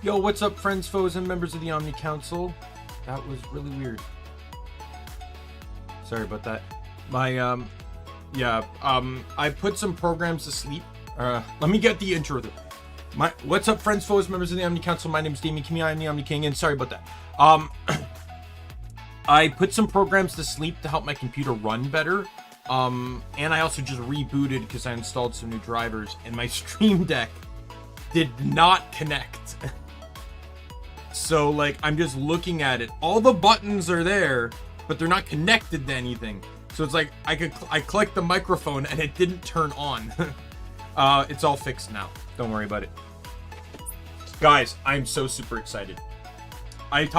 Yo, what's up, friends, foes, and members of the Omni Council? That was really weird. Sorry about that. I put some programs to sleep. Let me get the intro. What's up, friends, foes, members of the Omni Council? My name is Daimien Kamiya and I'm the Omni King, and sorry about that. I put some programs to sleep to help my computer run better. And I also just rebooted because I installed some new drivers, and my Stream Deck did not connect. So, like, I'm just looking at it. All the buttons are there, but they're not connected to anything. So it's like I clicked the microphone and it didn't turn on. It's all fixed now. Don't worry about it. Guys, I'm so super excited. I've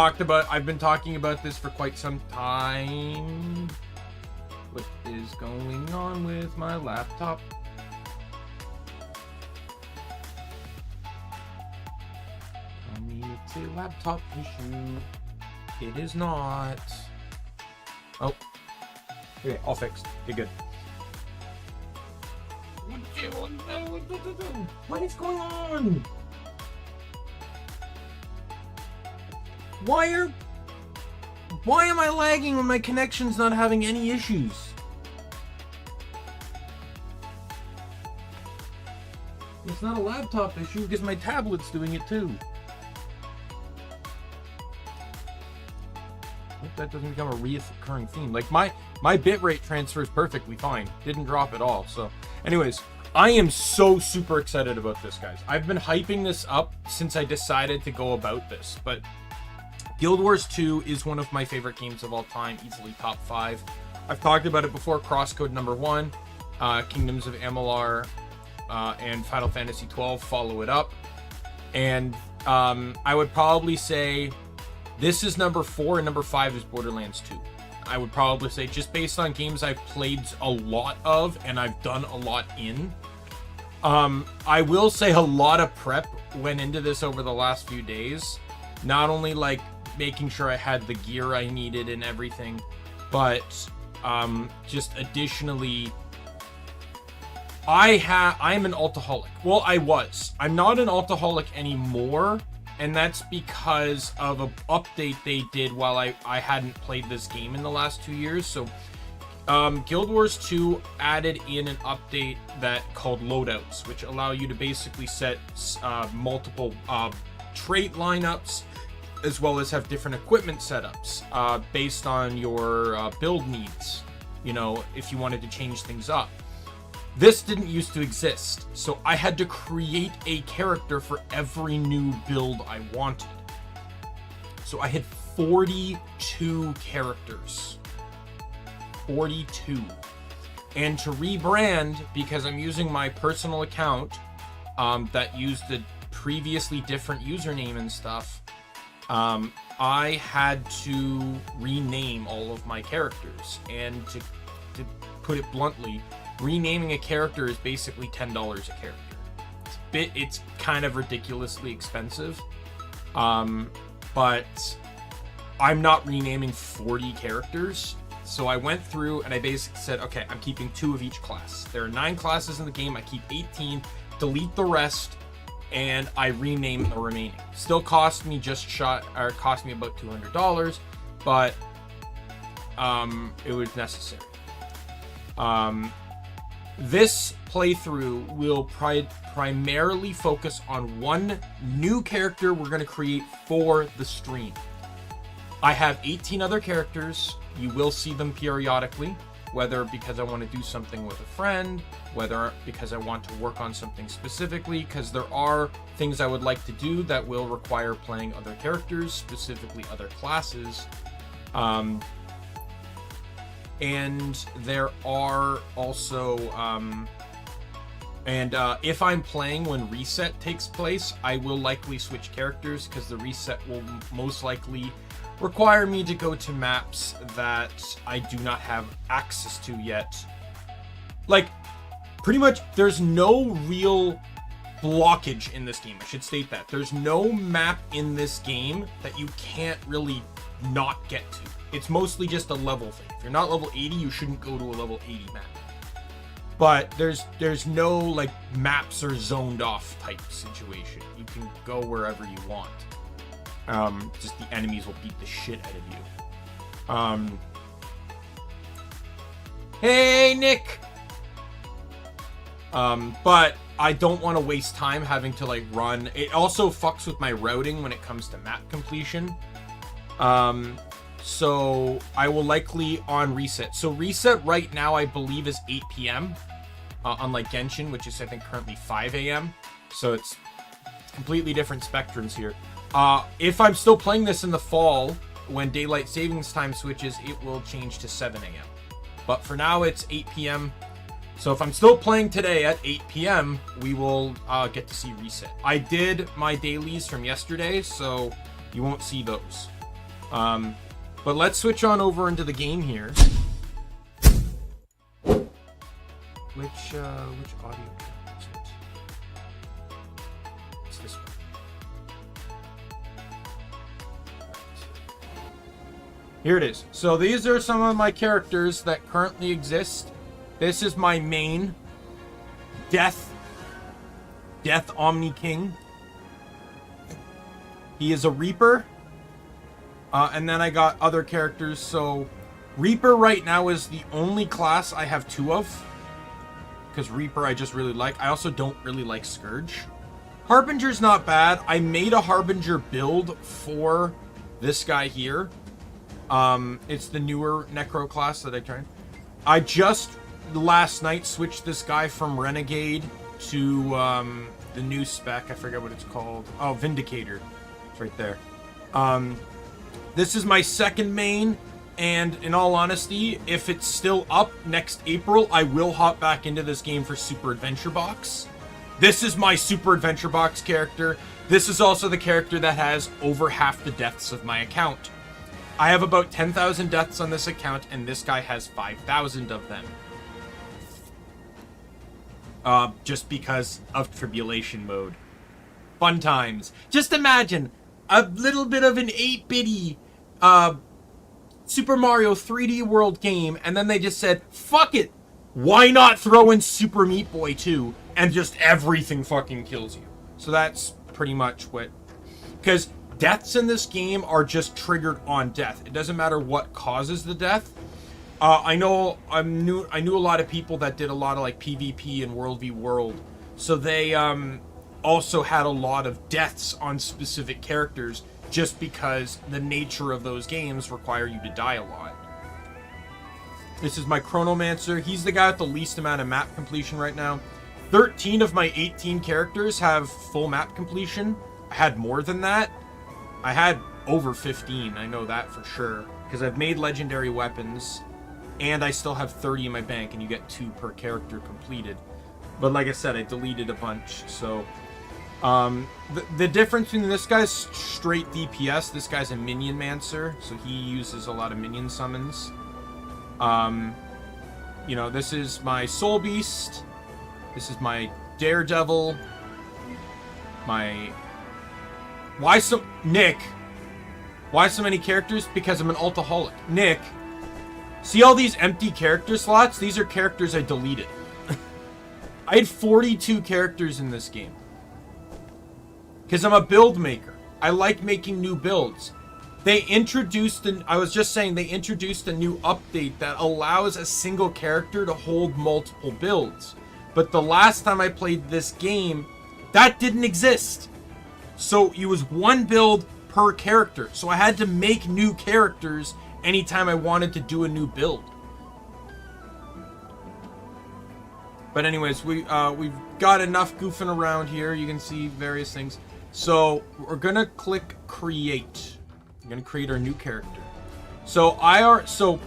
been talking about this for quite some time. What is going on with my laptop? Tell me it's a laptop issue. It is not. Oh. Okay, all fixed. You're good. What is going on? Why am I lagging when my connection's not having any issues? It's not a laptop issue because my tablet's doing it too. Hope that doesn't become a reoccurring theme. Like my bitrate transfers perfectly fine. Didn't drop at all. So anyways, I am so super excited about this, guys. I've been hyping this up since I decided to go about this, but Guild Wars 2 is one of my favorite games of all time, easily top 5. I've talked about it before. Crosscode number 1, Kingdoms of Amalur, and Final Fantasy 12 follow it up. And I would probably say this is number 4 and number 5 is Borderlands 2. I would probably say, just based on games I've played a lot of and I've done a lot in. I will say a lot of prep went into this over the last few days. Not only like making sure I had the gear I needed and everything, but just additionally, I'm an alcoholic. Well, I was. I'm not an alcoholic anymore, and that's because of an update they did while I hadn't played this game in the last 2 years. So Guild Wars 2 added in an update that called loadouts, which allow you to basically set multiple trait lineups, as well as have different equipment setups based on your build needs, you know, if you wanted to change things up. This didn't used to exist, so I had to create a character for every new build I wanted. So I had 42 characters. 42. And to rebrand, because I'm using my personal account that used the previously different username and stuff, I had to rename all of my characters. And to put it bluntly, renaming a character is basically $10 a character. It's kind of ridiculously expensive. But I'm not renaming 40 characters. So I went through and I basically said, okay, I'm keeping 2 of each class. There are 9 classes in the game. I keep 18, delete the rest, and I rename the remaining. Still cost me cost me about $200, but it was necessary. This playthrough will primarily focus on one new character we're going to create for the stream. I have 18 other characters. You will see them periodically, whether because I want to do something with a friend, whether because I want to work on something specifically, because there are things I would like to do that will require playing other characters, specifically other classes. And there are also, if I'm playing when reset takes place, I will likely switch characters because the reset will most likely require me to go to maps that I do not have access to yet. Like, pretty much, there's no real blockage in this game. I should state that. There's no map in this game that you can't really not get to. It's mostly just a level thing. If you're not level 80, you shouldn't go to a level 80 map. but there's no like maps are zoned off type situation. You can go wherever you want. Just the enemies will beat the shit out of you. Hey Nick. But I don't want to waste time having to like run. It also fucks with my routing when it comes to map completion. So I will likely on reset. So reset right now I believe is 8 p.m. Unlike Genshin, which is I think currently 5 a.m. So it's completely different spectrums here. If I'm still playing this in the fall, when daylight savings time switches, it will change to 7 a.m. But for now it's 8 p.m. So if I'm still playing today at 8 p.m., we will get to see reset. I did my dailies from yesterday, so you won't see those. But let's switch on over into the game here. Which audio is it? It's this one. Here it is. So these are some of my characters that currently exist. This is my main, Death Omni King. He is a Reaper. And then I got other characters. So Reaper right now is the only class I have 2 of. Because Reaper I just really like. I also don't really like Scourge. Harbinger's not bad. I made a Harbinger build for this guy here. It's the newer Necro class that I tried. I just last night switched this guy from Renegade to the new spec. I forget what it's called. Oh, Vindicator. It's right there. This is my second main, and in all honesty, if it's still up next April, I will hop back into this game for Super Adventure Box. This is my Super Adventure Box character. This is also the character that has over half the deaths of my account. I have about 10,000 deaths on this account, and this guy has 5,000 of them. Just because of Tribulation mode. Fun times. Just imagine a little bit of an 8-bitty Super Mario 3D World game, and then they just said, fuck it, why not throw in Super Meat Boy 2, and just everything fucking kills you. So that's pretty much what... Because deaths in this game are just triggered on death. It doesn't matter what causes the death. I knew a lot of people that did a lot of like PvP and World v World, so they also had a lot of deaths on specific characters just because the nature of those games require you to die a lot. This is my Chronomancer. He's the guy with the least amount of map completion right now. 13 of my 18 characters have full map completion. I had more than that. I had over 15, I know that for sure, because I've made legendary weapons, and I still have 30 in my bank, and you get 2 per character completed. But like I said, I deleted a bunch, so... the difference between this guy's straight DPS, this guy's a Minion Mancer, so he uses a lot of minion summons. You know, this is my Soul Beast, this is my Daredevil, my... Nick, why so many characters? Because I'm an altaholic. Nick, see all these empty character slots? These are characters I deleted. I had 42 characters in this game. Because I'm a build maker. I like making new builds. They introduced, I was just saying, they introduced a new update that allows a single character to hold multiple builds. But the last time I played this game, that didn't exist. So it was one build per character. So I had to make new characters anytime I wanted to do a new build. But anyways, we've got enough goofing around here. You can see various things. So we're gonna click create. I'm gonna create our new character. So so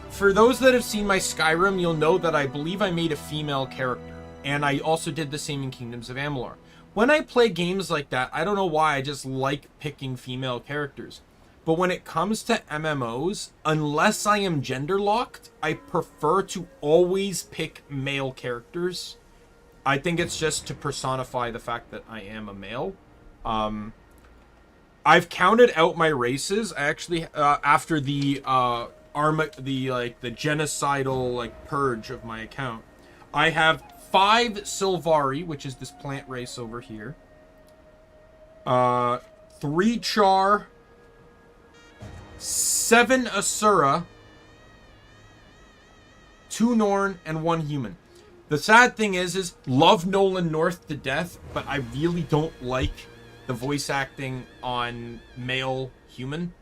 for those that have seen my Skyrim, you'll know that I believe I made a female character, and I also did the same in Kingdoms of Amalur. When I play games like that, I don't know why, I just like picking female characters. But when it comes to MMOs, unless I am gender locked, I prefer to always pick male characters. I think it's just to personify the fact that I am a male. I've counted out my races. I actually, after the genocidal purge of my account, I have 5 Sylvari, which is this plant race over here. 3 Char, 7 Asura, 2 Norn, and 1 human. The sad thing is love Nolan North to death, but I really don't like the voice acting on male human.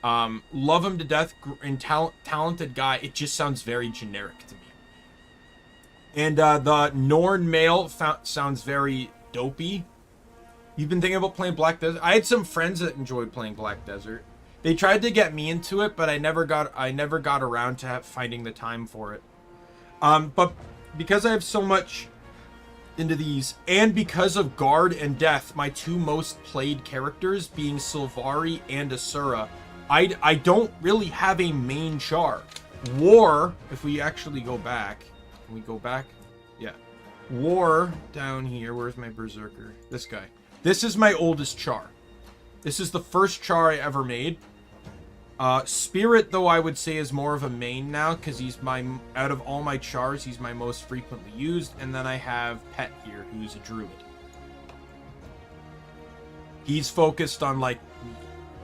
Love him to death, and talented guy. It just sounds very generic to me. And the Norn male sounds very dopey. You've been thinking about playing Black Desert? I had some friends that enjoyed playing Black Desert. They tried to get me into it, but I never got around to finding the time for it. But because I have so much into these, and because of Guard and Death, my 2 most played characters being Sylvari and Asura, I don't really have a main char. War, if we actually go back, can we go back? Yeah. War down here. Where's my Berserker? This guy. This is my oldest char. This is the first char I ever made. Spirit, though, I would say is more of a main now, because he's out of all my chars, he's my most frequently used. And then I have Pet here, who's a druid. He's focused on, like,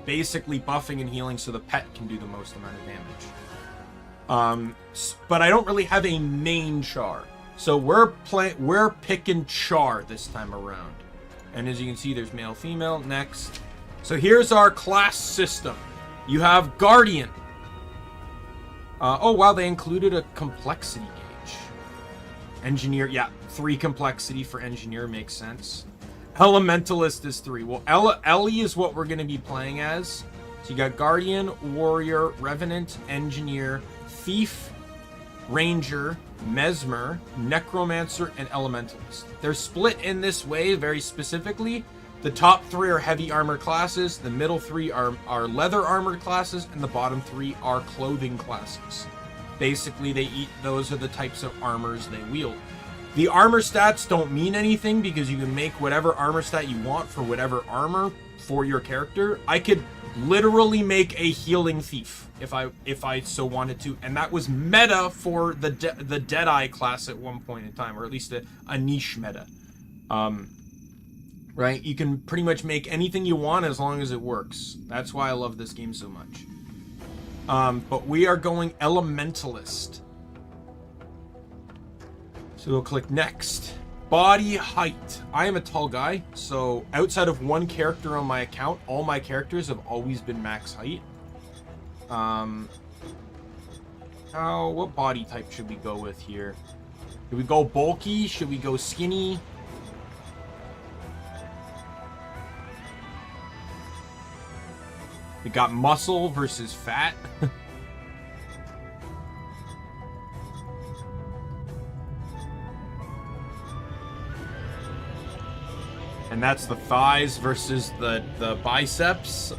basically buffing and healing so the pet can do the most amount of damage. But I don't really have a main char. So we're picking char this time around. And as you can see, there's male, female. Next. So here's our class system. You have Guardian. Oh, wow, they included a complexity gauge. Engineer, yeah, 3 complexity for Engineer makes sense. Elementalist is 3. Well, Ellie is what we're going to be playing as. So you got Guardian, Warrior, Revenant, Engineer, Thief, Ranger, Mesmer, Necromancer, and Elementalist. They're split in this way very specifically. The top 3 are heavy armor classes, the middle 3 are leather armor classes, and the bottom 3 are clothing classes. Basically, those are the types of armors they wield. The armor stats don't mean anything because you can make whatever armor stat you want for whatever armor for your character. I could literally make a healing thief if I so wanted to, and that was meta for the Deadeye class at one point in time, or at least a niche meta. Right? You can pretty much make anything you want as long as it works. That's why I love this game so much. But we are going Elementalist. So we'll click next. Body height. I am a tall guy, so outside of one character on my account, all my characters have always been max height. What body type should we go with here? Should we go bulky? Should we go skinny? We got muscle versus fat. And that's the thighs versus the biceps.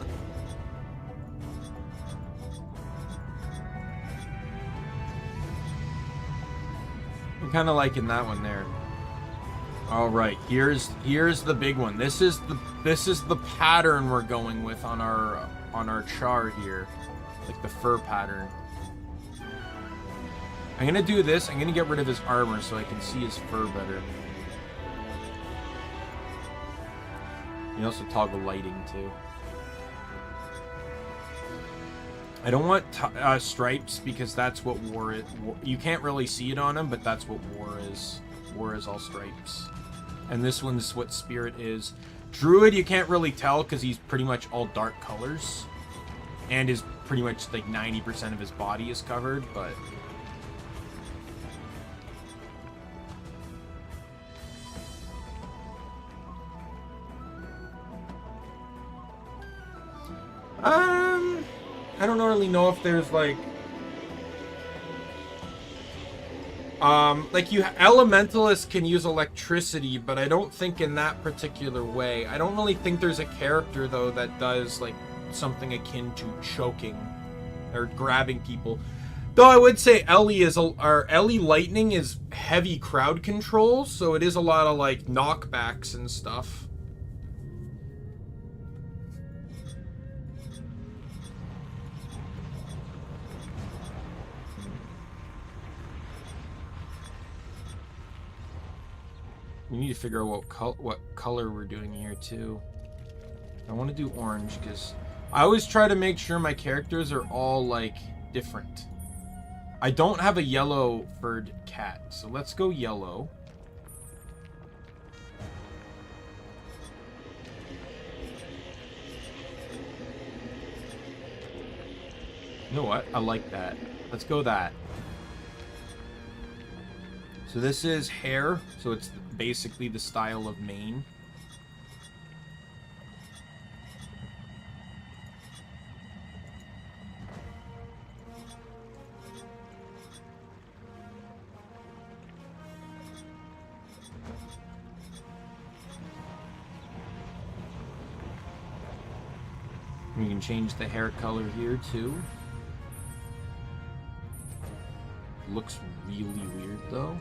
I'm kind of liking that one there. All right, here's the big one. This is the pattern we're going with on our char here, like the fur pattern. I'm gonna do this. I'm gonna get rid of his armor so I can see his fur better. You also toggle lighting too. I don't want stripes because that's what war is. You can't really see it on him, but that's what war is. War is all stripes. And this one's what spirit is. Druid, you can't really tell because he's pretty much all dark colors. And is pretty much like 90% of his body is covered, but... I don't really know if there's like elementalists can use electricity, but I don't think in that particular way. I don't really think there's a character though that does like something akin to choking or grabbing people. Though I would say Ellie Lightning is heavy crowd control, so it is a lot of like knockbacks and stuff. We need to figure out what color we're doing here too. I want to do orange because I always try to make sure my characters are all like different. I don't have a yellow furred cat, so let's go yellow. You know what? I like that. Let's go that. So this is hair, so it's basically the style of mane. We can change the hair color here too. Looks really weird though.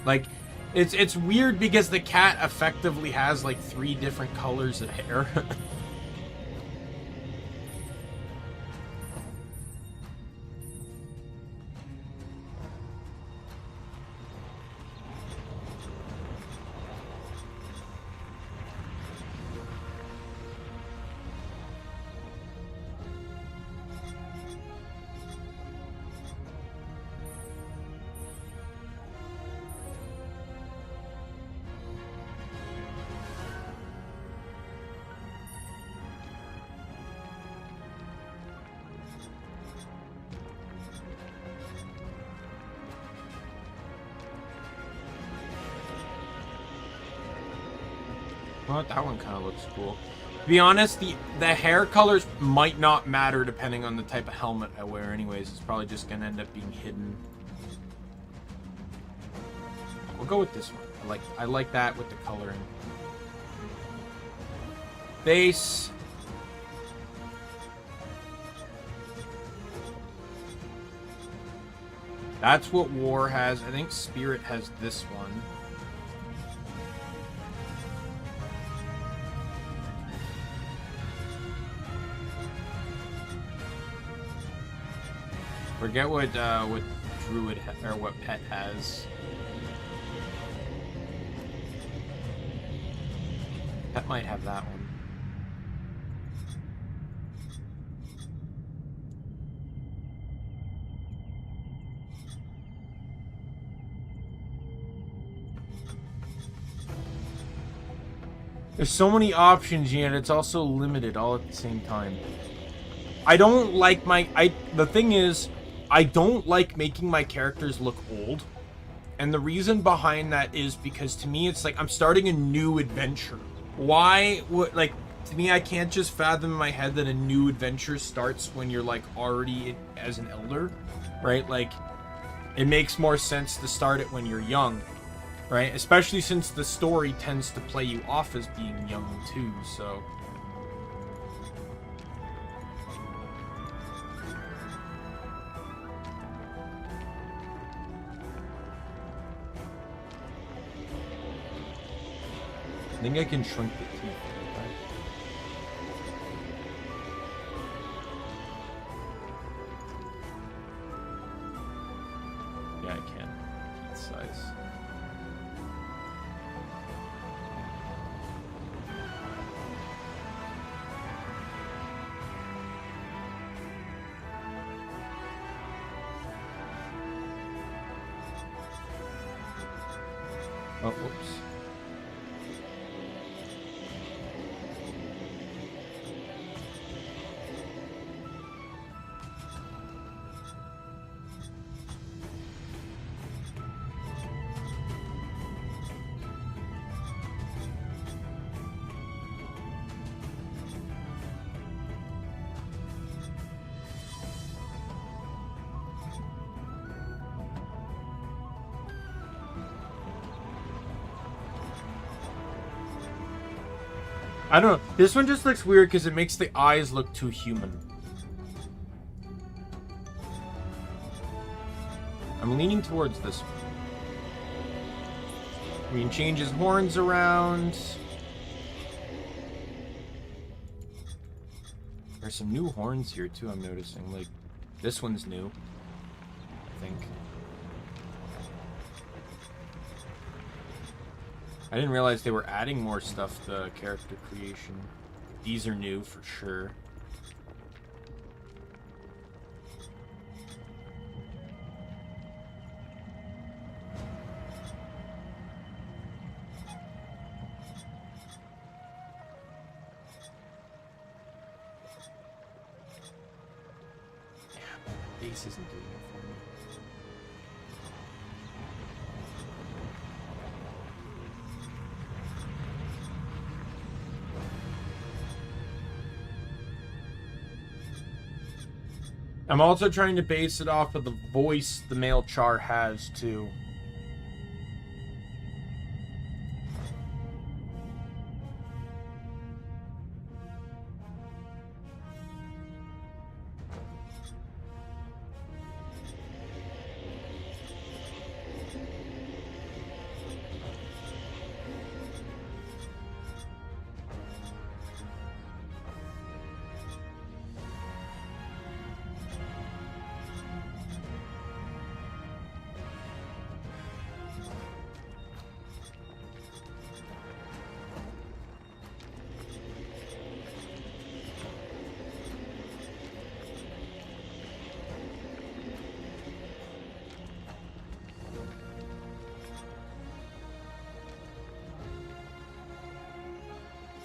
Like, it's weird because the cat effectively has like 3 different colors of hair. Oh, that one kind of looks cool. To be honest, the hair colors might not matter depending on the type of helmet I wear anyways. It's probably just going to end up being hidden. We'll go with this one. I like that with the coloring. Base. That's what War has. I think Spirit has this one. Forget what Druid or what Pet has. Pet might have that one. There's so many options, yet it's also limited all at the same time. I don't like the thing is, I don't like making my characters look old. And the reason behind that is because to me, it's like I'm starting a new adventure. Why would, like, to me, I can't just fathom in my head that a new adventure starts when you're like already as an elder, right? Like, it makes more sense to start it when you're young, right? Especially since the story tends to play you off as being young too, so. I think I can shrink the teeth. Right? Yeah, I can. Teeth size. Oh, whoops. I don't know. This one just looks weird because it makes the eyes look too human. I'm leaning towards this one. We can change his horns around. There's some new horns here too, I'm noticing. Like, this one's new, I think. I didn't realize they were adding more stuff to character creation. These are new for sure. Base isn't doing it for me. I'm also trying to base it off of the voice the male char has too.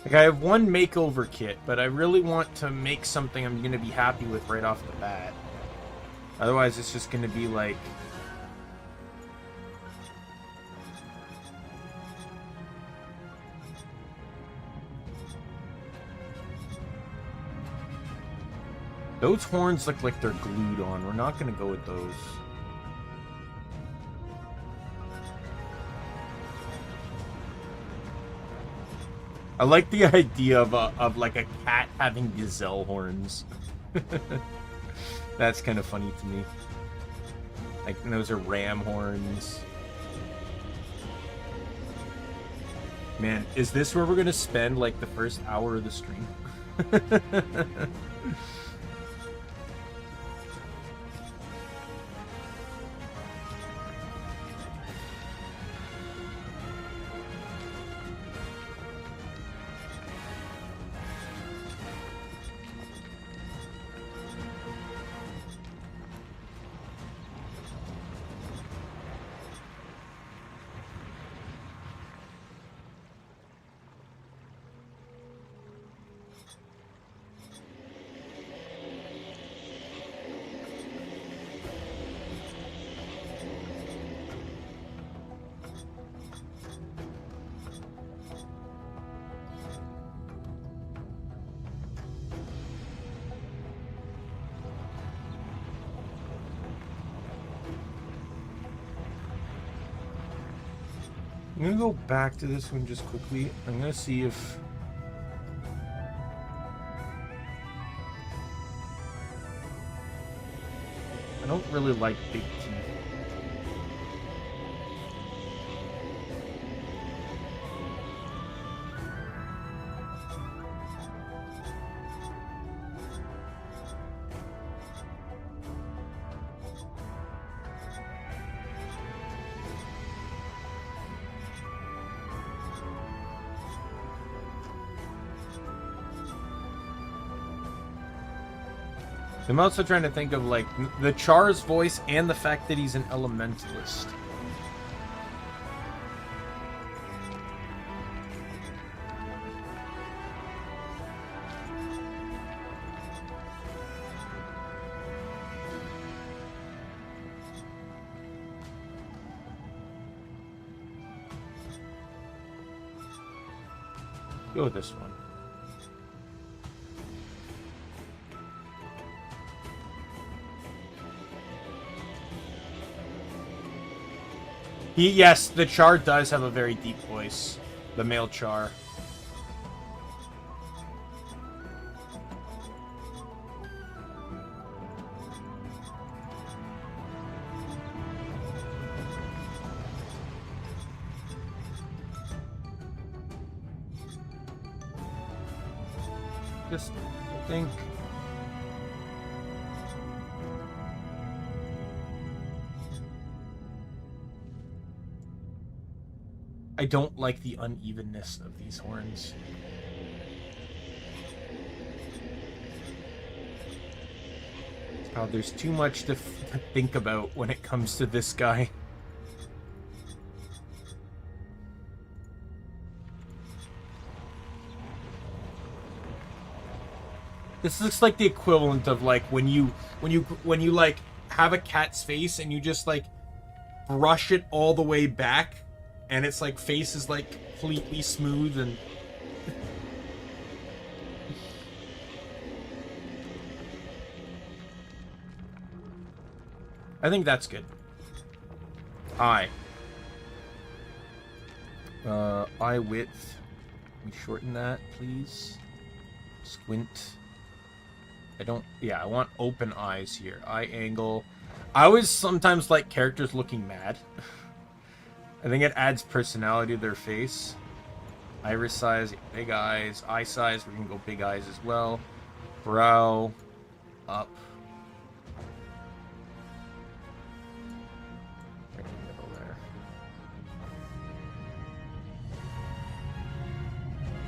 Like, I have one makeover kit, but I really want to make something I'm going to be happy with right off the bat. Otherwise, it's just going to be like... Those horns look like they're glued on. We're not going to go with those. I like the idea of like a cat having gazelle horns. That's kind of funny to me. Like, those are ram horns. Man, is this where we're gonna spend like the first hour of the stream? I'm gonna go back to this one just quickly. I'm gonna see if... I don't really like big teeth. I'm also trying to think of, like, the Char's voice and the fact that he's an elementalist. Go with this one. Yes, the Char does have a very deep voice. The male Char. Just, I think... I don't like the unevenness of these horns. Oh, there's too much to think about when it comes to this guy. This looks like the equivalent of like when you like have a cat's face and you just like brush it all the way back and its like face is like completely smooth and I think that's good. Eye width. Let me shorten that, please. Squint. I want open eyes here. Eye angle. I always sometimes like characters looking mad. I think it adds personality to their face. Iris size, big eyes. Eye size, we can go big eyes as well. Brow, up. Right in the middle there.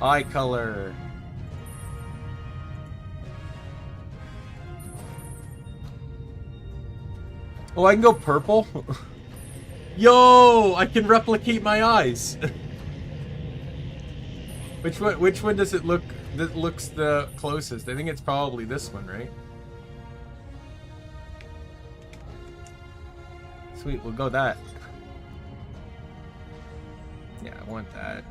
Eye color. Oh, I can go purple? Yo! I can replicate my eyes! Which one does it look that looks the closest? I think it's probably this one, right? Sweet, we'll go that. Yeah, I want that.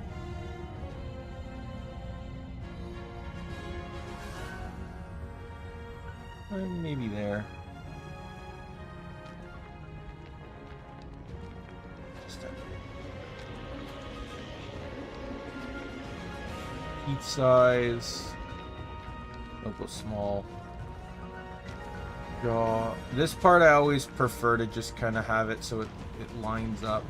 Maybe there. Teeth size. Don't go small. Jaw. This part I always prefer to just kind of have it so it lines up.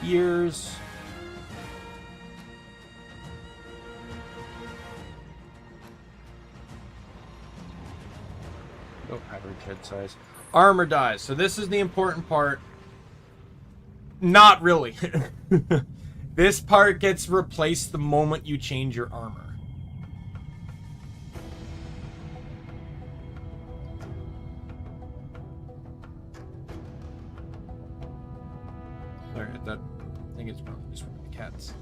Ears. Oh, average head size. Armor dies. So this is the important part. Not really. This part gets replaced the moment you change your armor. I think it's probably just one of the cats.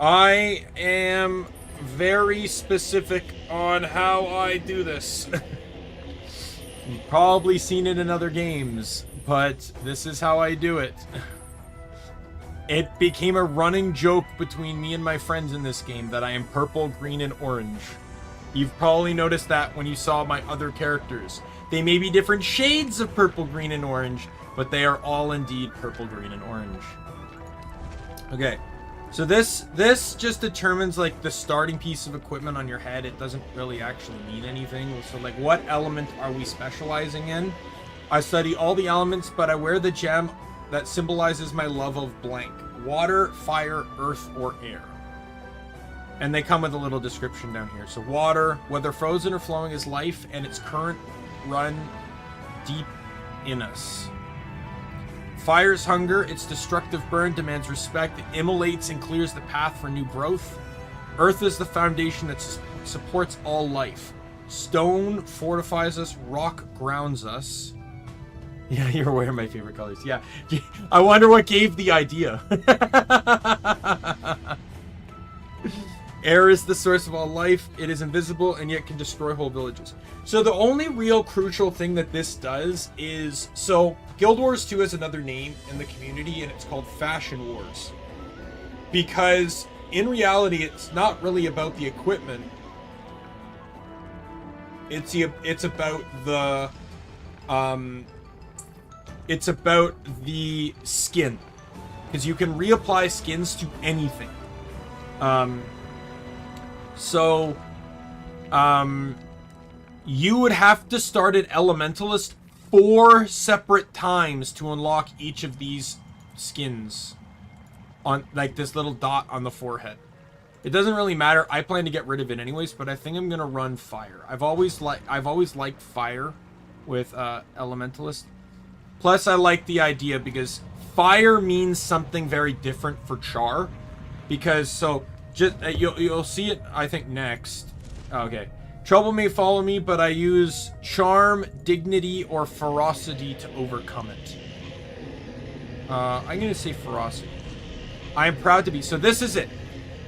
I am very specific on how I do this. You've probably seen it in other games, but this is how I do it. It became a running joke between me and my friends in this game that I am purple, green, and orange. You've probably noticed that when you saw my other characters. They may be different shades of purple, green, and orange, but they are all indeed purple, green, and orange. Okay, so this just determines like the starting piece of equipment on your head. It doesn't really actually mean anything. So like, what element are we specializing in? I study all the elements, but I wear the gem that symbolizes my love of blank: water, fire, earth, or air. And they come with a little description down here. So water, whether frozen or flowing, is life, and its current run deep in us. Fire's hunger, its destructive burn demands respect. It immolates and clears the path for new growth. Earth is the foundation that supports all life. Stone fortifies us. Rock grounds us. Yeah, you're aware of my favorite colors. Yeah. I wonder what gave the idea. Air is the source of all life. It is invisible and yet can destroy whole villages. So the only real crucial thing that this does is... So, Guild Wars 2 has another name in the community, and it's called Fashion Wars. Because, in reality, it's not really about the equipment. It's about the... It's about the skin. Because you can reapply skins to anything. So, you would have to start at Elementalist 4 separate times to unlock each of these skins on like this little dot on the forehead. It doesn't really matter. I plan to get rid of it anyways, but I think I'm gonna run fire. I've always liked fire with Elementalist. Plus, I like the idea because fire means something very different for Char. Because so just you'll see it. I think next. Okay. Trouble may follow me, but I use charm, dignity, or ferocity to overcome it. I'm gonna say ferocity. I am proud to be. So this is it.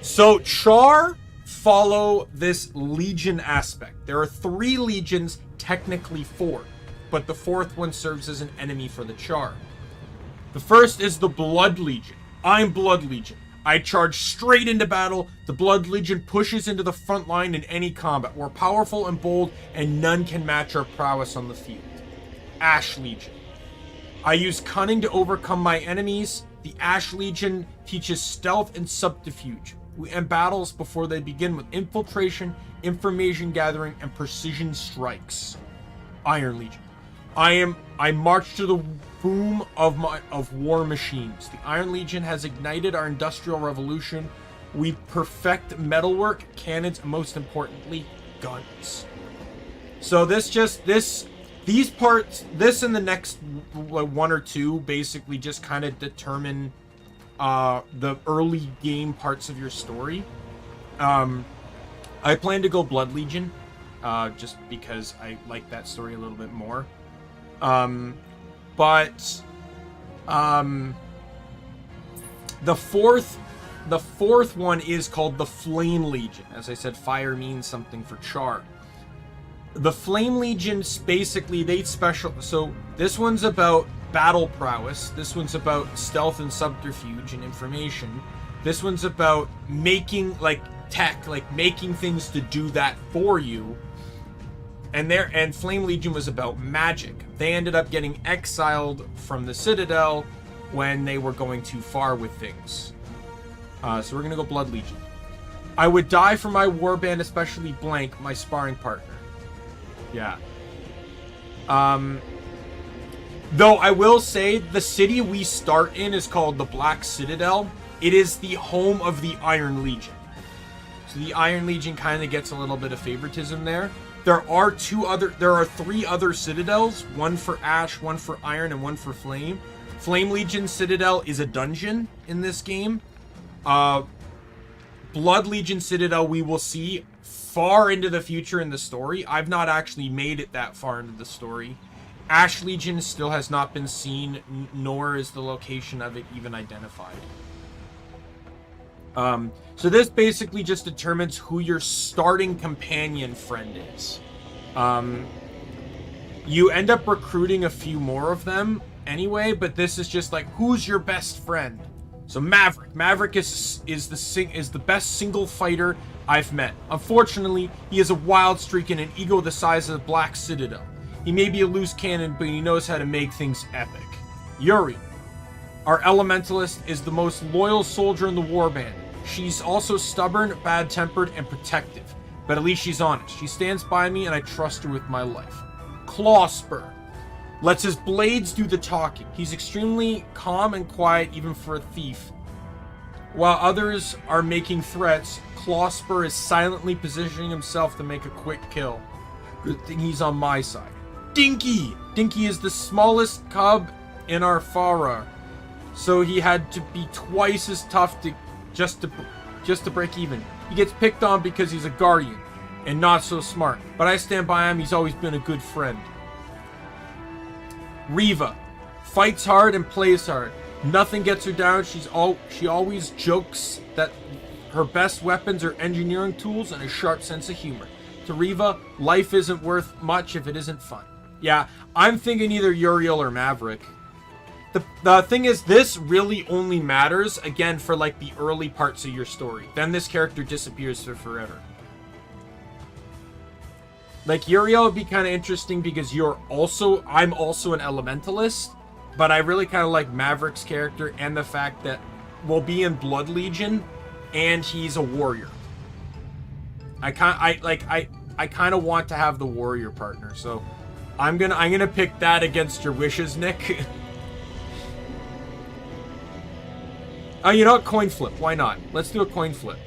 So Char follow this legion aspect. There are 3 legions, technically 4, but the 4th one serves as an enemy for the Char. The first is the Blood Legion. I'm Blood Legion. I charge straight into battle. The Blood Legion pushes into the front line in any combat. We're powerful and bold, and none can match our prowess on the field. Ash Legion. I use cunning to overcome my enemies. The Ash Legion teaches stealth and subterfuge. We end battles before they begin with infiltration, information gathering, and precision strikes. Iron Legion. I march to the boom of war machines. The Iron Legion has ignited our industrial revolution. We perfect metalwork, cannons, and most importantly, guns. So these parts, this and the next 1 or 2 basically just kind of determine the early game parts of your story. I plan to go Blood Legion, just because I like that story a little bit more. But the fourth one is called the Flame Legion. As I said, fire means something for Char. The Flame Legions, basically, they special. So this one's about battle prowess. This one's about stealth and subterfuge and information. This one's about making, like, tech, like making things to do that for you. And Flame Legion was about magic. They ended up getting exiled from the Citadel when they were going too far with things. So we're gonna go Blood Legion. I would die for my warband, especially Blank, my sparring partner. Yeah. Though I will say the city we start in is called the Black Citadel. It is the home of the Iron Legion. So the Iron Legion kind of gets a little bit of favoritism there. There are 3 other citadels, one for Ash, one for Iron, and one for Flame. Flame Legion Citadel is a dungeon in this game. Blood Legion Citadel we will see far into the future in the story. I've not actually made it that far into the story. Ash Legion still has not been seen, nor is the location of it even identified. So this basically just determines who your starting companion friend is. You end up recruiting a few more of them anyway, but this is just like, who's your best friend? So Maverick. Maverick is the best single fighter I've met. Unfortunately, he has a wild streak and an ego the size of the Black Citadel. He may be a loose cannon, but he knows how to make things epic. Yuri. Our Elementalist is the most loyal soldier in the warband. She's also stubborn, bad-tempered, and protective. But at least she's honest. She stands by me, and I trust her with my life. Clawspur. Lets his blades do the talking. He's extremely calm and quiet, even for a thief. While others are making threats, Clawspur is silently positioning himself to make a quick kill. Good thing he's on my side. Dinky! Dinky is the smallest cub in our Farah, so he had to be twice as tough just to break even. He gets picked on because he's a guardian and not so smart, but I stand by him. He's always been a good friend. Riva fights hard and plays hard. Nothing gets her down. She always jokes that her best weapons are engineering tools and a sharp sense of humor. To Riva, life isn't worth much if it isn't fun. Yeah, I'm thinking either Uriel or Maverick. The thing is, this really only matters, again, for like the early parts of your story. Then this character disappears for forever. Like, Uriel would be kind of interesting because I'm also an Elementalist, but I really kind of like Maverick's character and the fact that we'll be in Blood Legion and he's a warrior. I kind of want to have the warrior partner, so I'm gonna pick that against your wishes, Nick. Oh, you know what? Coin flip. Why not? Let's do a coin flip.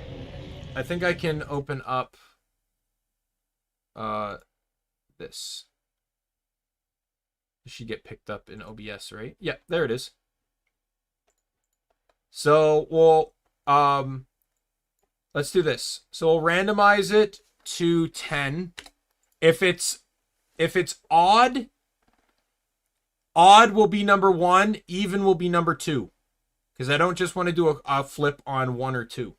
I think I can open up this. It should get picked up in OBS, right? Yeah, there it is. So we'll let's do this. So we'll randomize it to 10. If it's odd will be number 1, even will be number 2. Because I don't just want to do a flip on 1 or 2.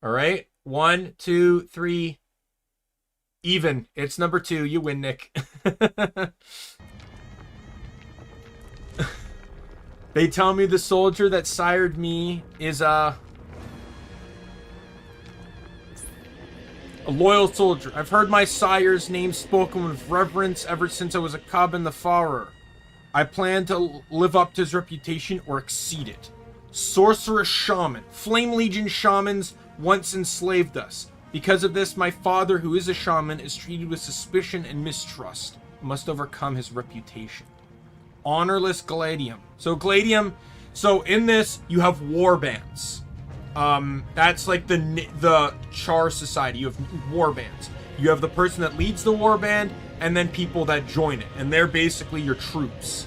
All right, 1, 2, 3. Even. It's number 2. You win, Nick. They tell me the soldier that sired me is a loyal soldier. I've heard my sire's name spoken with reverence ever since I was a cub in the Faurer. I plan to live up to his reputation or exceed it. Sorceress shaman. Flame Legion shamans once enslaved us. Because of this, my father, who is a shaman, is treated with suspicion and mistrust. I must overcome his reputation. Honorless Gladium. So Gladium, so in this, you have war bands. That's like the Char society. You have war bands. You have the person that leads the war band, and then people that join it, and they're basically your troops.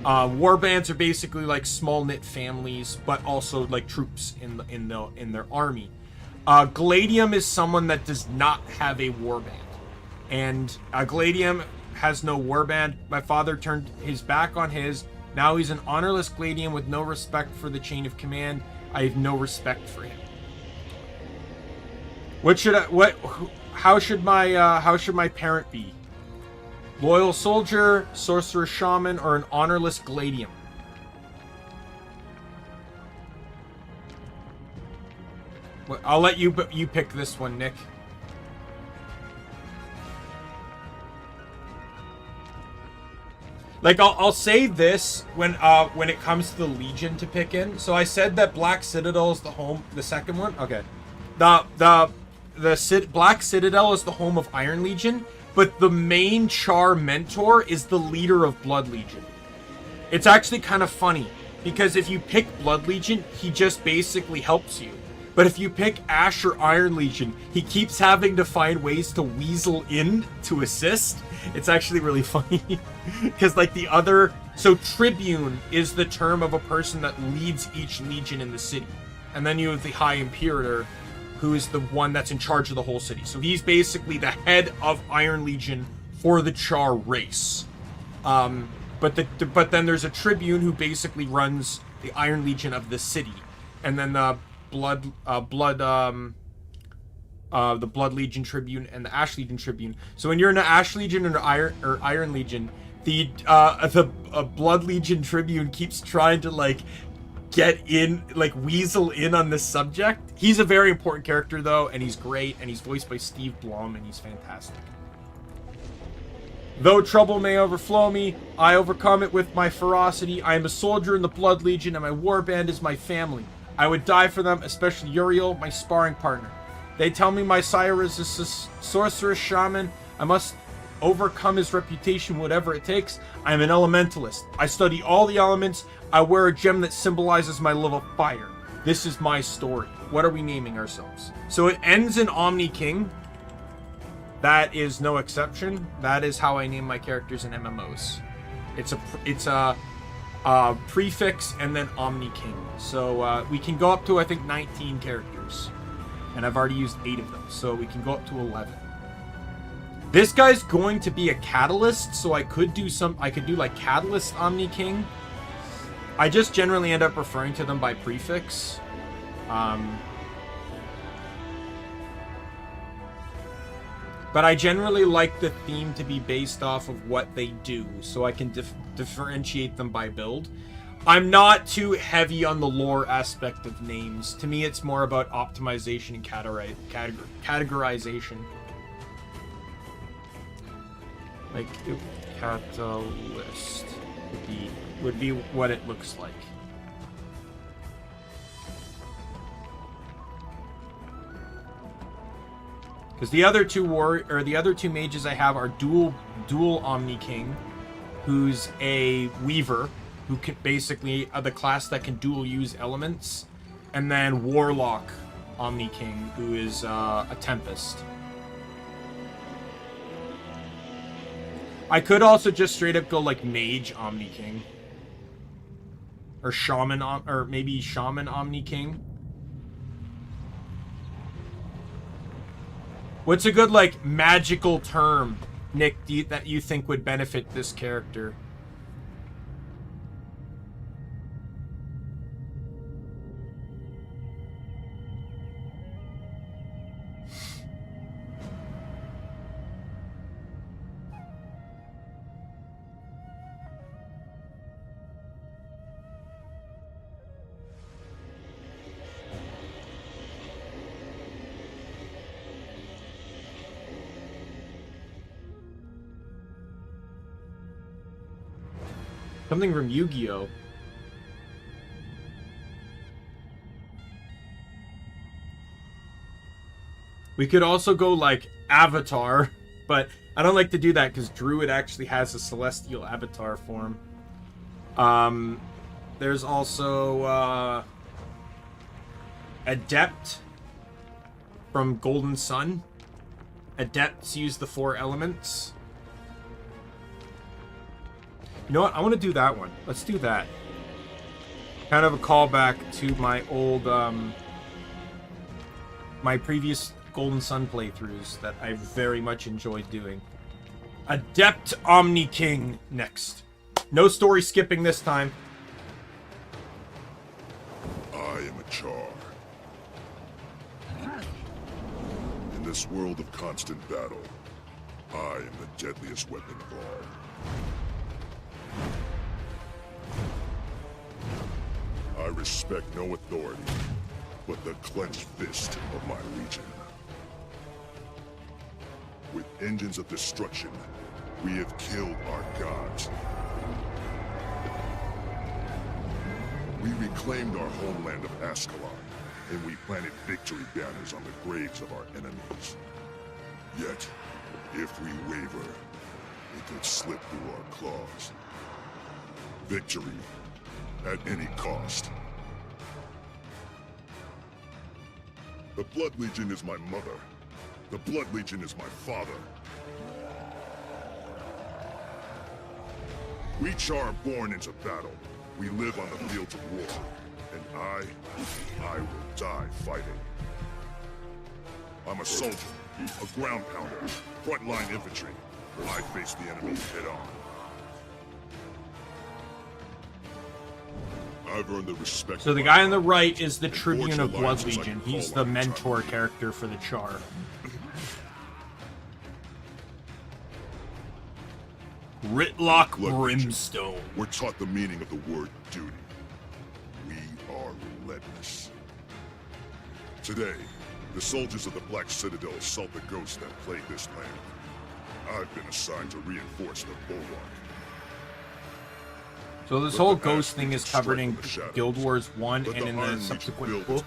War bands are basically like small knit families, but also like troops in their army. Gladium is someone that does not have a war band, and Gladium has no war band. My father turned his back on his. Now he's an honorless Gladium with no respect for the chain of command. I have no respect for him. How should my parent be? Loyal soldier, sorcerer shaman, or an honorless Gladium? I'll let you pick this one, Nick. Like, I'll say this when it comes to the Legion to pick in. So I said that Black Citadel is the home, the second one. Okay, the Black Citadel is the home of Iron Legion, but the main Char mentor is the leader of Blood Legion. It's actually kind of funny because if you pick Blood Legion, he just basically helps you. But if you pick Ash or Iron Legion, he keeps having to find ways to weasel in to assist. It's actually really funny. Because like the other... So Tribune is the term of a person that leads each legion in the city. And then you have the High Imperator, who is the one that's in charge of the whole city. So he's basically the head of Iron Legion for the Char race. But then there's a Tribune who basically runs the Iron Legion of the city. And then the Blood Legion Tribune and the Ash Legion Tribune. So when you're in the Ash Legion or Iron Legion, the Blood Legion Tribune keeps trying to like get in, like weasel in on this subject. He's a very important character though, and he's great, and he's voiced by Steve Blum, and he's fantastic. Though trouble may overflow me, I overcome it with my ferocity. I am a soldier in the Blood Legion, and my warband is my family. I would die for them, especially Uriel, my sparring partner. They tell me my sire is a sorceress shaman. I must overcome his reputation, whatever it takes. I am an elementalist. I study all the elements. I wear a gem that symbolizes my love of fire. This is my story. What are we naming ourselves? So it ends in Omni King. That is no exception. That is how I name my characters in MMOs. It's a prefix and then Omni King. So we can go up to I think 19 characters. And I've already used 8 of them, so we can go up to 11. This guy's going to be a catalyst, so I could do like Catalyst Omni King. I just generally end up referring to them by prefix. But I generally like the theme to be based off of what they do, so I can differentiate them by build. I'm not too heavy on the lore aspect of names. To me, it's more about optimization and categorization. Like, catalyst would be what it looks like. Because the other two the other two mages I have are dual Omni King, who's a weaver, who can basically the class that can dual use elements, and then Warlock Omni King, who is a Tempest. I could also just straight up go like Mage Omni King. Or Shaman, or maybe Shaman Omni King. What's a good, like, magical term, Nick, that you think would benefit this character? Something from Yu-Gi-Oh! We could also go like Avatar, but I don't like to do that because Druid actually has a celestial avatar form. There's also Adept from Golden Sun. Adepts use the 4 elements. You know what? I want to do that one. Let's do that. Kind of a callback to my old, my previous Golden Sun playthroughs that I very much enjoyed doing. Adept Omni King next. No story skipping this time. I am a char. In this world of constant battle, I am the deadliest weapon of all. I respect no authority but the clenched fist of my legion. With engines of destruction, we have killed our gods. We reclaimed our homeland of Ascalon, and we planted victory banners on the graves of our enemies. Yet, if we waver, it could slip through our claws. Victory at any cost. The Blood Legion is my mother. The Blood Legion is my father. We Char are born into battle. We live on the fields of war. And I will die fighting. I'm a soldier, a ground pounder, frontline infantry. I face the enemy head on. I've earned the respect. So the guy on the right is the Tribune of Blood Legion. He's the mentor character for the Char. Ritlock Brimstone. We're taught the meaning of the word duty. We are relentless. Today, the soldiers of the Black Citadel assault the ghosts that plague this land. I've been assigned to reinforce the bulwark. So this whole ghost thing is covered in Guild Wars 1 and in the subsequent book.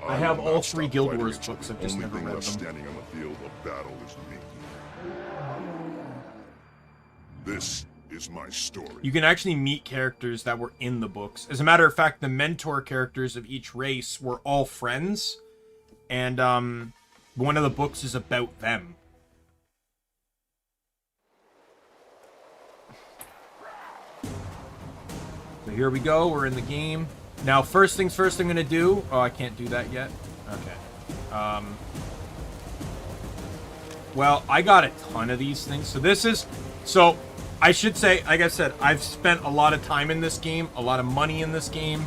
I have all 3 Guild Wars books, I've just never read them. Standing on the field of battle is me. This is my story. You can actually meet characters that were in the books. As a matter of fact, the mentor characters of each race were all friends, and one of the books is about them. So here we go, we're in the game. Now, first things first I'm going to do... Oh, I can't do that yet? Okay. Well, I got a ton of these things. So this is... So, I should say, like I said, I've spent a lot of time in this game. A lot of money in this game.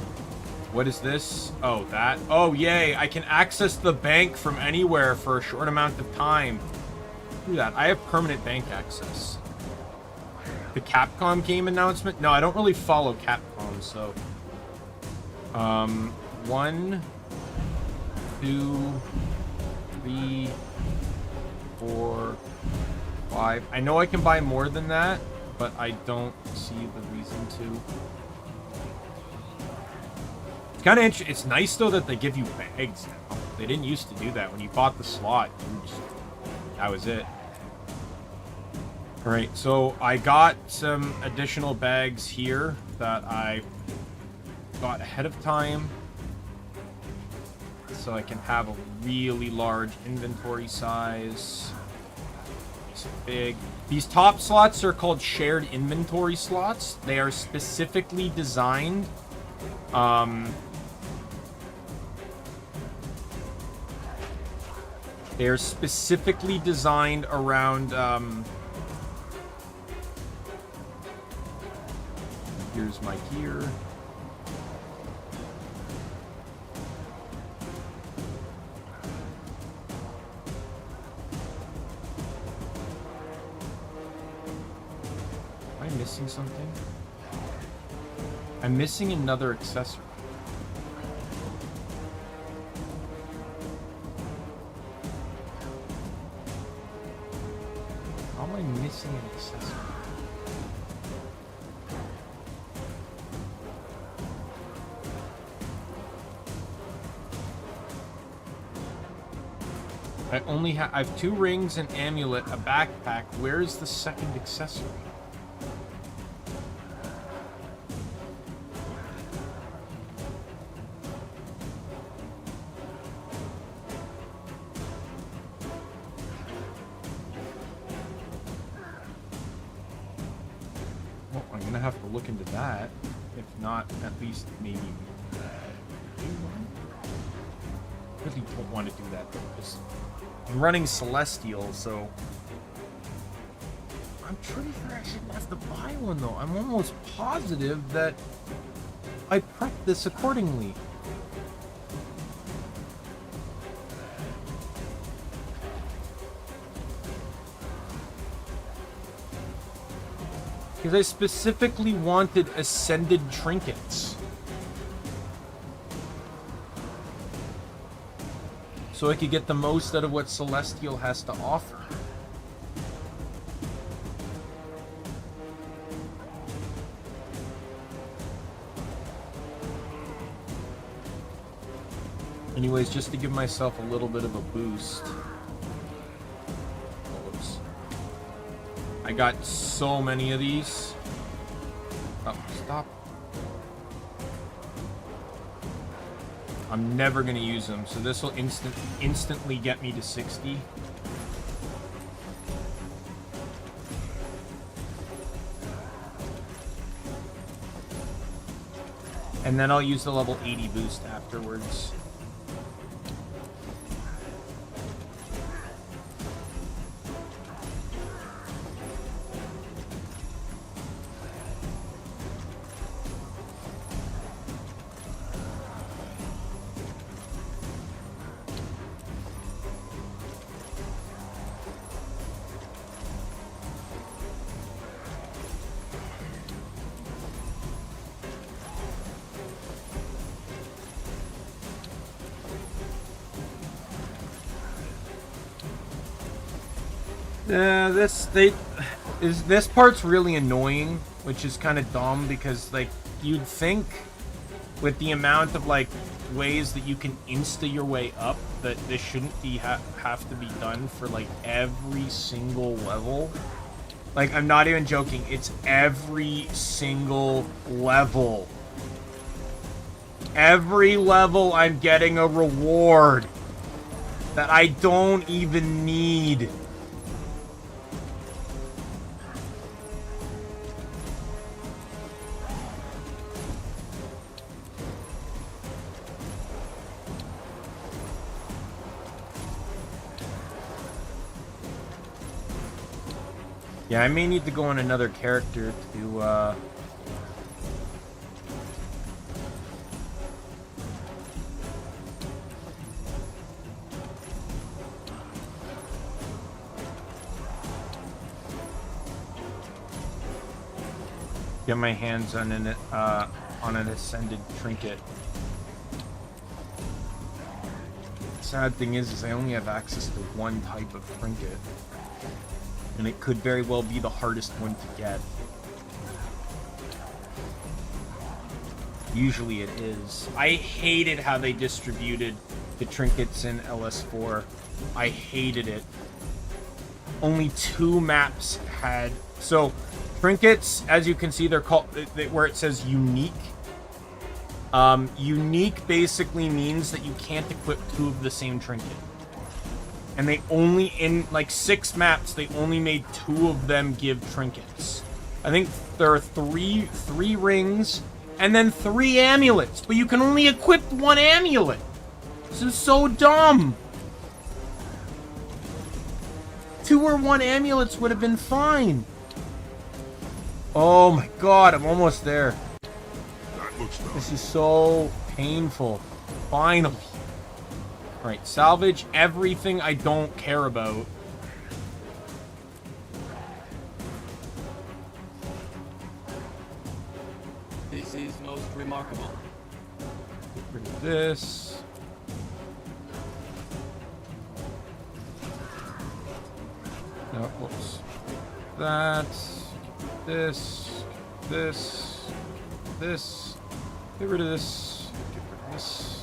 What is this? Oh, that. Oh, yay. I can access the bank from anywhere for a short amount of time. Do that. I have permanent bank access. The Capcom game announcement? No, I don't really follow Capcom, so... 1, 2, 3, 4, 5. I know I can buy more than that, but I don't see the reason to. It's kind of interesting. It's nice, though, that they give you bags now. They didn't used to do that. When you bought the slot, that was it. Alright, so I got some additional bags here that I got ahead of time. So I can have a really large inventory size. It's big. These top slots are called shared inventory slots. They are specifically designed around here's my gear. Am I missing something? I'm missing another accessory. How am I missing an accessory? I have 2 rings, an amulet, a backpack. Where is the second accessory? Well, I'm gonna have to look into that. If not, at least maybe. I really don't want to do that though, because I'm running Celestial, so I'm pretty sure I shouldn't have to buy one though. I'm almost positive that I prepped this accordingly. Because I specifically wanted ascended trinkets. So I could get the most out of what Celestial has to offer. Anyways, just to give myself a little bit of a boost. Whoops. I got so many of these. Oh, stop. I'm never going to use them, so this will instantly get me to 60. And then I'll use the level 80 boost afterwards. This part's really annoying, which is kind of dumb because like you'd think with the amount of like ways that you can insta your way up that this shouldn't be have to be done for like every single level. Like I'm not even joking, it's every single level. Every level I'm getting a reward that I don't even need. Yeah, I may need to go on another character to, get my hands on an ascended trinket. Sad thing is I only have access to one type of trinket. And it could very well be the hardest one to get. Usually it is. I hated how they distributed the trinkets in LS4. I hated it. Only 2 maps had... So, trinkets, as you can see, they're called... Where it says unique. Unique basically means that you can't equip 2 of the same trinket. And they only, in like 6 maps, they only made 2 of them give trinkets. I think there are three rings and then 3 amulets, but you can only equip 1 amulet. This is so dumb. 2 or 1 amulets would have been fine. Oh my god, I'm almost there. This is so painful. Finally. Alright, salvage everything I don't care about. This is most remarkable. Get rid of this. No, whoops. That. This. This. Get rid of this. Get rid of this.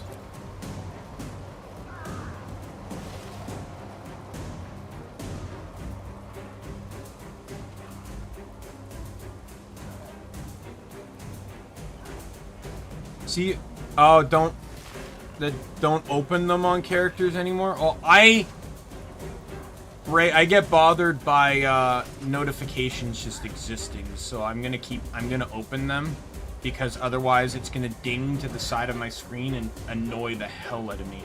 See, oh, don't open them on characters anymore. Oh, I get bothered by notifications just existing, so I'm gonna open them because otherwise it's gonna ding to the side of my screen and annoy the hell out of me.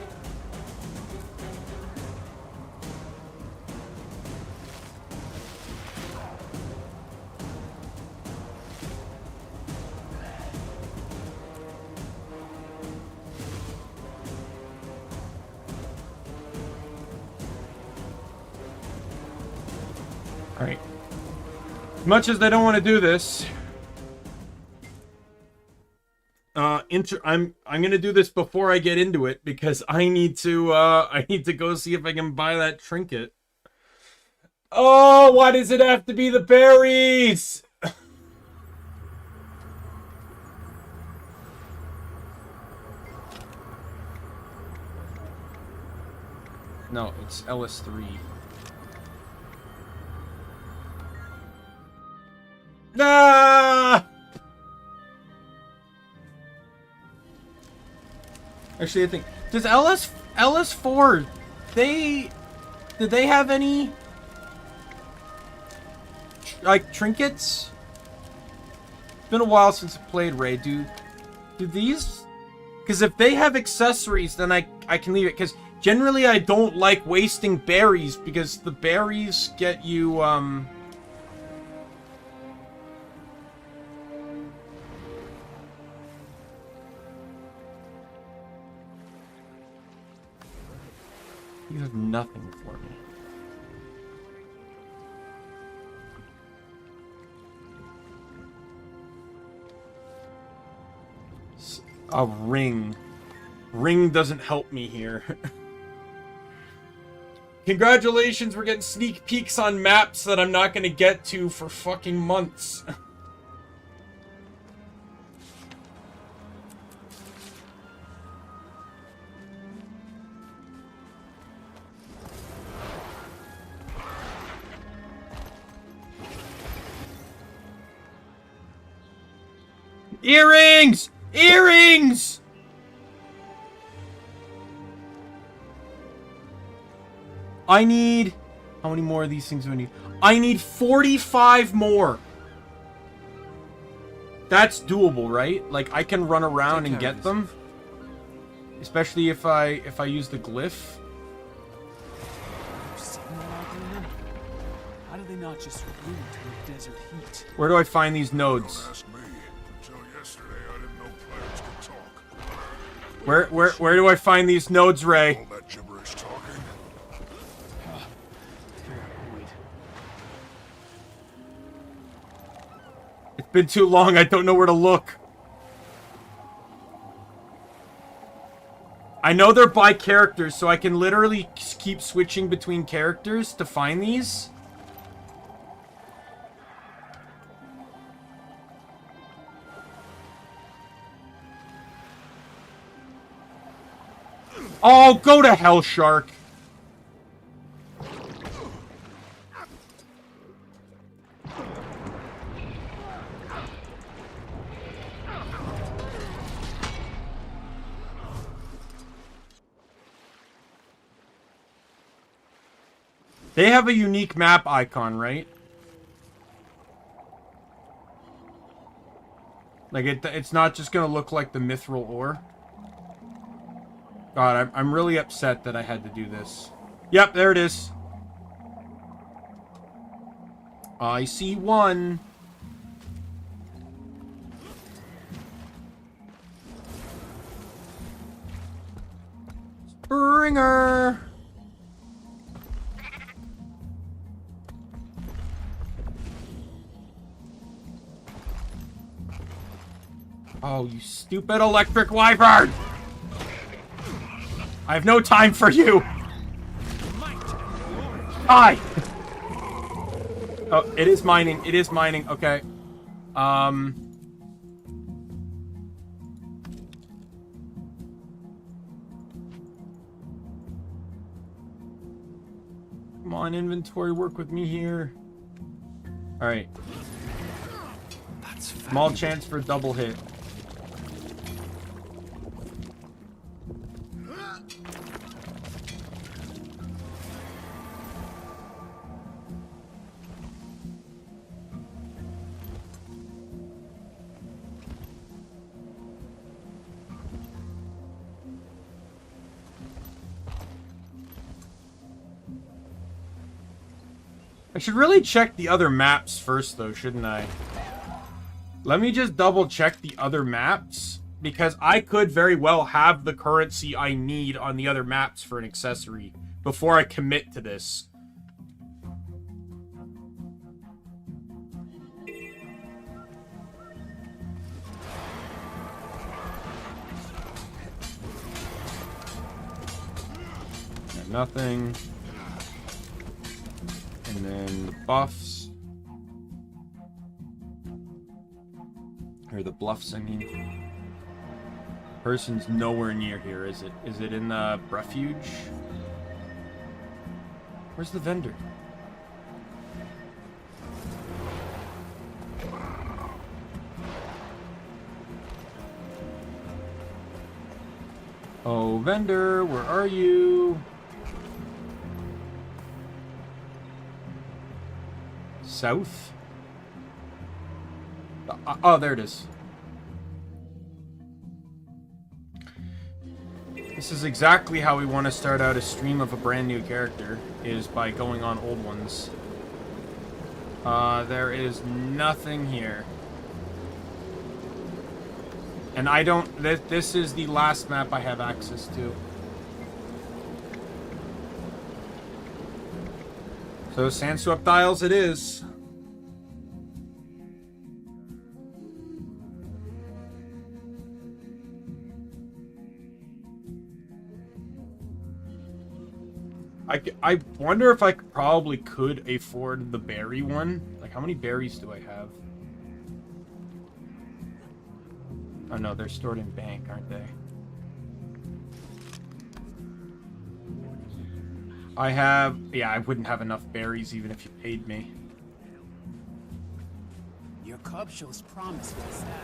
Alright. As much as I don't want to do this, I'm gonna do this before I get into it because I need to go see if I can buy that trinket. Oh, why does it have to be the berries? No, it's LS3. Ah! Actually, I think does LS4 did they have any like trinkets? It's been a while since I played Ray. Do these? Because if they have accessories, then I can leave it. Because generally I don't like wasting berries because the berries get you You have nothing for me. A ring. Ring doesn't help me here. Congratulations, we're getting sneak peeks on maps that I'm not gonna get to for fucking months. Earrings! Earrings! I need... How many more of these things do I need? I need 45 more. That's doable, right? Like, I can run around and get them. Especially if I use the glyph. How do they not just root to a desert heat? Where do I find these nodes? Where do I find these nodes, Ray? All that gibberish talking. It's been too long, I don't know where to look. I know they're by characters, so I can literally keep switching between characters to find these. Oh, go to hell, shark. They have a unique map icon, right? Like, it's not just gonna look like the mithril ore. God, I'm really upset that I had to do this. Yep, there it is. I see one. Springer. Oh, you stupid electric wyvern! I have no time for you! Die! Oh, it is mining. It is mining. Okay. Come on, inventory, work with me here. Alright. Small chance for a double hit. I should really check the other maps first, though, shouldn't I? Let me just double check the other maps, because I could very well have the currency I need on the other maps for an accessory before I commit to this. Got nothing. And then the buffs. Or the bluffs, I mean. Person's nowhere near here, is it? Is it in the refuge? Where's the vendor? Oh, vendor, where are you? South? Oh, there it is. This is exactly how we want to start out a stream of a brand new character, is by going on old ones. There is nothing here. And I don't... This is the last map I have access to. So, Sandswept Isles it is. I wonder if I probably could afford the berry one. Like, how many berries do I have? Oh no, they're stored in bank, aren't they? I have... Yeah, I wouldn't have enough berries even if you paid me. Your cub shows promise with the staff.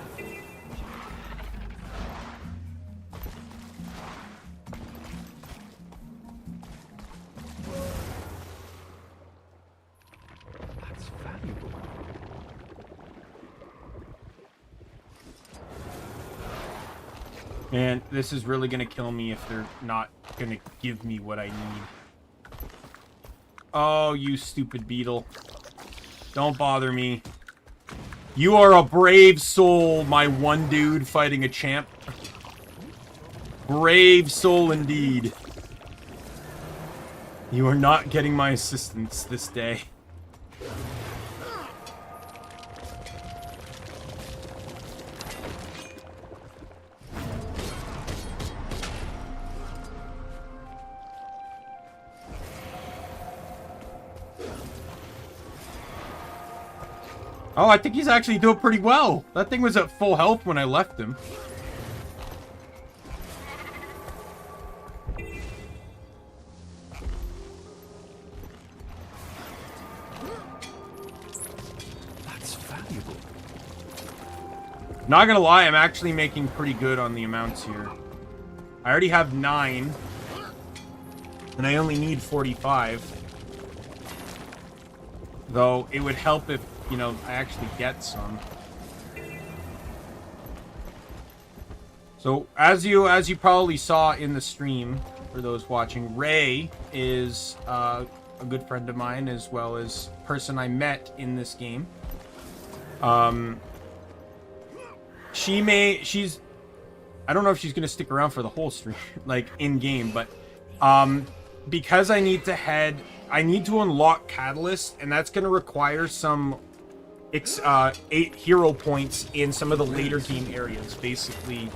That's valuable. Man, this is really gonna kill me if they're not gonna give me what I need. Oh, you stupid beetle. Don't bother me. You are a brave soul, my one dude fighting a champ. Brave soul indeed. You are not getting my assistance this day. Oh, I think he's actually doing pretty well. That thing was at full health when I left him. Not gonna lie, I'm actually making pretty good on the amounts here. I already have 9. And I only need 45. Though, it would help if, you know, I actually get some. So, as you probably saw in the stream, for those watching, Ray is a good friend of mine, as well as a person I met in this game. She's... I don't know if she's going to stick around for the whole stream, like, in-game, but... because I need to unlock Catalyst, and that's going to require some 8 hero points in some of the later game areas. Basically,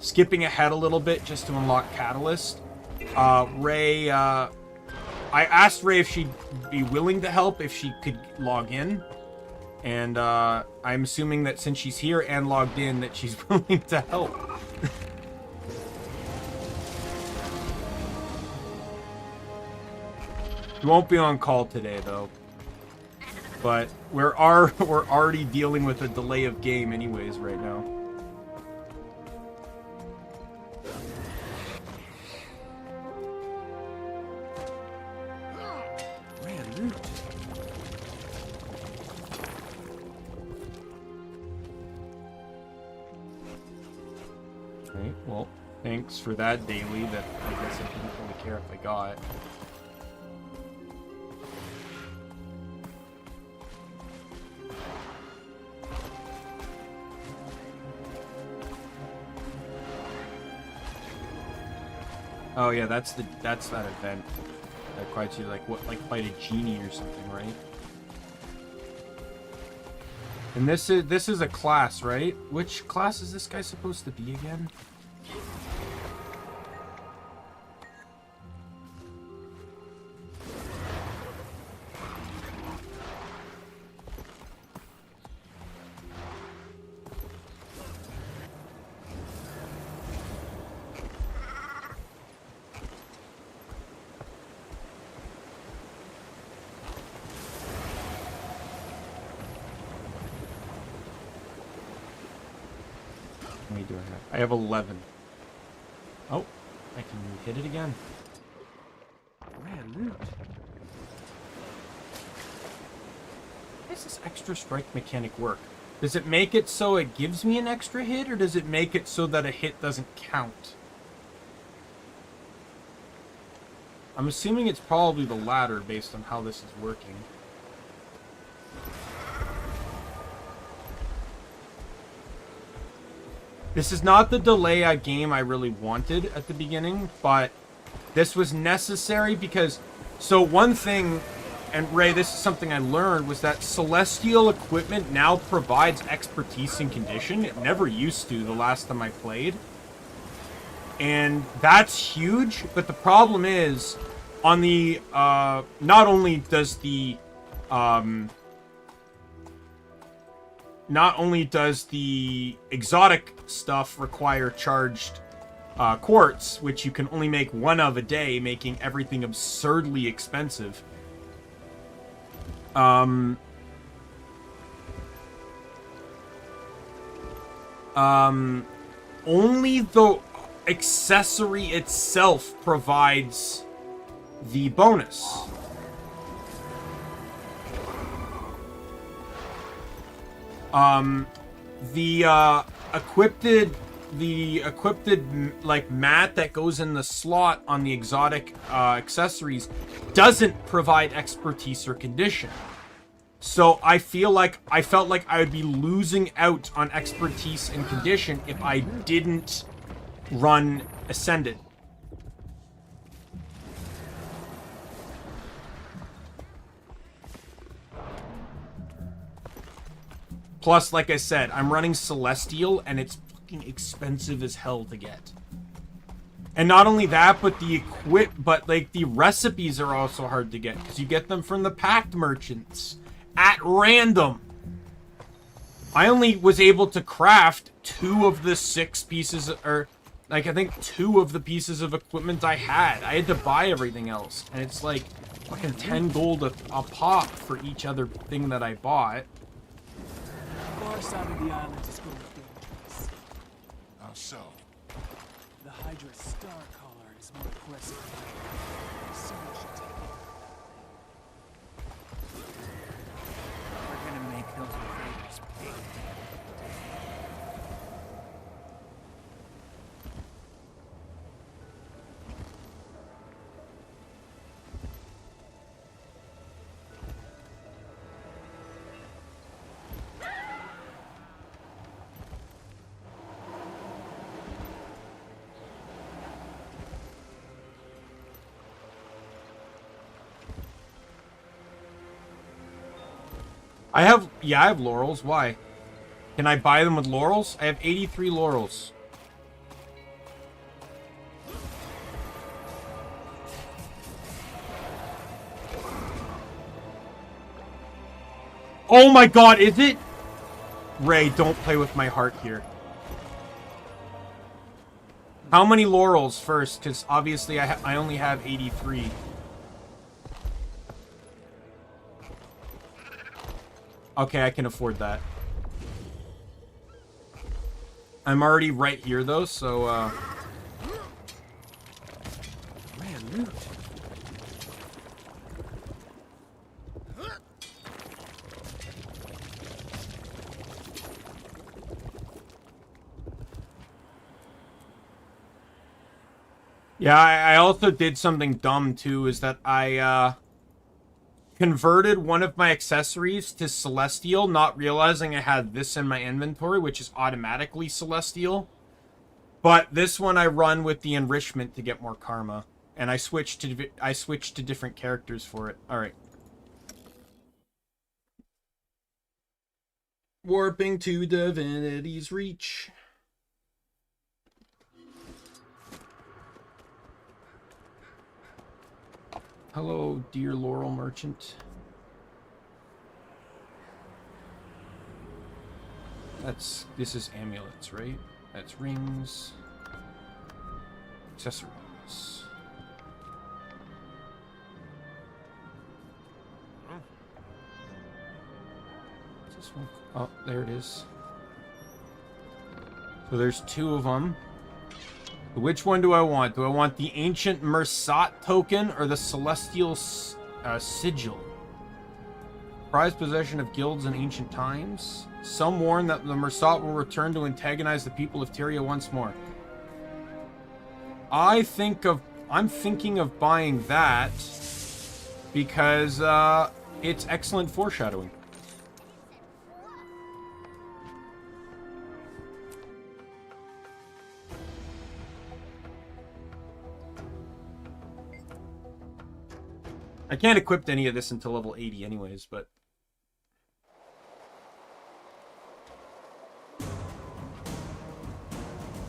skipping ahead a little bit just to unlock Catalyst. Ray, I asked Ray if she'd be willing to help, if she could log in. And I'm assuming that since she's here and logged in, that she's willing to help. He won't be on call today, though. But we're already dealing with a delay of game anyways right now. Okay, well, thanks for that daily that I guess I didn't really care if I got. Oh yeah, that's that event that requires you to like fight a genie or something, right? And this is a class, right? Which class is this guy supposed to be again? How many do I have? I have 11. Oh, I can hit it again. Rare loot. How does this extra strike mechanic work? Does it make it so it gives me an extra hit, or does it make it so that a hit doesn't count? I'm assuming it's probably the latter based on how this is working. This is not the delay game I really wanted at the beginning, but this was necessary because... So one thing, and Ray, this is something I learned, was that Celestial equipment now provides expertise in condition. It never used to the last time I played. And that's huge, but the problem is, on the... not only does the exotic stuff require charged quartz, which you can only make 1 of a day, making everything absurdly expensive. Only the accessory itself provides the bonus. The equipped like mat that goes in the slot on the exotic accessories doesn't provide expertise or condition. So I felt like I would be losing out on expertise and condition if I didn't run Ascended. Plus, like I said, I'm running Celestial, and it's fucking expensive as hell to get. And not only that, but the the recipes are also hard to get, because you get them from the packed merchants at random. I only was able to craft 2 of the 6 pieces, or like I think 2 of the pieces of equipment I had. I had to buy everything else, and it's like fucking 10 gold a pop for each other thing that I bought. Far side of the island is going to so? The Hydra's star collar is more aggressive. Someone should take care of that. We're gonna make those invaders pay. I have laurels. Why? Can I buy them with laurels? I have 83 laurels. Oh my god, is it? Ray, don't play with my heart here. How many laurels first? Because obviously I only have 83. Okay, I can afford that. I'm already right here, though, so, Man, loot. Yeah, I also did something dumb, too, is that I, converted one of my accessories to Celestial, not realizing I had this in my inventory, which is automatically Celestial. But this one I run with the enrichment to get more karma, and I switched to different characters for it. All right. Warping to Divinity's Reach. Hello, dear Laurel Merchant. This is amulets, right? That's rings. Accessories. Is this one? Oh, there it is. So there's 2 of them. Which one do I want? Do I want the Ancient Mersat token or the Celestial Sigil? Prized possession of guilds in ancient times. Some warn that the Mersat will return to antagonize the people of Tyria once more. I'm thinking of buying that because it's excellent foreshadowing. I can't equip any of this until level 80 anyways, but...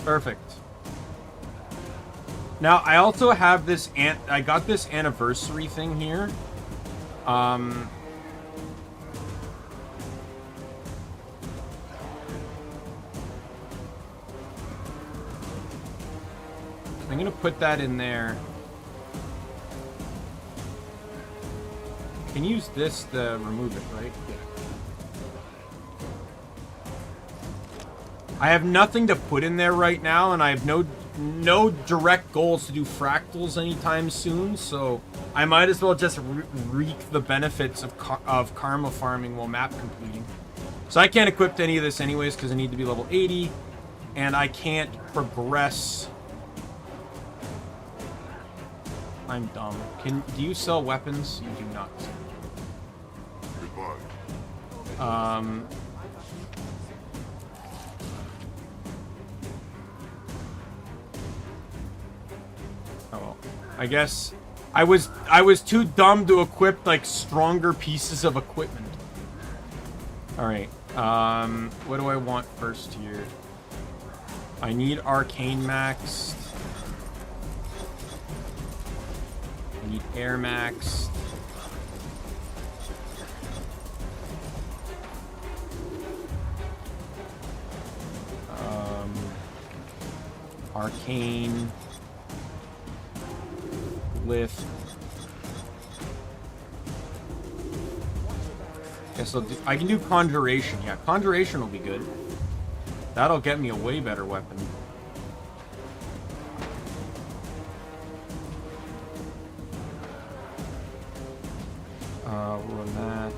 Perfect. Now, I also have this... I got this anniversary thing here. I'm gonna put that in there. I can use this to remove it, right? Yeah. I have nothing to put in there right now, and I have no direct goals to do fractals anytime soon, so I might as well just reap the benefits of karma farming while map completing. So I can't equip any of this anyways because I need to be level 80, and I can't progress. I'm dumb. Do you sell weapons? You do not. Goodbye. Oh, I guess I was too dumb to equip like stronger pieces of equipment. All right. What do I want first here? I need arcane maxed. I need air maxed. Arcane. Lift. Guess I can do conjuration. Yeah, conjuration will be good. That'll get me a way better weapon. Run that.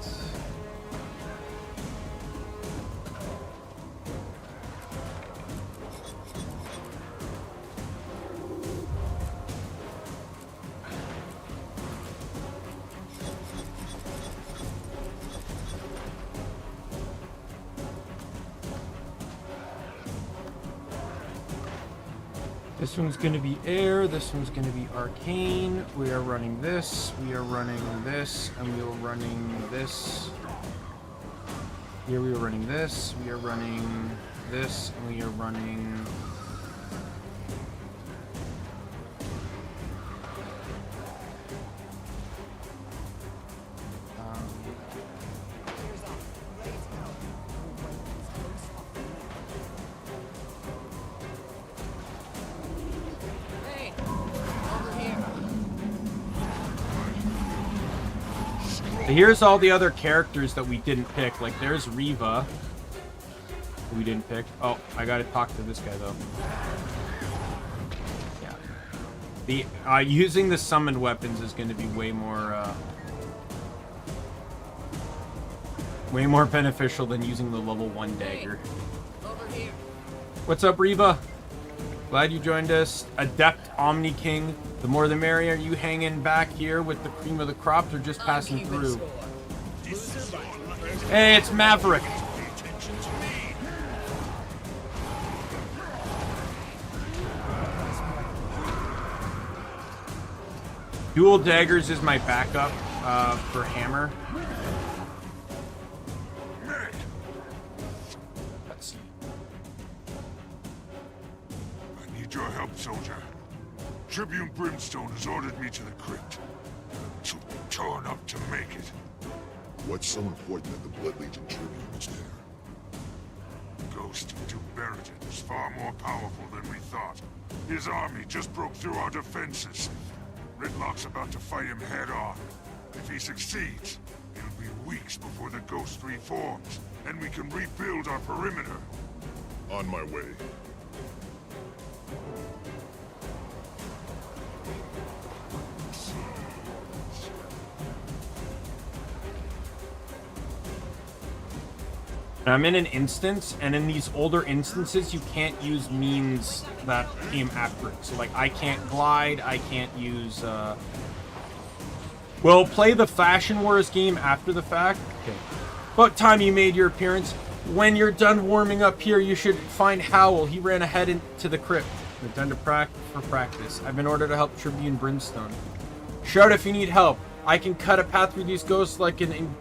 This one's going to be air, this one's going to be arcane. We are running this, we are running this, and we are running this. Here we are running this, we are running this, and we are running... Here's all the other characters that we didn't pick. Like, there's Riva, who we didn't pick. Oh, I gotta talk to this guy, though. Yeah. The using the summoned weapons is going to be way more beneficial than using the level 1 dagger. What's up, Riva? Glad you joined us. Adept Omni King. The more the merrier. You hanging back here with the cream of the crop, or just passing through? Hey, it's Maverick. Dual daggers is my backup for hammer. Let's see. I need your help, soldier. Tribune Brimstone has ordered me to the crypt. So turn up to make it. What's so important that the Blood Legion Tribune is there? Ghost of Tuberidon is far more powerful than we thought. His army just broke through our defenses. Ridlock's about to fight him head on. If he succeeds, it'll be weeks before the Ghost reforms, and we can rebuild our perimeter. On my way. I'm in an instance, and in these older instances, you can't use means that came after it. So, like, I can't glide, I can't use, Well, play the Fashion Wars game after the fact. Okay. About time you made your appearance. When you're done warming up here, you should find Howl. He ran ahead into the crypt. We're done to practice. I've been ordered to help Tribune Brimstone. Shout if you need help. I can cut a path through these ghosts like an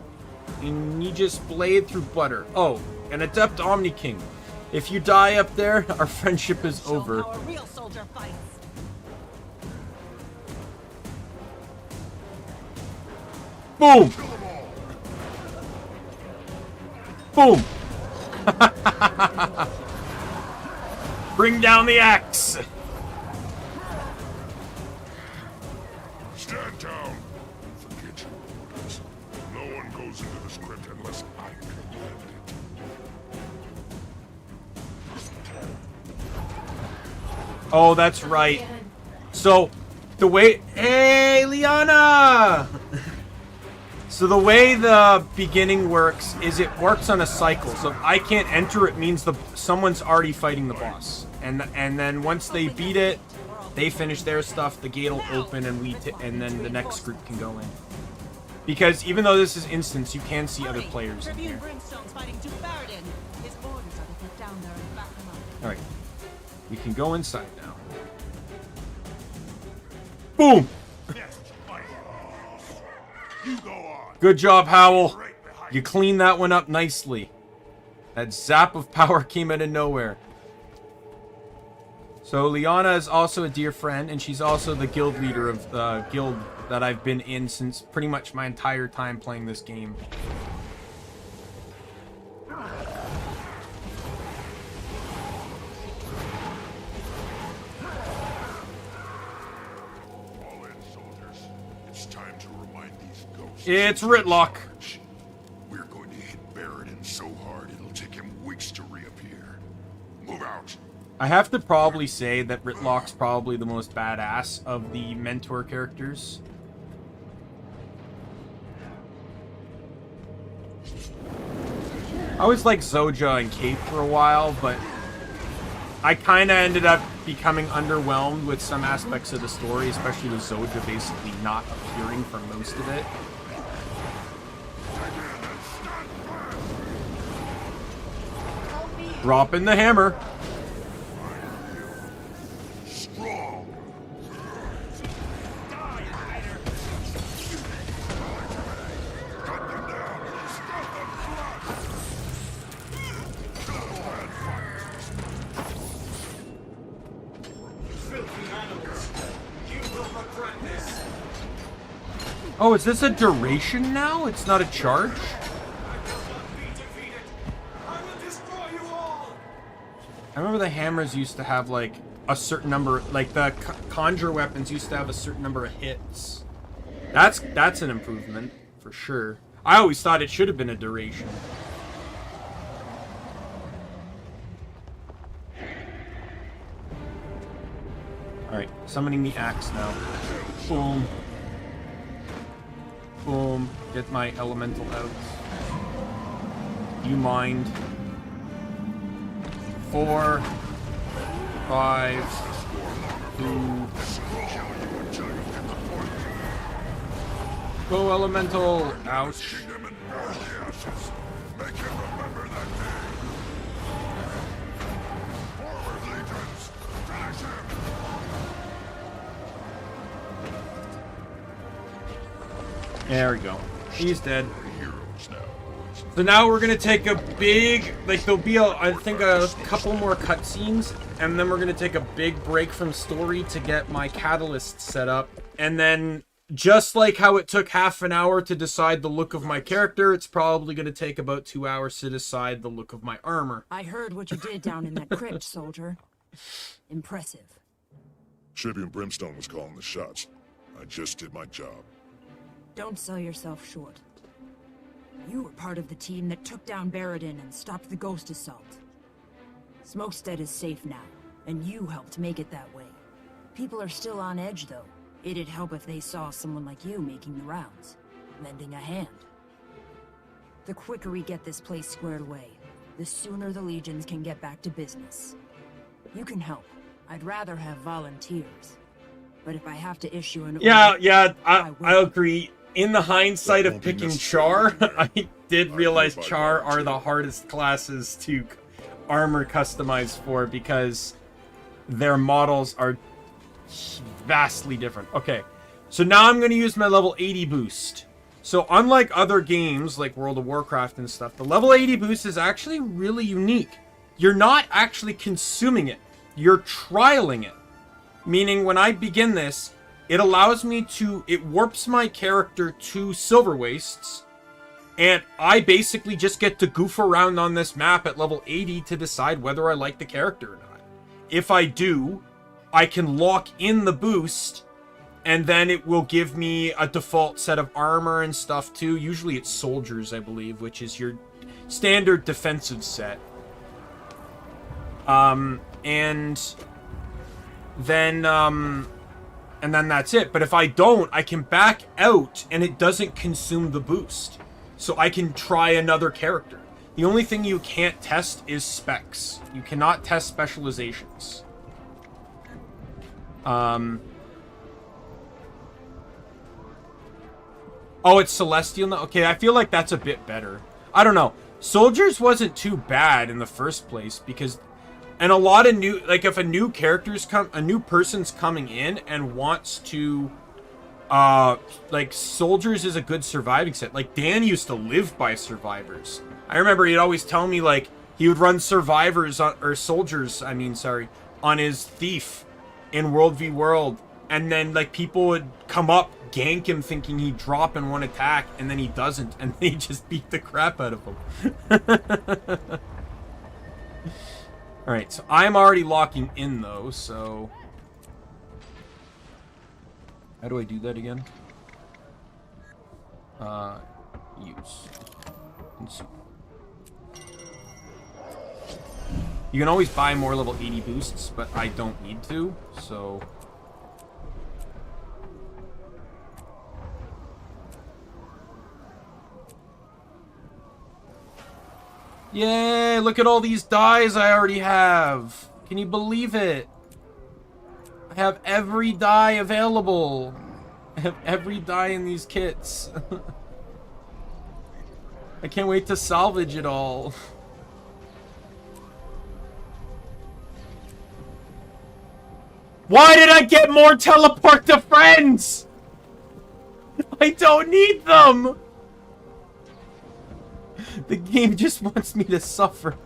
Aegis blade through butter. Oh, an adept Omni King. If you die up there, our friendship is over. How a real soldier fights. Boom! Boom! Bring down the axe! Stand down. Forget your orders. No one goes into this crypt unless I command it. Oh, that's right. So, the way... Hey, Liana! So the way the beginning works is it works on a cycle. So if I can't enter, it means someone's already fighting the boss. And then once they beat it, they finish their stuff, the gate will open, and then the next group can go in. Because even though this is instance, you can see other players in here. Alright. We can go inside now. Boom! Good job, Howl. You cleaned that one up nicely. That zap of power came out of nowhere. So Liana is also a dear friend, and she's also the guild leader of the guild that I've been in since pretty much my entire time playing this game. It's Ritlock. We're going to hit Baradin so hard it'll take him weeks to reappear. Move out. I have to probably say that Ritlock's probably the most badass of the mentor characters. I always liked Zoja and Kate for a while, but I kind of ended up becoming underwhelmed with some aspects of the story, especially with Zoja basically not appearing for most of it. Dropping the hammer. Oh, is this a duration now? It's not a charge? I remember the hammers used to have, like, a certain number... Like, the conjure weapons used to have a certain number of hits. That's an improvement, for sure. I always thought it should have been a duration. Alright, summoning the axe now. Boom. Boom. Get my elemental out. You mind? 4, 5, 2. Go elemental. Ouch. There we go. He's dead. So now we're gonna take a big, like there'll be I think a couple more cutscenes, and then we're gonna take a big break from story to get my catalyst set up, and then just like how it took half an hour to decide the look of my character, it's probably gonna take about 2 hours to decide the look of my armor. I heard what you did down in that crypt, soldier. Impressive. Tribune Brimstone was calling the shots. I just did my job. Don't sell yourself short. You were part of the team that took down Baradin and stopped the Ghost Assault. Smokestead is safe now, and you helped make it that way. People are still on edge, though. It'd help if they saw someone like you making the rounds, lending a hand. The quicker we get this place squared away, the sooner the Legions can get back to business. You can help. I'd rather have volunteers. But if I have to issue an order, I agree. In the hindsight of picking Char, I did realize Char are the hardest classes to armor customize for because their models are vastly different. Okay, so now I'm going to use my level 80 boost. So unlike other games like World of Warcraft and stuff, the level 80 boost is actually really unique. You're not actually consuming it. You're trialing it. Meaning when I begin this, it allows me to, it warps my character to Silver Wastes, and I basically just get to goof around on this map at level 80 to decide whether I like the character or not. If I do, I can lock in the boost, and then it will give me a default set of armor and stuff too. Usually it's soldiers, I believe, which is your standard defensive set. And then that's it. But if I don't, I can back out and it doesn't consume the boost. So I can try another character. The only thing you can't test is specs. You cannot test specializations. Oh, it's Celestial now? Okay, I feel like that's a bit better. I don't know. Soldiers wasn't too bad in the first place because... And a lot of new, like if a new person's coming in and wants to, like Soldiers is a good surviving set. Like Dan used to live by Survivors. I remember he'd always tell me like he would run Survivors on, or Soldiers, I mean, sorry, on his Thief in World v World. And then like people would come up, gank him thinking he'd drop in one attack and then he doesn't. And they just beat the crap out of him. Alright, so I'm already locking in, though, so... How do I do that again? Use. Consume. You can always buy more level 80 boosts, but I don't need to, so... Yay, look at all these dyes I already have. Can you believe it? I have every dye available. I have every dye in these kits. I can't wait to salvage it all. Why did I get more teleport to friends? I don't need them. The game just wants me to suffer.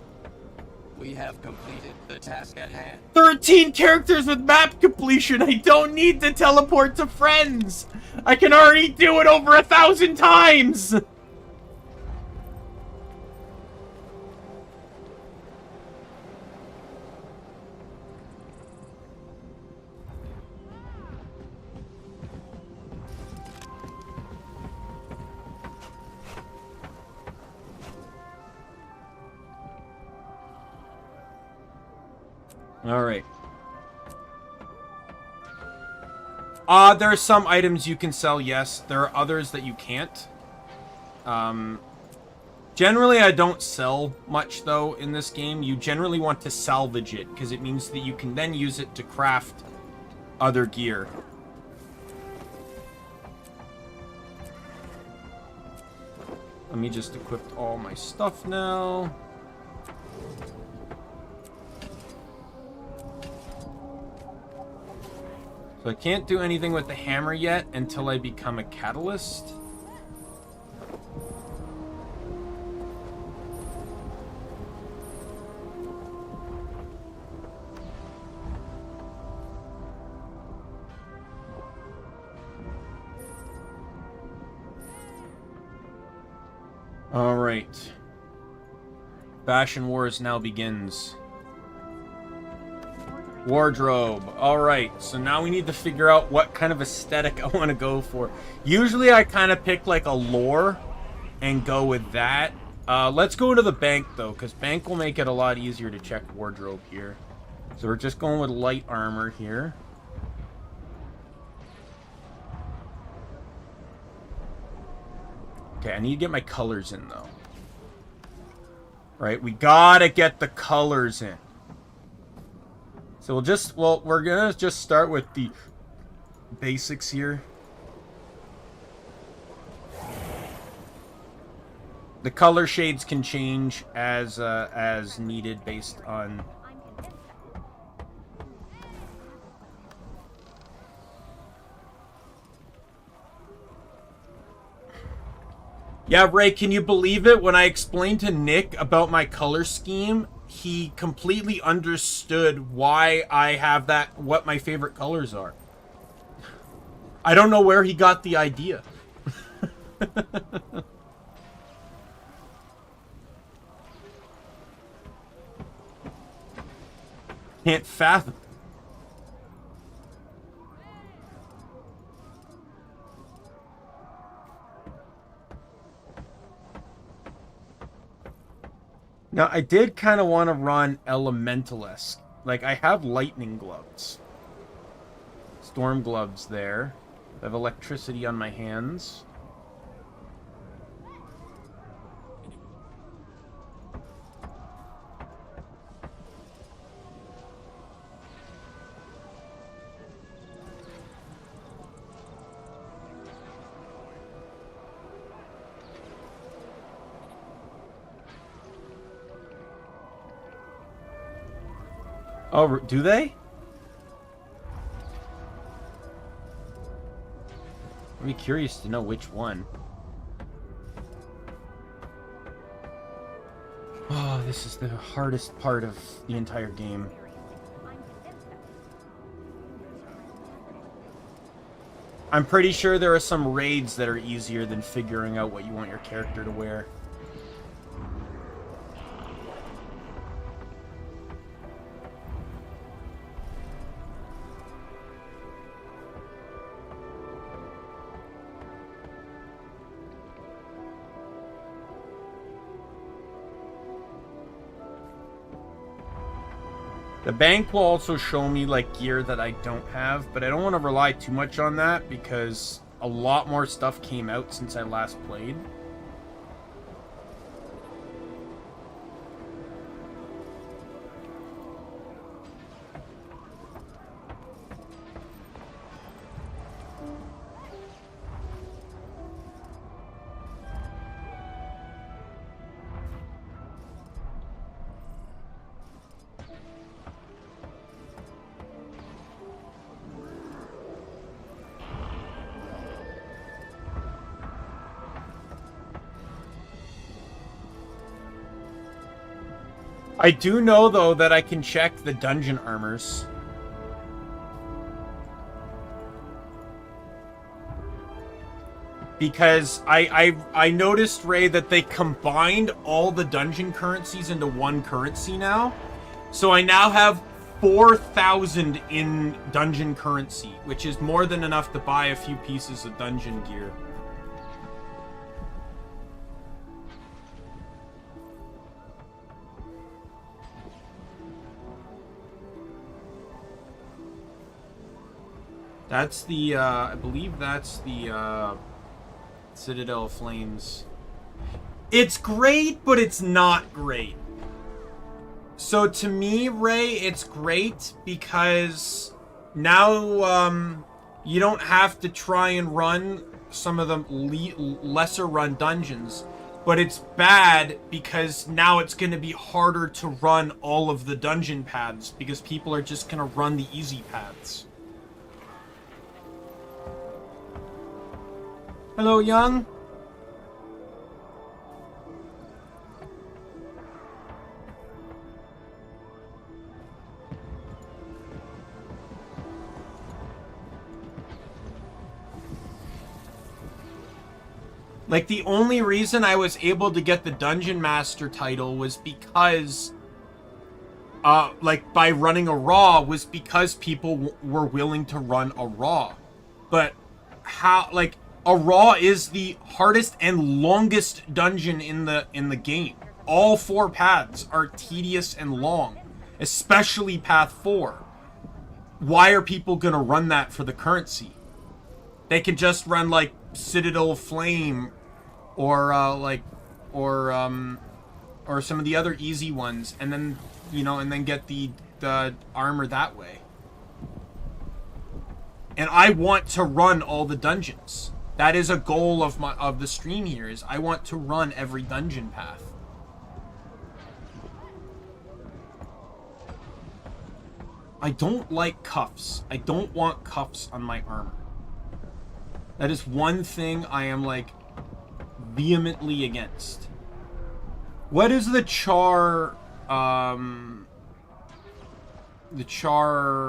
We have completed the task at hand. 13 characters with map completion. I don't need to teleport to friends. I can already do it over 1,000 times. All right. There are some items you can sell, yes. There are others that you can't. Generally, I don't sell much, though, in this game. You generally want to salvage it, because it means that you can then use it to craft other gear. Let me just equip all my stuff now. So I can't do anything with the hammer yet until I become a catalyst. All right. Fashion Wars now begins. Wardrobe. Alright, so now we need to figure out what kind of aesthetic I want to go for. Usually I kind of pick like a lore and go with that. Let's go to the bank though, because bank will make it a lot easier to check wardrobe here. So we're just going with light armor here. Okay, I need to get my colors in though. Right, we gotta get the colors in. So we're gonna just start with the basics here. The color shades can change as needed based on. Yeah, Ray, can you believe it? When I explained to Nick about my color scheme, he completely understood why I have that, what my favorite colors are. I don't know where he got the idea. Can't fathom. Now, I did kind of want to run Elementalesque. Like, I have lightning gloves. Storm gloves there. I have electricity on my hands. Oh, do they? I'd be curious to know which one. Oh, this is the hardest part of the entire game. I'm pretty sure there are some raids that are easier than figuring out what you want your character to wear. The bank will also show me, like, gear that I don't have, but I don't want to rely too much on that because a lot more stuff came out since I last played. I do know, though, that I can check the dungeon armors. Because I noticed, Ray, that they combined all the dungeon currencies into one currency now. So I now have 4,000 in dungeon currency, which is more than enough to buy a few pieces of dungeon gear. That's the, I believe that's the, Citadel Flames. It's great, but it's not great. So to me, Ray, it's great because now, you don't have to try and run some of the lesser run dungeons. But it's bad because now it's going to be harder to run all of the dungeon paths because people are just going to run the easy paths. Hello, Young. Like, the only reason I was able to get the Dungeon Master title was because, like, by running a Raw, was because people were willing to run a Raw. But how, like, a Raw is the hardest and longest dungeon in the game. All 4 paths are tedious and long, especially path 4. Why are people gonna run that for the currency? They could just run like Citadel Flame or some of the other easy ones, and then, you know, and then get the armor that way. And I want to run all the dungeons. That is a goal of the stream here, is I want to run every dungeon path. I don't like cuffs. I don't want cuffs on my armor. That is one thing I am, like, vehemently against. What is the Char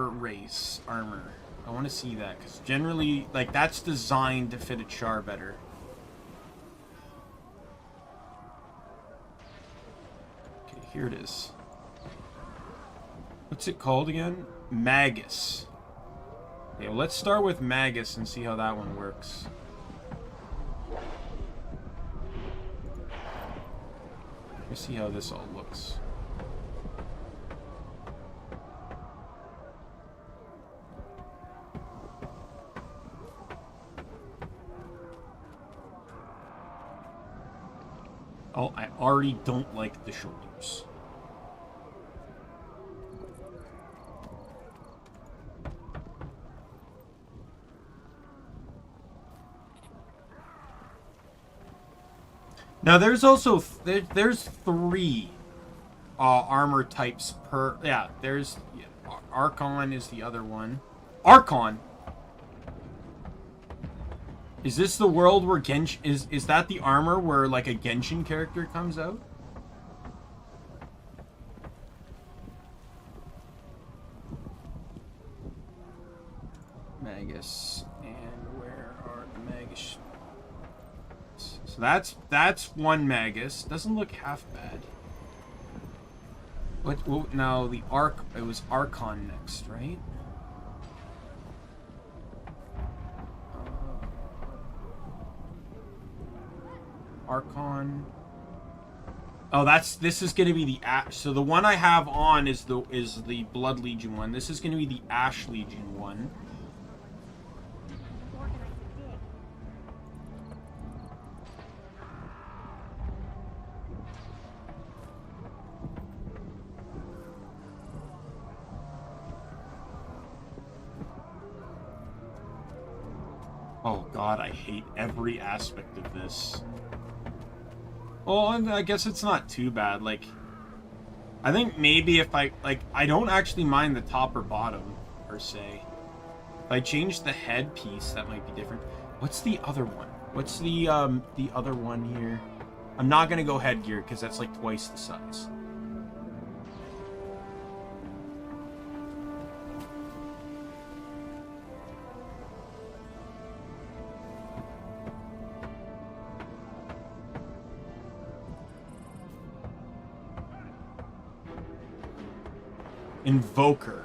race armor? I want to see that, because generally, like, that's designed to fit a Char better. Okay, here it is. What's it called again? Magus. Okay, well, let's start with Magus and see how that one works. Let me see how this all looks. Oh, I already don't like the shoulders. Now there's also there's 3 armor types per, yeah, there's Archon is the other one. Archon. Is this the world where Genshin is that the armor where, like, a Genshin character comes out? Magus, and where are the Magus? So that's one Magus. Doesn't look half bad. What now, the it was Archon next, right? Archon. Oh, this is going to be the Ash. So the one I have on is the Blood Legion one. This is going to be the Ash Legion one. Oh god, I hate every aspect of this. Well, I guess it's not too bad. Like, I think maybe if I don't actually mind the top or bottom, per se. If I change the headpiece, that might be different. What's the other one? What's the other one here? I'm not gonna go headgear, because that's like twice the size. Invoker.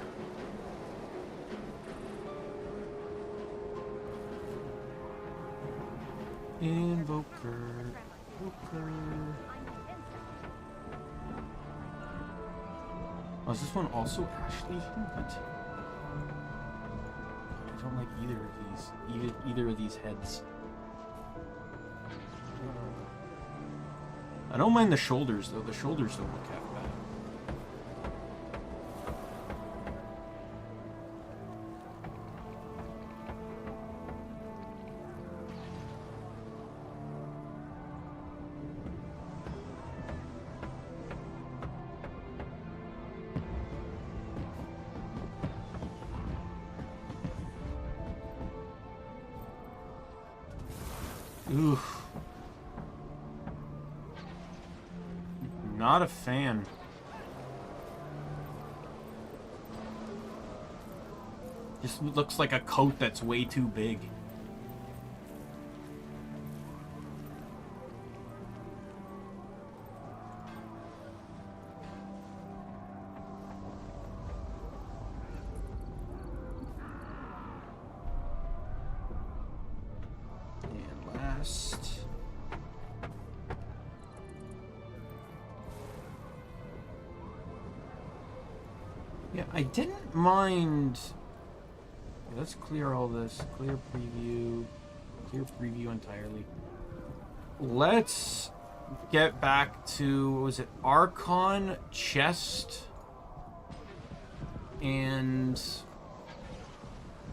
Invoker. Oh, is this one also Ashley? What? I don't like either of these. Either of these heads. I don't mind the shoulders though. The shoulders don't look half bad. Oof. Not a fan. Just looks like a coat that's way too big. And last. Yeah, I didn't mind. Let's clear all this. Clear preview. Clear preview entirely. Let's get back to, what was it? Archon, chest, and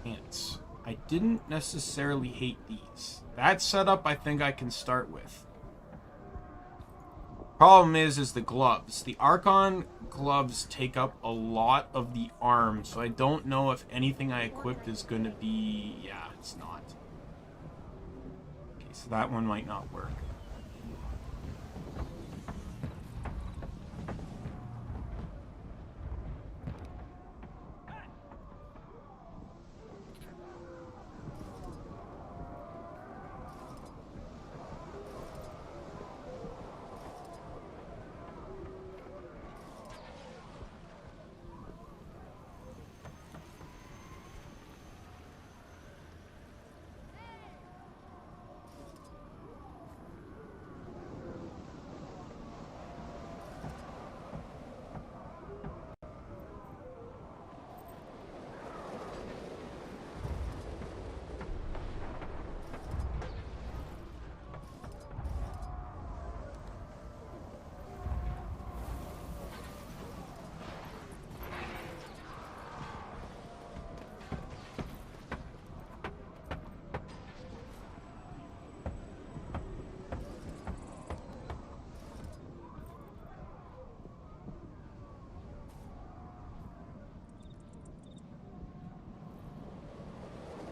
pants. I didn't necessarily hate these. That setup I think I can start with. Problem is the gloves. The Archon gloves take up a lot of the arm, so I don't know if anything I equipped is going to be... Yeah, it's not. Okay, so that one might not work.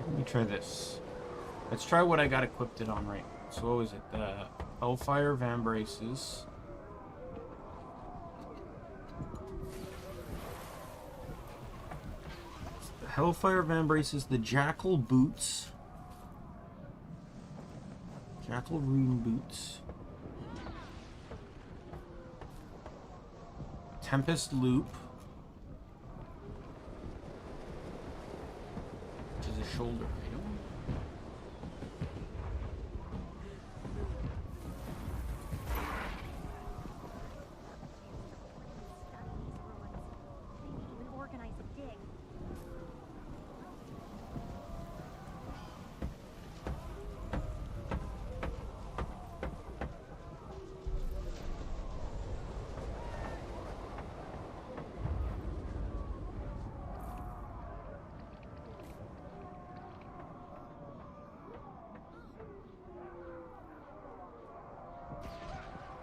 Let me try this. Let's try what I got equipped it on right now. So what was it? The Hellfire Van Braces. The Hellfire Van Braces, the Jackal Boots. Jackal Rune Boots. Tempest Loop. Which is a shoulder item.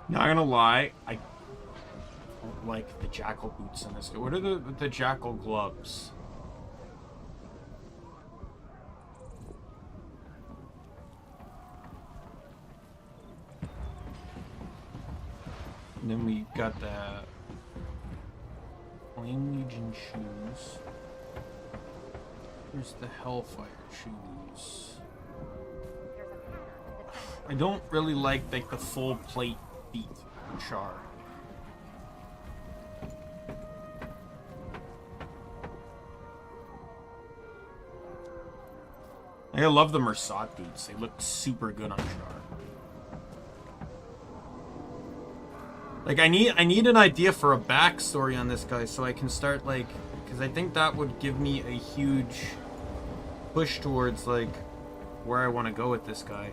Not gonna lie, I don't like the Jackal boots in this. What are the Jackal gloves? And then we got the Flame Legion shoes. Here's the Hellfire shoes. I don't really like the full plate feet char. I love the Mersat dudes. They look super good on Char. Like, I need an idea for a backstory on this guy so I can start, like... Because I think that would give me a huge push towards, like, where I want to go with this guy.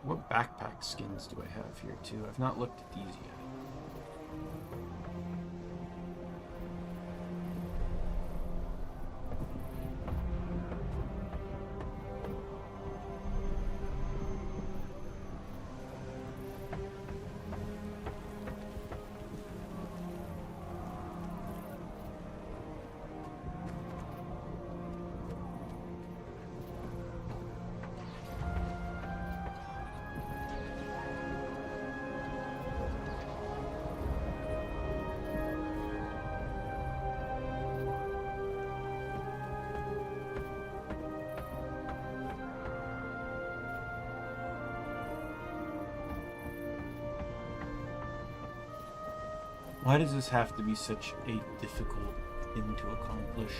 What backpack skins do I have here, too? I've not looked at these yet. Why does this have to be such a difficult thing to accomplish?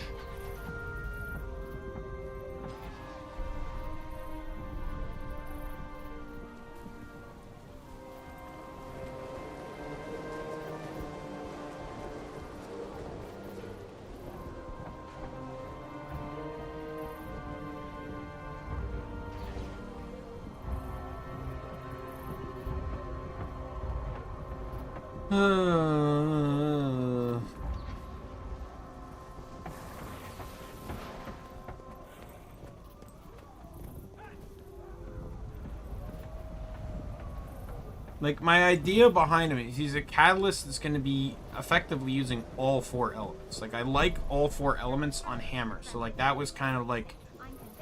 Like, my idea behind him is he's a catalyst that's going to be effectively using all 4 elements. Like, I like all 4 elements on hammer. So, like, that was kind of, like,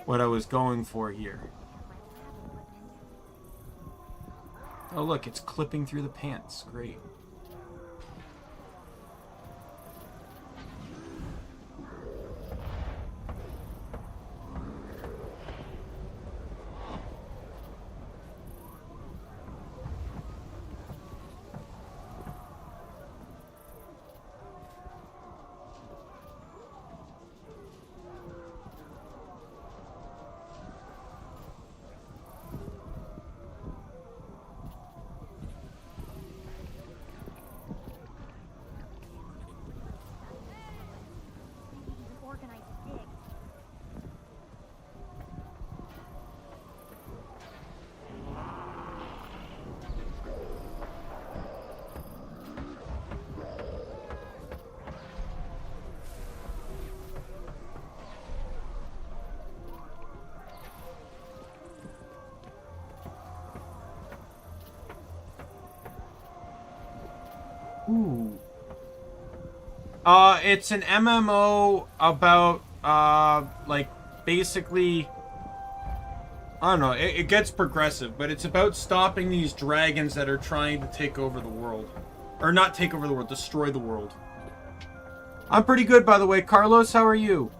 what I was going for here. Oh, look, it's clipping through the pants. Great. Ooh. It's an MMO about, like, basically, I don't know, it gets progressive, but it's about stopping these dragons that are trying to take over the world. Or not take over the world, destroy the world. I'm pretty good, by the way. Carlos, how are you?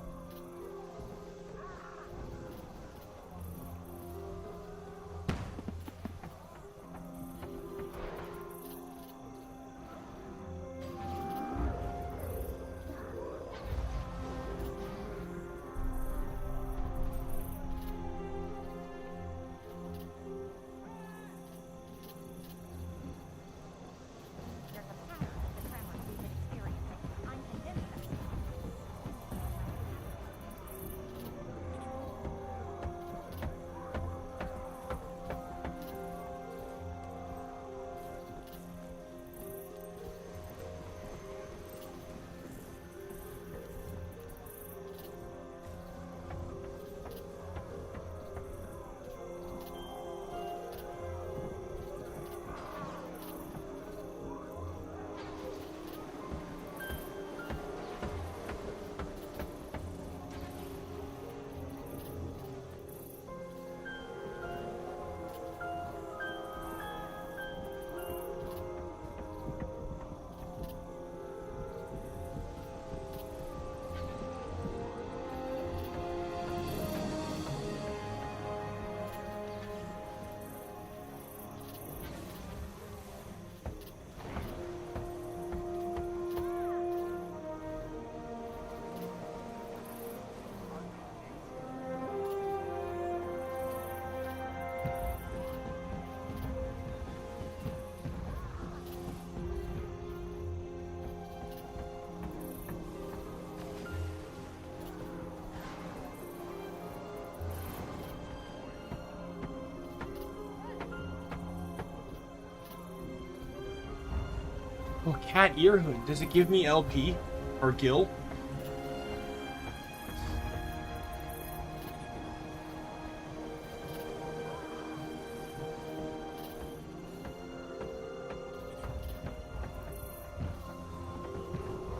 Oh, cat ear hood. Does it give me LP or Gil?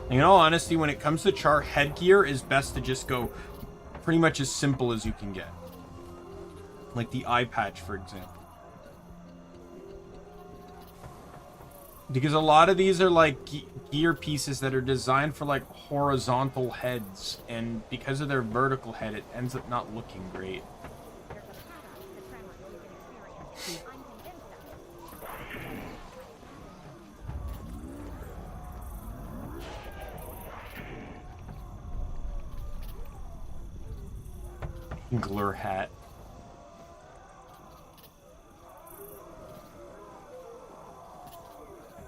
In all honesty, when it comes to char, headgear is best to just go pretty much as simple as you can get. Like the eye patch, for example. Because a lot of these are like gear pieces that are designed for like horizontal heads, and because of their vertical head, it ends up not looking great. Glur hat.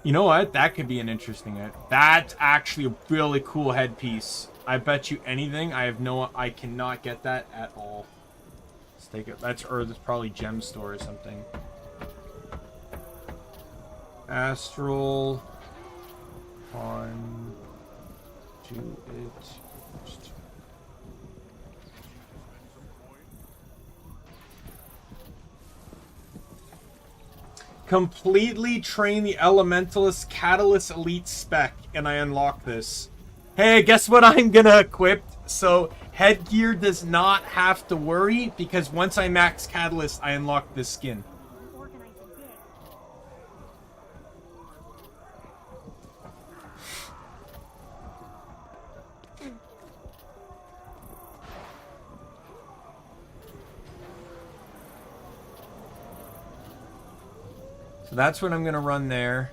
You know what? That could be an interesting head. That's actually a really cool headpiece. I bet you anything. I cannot get that at all. Let's take it. That's probably Gem Store or something. Astral. On to it. Completely train the Elementalist Catalyst Elite spec, and I unlock this. Hey, guess what I'm gonna equip? So, headgear does not have to worry, because once I max Catalyst, I unlock this skin. So that's what I'm gonna run there.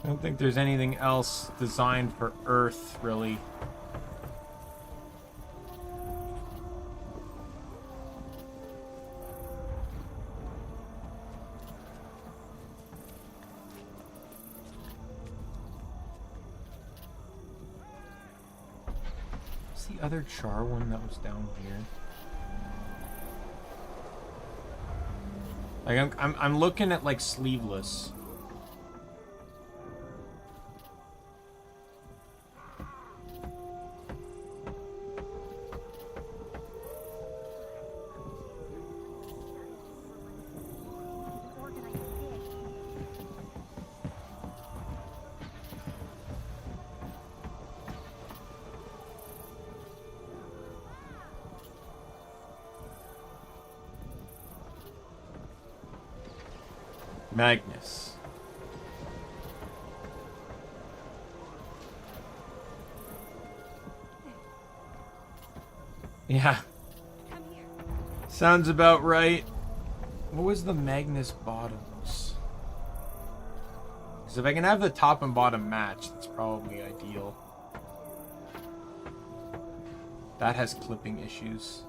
I don't think there's anything else designed for Earth, really. What's the other char one that was down here? Like I'm looking at like sleeveless. Magnus. Yeah. Sounds about right. What was the Magnus bottoms? Because if I can have the top and bottom match, that's probably ideal. That has clipping issues.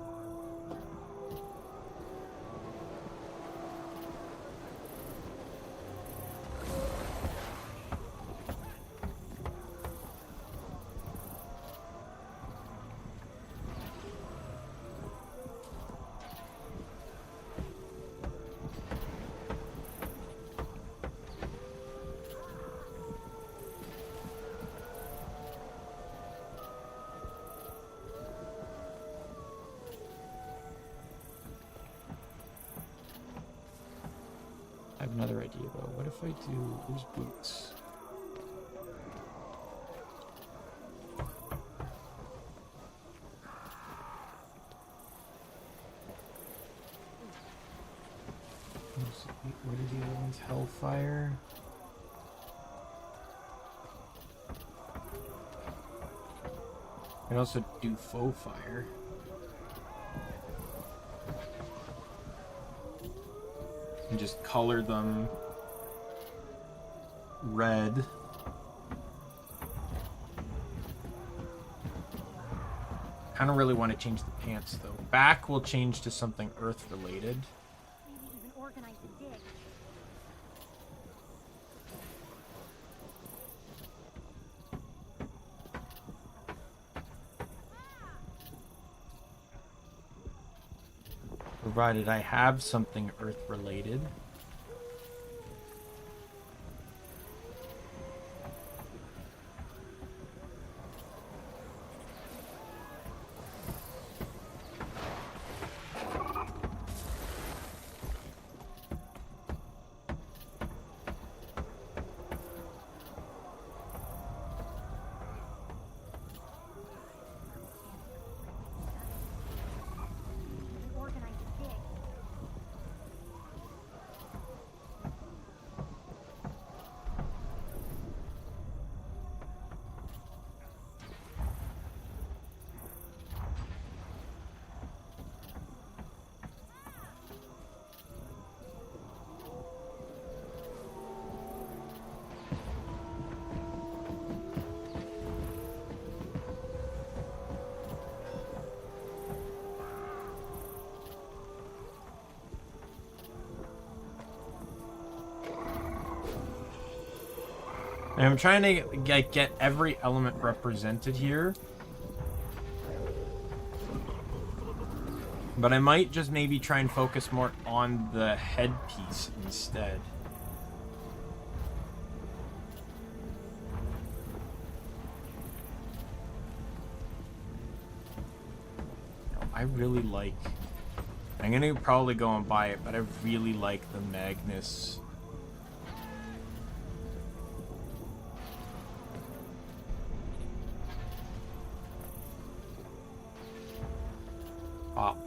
though. What if I do... Where's boots? What are the other ones? Hellfire? I can also do faux fire. And just color them red. Kind of really want to change the pants though. Back will change to something earth related. Maybe even organize the dig. Provided I have something earth related. Organize the dig. And I'm trying to get every element represented here. But I might just maybe try and focus more on the headpiece instead. I really like... I'm gonna probably go and buy it, but I really like the Magnus. Pop.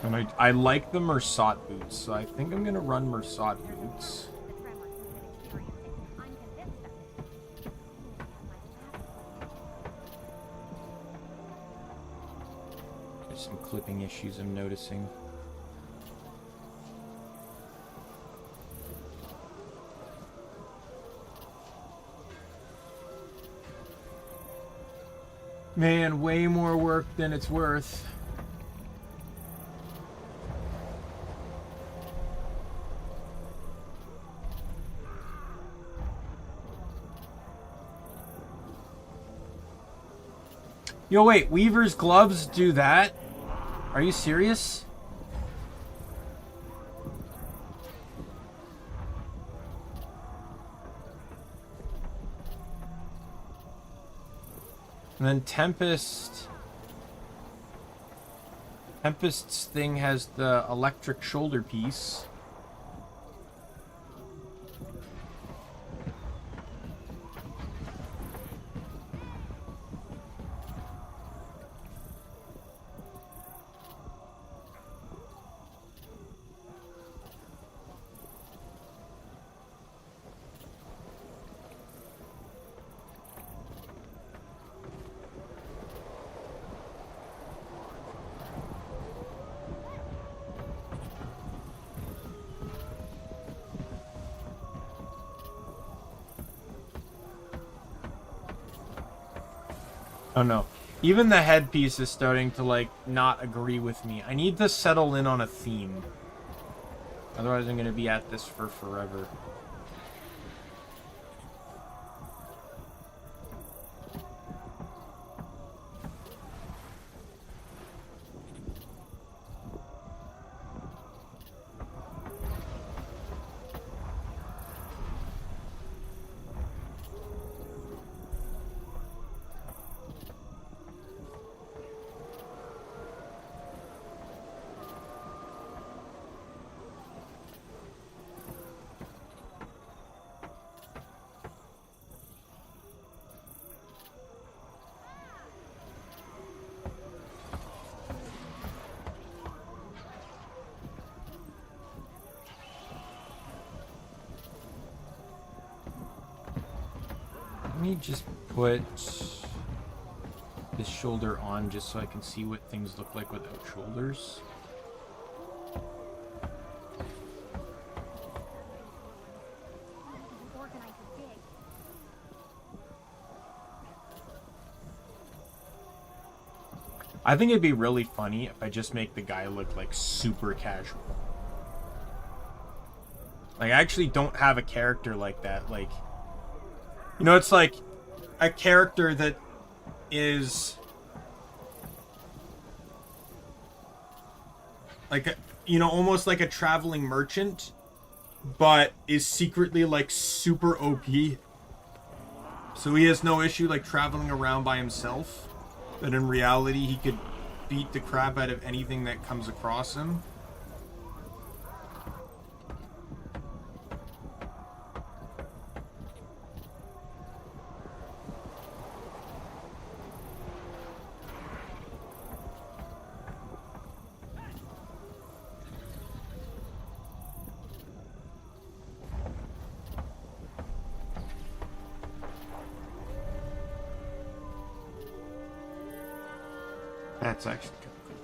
And I like the Mersat boots, so I think I'm gonna run Mersat boots. There's some clipping issues I'm noticing. Man, way more work than it's worth. Yo, wait, Weaver's gloves do that? Are you serious? And then Tempest's thing has the electric shoulder piece. Oh no. Even the headpiece is starting to, like, not agree with me. I need to settle in on a theme. Otherwise I'm gonna be at this for forever. me just put this shoulder on just so I can see what things look like without shoulders. Organize a dig. I think it'd be really funny if I just make the guy look like super casual. Like, I actually don't have a character like that. Like, you know, it's like a character that is like a, you know, almost like a traveling merchant, but is secretly like super OP. So he has no issue like traveling around by himself. But in reality, he could beat the crap out of anything that comes across him. That's actually kind of cool.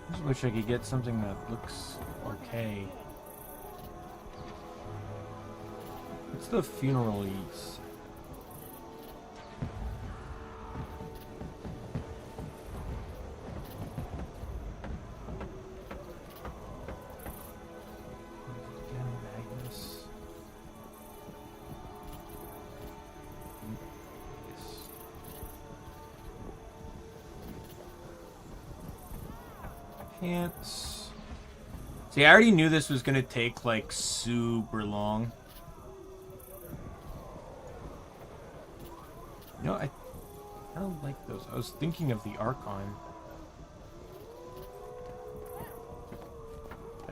I just wish I could get something that looks okay. What's the funeral ease? See, I already knew this was gonna take like super long. You know, I don't like those. I was thinking of the Archon.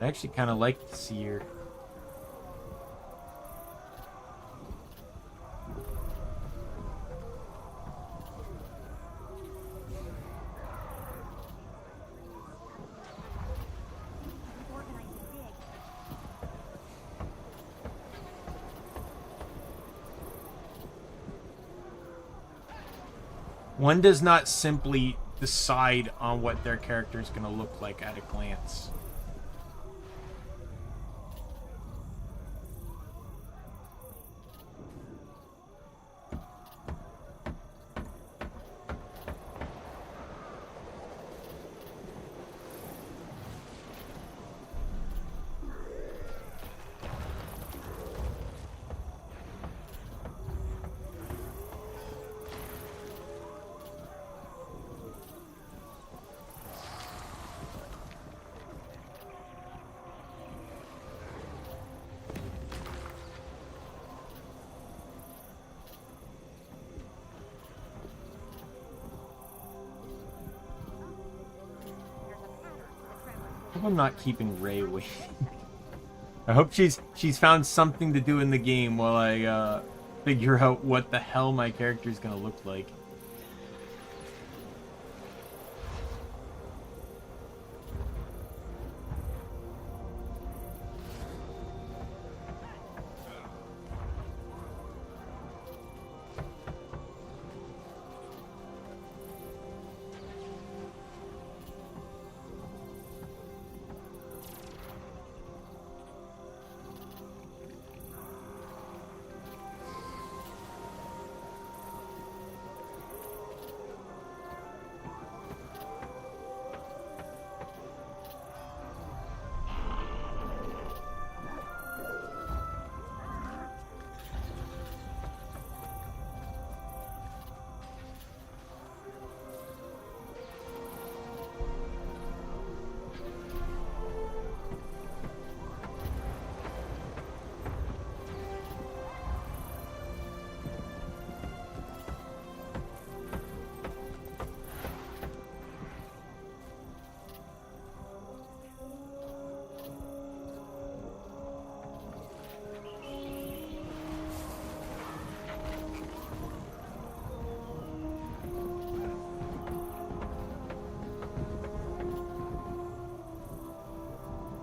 I actually kind of like the Seer. One does not simply decide on what their character is going to look like at a glance. I'm not keeping Ray waiting. I hope she's found something to do in the game while I figure out what the hell my character is gonna look like.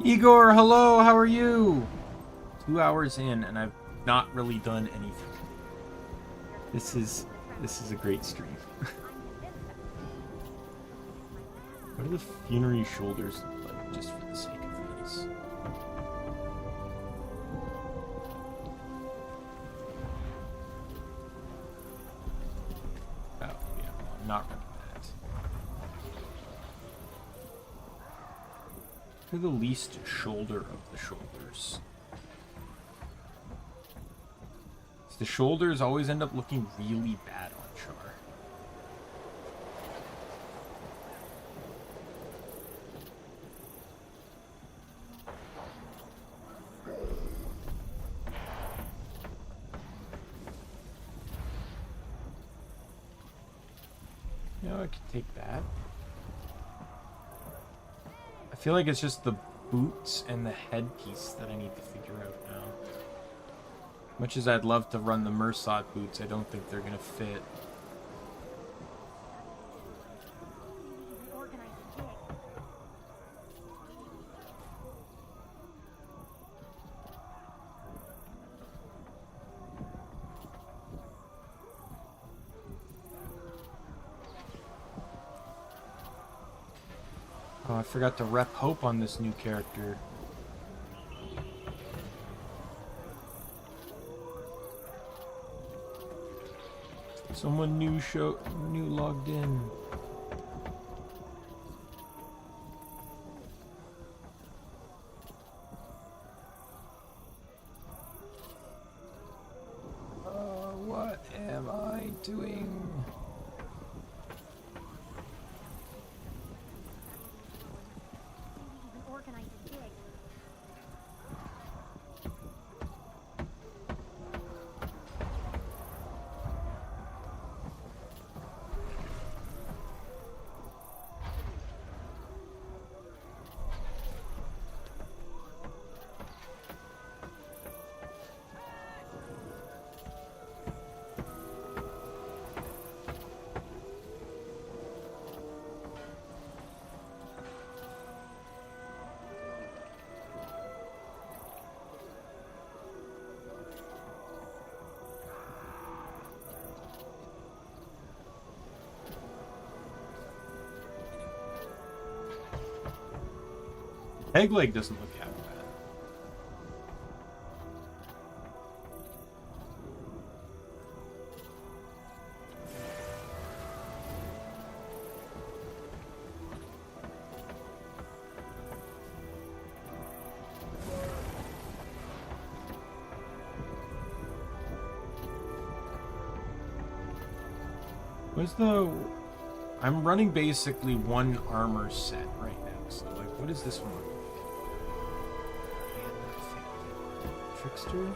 Igor, hello, how are you? 2 hours in and I've not really done anything. This is a great stream. What do the funerary shoulders look like, just for the sake of this? Oh, yeah, well, I'm not running that. To the least shoulder of the shoulders. The shoulders always end up looking really bad on Char. You know, I could take that. I feel like it's just the boots and the headpiece that I need to figure out now. Much as I'd love to run the Mersat boots, I don't think they're gonna fit. Oh, I forgot to rep Hope on this new character. Someone new logged in. What am I doing? Pegleg doesn't look half bad. What's the... I'm running basically one armor set right now, so like, what is this one? Trickster?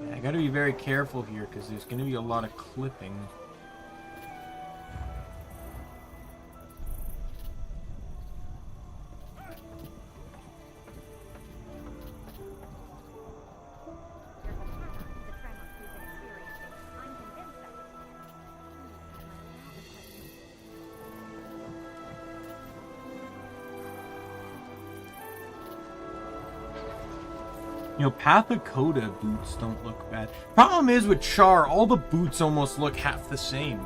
Yeah, I gotta be very careful here because there's gonna be a lot of clipping. You know, Pathakoda boots don't look bad. Problem is with Char, all the boots almost look half the same.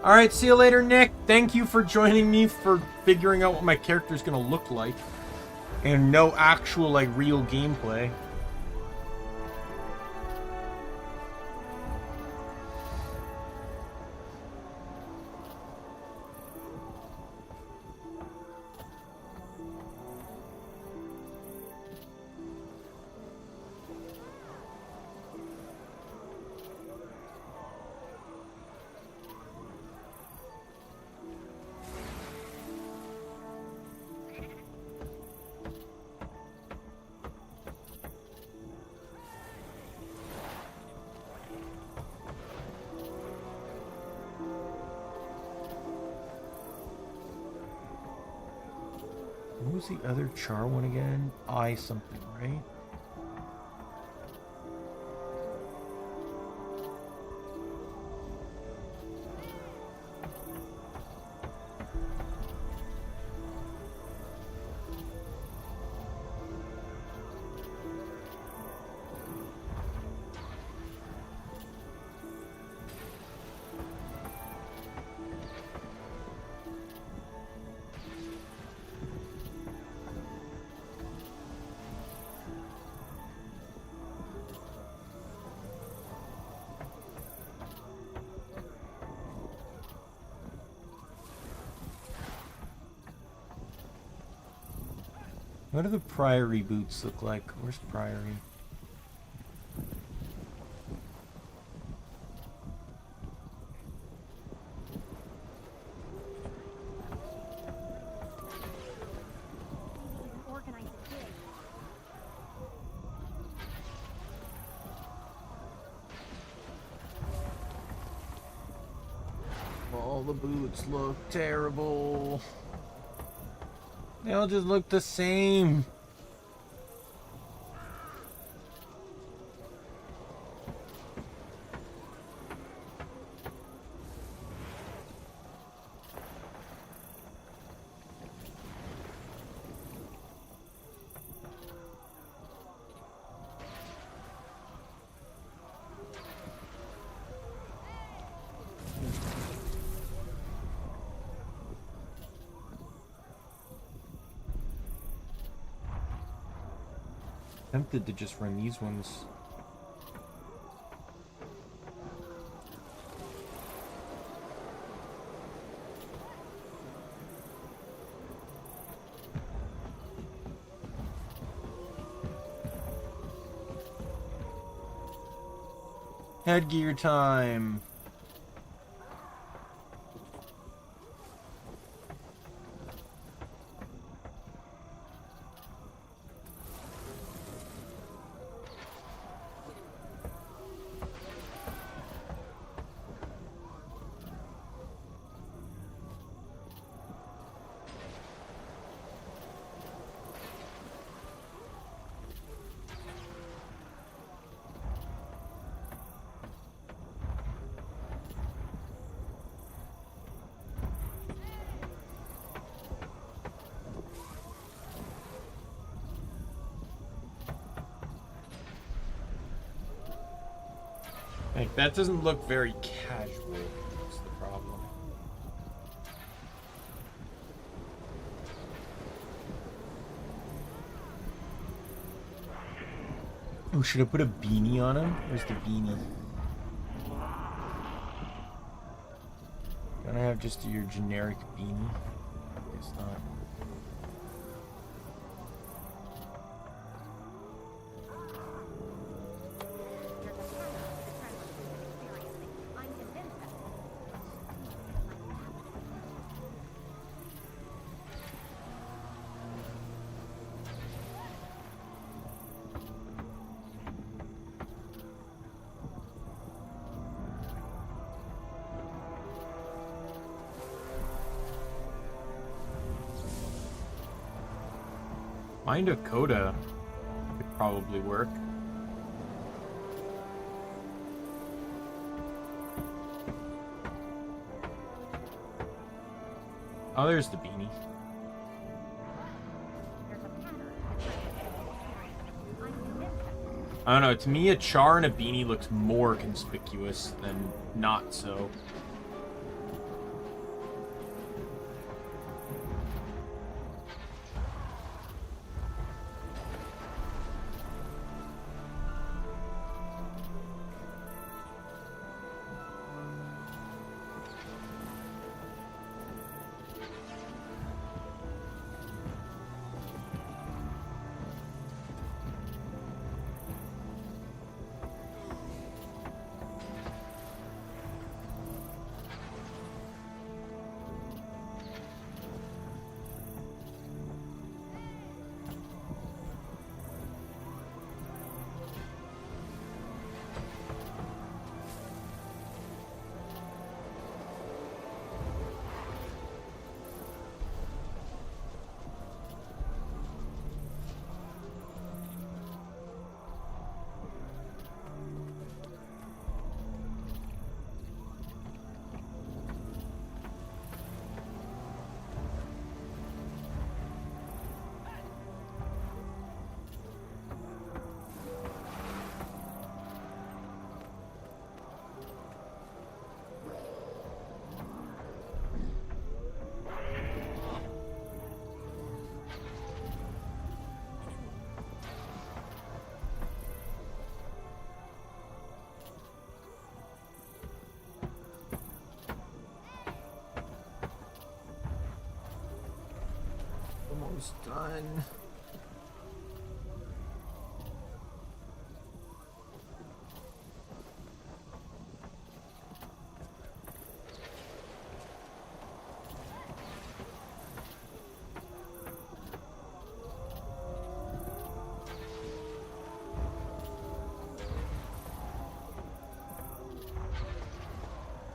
Alright, see you later, Nick. Thank you for joining me for figuring out what my character's gonna look like. And no actual, like, real gameplay. What was the other char one again? I something, right? What do the Priory boots look like? Where's Priory? Even organize a dig. All the boots look terrible. They all just look the same. Tempted to just run these ones. Headgear time. Like, that doesn't look very casual. That's the problem. Oh, should I put a beanie on him? Where's the beanie? Don't I have just your generic beanie? Guess not. Mind a coda could probably work. Oh, there's the beanie. I don't know, to me a char and a beanie looks more conspicuous than not so. Almost done.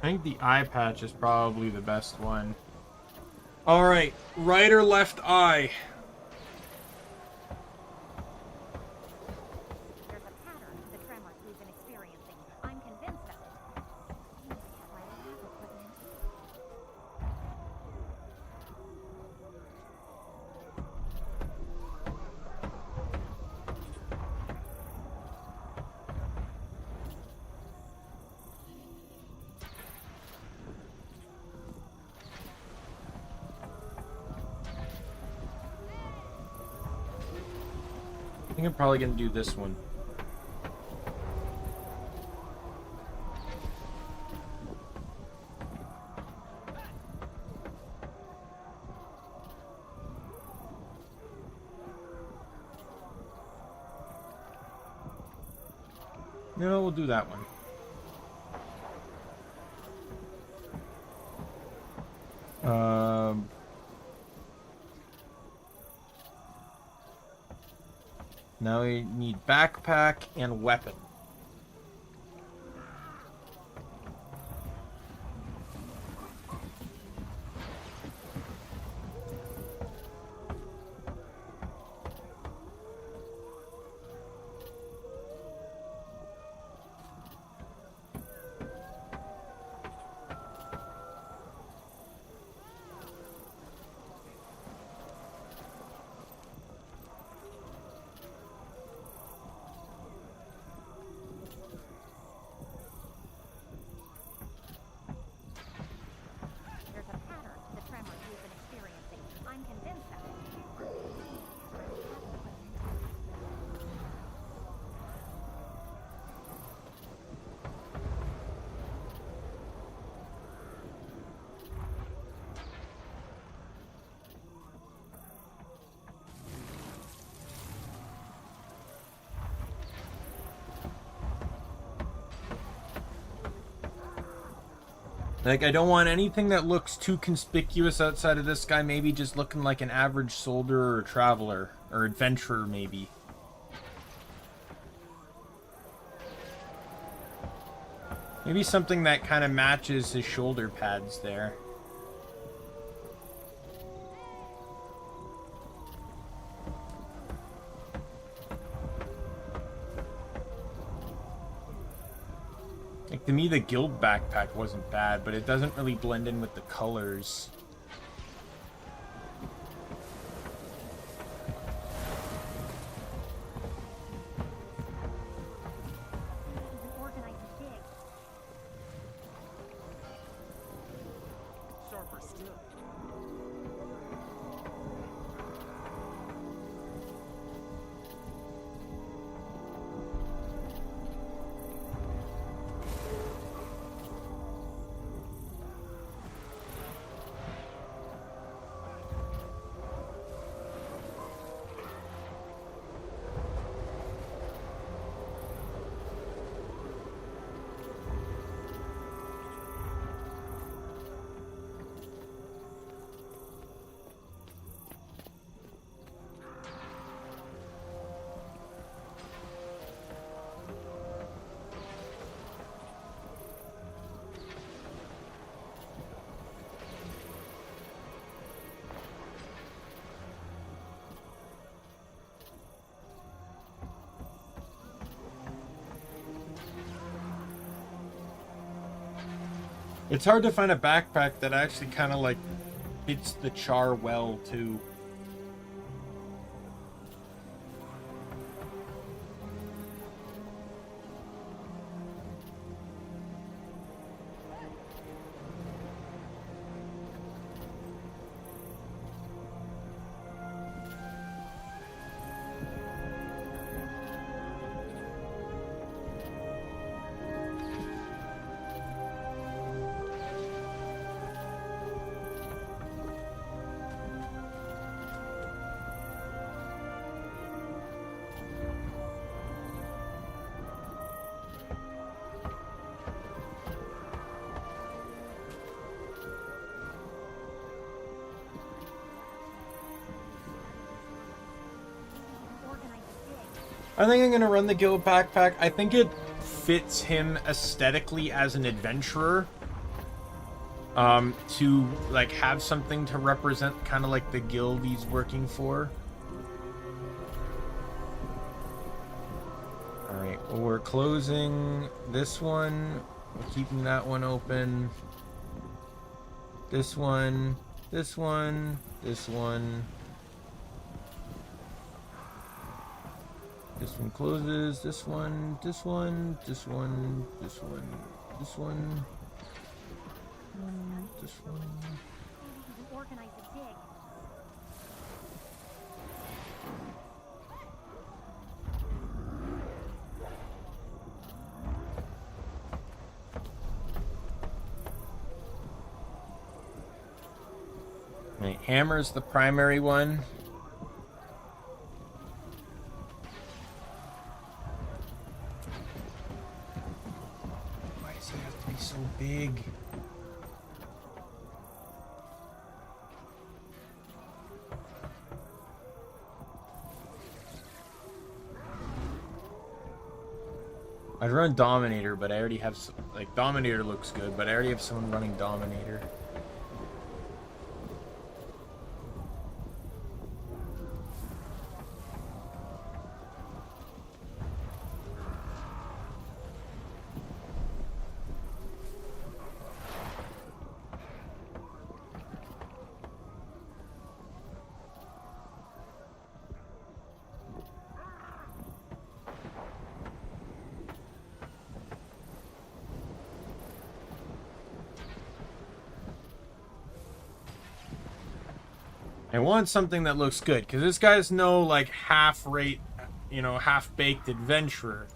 I think the eye patch is probably the best one. Alright, right or left eye? There's a pattern to the tremors we've been experiencing. I'm convinced of it. Seems to have my lab equipment. I think I'm probably gonna do this one. No, we'll do that one. Now we need backpack and weapon. There's a pattern to the tremors we've been experiencing. I'm convinced of it. Like, I don't want anything that looks too conspicuous outside of this guy, maybe just looking like an average soldier or traveler, or adventurer, maybe. Maybe something that kind of matches his shoulder pads there. Like, to me, the guild backpack wasn't bad, but it doesn't really blend in with the colors. Even organize a dig. Sharper still. It's hard to find a backpack that actually kind of, like, fits the char well, too. I think I'm gonna run the guild backpack. I think it fits him aesthetically as an adventurer. To like have something to represent kind of like the guild he's working for. Alright, well, we're closing this one. We're keeping that one open. This one, this one, this one. This one closes, this one, this one, this one, this one, this one. This one. Maybe we can organize a dig. Right, hammer's the primary one. Why does it have to be so big? I'd run Dominator, but I already have like Dominator looks good, but I already have someone running Dominator. I want something that looks good, because this guy's no, like, half-rate, you know, half-baked adventurer.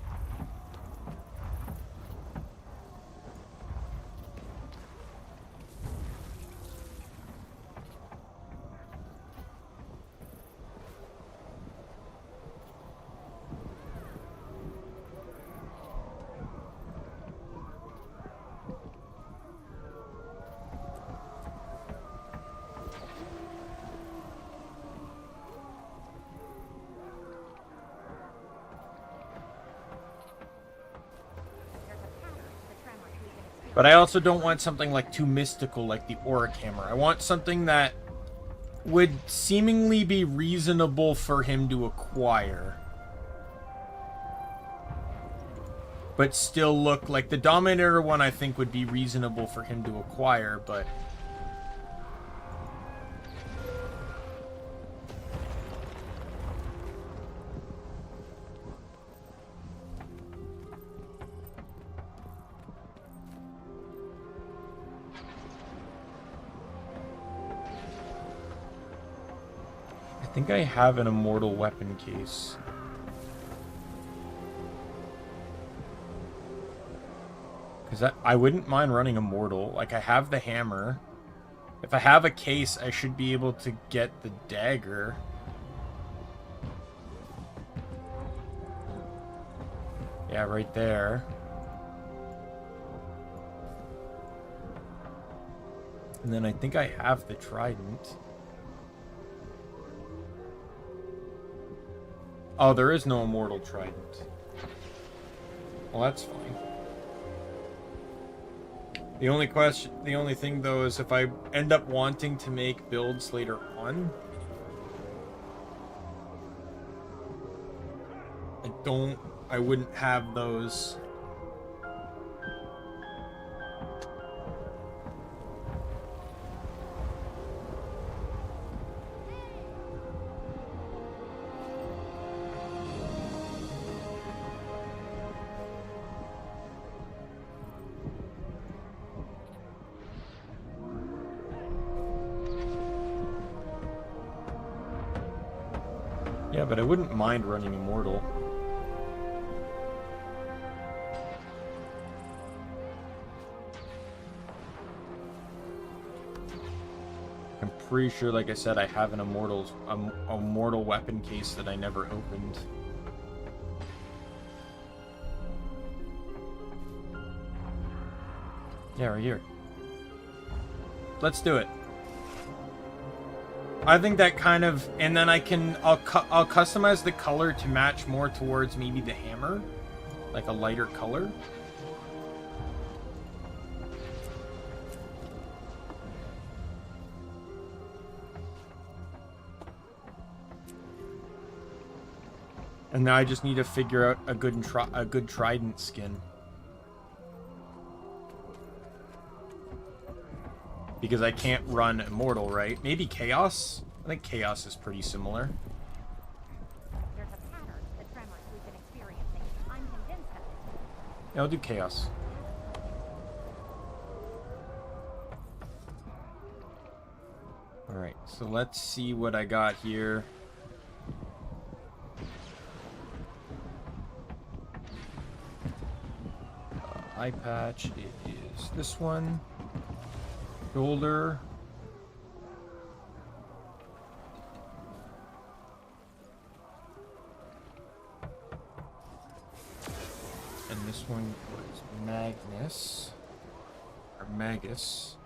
But I also don't want something like too mystical like the Auric Hammer. I want something that would seemingly be reasonable for him to acquire. But still look like the Dominator one I think would be reasonable for him to acquire, but... I think I have an immortal weapon case. Because I wouldn't mind running immortal. Like, I have the hammer. If I have a case, I should be able to get the dagger. Yeah, right there. And then I think I have the trident. Oh, there is no immortal trident. Well, that's fine. The only thing though is if I end up wanting to make builds later on, I wouldn't have those. Yeah, but I wouldn't mind running immortal. I'm pretty sure, like I said, I have an immortal weapon case that I never opened. Yeah, right here. Let's do it. I think that kind of, and then I'll customize the color to match more towards maybe the hammer, like a lighter color. And now I just need to figure out a good trident skin. Because I can't run Immortal, right? Maybe Chaos? I think Chaos is pretty similar. There's a pattern to the tremors we've been experiencing. I'm convinced of it. Yeah, I'll do Chaos. Alright, so let's see what I got here. Eye patch, it is this one. Shoulder. And this one was Magnus. Or Magus.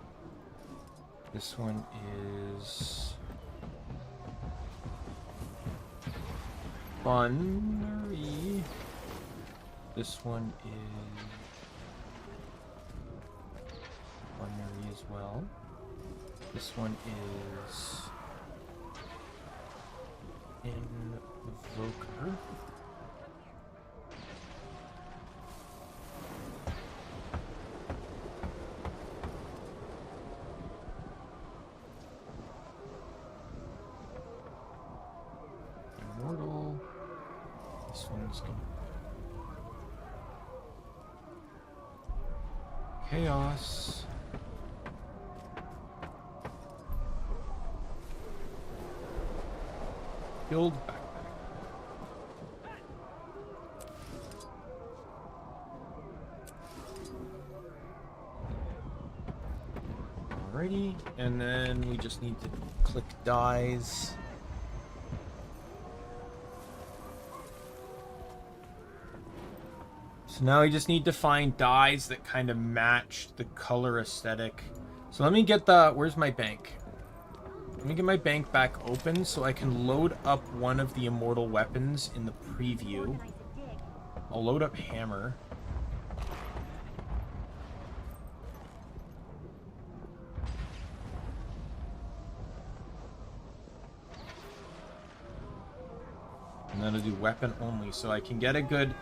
This one is Bunnery. This one is Bunnery as well. This one is Invoker. Immortal. This one's gonna Chaos. Guild backpack. Alrighty, and then we just need to click dies. So now we just need to find dyes that kind of match the color aesthetic. So let me get the, where's my bank? Let me get my bank back open so I can load up one of the immortal weapons in the preview. I'll load up hammer. And then I'll do weapon only so I can get a good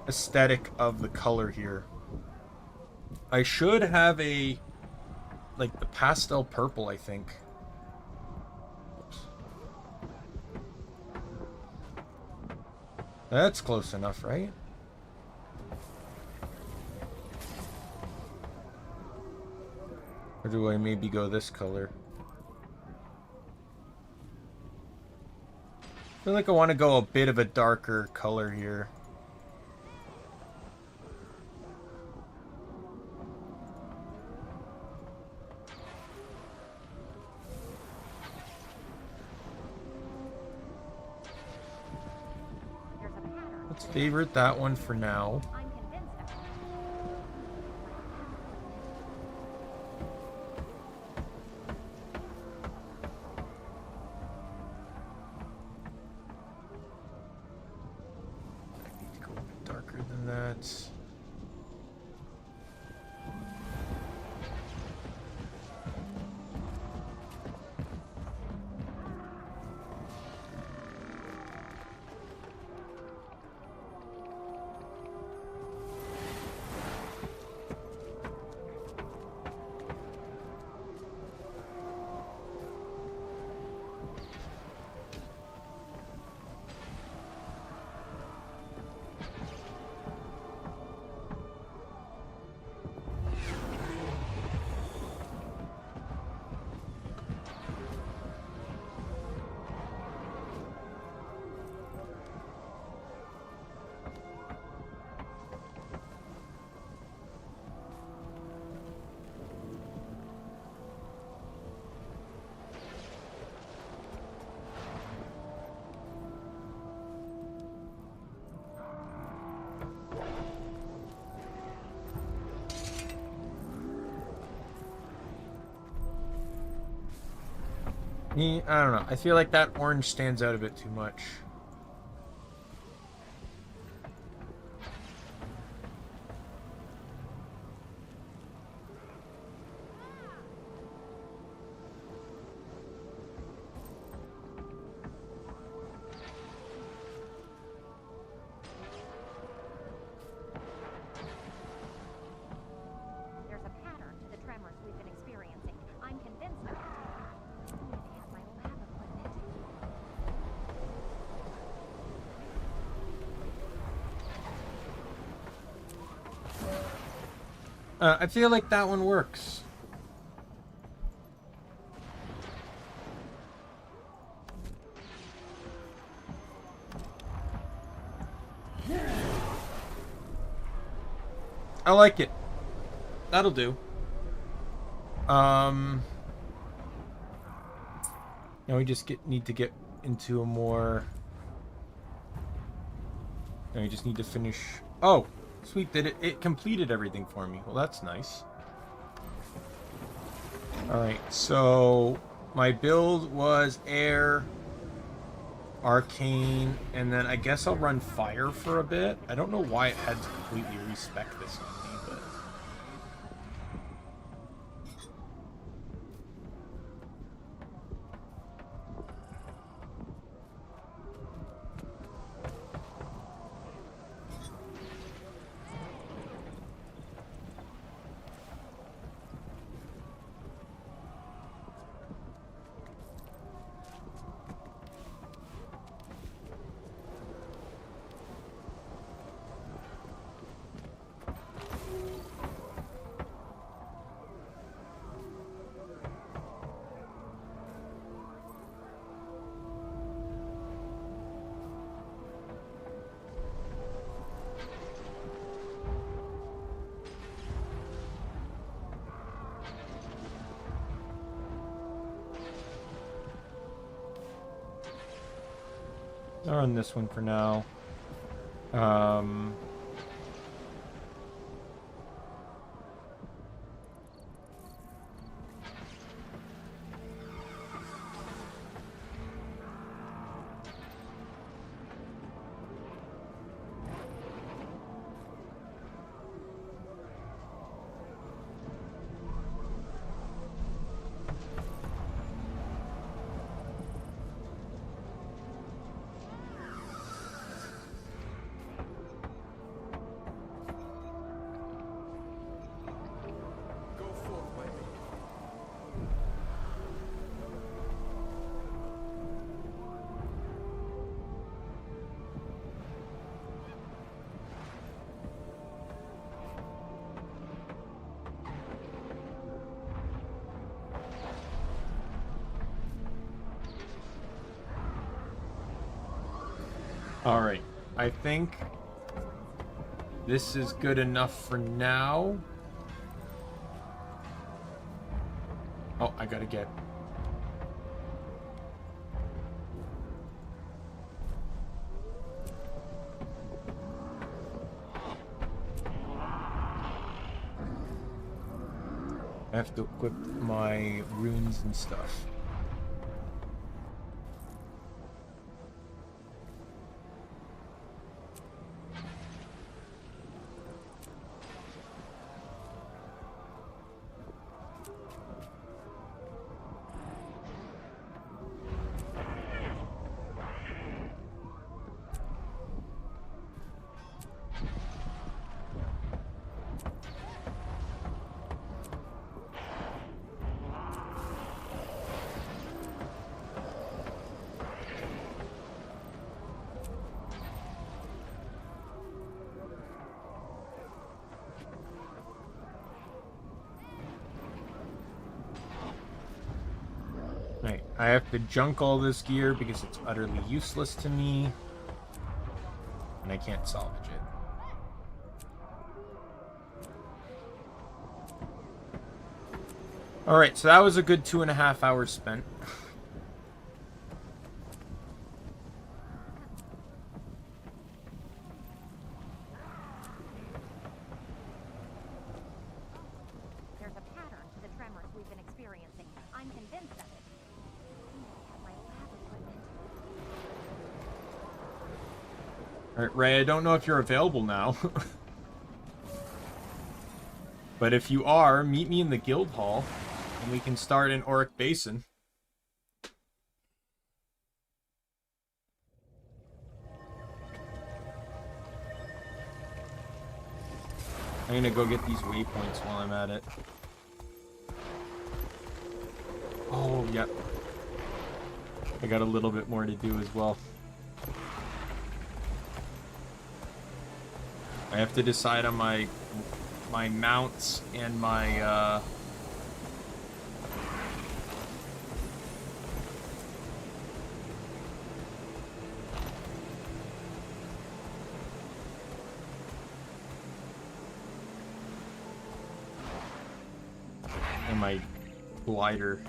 aesthetic of the color here. I should have a, like the pastel purple, I think. That's close enough, right? Or do I maybe go this color? I feel like I want to go a bit of a darker color here. Let's favorite that one for now. I'm convinced of it. I need to go a bit darker than that. I don't know. I feel like that orange stands out a bit too much. There's a pattern to the tremors we've been experiencing. I'm convinced of it. Only they have my lab equipment. I feel like that one works. I like it. That'll do. Now we just need to get into a more... Now we just need to finish... Oh! Sweet, did it completed everything for me. Well, that's nice. Alright, so my build was air, arcane, and then I guess I'll run fire for a bit. I don't know why it had to completely respec this on me, but... I'll run this one for now. Go forth, my lady. Alright, I think this is good enough for now. Oh, I gotta get... I have to equip my runes and stuff. Right, I have to junk all this gear because it's utterly useless to me. And I can't salvage it. Alright, so that was a good 2.5 hours spent. There's a pattern to the tremors we've been experiencing. I'm convinced of it. Only Alright, Ray, I don't know if you're available now. But if you are, meet me in the guild hall, and we can start in Auric Basin. I'm gonna go get these waypoints while I'm at it. Oh, yep. I got a little bit more to do as well. I have to decide on my mounts and my and my glider.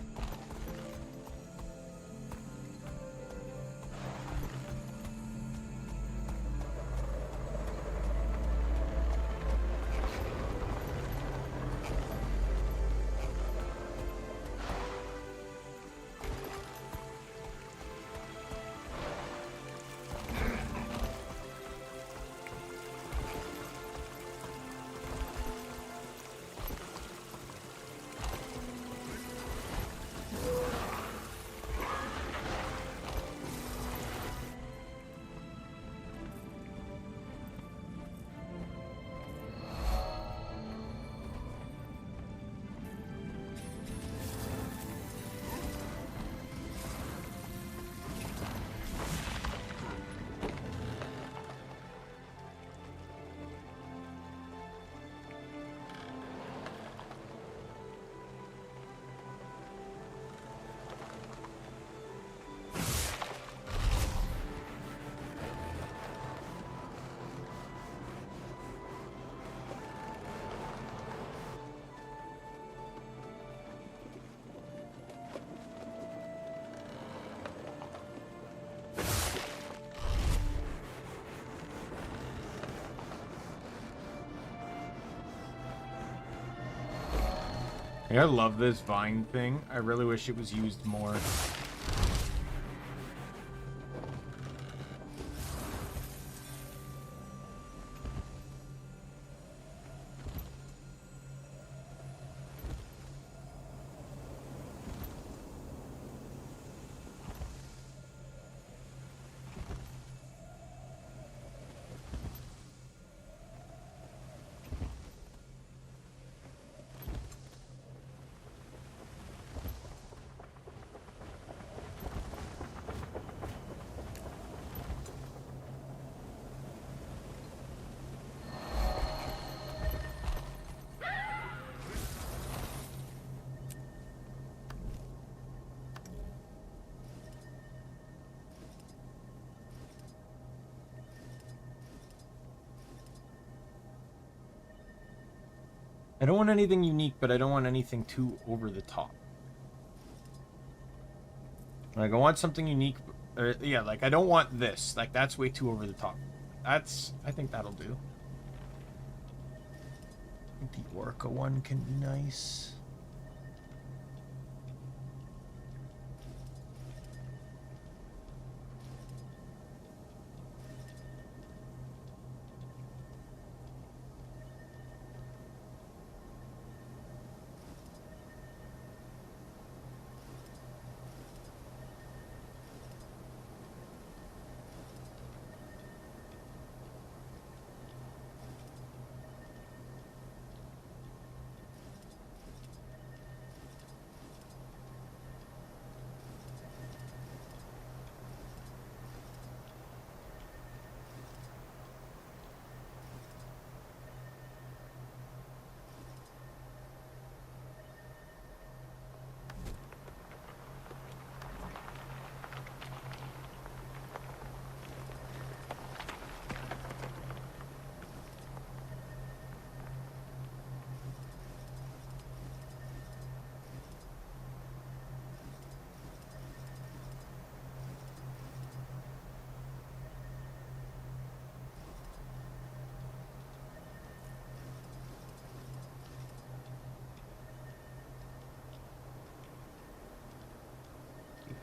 I love this vine thing. I really wish it was used more. I don't want anything unique, but I don't want anything too over the top. Like, I want something unique, or, yeah, like, I don't want this. Like, that's way too over the top. That's, I think that'll do. I think the Orca one can be nice.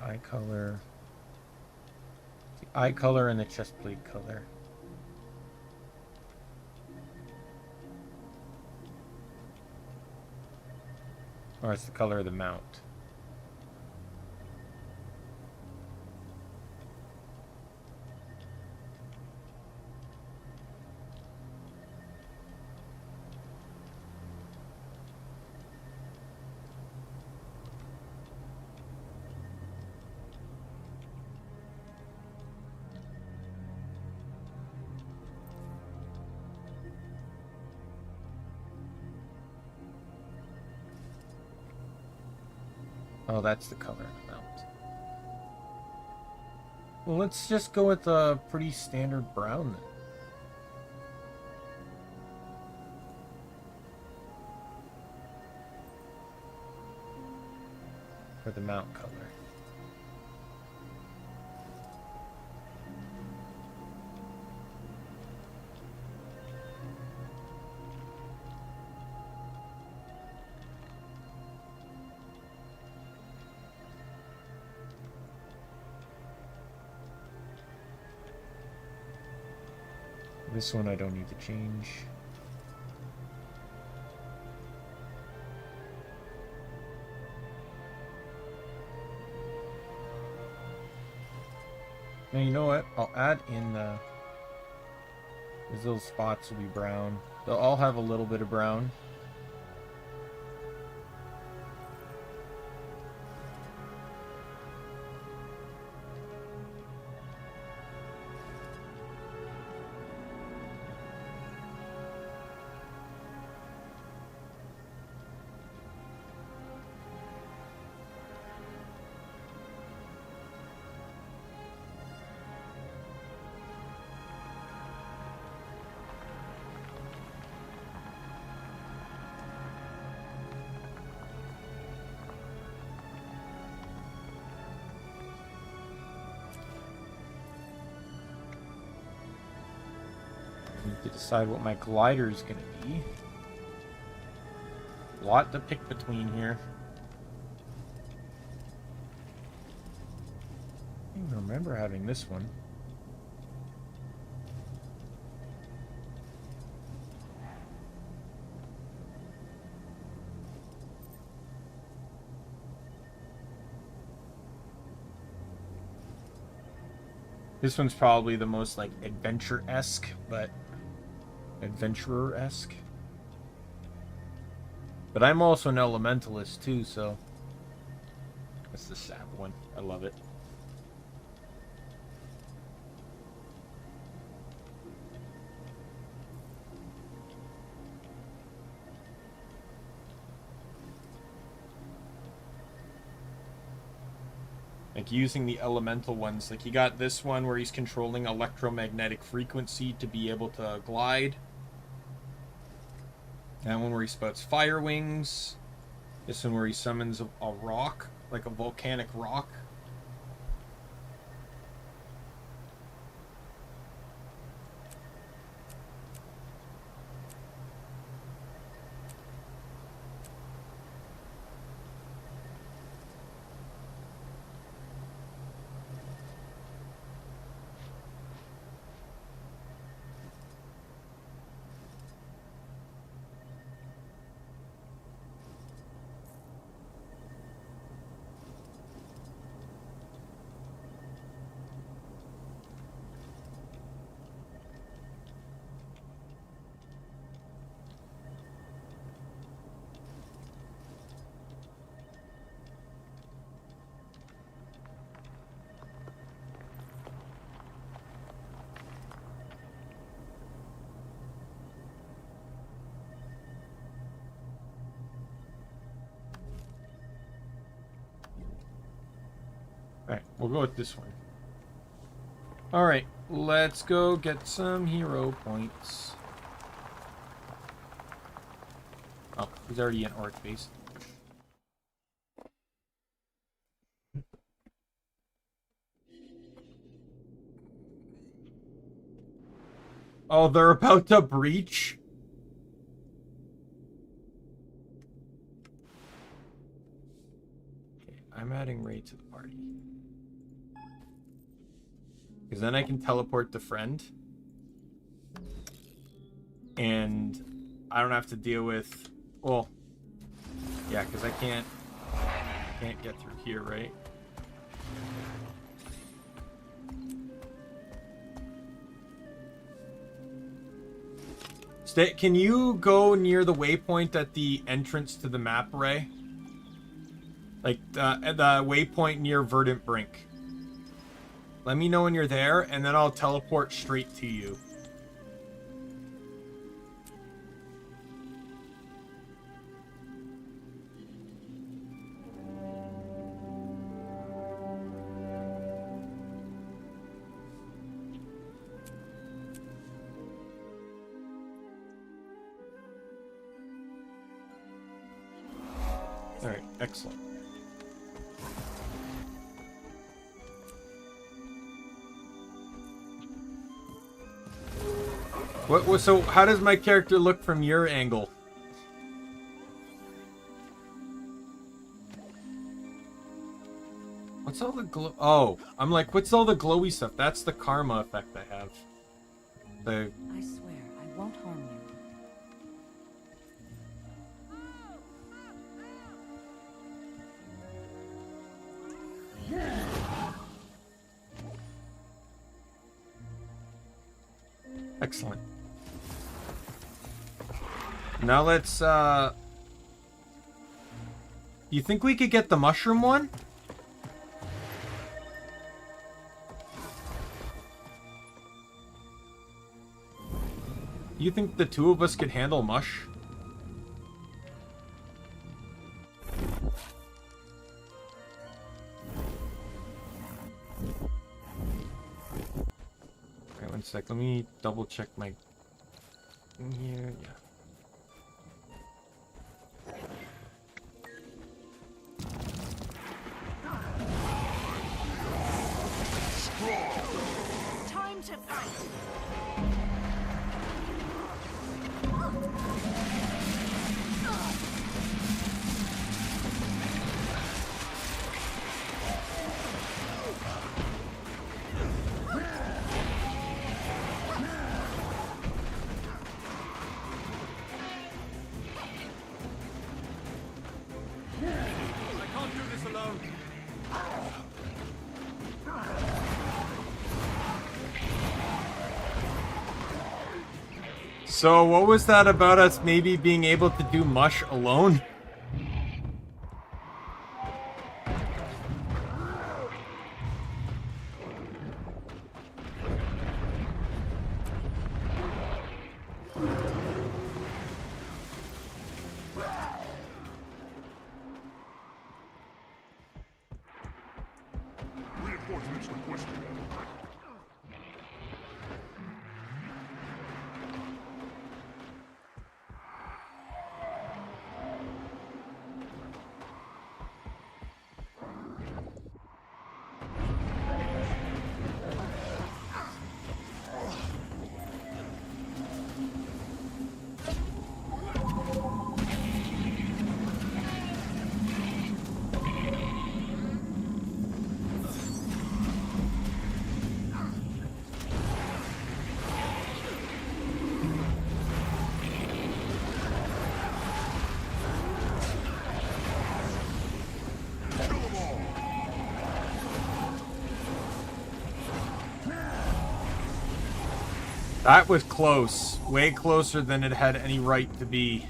Eye color, the eye color and the chest plate color. Or it's the color of the mount. Oh, that's the color of the mount. Well, let's just go with a pretty standard brown then. For the mount color. This one I don't need to change. Now you know what? I'll add in these little spots will be brown. They'll all have a little bit of brown. Need to decide what my glider is going to be. A lot to pick between here. I don't even remember having this one. This one's probably the most like adventure-esque, but adventurer-esque. But I'm also an elementalist too, so that's the sap one. I love it. Like using the elemental ones, like you got this one where he's controlling electromagnetic frequency to be able to glide. That one where he spouts fire wings. This one where he summons a rock, like a volcanic rock. Alright, we'll go with this one. Alright, let's go get some hero points. Oh, he's already in Orc base. Oh, they're about to breach? Okay, I'm adding Ray to the party. Because then I can teleport the friend. And I don't have to deal with... Well, Yeah, because I can't get through here, right? Can you go near the waypoint at the entrance to the map, Ray? Like at the waypoint near Verdant Brink. Let me know when you're there, and then I'll teleport straight to you. All right, excellent. So how does my character look from your angle? What's all the glow? Oh, I'm like, what's all the glowy stuff? That's the karma effect I have. I swear, I won't harm you. Excellent. Now let's, you think we could get the mushroom one? You think the two of us could handle mush? Alright, one sec. Let me double check my... Yeah. Time to fight! So what was that about us maybe being able to do mush alone? Reinforcements requested. That was close. Way closer than it had any right to be.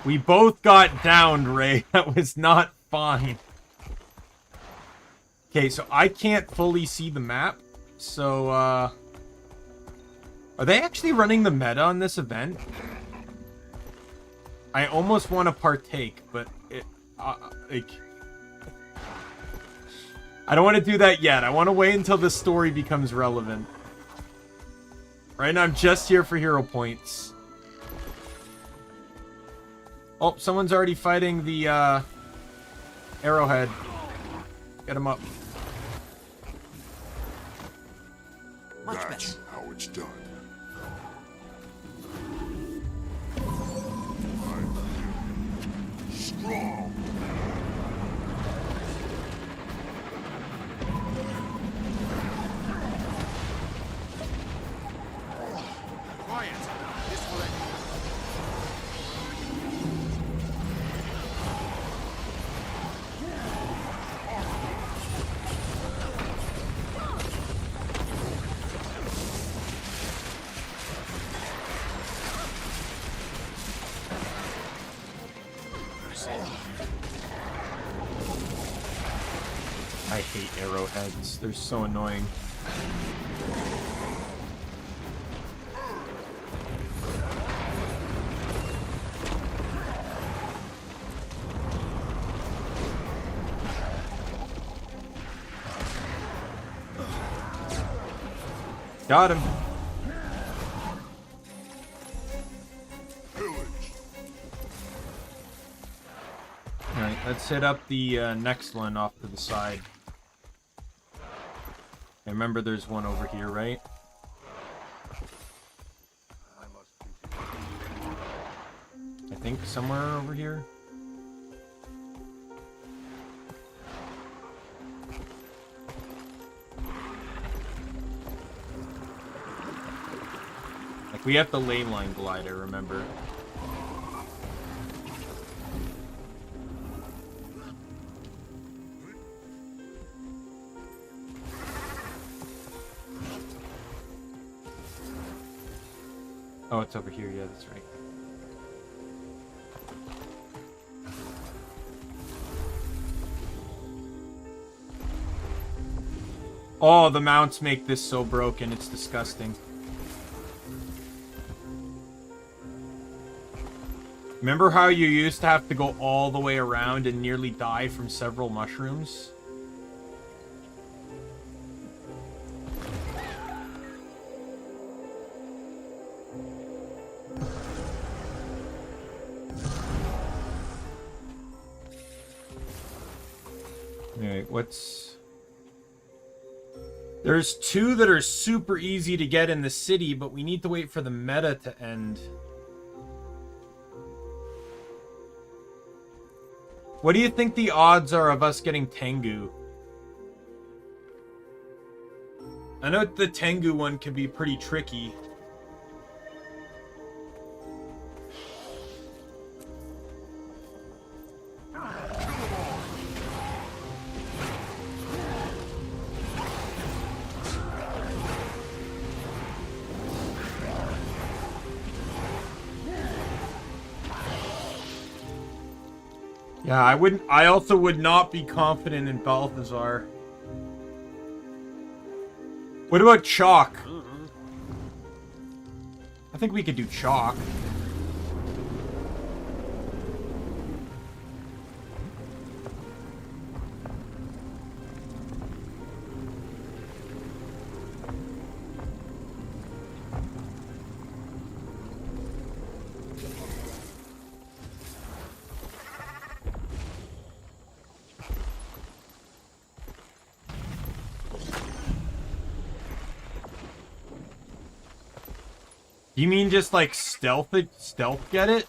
We both got downed, Ray. That was not fine. Okay, so I can't fully see the map. So, are they actually running the meta on this event? I almost want to partake, but it... like, I don't want to do that yet. I want to wait until the story becomes relevant. Right now, I'm just here for hero points. Oh, someone's already fighting the arrowhead. Get him up. That's how it's done. I'm strong. Quiet! This will end. I hate arrowheads. They're so annoying. Got him. Alright, let's hit up the next one off to the side. I remember there's one over here, right? I think somewhere over here. Like, we have the ley line glide, I remember. Oh, it's over here. Yeah, that's right. Oh, the mounts make this so broken. It's disgusting. Remember how you used to have to go all the way around and nearly die from several mushrooms? Alright, what's... There's two that are super easy to get in the city, but we need to wait for the meta to end. What do you think the odds are of us getting Tengu? I know the Tengu one can be pretty tricky. Yeah, I also would not be confident in Balthazar. What about Chalk? I think we could do Chalk. You mean just like stealth get it?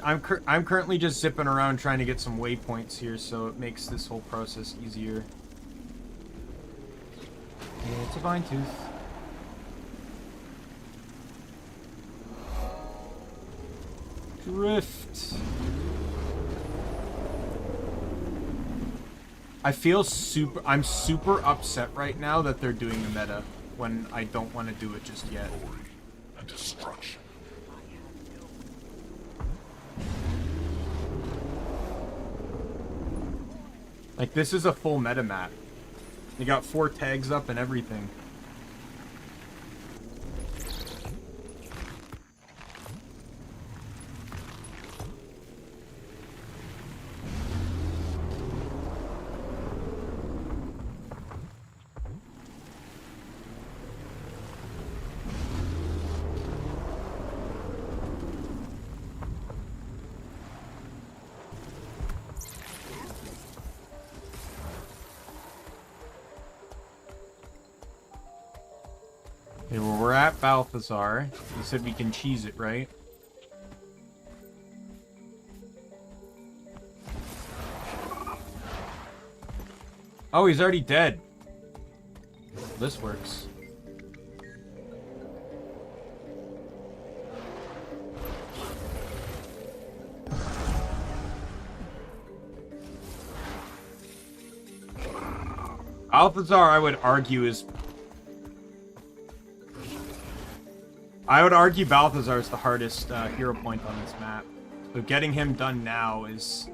I'm currently just zipping around trying to get some waypoints here, so it makes this whole process easier. It's a vine tooth. Drift. I'm super upset right now that they're doing the meta when I don't want to do it just yet. And destruction. Like, this is a full meta map. They got 4 tags up and everything. Okay, well, we're at Balthazar. You said we can cheese it, right? Oh, he's already dead. This works. Balthazar, I would argue, is... I would argue Balthazar is the hardest hero point on this map. So getting him done now is...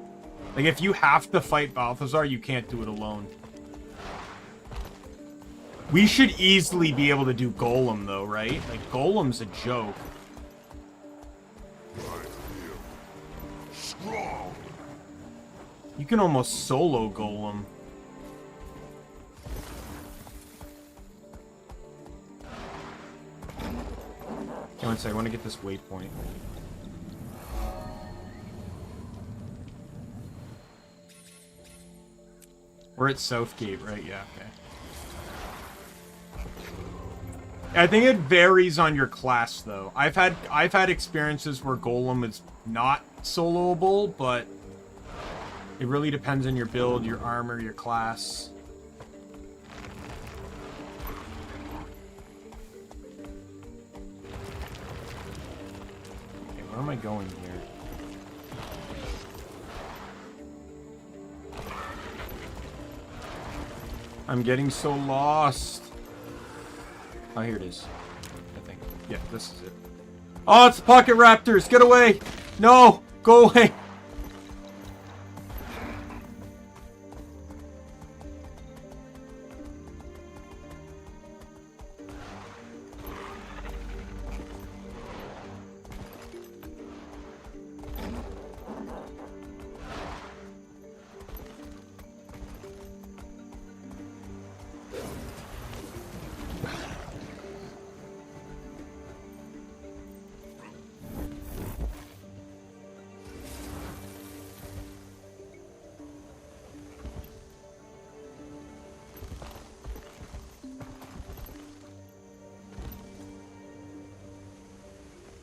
Like, if you have to fight Balthazar, you can't do it alone. We should easily be able to do Golem, though, right? Like, Golem's a joke. You can almost solo Golem. Okay, one second, I want to get this waypoint. We're at Southgate, right? Yeah, okay. I think it varies on your class, though. I've had experiences where Golem is not soloable, but it really depends on your build, your armor, your class. Okay, where am I going here? I'm getting so lost. Oh, here it is. I think. Yeah, this is it. Oh, it's Pocket Raptors! Get away! No! Go away!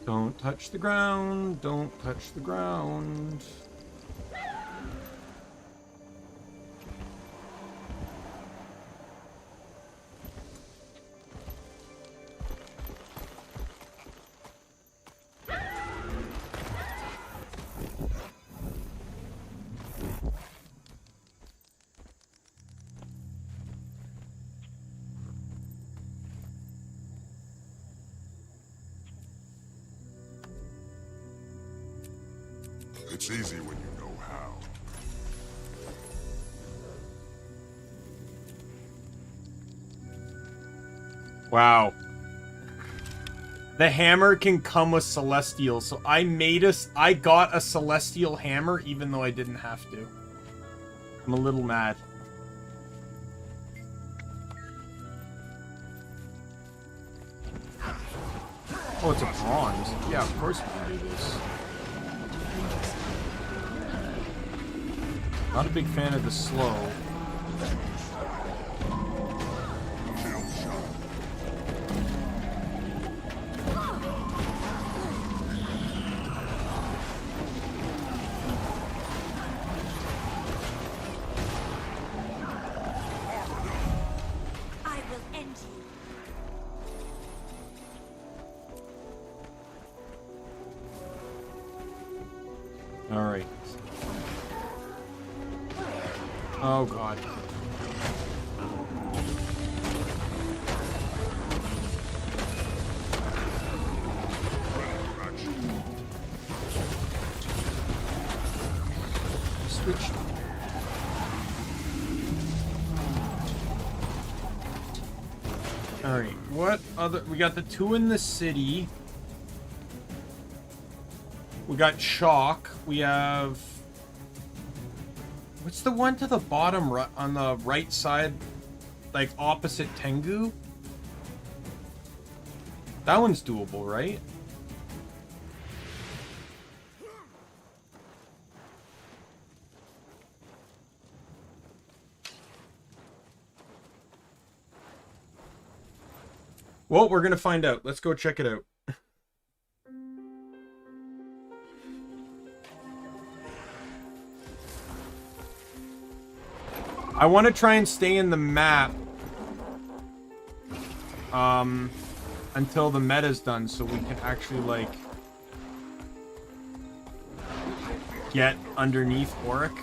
Don't touch the ground. Don't touch the ground. It's easy when you know how. Wow. The hammer can come with Celestial, so I got a Celestial hammer even though I didn't have to. I'm a little mad. Oh, it's a bronze. Yeah, of course we can do this. Not a big fan of the slow. I will end you. All right. Oh god. Switch. All right. What other? We got the two in the city. We got Chalk. We have. What's the one to the bottom on the right side, like opposite Tengu? That one's doable, right? Well, we're gonna find out. Let's go check it out. I want to try and stay in the map until the meta's done, so we can actually, like, get underneath Auric.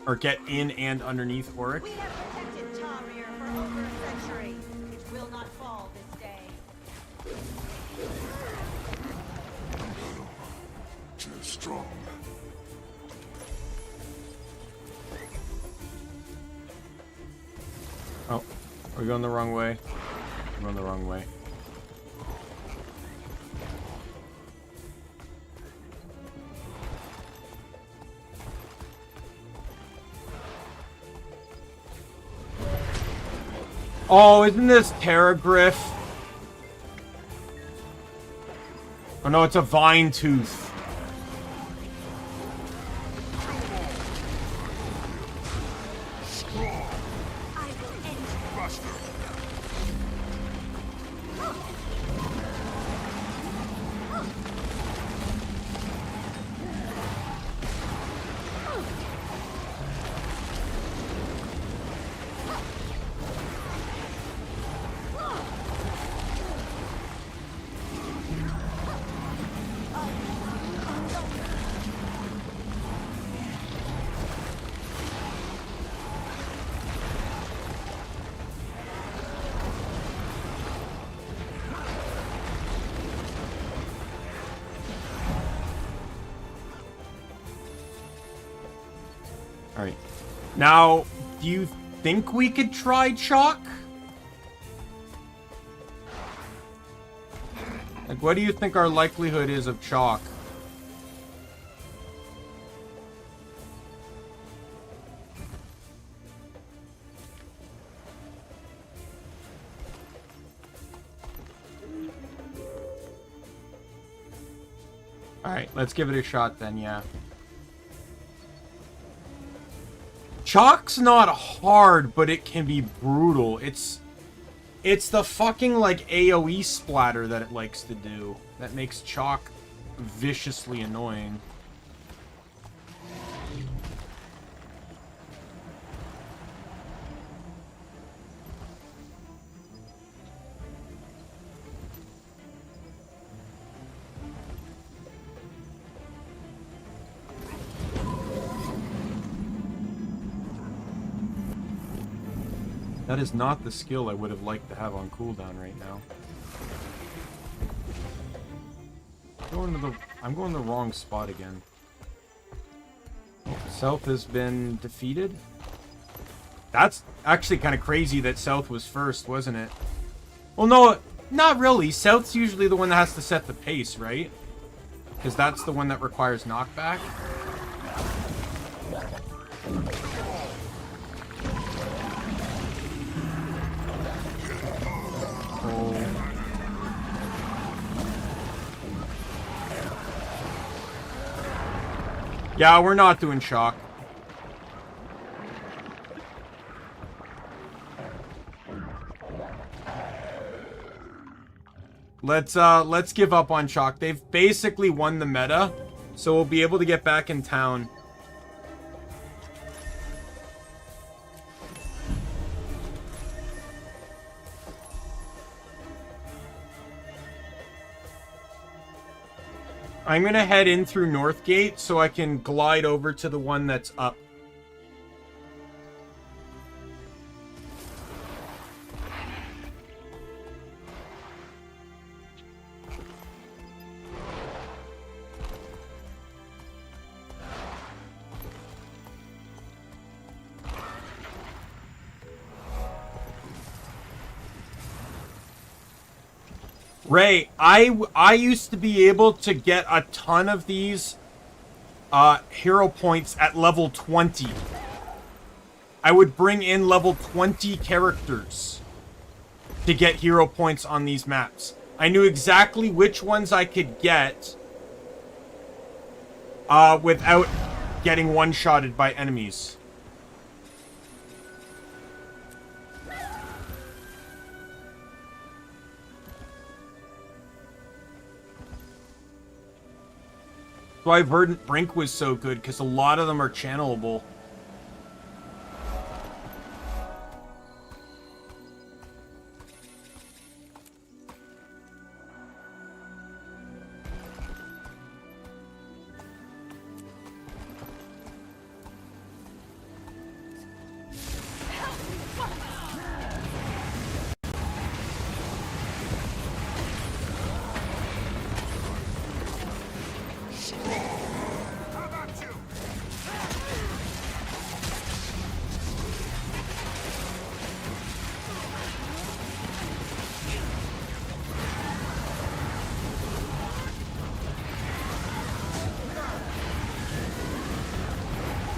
Or get in and underneath Auric. We have protected Tyria for over a century. It will not fall this day. Too strong. Oh, we're going the wrong way. We're going the wrong way. Oh, isn't this Terragriff? Oh no, it's a Vine Tooth. Alright. Now, do you think we could try Chalk? Like, what do you think our likelihood is of Chalk? Alright, let's give it a shot then, yeah. Chalk's not hard, but it can be brutal. It's the fucking, like, AoE splatter that it likes to do that makes Chalk viciously annoying. That is not the skill I would have liked to have on cooldown right now. I'm going the wrong spot again. South has been defeated. That's actually kind of crazy that South was first, wasn't it? Well, no, not really. South's usually the one that has to set the pace, right? Because that's the one that requires knockback. Yeah, we're not doing Shock. Let's give up on Shock. They've basically won the meta, so we'll be able to get back in town. I'm gonna head in through Northgate so I can glide over to the one that's up. Ray, I used to be able to get a ton of these hero points at level 20. I would bring in level 20 characters to get hero points on these maps. I knew exactly which ones I could get without getting one-shotted by enemies. why Verdant Brink was so good, because a lot of them are channelable.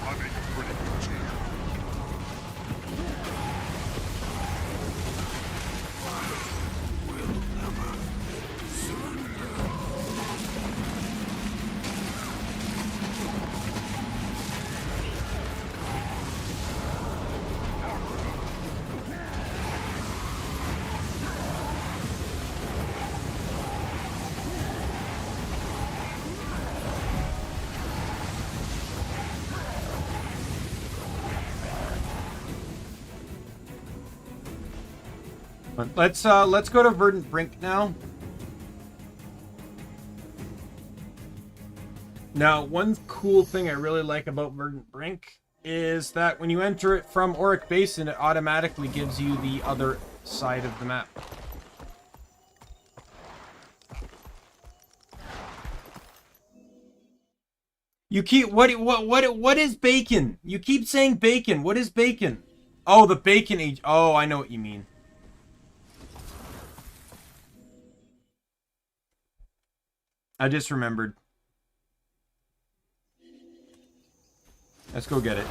I make a pretty good team. Let's go to Verdant Brink now. Now, one cool thing I really like about Verdant Brink is that when you enter it from Auric Basin, it automatically gives you the other side of the map. You keep what is bacon? You keep saying bacon. What is bacon? Oh, the bacon age. Oh, I know what you mean. I just remembered. Let's go get it.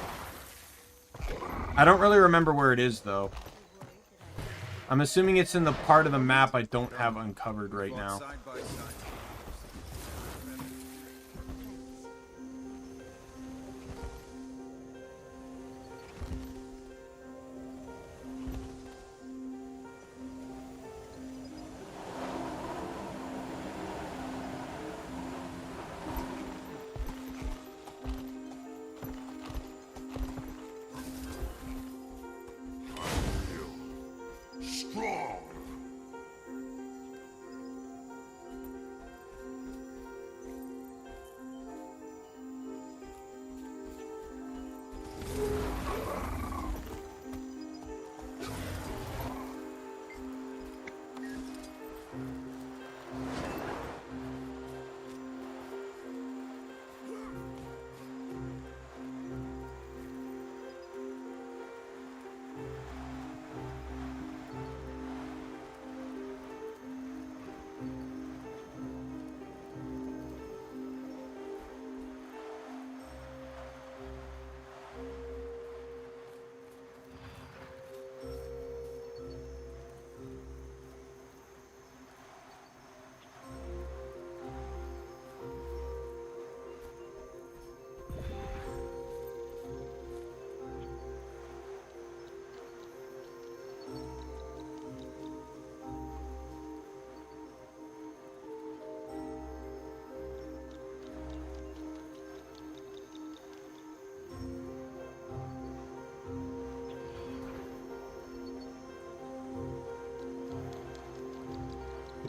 I don't really remember where it is, though. I'm assuming it's in the part of the map I don't have uncovered right now. Strong.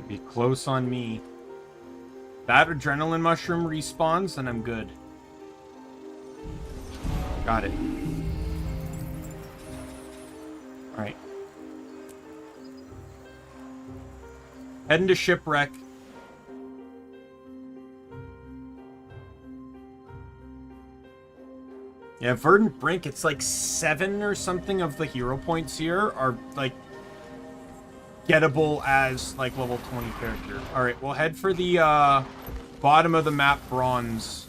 Be close on me. That adrenaline mushroom respawns, and I'm good. Got it. Alright. Heading to Shipwreck. Yeah, Verdant Brink, it's like 7 or something of the hero points here are like gettable as like level 20 character. Alright, we'll head for the bottom of the map bronze.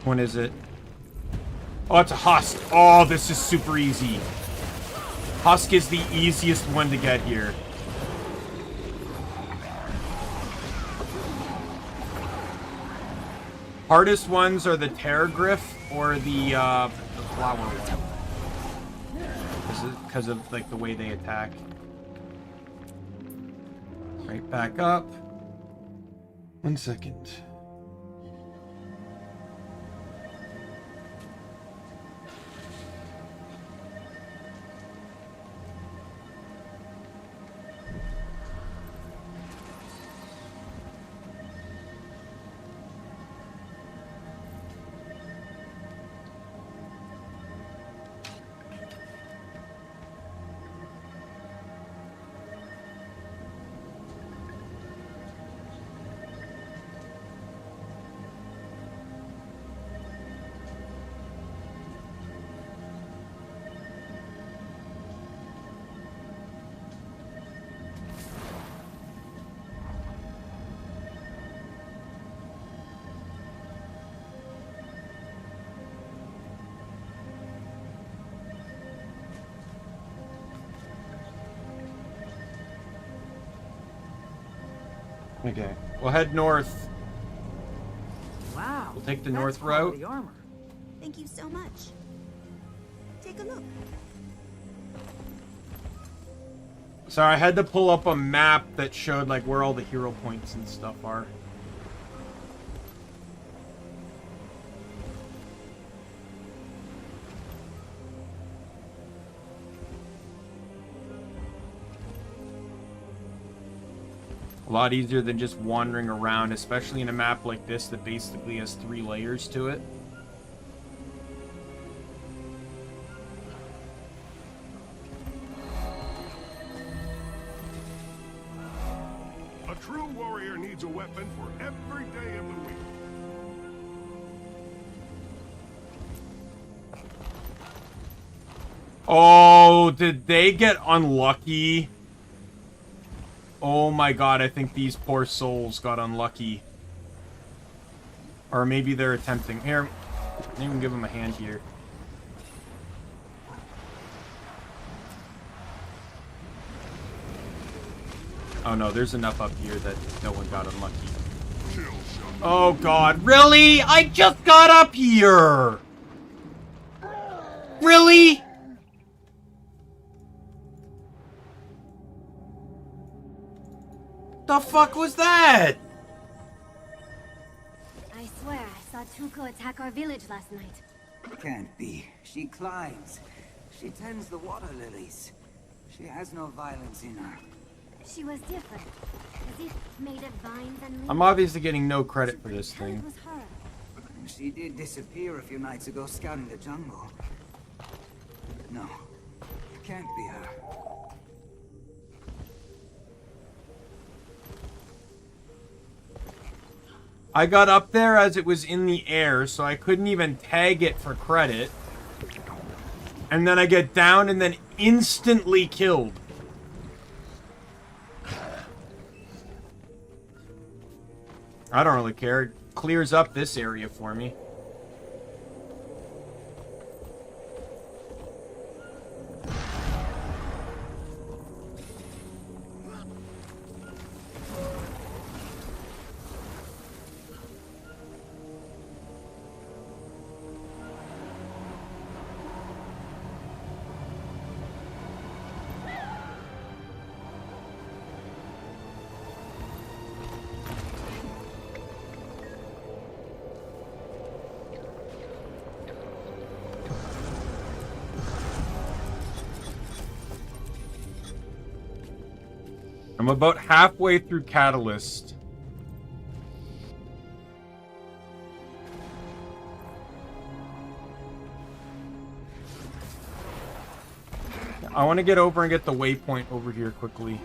When is it? Oh, it's a Husk. Oh, this is super easy. Husk is the easiest one to get here. Hardest ones are the Terragriff or the flower one. Because of like the way they attack. Right back up. 1 second. Okay, we'll head north. Wow. We'll take the that's north route. quality armor. Thank you so much. Take a look. So I had to pull up a map that showed like where all the hero points and stuff are. A lot easier than just wandering around, especially in a map like this that basically has 3 layers to it. A true warrior needs a weapon for every day of the week. Oh, did they get unlucky? Oh my god, I think these poor souls got unlucky. Or maybe they're attempting. Here, you can give them a hand here. Oh no, there's enough up here that no one got unlucky. Oh god, really? I just got up here! Really? The fuck was that? I swear I saw Tuco attack our village last night. Can't be. She climbs. She tends the water lilies. She has no violence in her. She was different. As if made of vines and leaves. I'm obviously getting no credit for this Tell it thing. was her. She did disappear a few nights ago scouting the jungle. No. Can't be her. I got up there as it was in the air, so I couldn't even tag it for credit. And then I get down and then instantly killed. I don't really care. It clears up this area for me. I'm about halfway through Catalyst. I want to get over and get the waypoint over here quickly.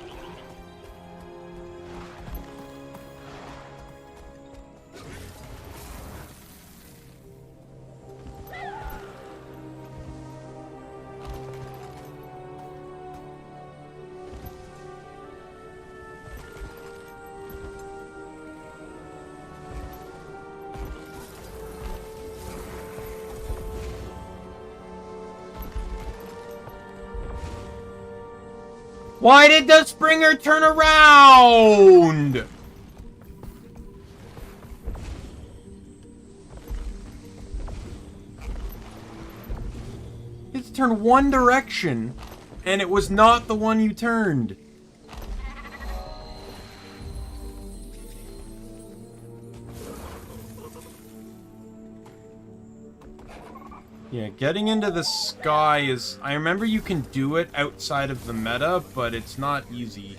Why did the Springer turn around? It's turned one direction, and it was not the one you turned. Yeah, getting into the sky is... I remember you can do it outside of the meta, but it's not easy.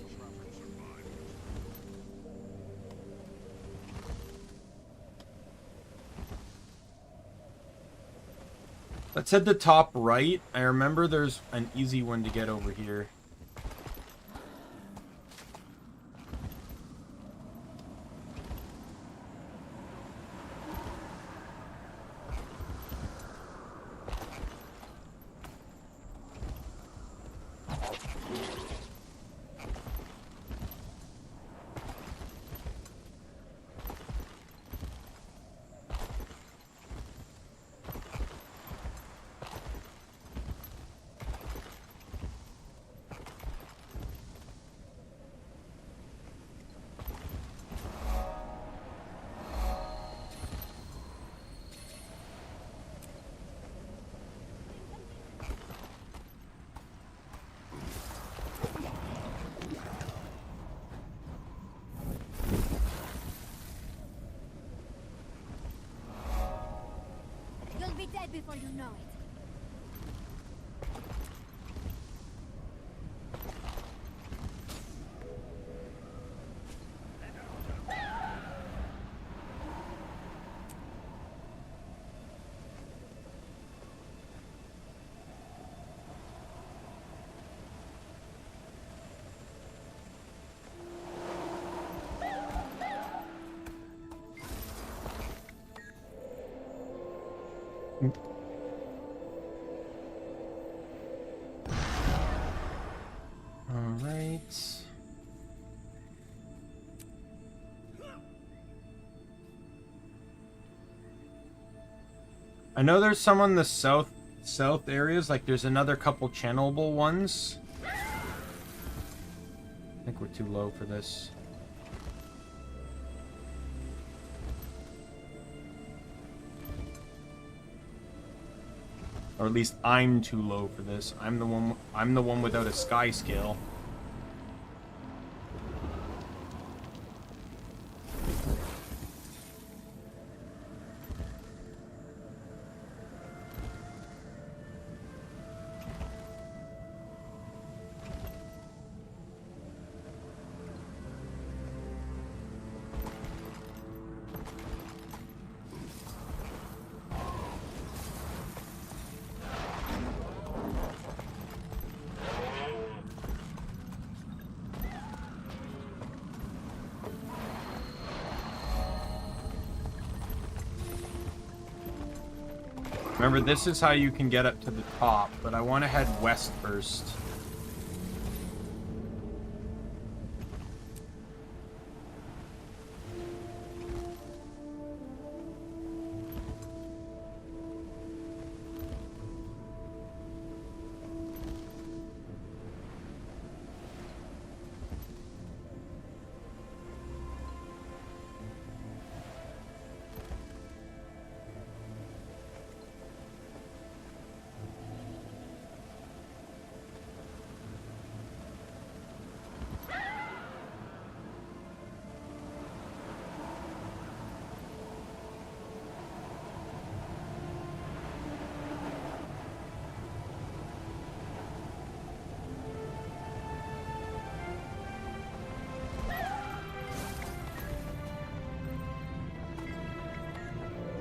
Let's head to top right. I remember there's an easy one to get over here. You'll be dead before you know it. Alright. I know there's some on the south areas, like there's another couple channelable ones. I think we're too low for this. Or at least I'm too low for this. I'm the one without a sky scale. Remember, this is how you can get up to the top, but I want to head west first.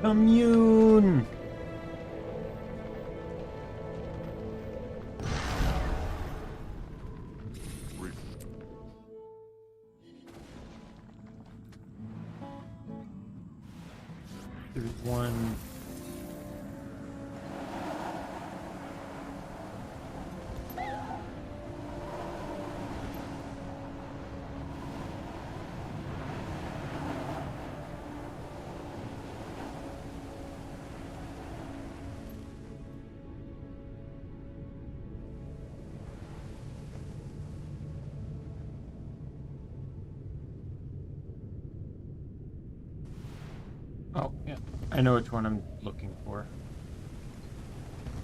Commune! There's one. Oh, yeah. I know which one I'm looking for.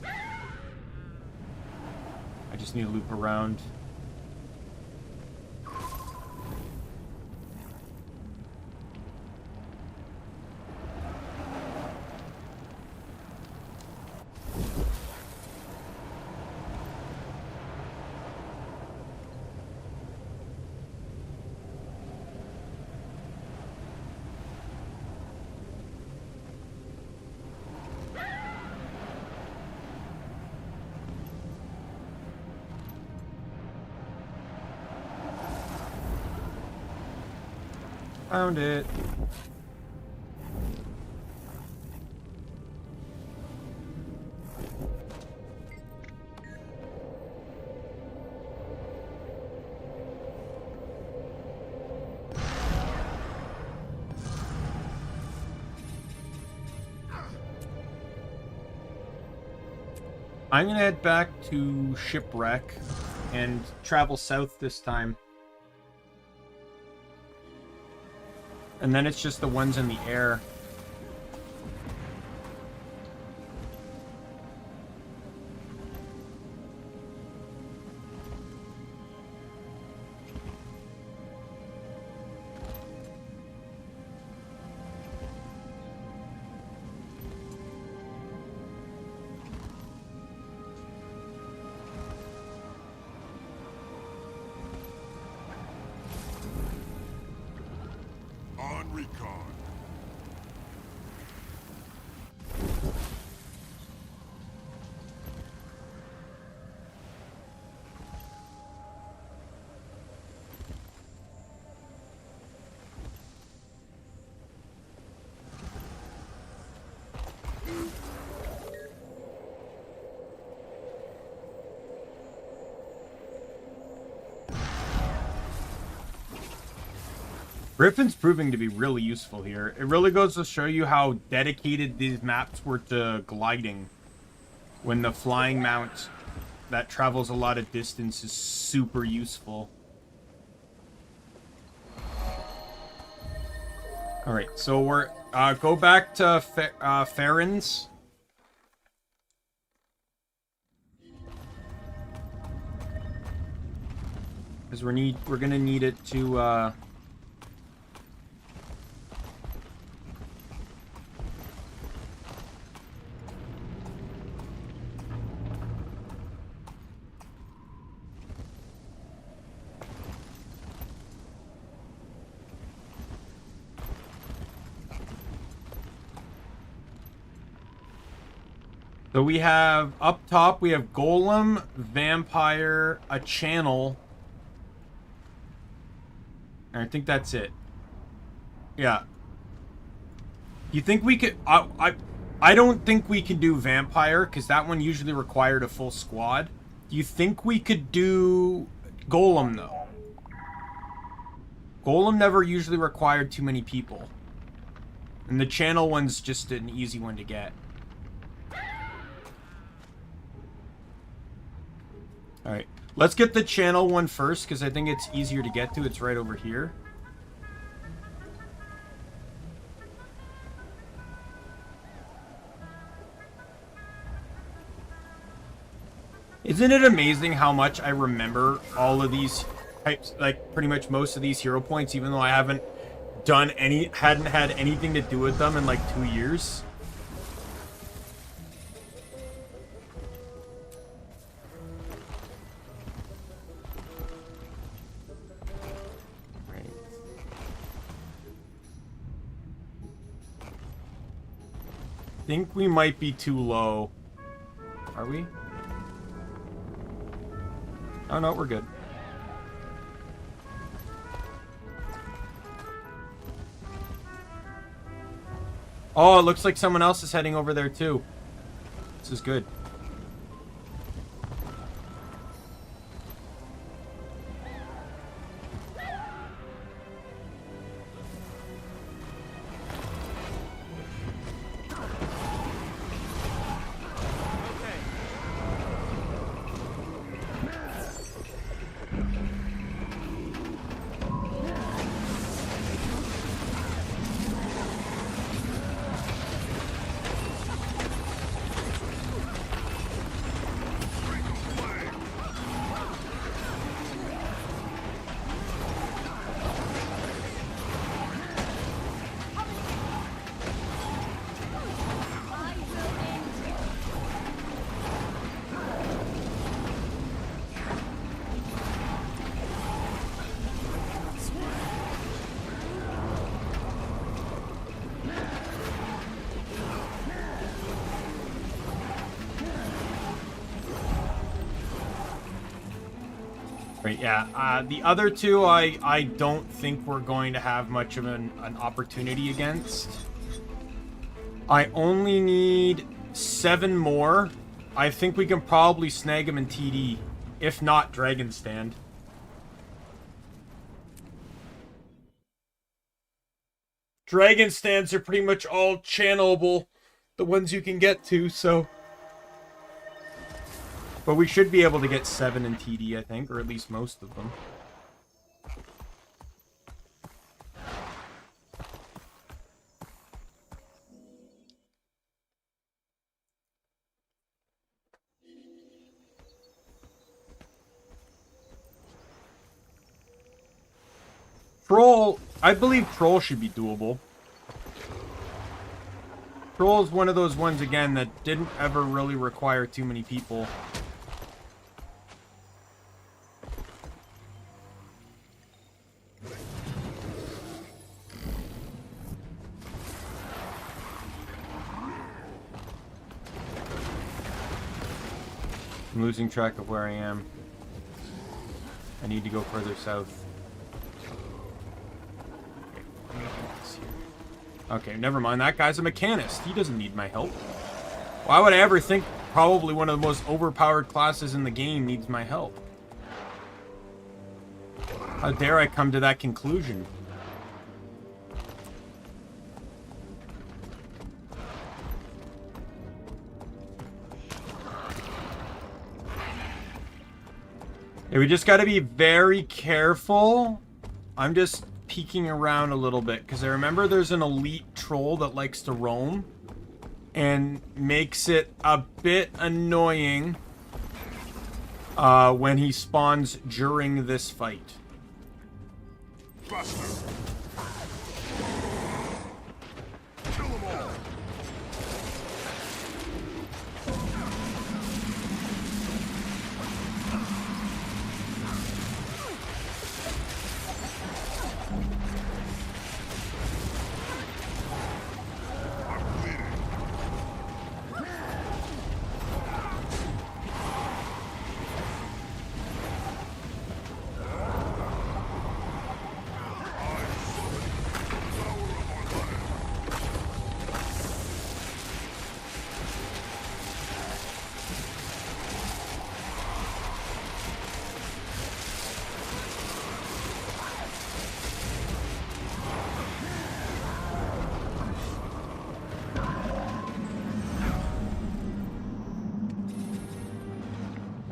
I just need to loop around. Found it. I'm gonna head back to Shipwreck and travel south this time. And then it's just the ones in the air. On recon. Griffin's proving to be really useful here. It really goes to show you how dedicated these maps were to gliding. When the flying mount that travels a lot of distance is super useful. Alright, so we're... go back to Farron's. Because we're gonna need it to... So we have, up top, we have Golem, Vampire, a Channel. And I think that's it. Yeah. You think we could... I don't think we can do Vampire, because that one usually required a full squad. Do you think we could do Golem, though? Golem never usually required too many people. And the Channel one's just an easy one to get. Alright, let's get the Channel one first, because I think it's easier to get to. It's right over here. Isn't it amazing how much I remember all of these types, like pretty much most of these hero points, even though I hadn't had anything to do with them in like 2 years? I think we might be too low. Are we? Oh no, we're good. Oh, it looks like someone else is heading over there too. This is good. Right, yeah. The other two, I don't think we're going to have much of an opportunity against. I only need 7 more. I think we can probably snag him in TD. If not, Dragon Stand. Dragon Stands are pretty much all channelable. The ones you can get to, so... But we should be able to get 7 in TD, I think. Or at least most of them. Troll, I believe Troll should be doable. Troll is one of those ones, again, that didn't ever really require too many people. I'm losing track of where I am. I need to go further south. Okay, never mind. That guy's a mechanist. He doesn't need my help. Why would I ever think probably one of the most overpowered classes in the game needs my help? How dare I come to that conclusion? Yeah, we just got to be very careful. I'm just peeking around a little bit because I remember there's an elite troll that likes to roam and makes it a bit annoying when he spawns during this fight. Buster. Kill them all.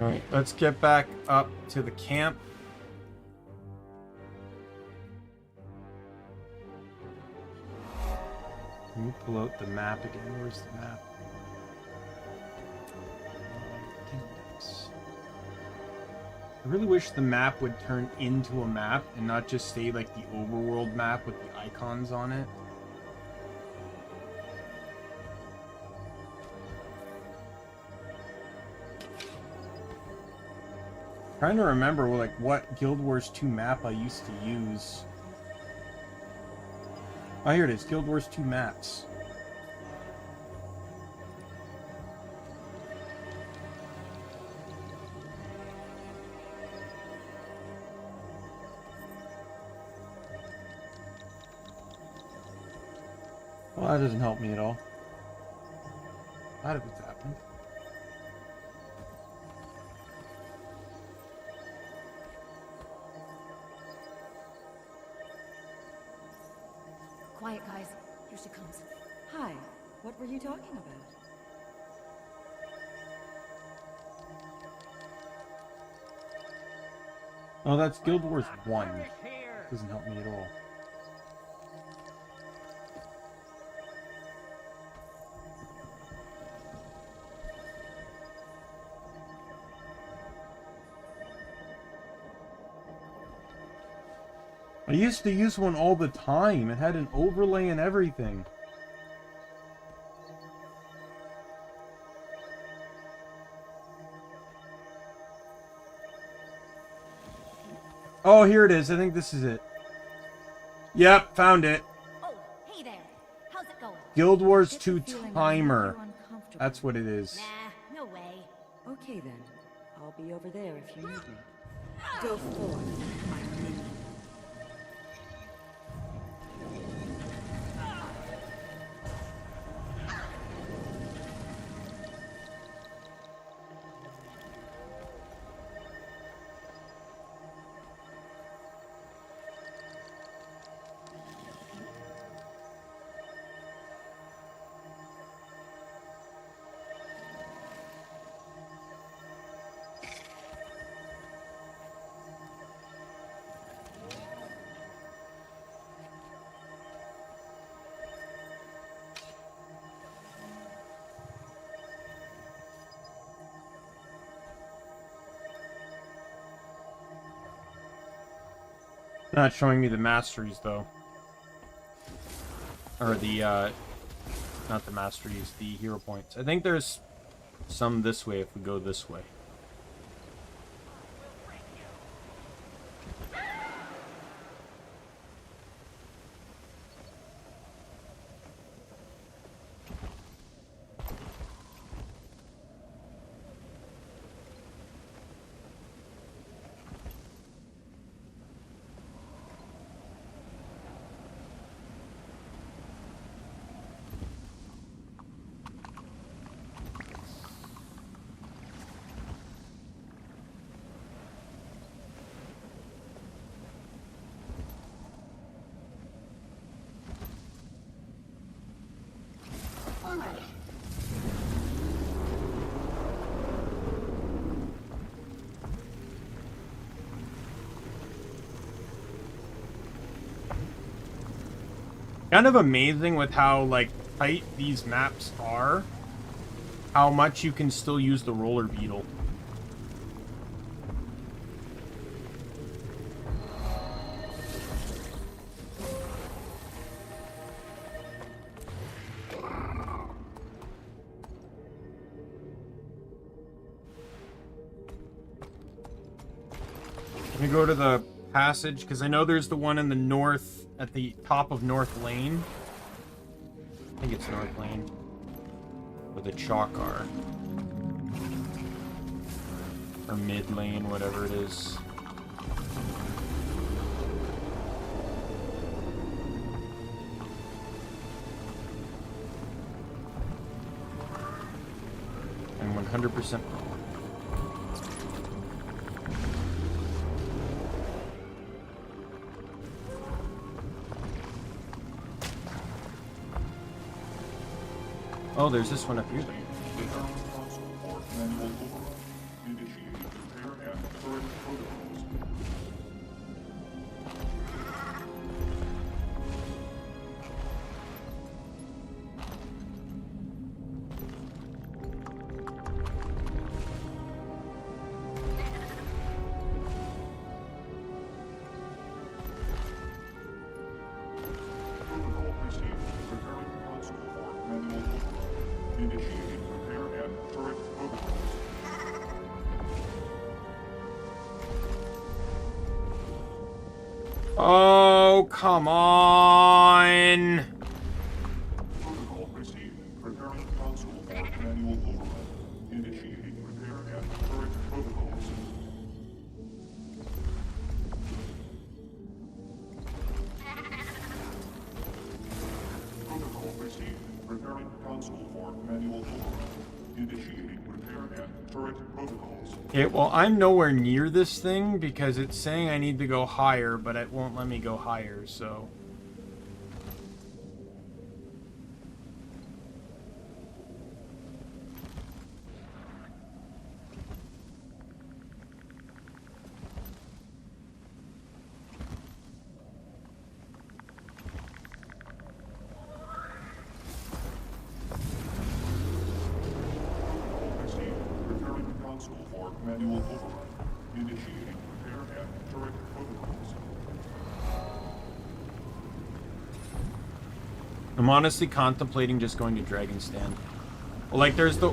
Alright, let's get back up to the camp. Let me pull out the map again. Where's the map? I really wish the map would turn into a map and not just stay like the overworld map with the icons on it. Trying to remember like what Guild Wars 2 map I used to use. Oh, here it is. Guild Wars 2 maps. Well, that doesn't help me at all. Not if it's happened. Quiet, guys. Here she comes. Hi. What were you talking about? Oh, that's Guild Wars 1. Doesn't help me at all. I used to use one all the time. It had an overlay and everything. Oh, here it is. I think this is it. Yep, found it. Oh, hey there. How's it going? Guild Wars 2 Timer. That's what it is. Nah, no way. Okay then. I'll be over there if you need me. Go forth, my minion. Not showing me the masteries though. Or the not the masteries, the hero points. I think there's some this way if we go this way. Kind of amazing with how, like, tight these maps are, how much you can still use the roller beetle. Let me go to the passage, because I know there's the one in the north, at the top of North Lane. I think it's North Lane. Where the chalk are. Or mid lane, whatever it is. I'm 100% wrong. Oh, there's this one up here. Oh, come on! Protocol received. Preparing console for manual override. Initiating repair and turret protocols. Protocol received. Preparing console for manual override. Initiating repair and turret protocols. Okay, well, I'm nowhere near this thing because it's saying I need to go higher, but it won't let me go higher, so... Manual override. Initiating repair and turret protocols. I'm honestly contemplating just going to Dragon Stand. Well, like, there's a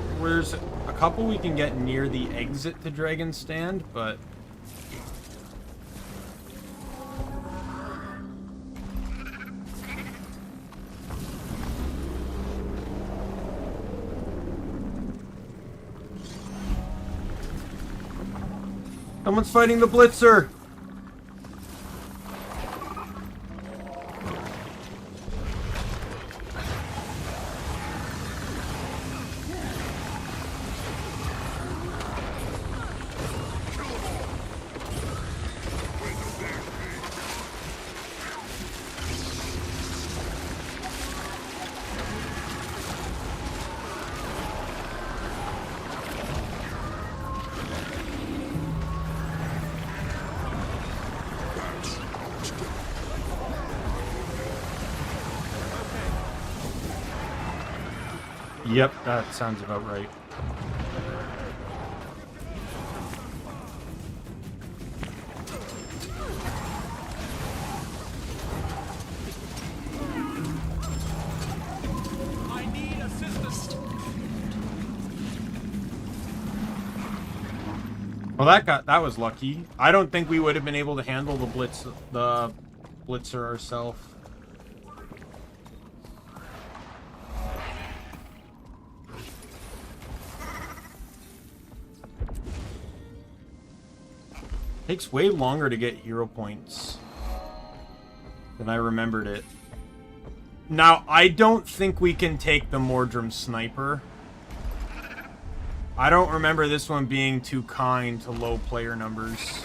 couple we can get near the exit to Dragon Stand, but... Someone's fighting the Blitzer. Yep, that sounds about right. I need assistance. Well, that was lucky. I don't think we would have been able to handle the Blitzer ourselves. Takes way longer to get hero points than I remembered it. Now, I don't think we can take the Mordrum Sniper. I don't remember this one being too kind to low player numbers.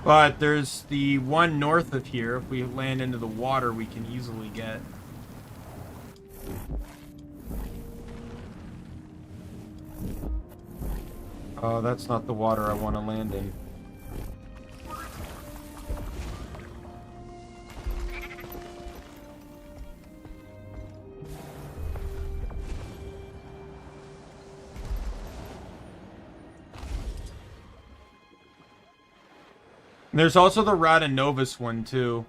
But there's the one north of here. If we land into the water, we can easily get. Oh, that's not the water I want to land in. There's also the Radanovus one, too.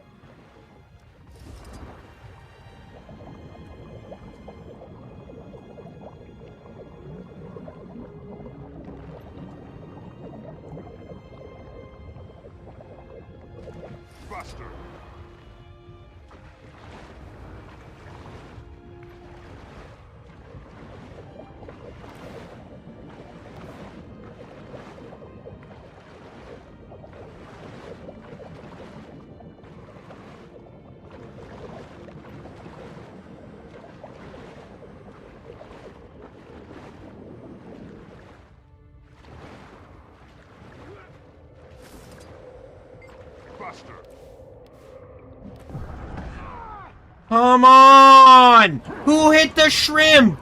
Buster. Buster. Come on! Who hit the shrimp?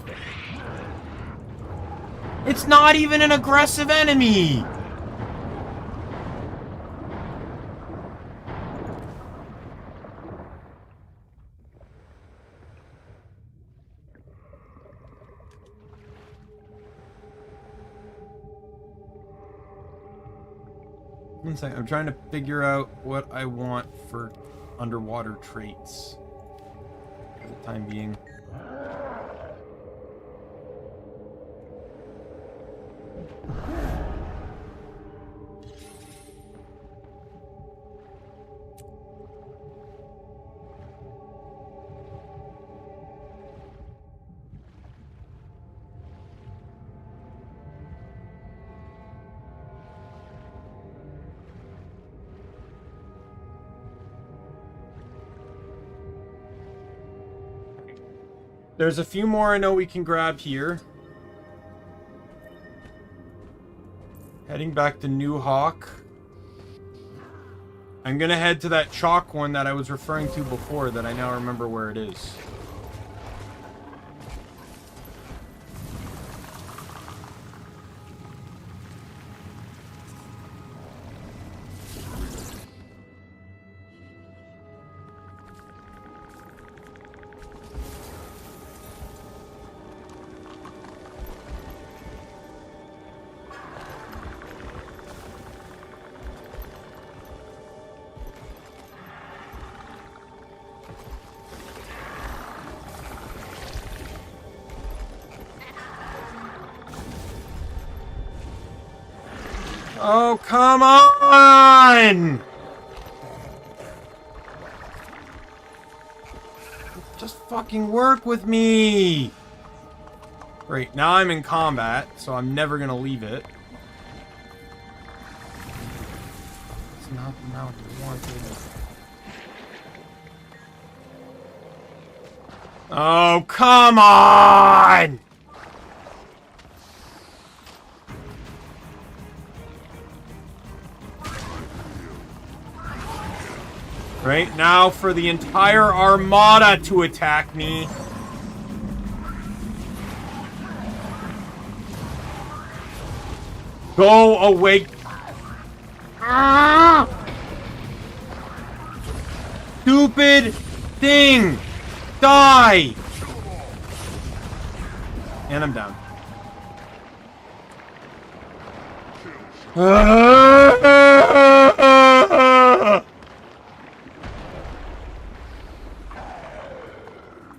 It's not even an aggressive enemy! One second, I'm trying to figure out what I want for underwater traits for the time being. There's a few more I know we can grab here. Heading back to New Hawk. I'm gonna head to that chalk one that I was referring to before that I now remember where it is. Oh, come on! Just fucking work with me! Great, now I'm in combat, so I'm never gonna leave it. It's not the amount I wanted. Oh, come on! Right now for the entire armada to attack me. Go away. Ah! Stupid thing. Die. And I'm down.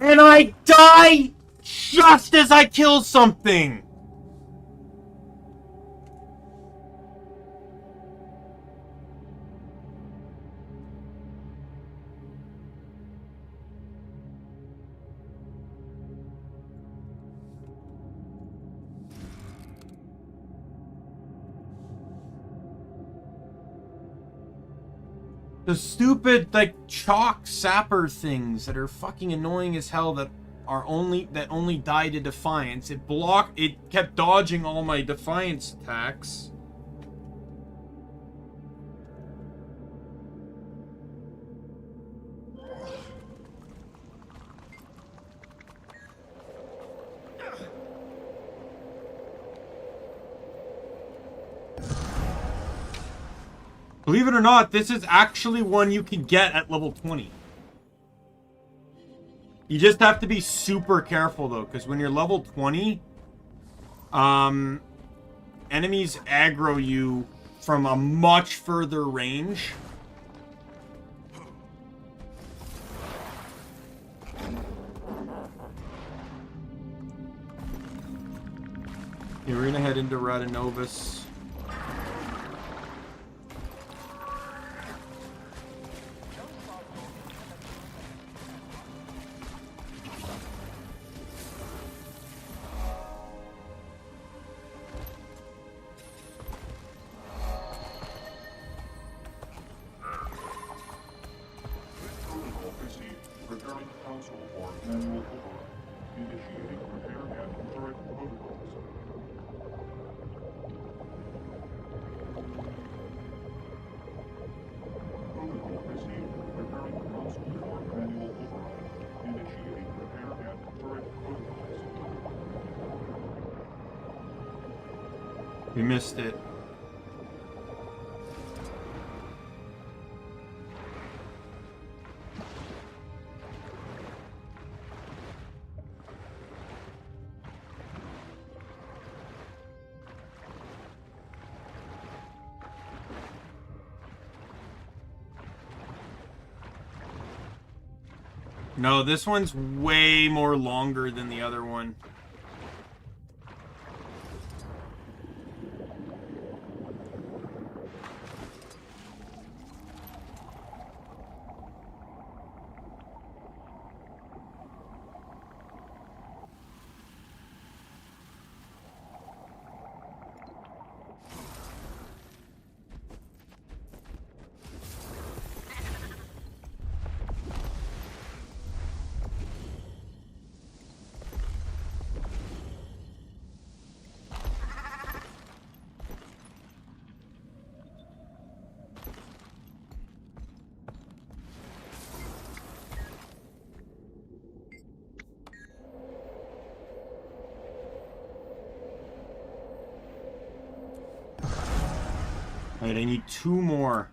And I die just as I kill something. The stupid, like, chalk sapper things that are fucking annoying as hell that only die to Defiance. It kept dodging all my Defiance attacks. Believe it or not, this is actually one you can get at level 20. You just have to be super careful, though, because when you're level 20, enemies aggro you from a much further range. Yeah, we're gonna head into Radanovis. We missed it. No, this one's way more longer than the other one. Alright, I need 2 more.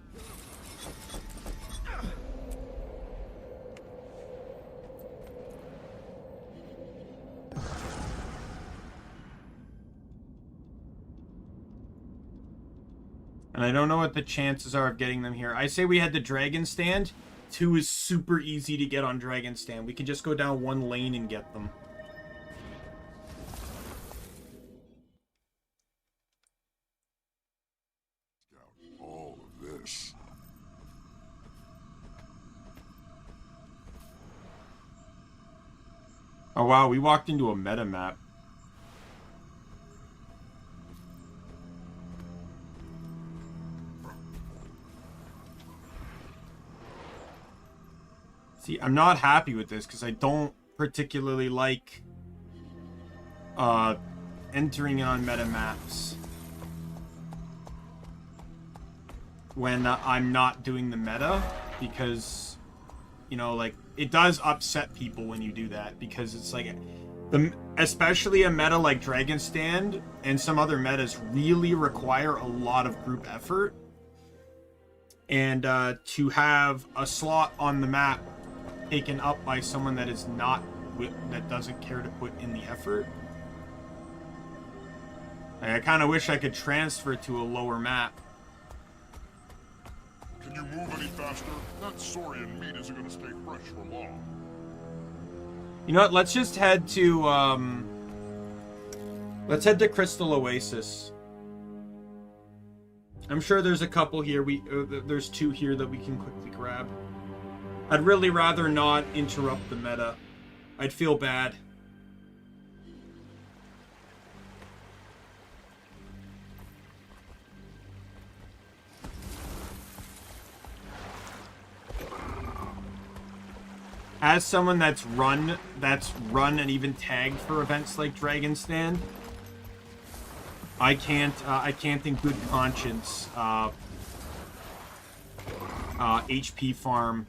And I don't know what the chances are of getting them here. I say we had the Dragon Stand. 2 is super easy to get on Dragon Stand. We can just go down one lane and get them. Oh wow, we walked into a meta map. See, I'm not happy with this because I don't particularly like entering on meta maps when I'm not doing the meta, because, you know, like, it does upset people when you do that, because it's like, especially a meta like Dragon Stand and some other metas really require a lot of group effort, and to have a slot on the map taken up by someone that is not, that doesn't care to put in the effort. I kind of wish I could transfer to a lower map. Can you move any faster? That saurian meat isn't going to stay fresh for long. You know what? Let's just head to let's head to Crystal Oasis. I'm sure there's a couple here. There's 2 here that we can quickly grab. I'd really rather not interrupt the meta. I'd feel bad. As someone that's run and even tagged for events like Dragon Stand, I can't in good conscience HP farm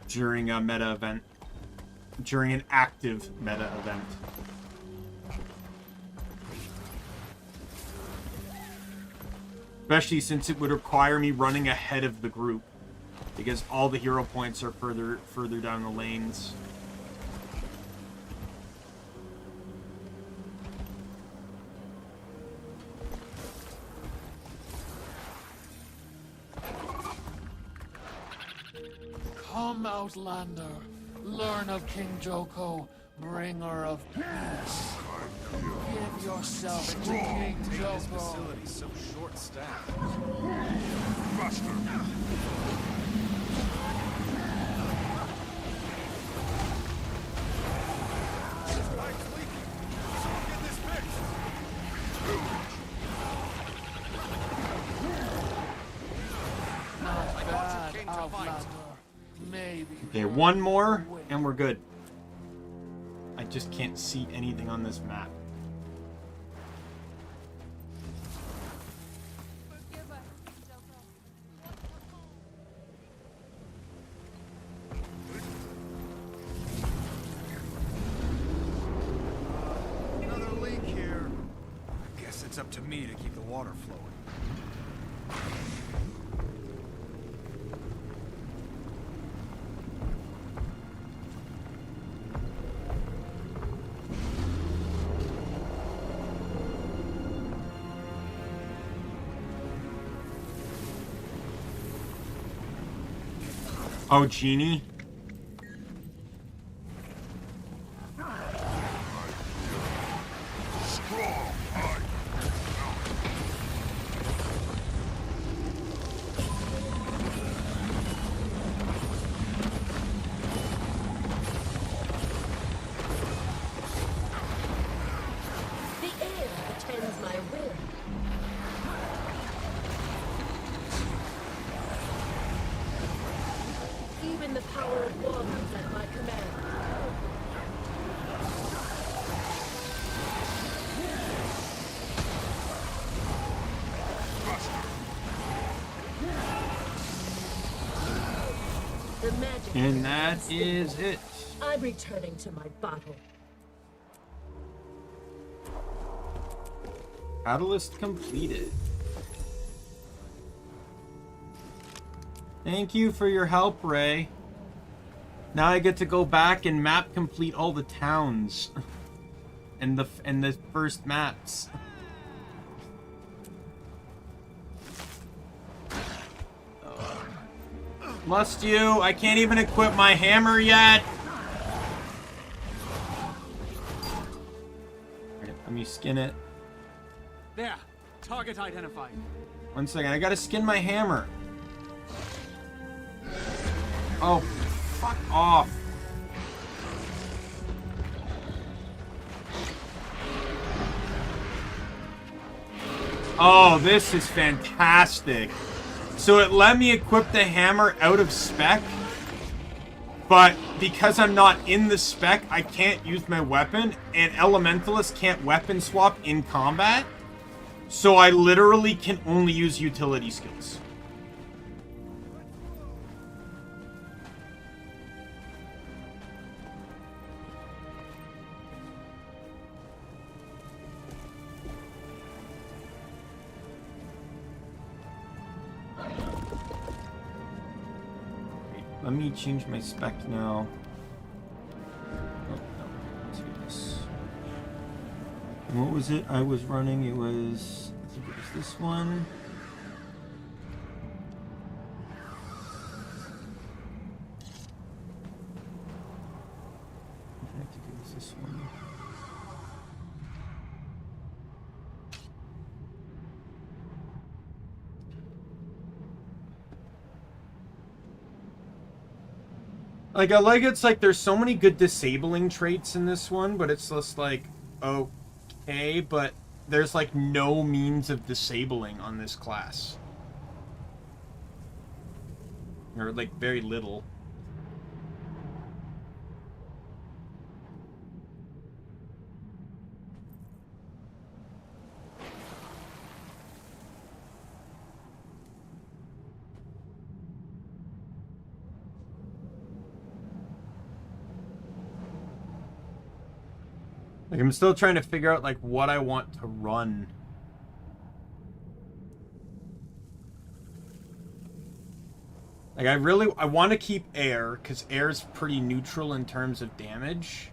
during a meta event, during an active meta event. Especially since it would require me running ahead of the group, because all the hero points are further down the lanes. Come, Outlander. Learn of King Joko, bringer of peace. Give yourself to King Joko. So short-staffed. Faster! Okay, 1 more, and we're good. I just can't see anything on this map. Another leak here. Guess it's up to me to keep the water flowing. Oh, Genie. And that is it. I'm returning to my bottle. Catalyst completed. Thank you for your help, Ray. Now I get to go back and map complete all the towns and the first maps. Must you? I can't even equip my hammer yet. Alright, let me skin it. There. Target identified. 1 second, I gotta skin my hammer. Oh, fuck off. Oh, this is fantastic. So it let me equip the hammer out of spec, but because I'm not in the spec, I can't use my weapon, and Elementalists can't weapon swap in combat, so I literally can only use utility skills. Let me change my spec now. Oh, no. Let's do this. And what was it I was running? It was... I think it was this one. I think it was this one. Like, I like it's like there's so many good disabling traits in this one, but it's just like, okay, but there's like no means of disabling on this class. Or like very little. Like, I'm still trying to figure out, like, what I want to run. Like, I want to keep air, because air's pretty neutral in terms of damage.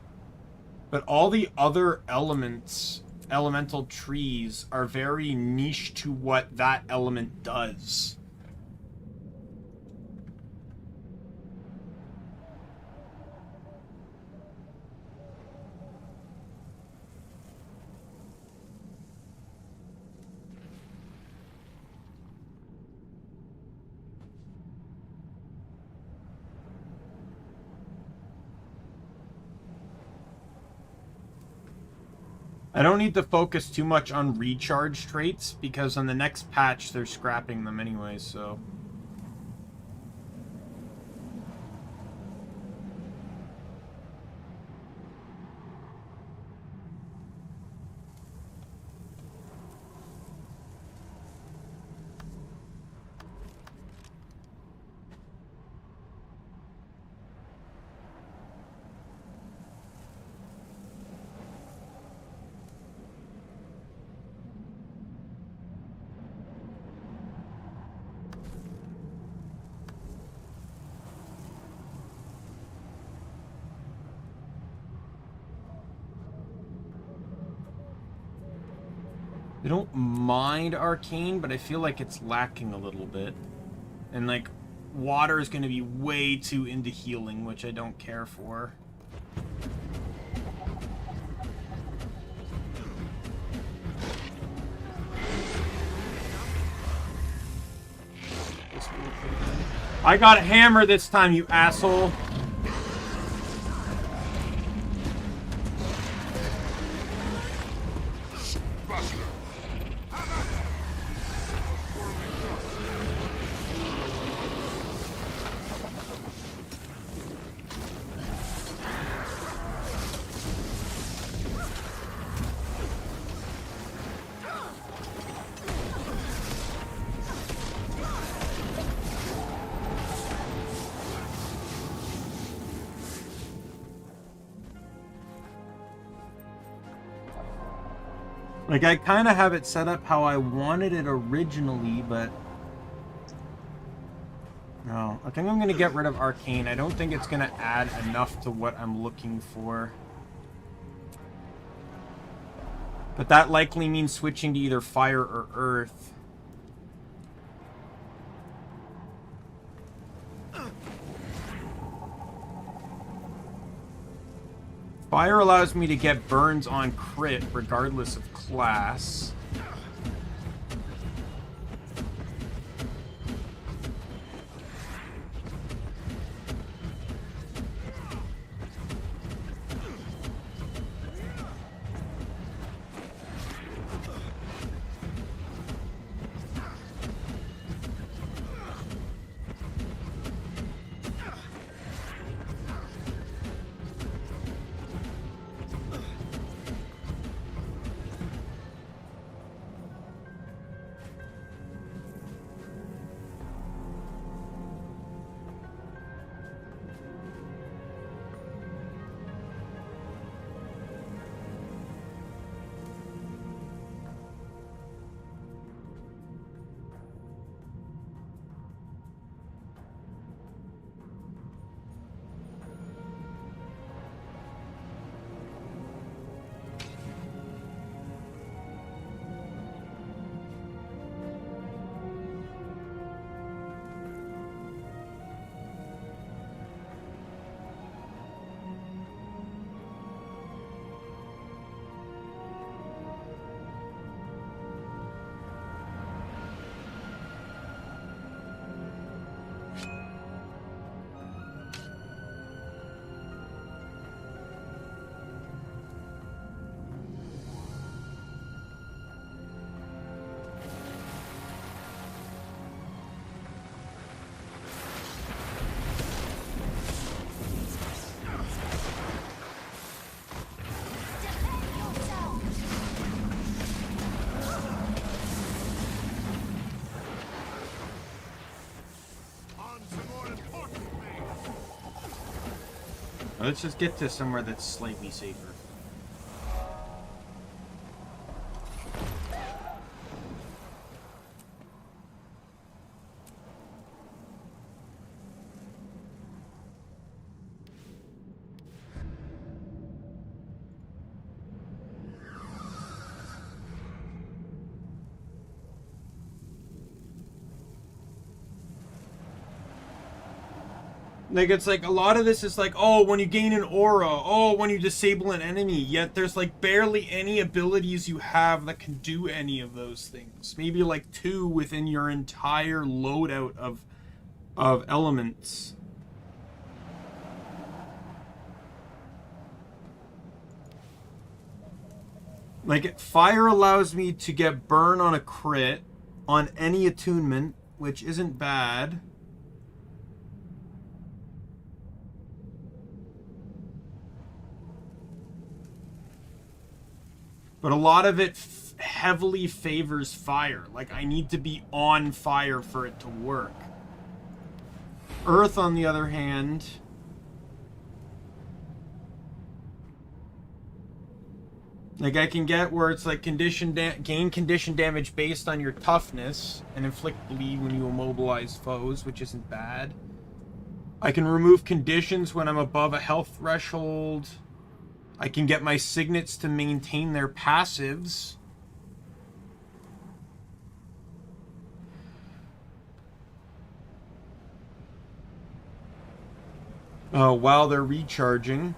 But all the other elements, elemental trees, are very niche to what that element does. I don't need to focus too much on recharge traits, because on the next patch they're scrapping them anyway, so... I don't mind arcane, but I feel like it's lacking a little bit. And like, water is going to be way too into healing, which I don't care for. I got a hammer this time, you asshole. Like, I kind of have it set up how I wanted it originally, but... No, I think I'm going to get rid of Arcane. I don't think it's going to add enough to what I'm looking for. But that likely means switching to either Fire or Earth. Fire allows me to get burns on crit regardless of class. Let's just get to somewhere that's slightly safer. Like, it's like, a lot of this is like, oh, when you gain an aura, oh, when you disable an enemy, yet there's like barely any abilities you have that can do any of those things. Maybe like 2 within your entire loadout of elements. Like, fire allows me to get burn on a crit on any attunement, which isn't bad. But a lot of it heavily favors fire. Like, I need to be on fire for it to work. Earth, on the other hand, like, I can get where it's like gain condition damage based on your toughness and inflict bleed when you immobilize foes, which isn't bad. I can remove conditions when I'm above a health threshold. I can get my signets to maintain their passives. While they're recharging.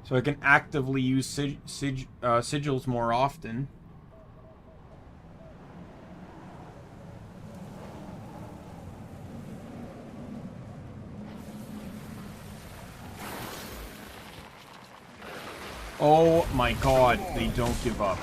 So I can actively use sigils more often. Oh my god, they don't give up.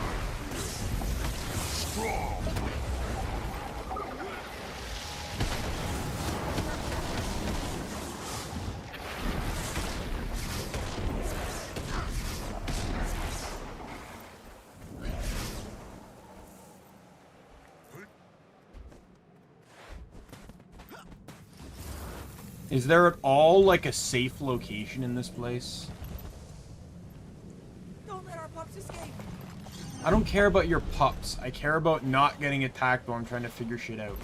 Is there at all like a safe location in this place? I don't care about your pups. I care about not getting attacked while I'm trying to figure shit out.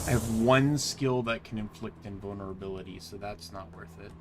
I have one skill that can inflict invulnerability, so that's not worth it.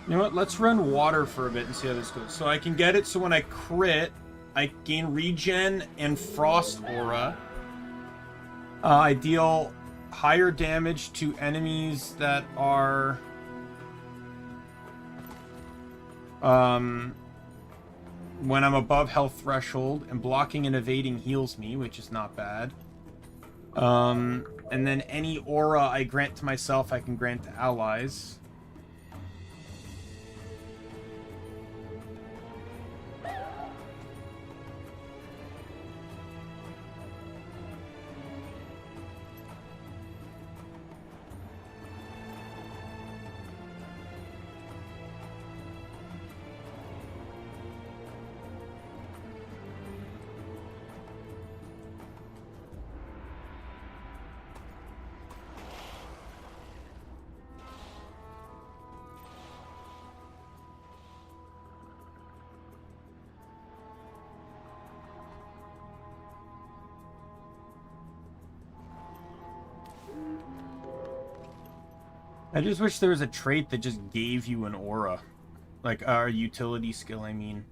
You know what? Let's run water for a bit and see how this goes. So I can get it so when I crit, I gain regen and frost aura. I deal higher damage to enemies that are when I'm above health threshold, and blocking and evading heals me, which is not bad. And then any aura I grant to myself, I can grant to allies. I just wish there was a trait that just gave you an aura. Like, our utility skill, I mean.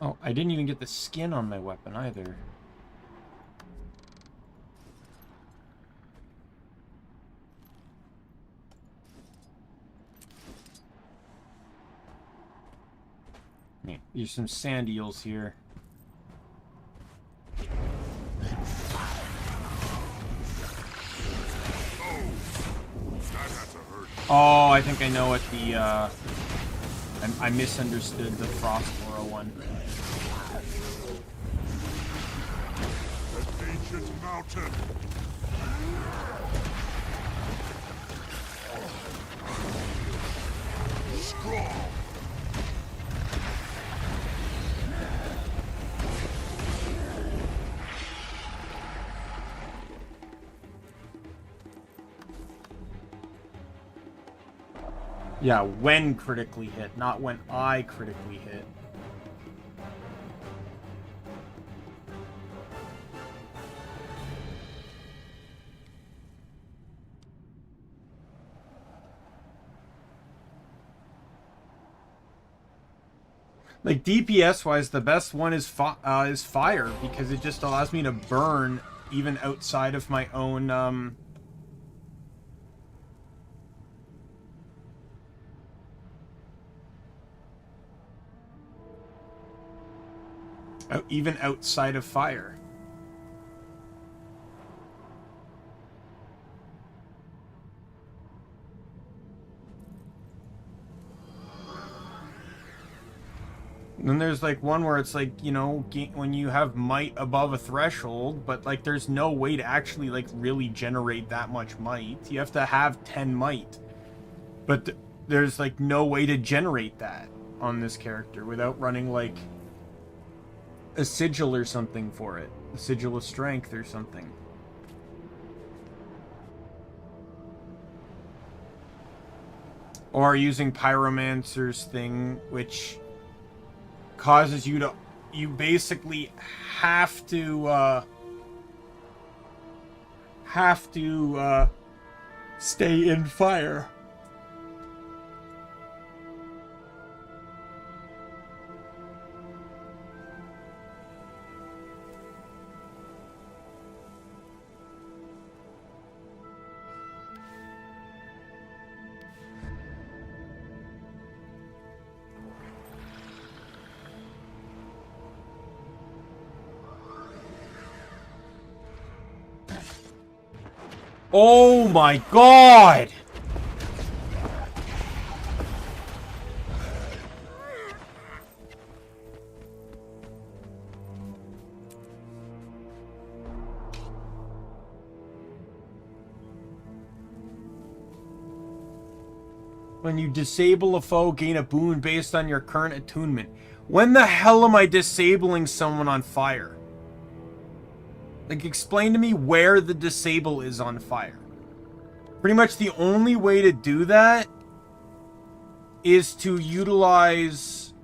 Oh, I didn't even get the skin on my weapon either. Yeah, there's some sand eels here. Oh, I think I know what the, I misunderstood the Frost Aura one. An ancient mountain. Strong. Yeah, when critically hit, not when I critically hit. Like, DPS-wise, the best one is fire, because it just allows me to burn even outside of my own, even outside of fire. And then there's like one where it's like, you know, when you have might above a threshold, but like there's no way to actually like really generate that much might. You have to have 10 might. But there's like no way to generate that on this character without running like a sigil or something for it. A sigil of strength or something. Or using Pyromancer's thing, which causes you to... You basically have to stay in fire. Oh my god! When you disable a foe, gain a boon based on your current attunement. When the hell am I disabling someone on fire? Like, explain to me where the disable is on fire. Pretty much the only way to do that is to utilize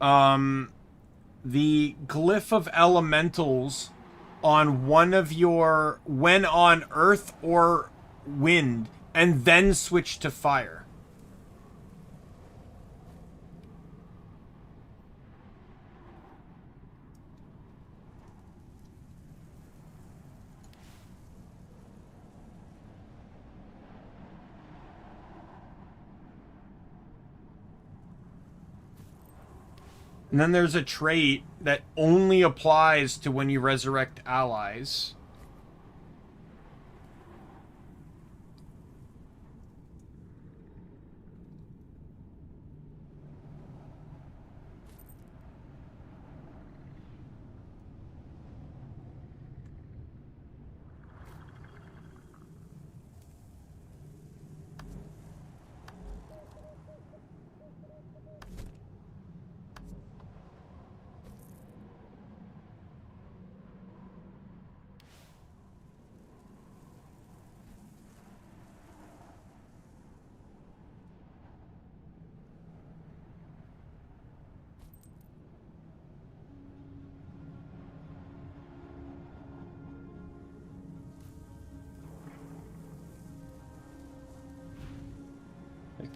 the glyph of elementals on one of your, when on earth or wind, and then switch to fire. And then there's a trait that only applies to when you resurrect allies.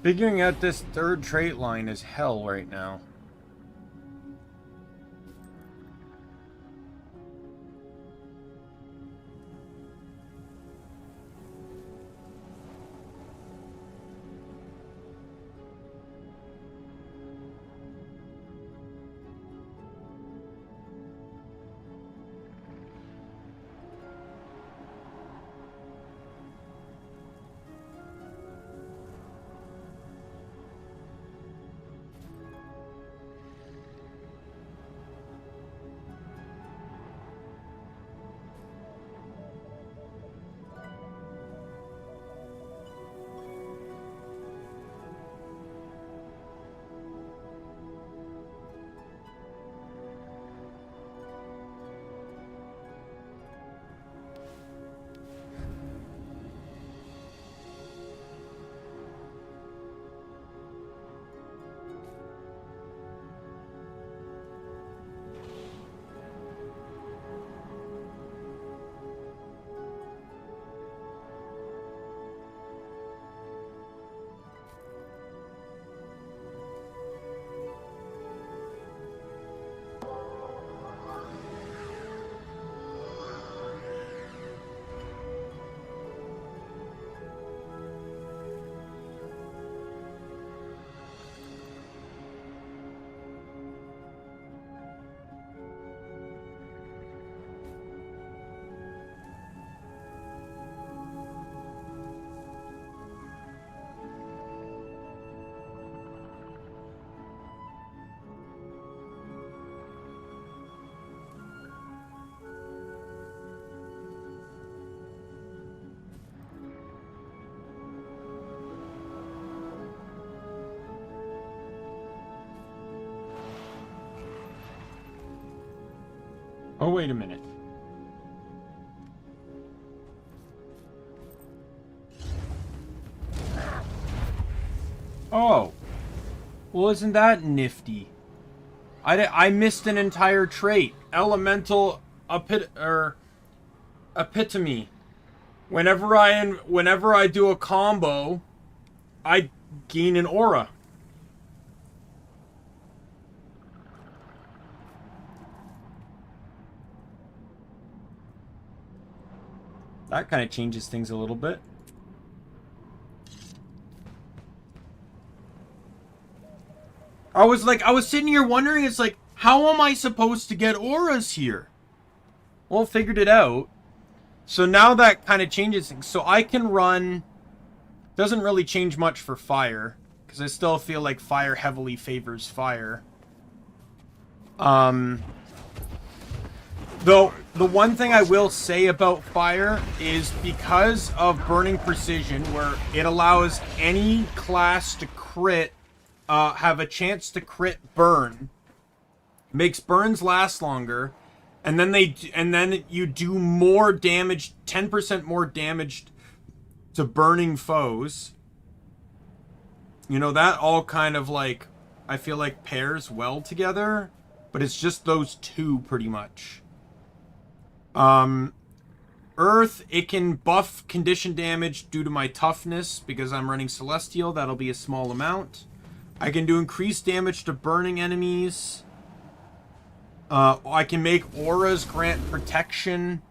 Figuring out this third trait line is hell right now. Oh, wait a minute. Oh. Well, isn't that nifty? I missed an entire trait. Elemental epitome. Whenever I do a combo, I gain an aura. That kind of changes things a little bit. I was sitting here wondering, it's like, how am I supposed to get auras here? Well, figured it out. So now that kind of changes things. So I can run... Doesn't really change much for fire, because I still feel like fire heavily favors fire. Though, the one thing I will say about fire is because of Burning Precision, where it allows any class to crit, have a chance to crit burn, makes burns last longer, and then you do more damage, 10% more damage to burning foes. You know, that all kind of like, I feel like pairs well together, but it's just those two pretty much. Earth, it can buff condition damage due to my toughness because I'm running Celestial. That'll be a small amount. I can do increased damage to burning enemies. I can make auras grant protection.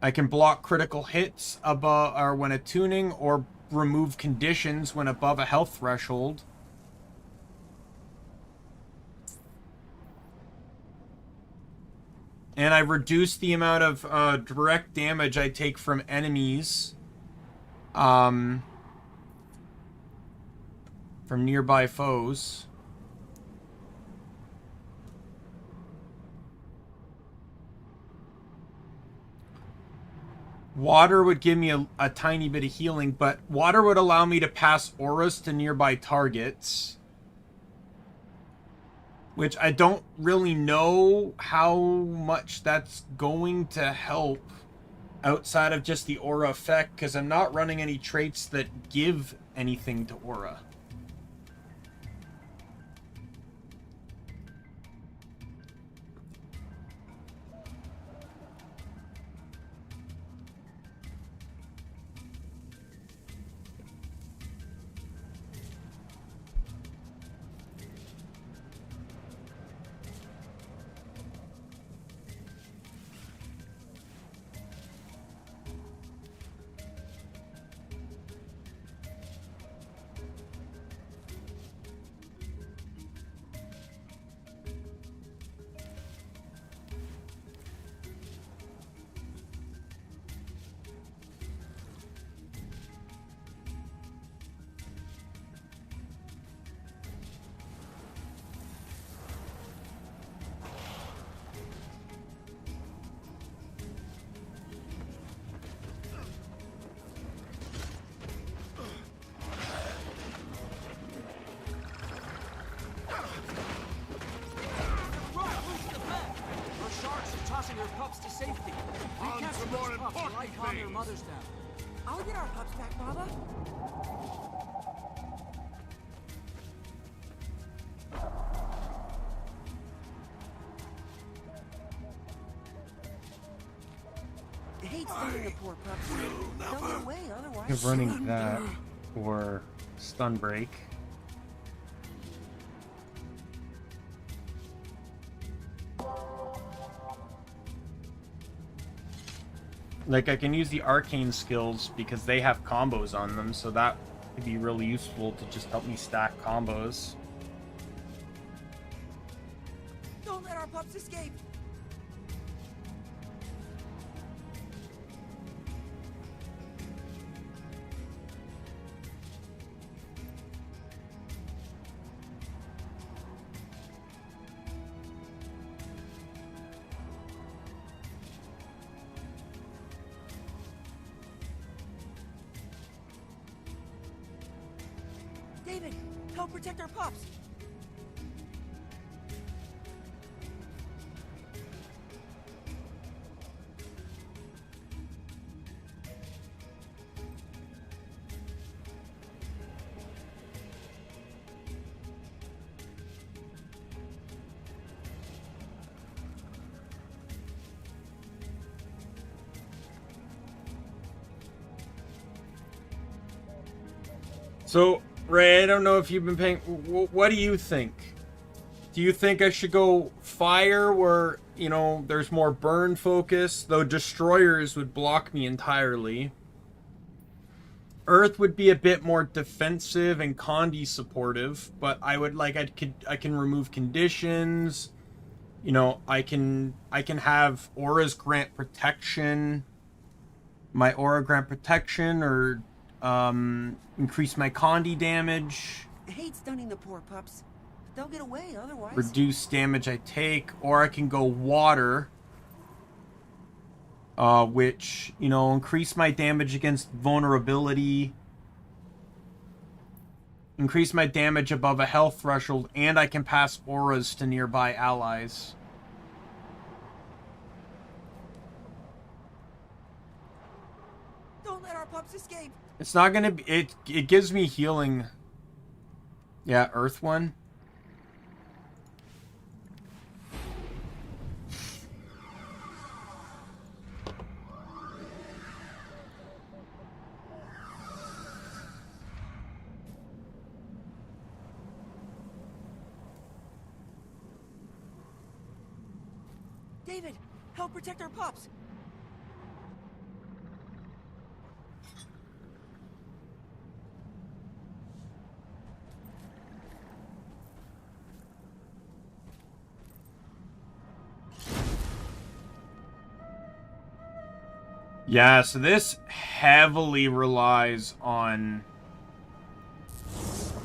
I can block critical hits above or when attuning, or remove conditions when above a health threshold. And I reduced the amount of direct damage I take from enemies. From nearby foes. Water would give me a tiny bit of healing, but water would allow me to pass auras to nearby targets. Which I don't really know how much that's going to help outside of just the aura effect, because I'm not running any traits that give anything to aura. Their pups to safety. On to more important Calm their things. mothers down. I'll get our pups back, Baba. Hate seeing the poor pups. They'll get away otherwise. You're running that or stun break. Like, I can use the arcane skills because they have combos on them, so that could be really useful to just help me stack combos. Don't let our pups escape. David, help protect our pups. So, Ray, I don't know if you've been paying... What do you think? Do you think I should go fire where, you know, there's more burn focus? Though destroyers would block me entirely. Earth would be a bit more defensive and Condi supportive, but I would like I can remove conditions. You know, I can have auras grant protection. My aura grant protection or increase my Condi damage. I hate stunning the poor pups. They'll get away otherwise. Reduce damage I take, or I can go water. Which, you know, increase my damage against vulnerability. Increase my damage above a health threshold, and I can pass auras to nearby allies. Don't let our pups escape. It's not gonna be... It gives me healing. Yeah, Earth one. David, help protect our pups. Yeah, so this heavily relies on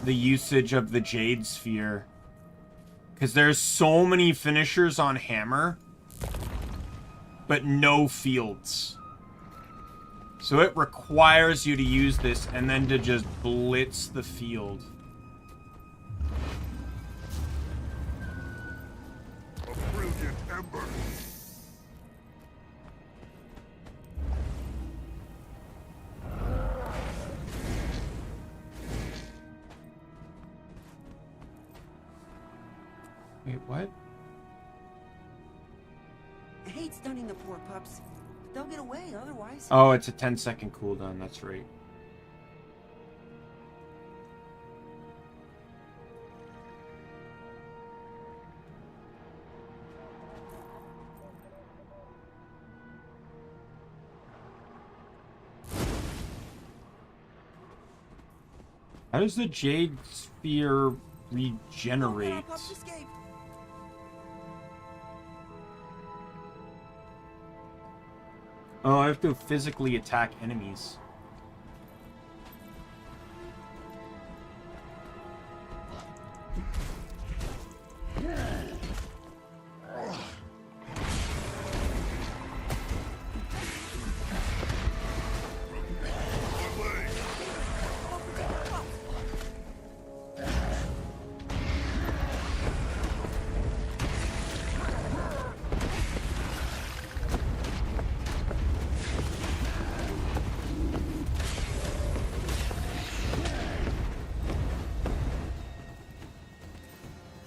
the usage of the Jade Sphere. Because there's so many finishers on Hammer, but no fields. So it requires you to use this and then to just blitz the field. A brilliant ember. Wait, what? I hate stunning the poor pups. They'll get away otherwise. Oh, it's a 10-second cooldown, that's right. How does the Jade Sphere regenerate? Oh, I have to physically attack enemies.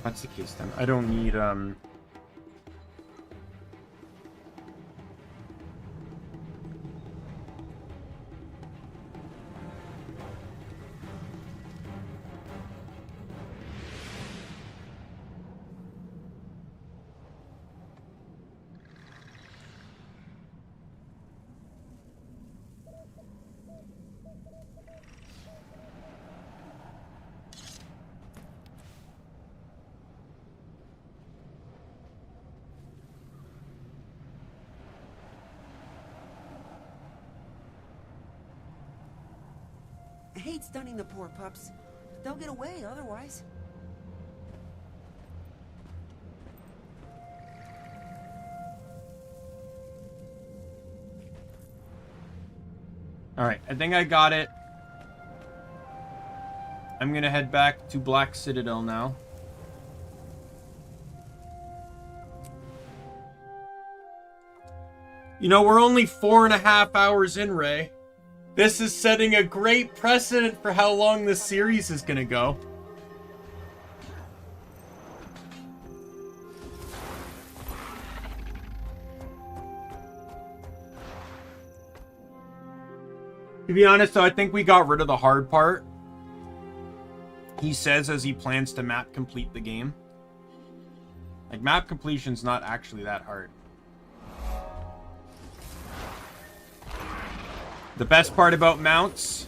That's the case then. I don't need I hate stunning the poor pups. They'll get away otherwise. Alright, I think I got it. I'm gonna head back to Black Citadel now. You know, we're only 4.5 hours in, Ray. This is setting a great precedent for how long this series is gonna go. To be honest, though, I think we got rid of the hard part. He says as he plans to map complete the game. Like, map completion's not actually that hard. The best part about mounts,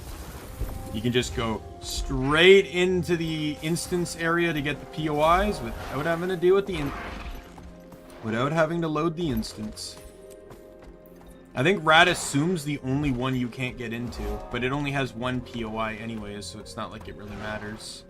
you can just go straight into the instance area to get the POIs without having to deal with without having to load the instance. I think Rat assumes the only one you can't get into, but it only has one POI anyways, so it's not like it really matters.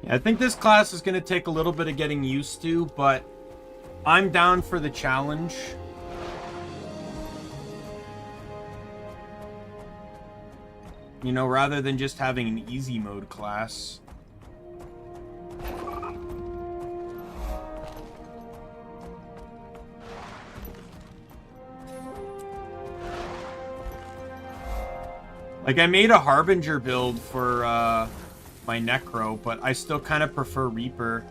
I think this class is going to take a little bit of getting used to, but I'm down for the challenge. You know, rather than just having an easy mode class. Like, I made a Harbinger build for, my Necro, but I still kind of prefer Reaper.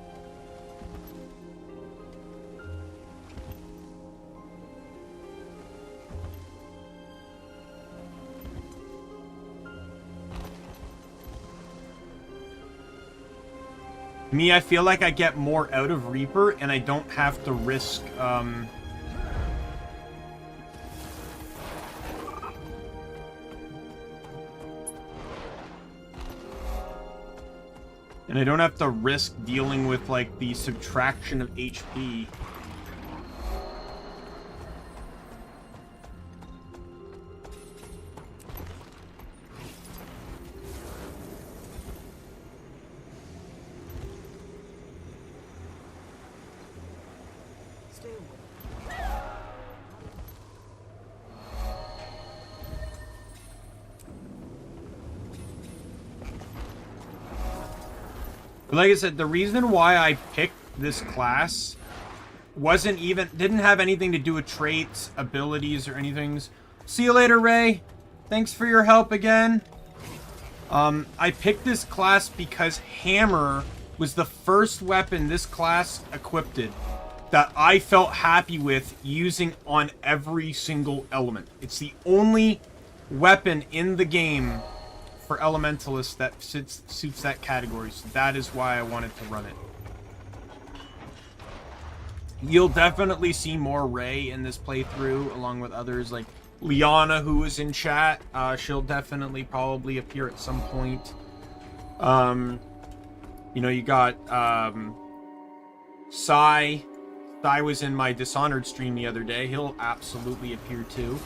Me, I feel like I get more out of Reaper, and I don't have to risk, and I don't have to risk dealing with, like, the subtraction of HP. Like I said, the reason why I picked this class didn't have anything to do with traits, abilities, or anything. See you later, Ray. Thanks for your help again. I picked this class because Hammer was the first weapon this class equipped that I felt happy with using on every single element. It's the only weapon in the game for Elementalists that suits that category, so that is why I wanted to run it. You'll definitely see more Ray in this playthrough, along with others like Liana, who is in chat. She'll definitely probably appear at some point. You know, you got Sai. Sai was in my Dishonored stream the other day. He'll absolutely appear too.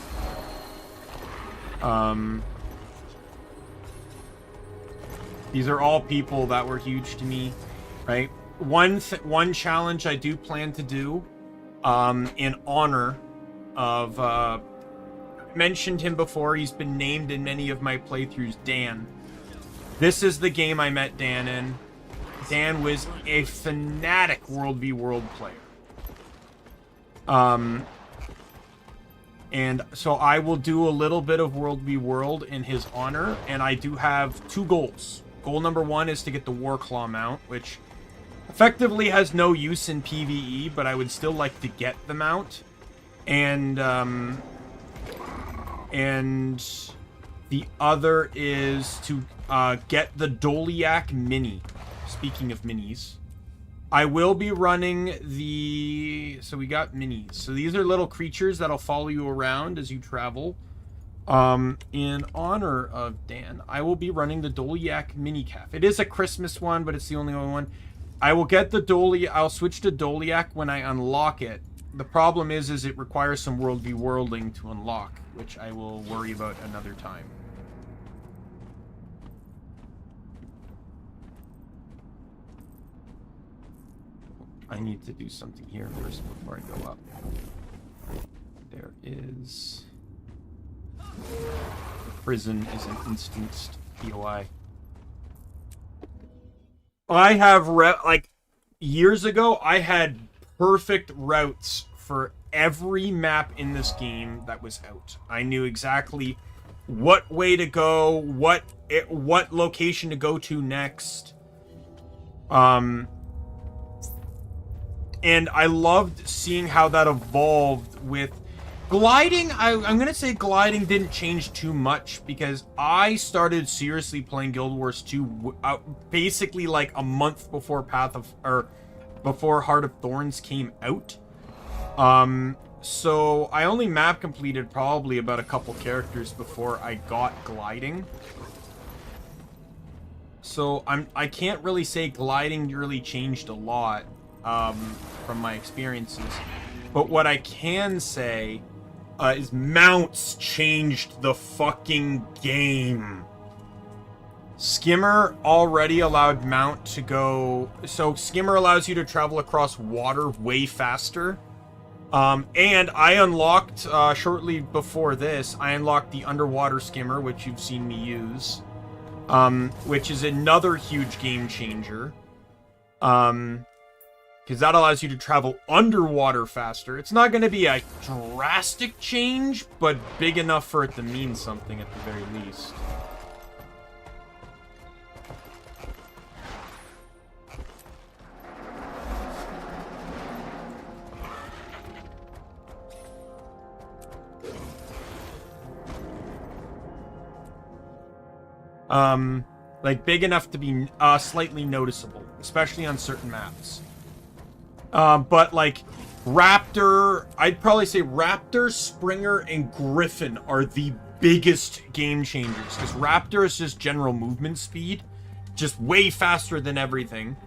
These are all people that were huge to me, right? One challenge I do plan to do, in honor of, mentioned him before. He's been named in many of my playthroughs, Dan. This is the game I met Dan in. Dan was a fanatic World v World player. And so I will do a little bit of World v World in his honor, and I do have 2 goals. Goal number 1 is to get the Warclaw mount, which effectively has no use in PvE, but I would still like to get the mount. And the other is to get the Doliak Mini. Speaking of minis, I will be running the... So we got minis. So these are little creatures that'll follow you around as you travel. In honor of Dan, I will be running the Doliak Mini Calf. It is a Christmas one, but it's the only one. I will get the I'll switch to Doliak when I unlock it. The problem is it requires some World v Worlding to unlock, which I will worry about another time. I need to do something here first before I go up. There is... The prison is an instanced POI. I have, like, years ago, I had perfect routes for every map in this game that was out. I knew exactly what way to go, what location to go to next. And I loved seeing how that evolved with gliding. I'm going to say gliding didn't change too much because I started seriously playing Guild Wars 2 basically like a month before before Heart of Thorns came out. So I only map completed probably about a couple characters before I got gliding. So I can't really say gliding really changed a lot from my experiences. But what I can say is mounts changed the fucking game. Skimmer already allowed mount to go... So Skimmer allows you to travel across water way faster. And I unlocked, shortly before this, I unlocked the underwater skimmer, which you've seen me use. Which is another huge game changer. Because that allows you to travel underwater faster. It's not going to be a drastic change, but big enough for it to mean something at the very least. Like, big enough to be slightly noticeable, especially on certain maps. But, like, Raptor... I'd probably say Raptor, Springer, and Griffin are the biggest game changers. Because Raptor is just general movement speed. Just way faster than everything.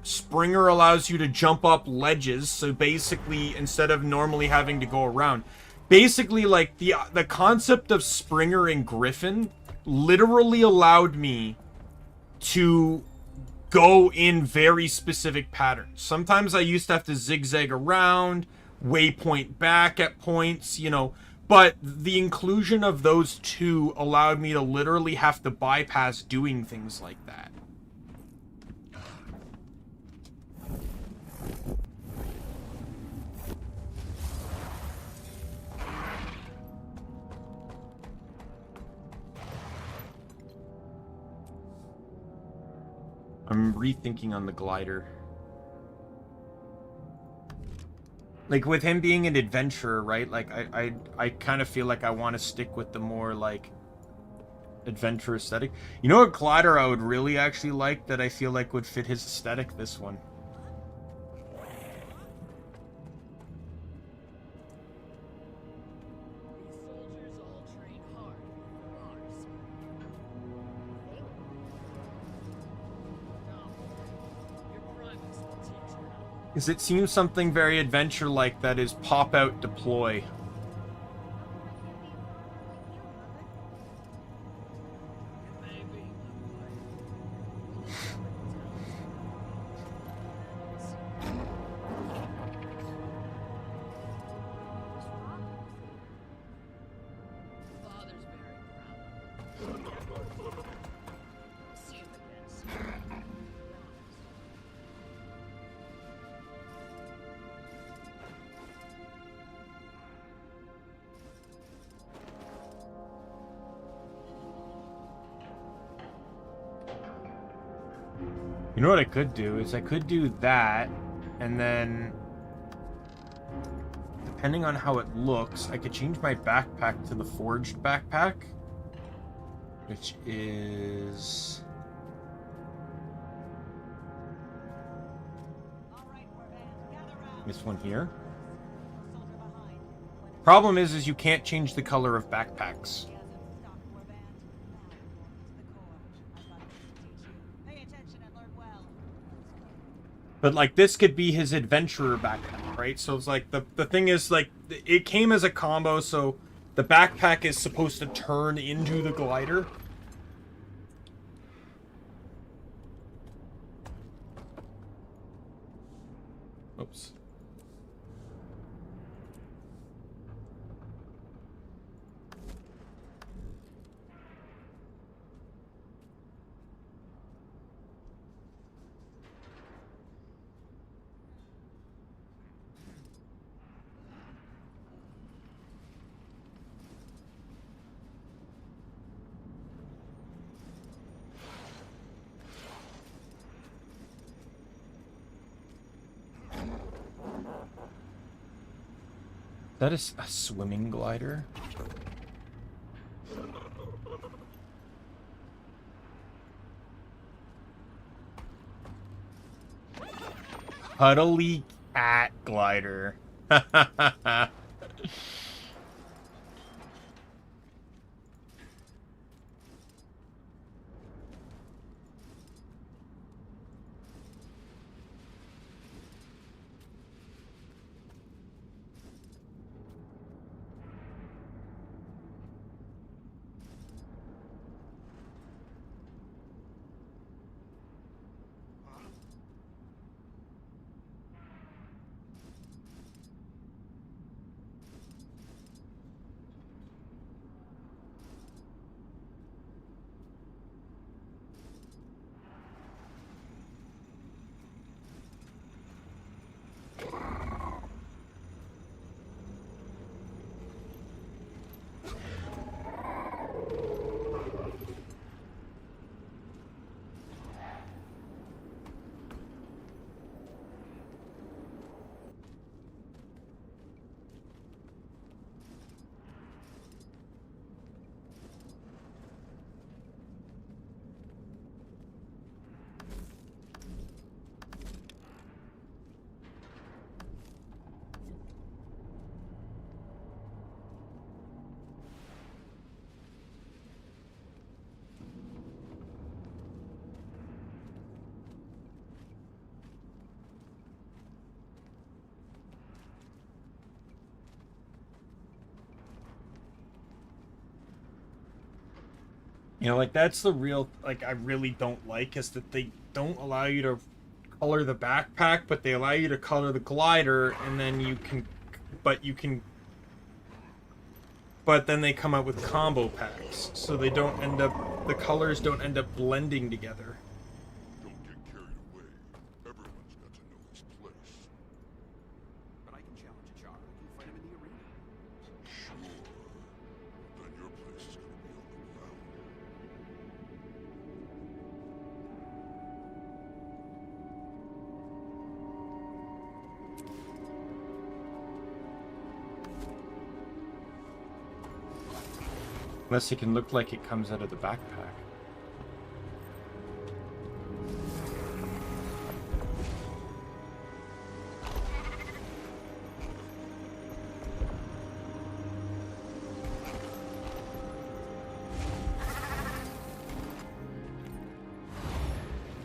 Springer allows you to jump up ledges, so basically, instead of normally having to go around, basically, like, the concept of Springer and Griffin literally allowed me to go in very specific patterns. Sometimes I used to have to zigzag around, waypoint back at points, you know, but the inclusion of those two allowed me to literally have to bypass doing things like that. I'm rethinking on the glider. Like, with him being an adventurer, right? Like, I kind of feel like I want to stick with the more, like, adventure aesthetic. You know what glider I would really actually like that I feel like would fit his aesthetic? This one. Because it seems something very adventure-like that is pop out, deploy. You know what I could do is I could do that, and then depending on how it looks, I could change my backpack to the forged backpack, which is this one here. Problem is you can't change the color of backpacks. But, like, this could be his adventurer backpack, right? So it's like, the thing is, like, it came as a combo, so the backpack is supposed to turn into the glider. Oops. That is a swimming glider. Cuddly cat glider. You know, like, that's the real, like, I really don't like, is that they don't allow you to color the backpack, but they allow you to color the glider, and then you can, but then they come out with combo packs, so they don't end up, the colors don't end up blending together. Don't get carried away. Everyone's got to know his place. But I can challenge a Char. I can fight him in the arena. Sure. Then your place is going to be on the ground. Unless it can look like it comes out of the backpack.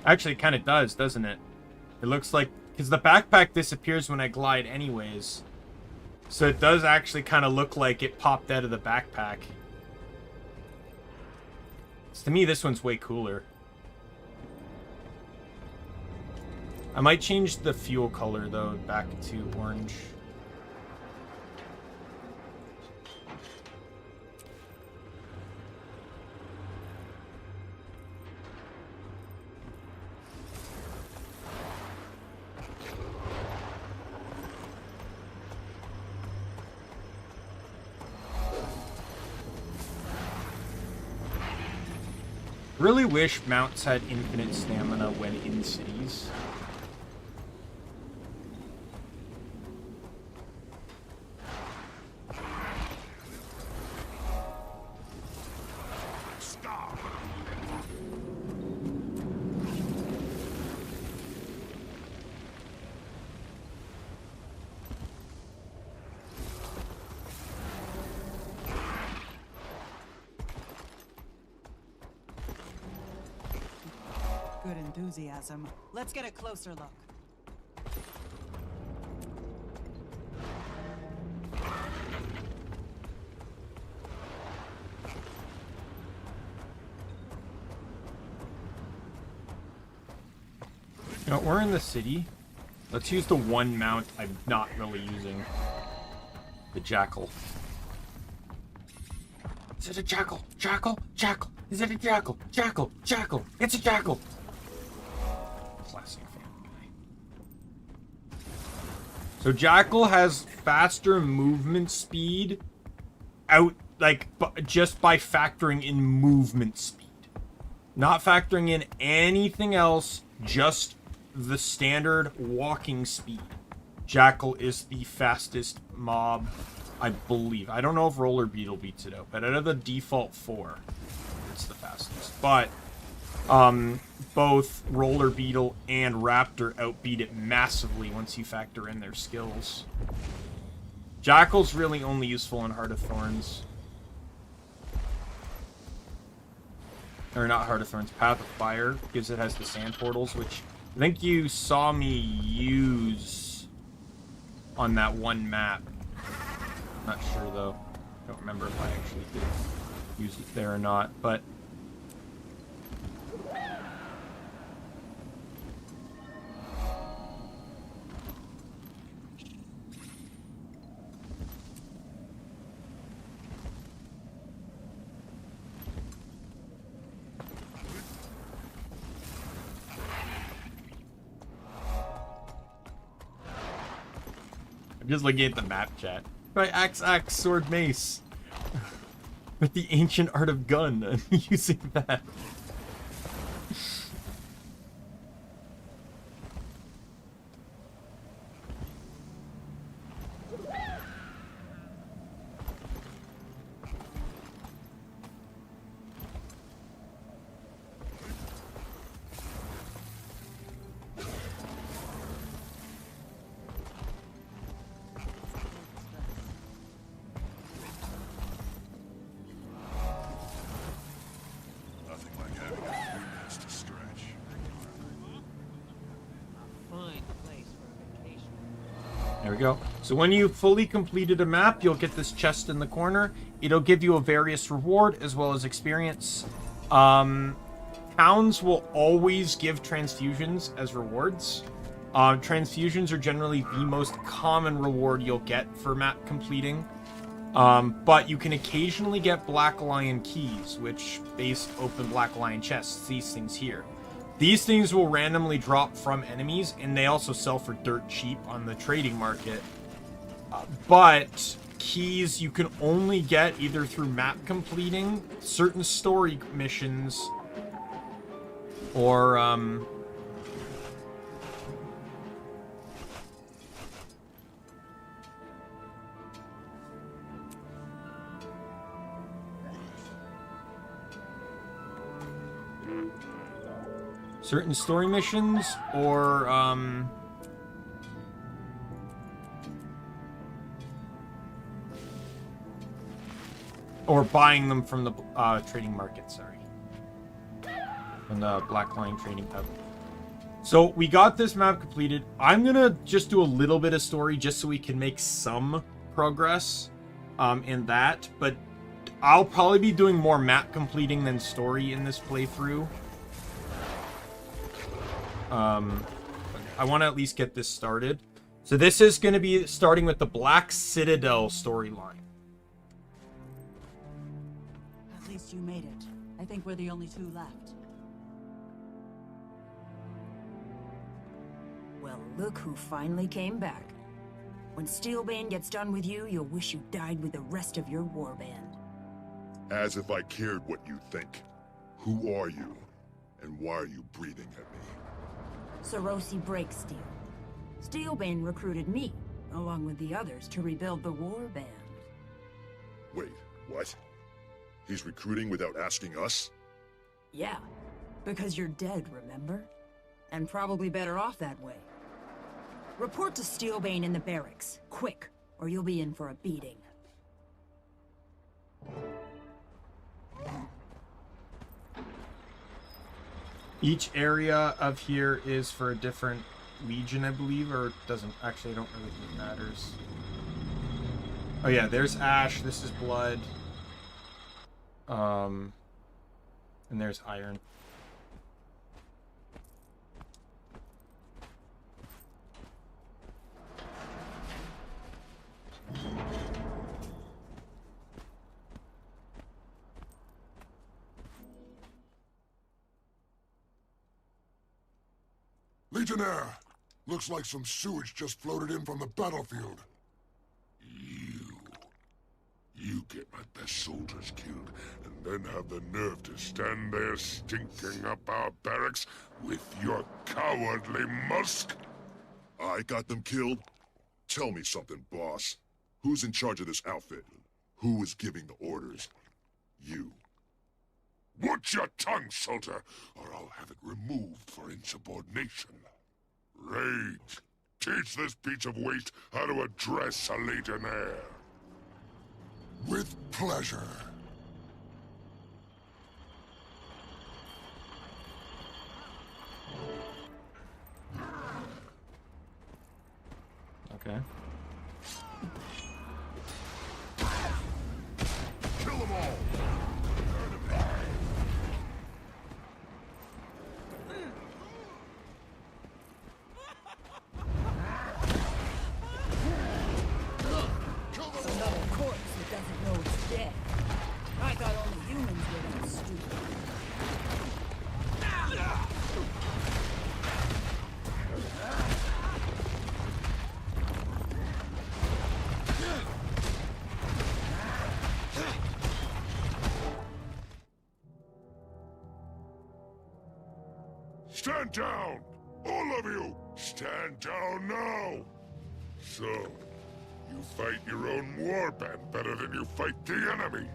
Actually, it kind of does, doesn't it? It looks like... Because the backpack disappears when I glide anyways. So it does actually kind of look like it popped out of the backpack. To me, this one's way cooler. I might change the fuel color, though, back to orange. Really wish mounts had infinite stamina when in cities. Stop! Good enthusiasm. Let's get a closer look. You know, we're in the city. Let's use the one mount I'm not really using. The Jackal. Is it a Jackal? Jackal? Jackal? Is it a Jackal? Jackal? Jackal? It's a Jackal! Classic Family Guy. So Jackal has faster movement speed out, like, just by factoring in movement speed. Not factoring in anything else, just the standard walking speed. Jackal is the fastest mob, I believe. I don't know if Roller Beetle beats it out, but out of the default 4, it's the fastest. But both Roller Beetle and Raptor outbeat it massively once you factor in their skills. Jackal's really only useful in Heart of Thorns. Or not Heart of Thorns, Path of Fire, because it has the sand portals, which I think you saw me use on that one map. Not sure though. Don't remember if I actually did use it there or not, but I'm just looking at the map chat. Right, axe, sword, mace. With the ancient art of gun. I'm using that. Nothing like having a few minutes to stretch. Fine place for a vacation. There we go. So when you've fully completed a map, you'll get this chest in the corner. It'll give you a various reward as well as experience. Towns will always give transfusions as rewards. Transfusions are generally the most common reward you'll get for map completing. But you can occasionally get Black Lion keys, which base open Black Lion chests, these things here. These things will randomly drop from enemies, and they also sell for dirt cheap on the trading market. But keys you can only get either through map completing, certain story missions, or certain story missions, or buying them from the trading market, sorry. From the Black Lion trading hub. So we got this map completed. I'm gonna just do a little bit of story just so we can make some progress in that, but I'll probably be doing more map completing than story in this playthrough. I want to at least get this started. So this is going to be starting with the Black Citadel storyline. At least you made it. I think we're the only two left. Well, look who finally came back. When Steelbane gets done with you, you'll wish you died with the rest of your warband. As if I cared what you think. Who are you? And why are you breathing at me? Sarosi Breaksteel. Steelbane recruited me, along with the others, to rebuild the warband. Wait, what? He's recruiting without asking us? Yeah, because you're dead, remember? And probably better off that way. Report to Steelbane in the barracks, quick, or you'll be in for a beating. Each area of here is for a different legion, I believe, or it doesn't. Actually, I don't really think it matters. Oh yeah, there's Ash, this is Blood. And there's Iron. Legionnaire! Looks like some sewage just floated in from the battlefield. You get my best soldiers killed, and then have the nerve to stand there stinking up our barracks with your cowardly musk? I got them killed? Tell me something, boss. Who's in charge of this outfit? Who is giving the orders? You. Watch your tongue, soldier, or I'll have it removed for insubordination. Rage. Teach this piece of waste how to address a legionnaire. With pleasure. Okay. Kill them all! Another corpse that doesn't know it's dead. I thought only humans were that stupid. Stand down! All of you! Stand down now! So, you fight your own warband better than you fight the enemy.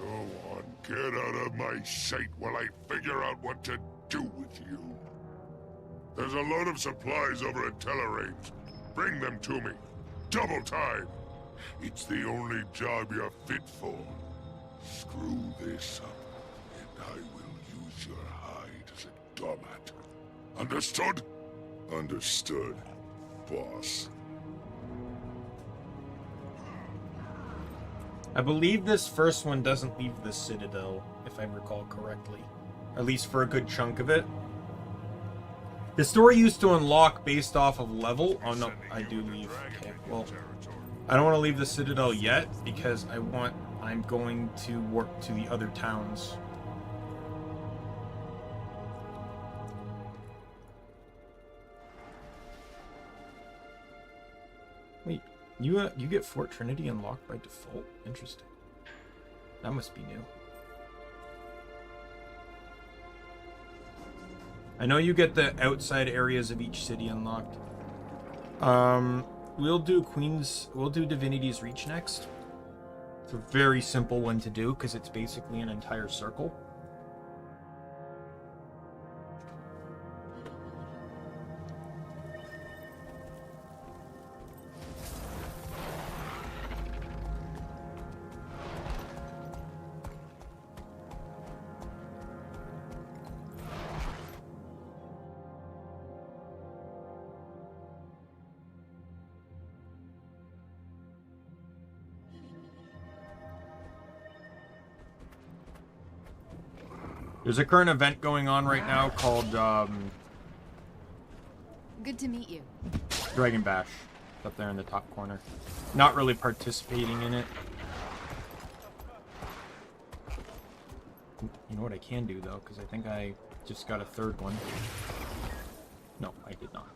Go on, get out of my sight while I figure out what to do with you. There's a load of supplies over at Teleraines. Bring them to me. Double time! It's the only job you're fit for. Screw this up, and I will use your hide as a doormat. Understood? Understood, boss. I believe this first one doesn't leave the Citadel, if I recall correctly. At least for a good chunk of it. The story used to unlock based off of level. Oh no, I do leave. Okay, well, I don't want to leave the Citadel yet because I'm going to work to the other towns. Wait, you get Fort Trinity unlocked by default? Interesting. That must be new. I know you get the outside areas of each city unlocked. We'll do Divinity's Reach next. It's a very simple one to do because it's basically an entire circle. There's a current event going on right now called Good to meet you. Dragon Bash. It's up there in the top corner. Not really participating in it. You know what I can do though, because I think I just got a third one. No, I did not.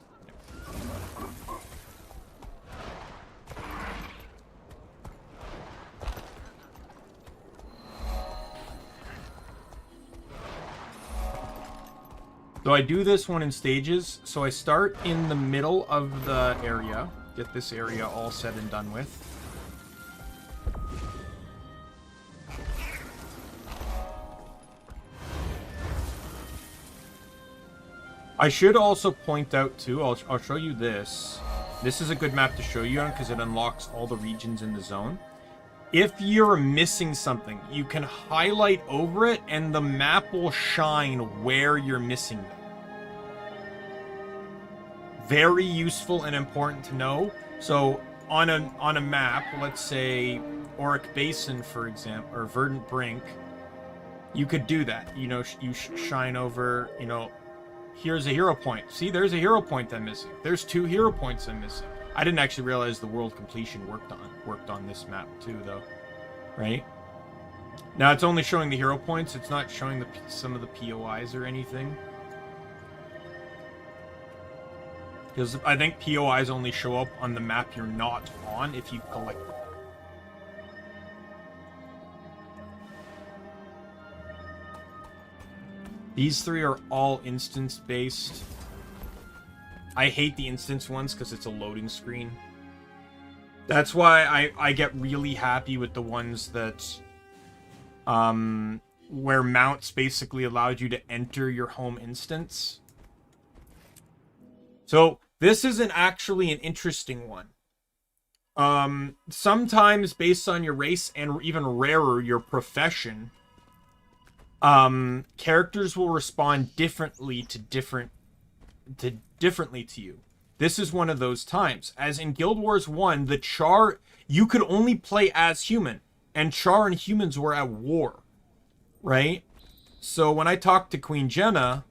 So I do this one in stages. So I start in the middle of the area. Get this area all said and done with. I should also point out too, I'll show you this. This is a good map to show you on because it unlocks all the regions in the zone. If you're missing something, you can highlight over it and the map will shine where you're missing them. Very useful and important to know. So on a map, let's say Auric Basin, for example, or Verdant Brink, you could do that. You know, you shine over, you know, here's a hero point. See, there's a hero point I'm missing. There's 2 hero points I'm missing. I didn't actually realize the world completion worked on this map too, though. Right? Now it's only showing the hero points. It's not showing some of the POIs or anything. Because I think POIs only show up on the map you're not on if you collect them. These 3 are all instance-based. I hate the instance ones because it's a loading screen. That's why I get really happy with the ones that where mounts basically allowed you to enter your home instance. So this isn't actually an interesting one. Sometimes based on your race and even rarer your profession, characters will respond differently to differently to you. This is one of those times. As in Guild Wars 1, the Char, you could only play as human, and Char and humans were at war, right? So when I talked to Queen Jenna,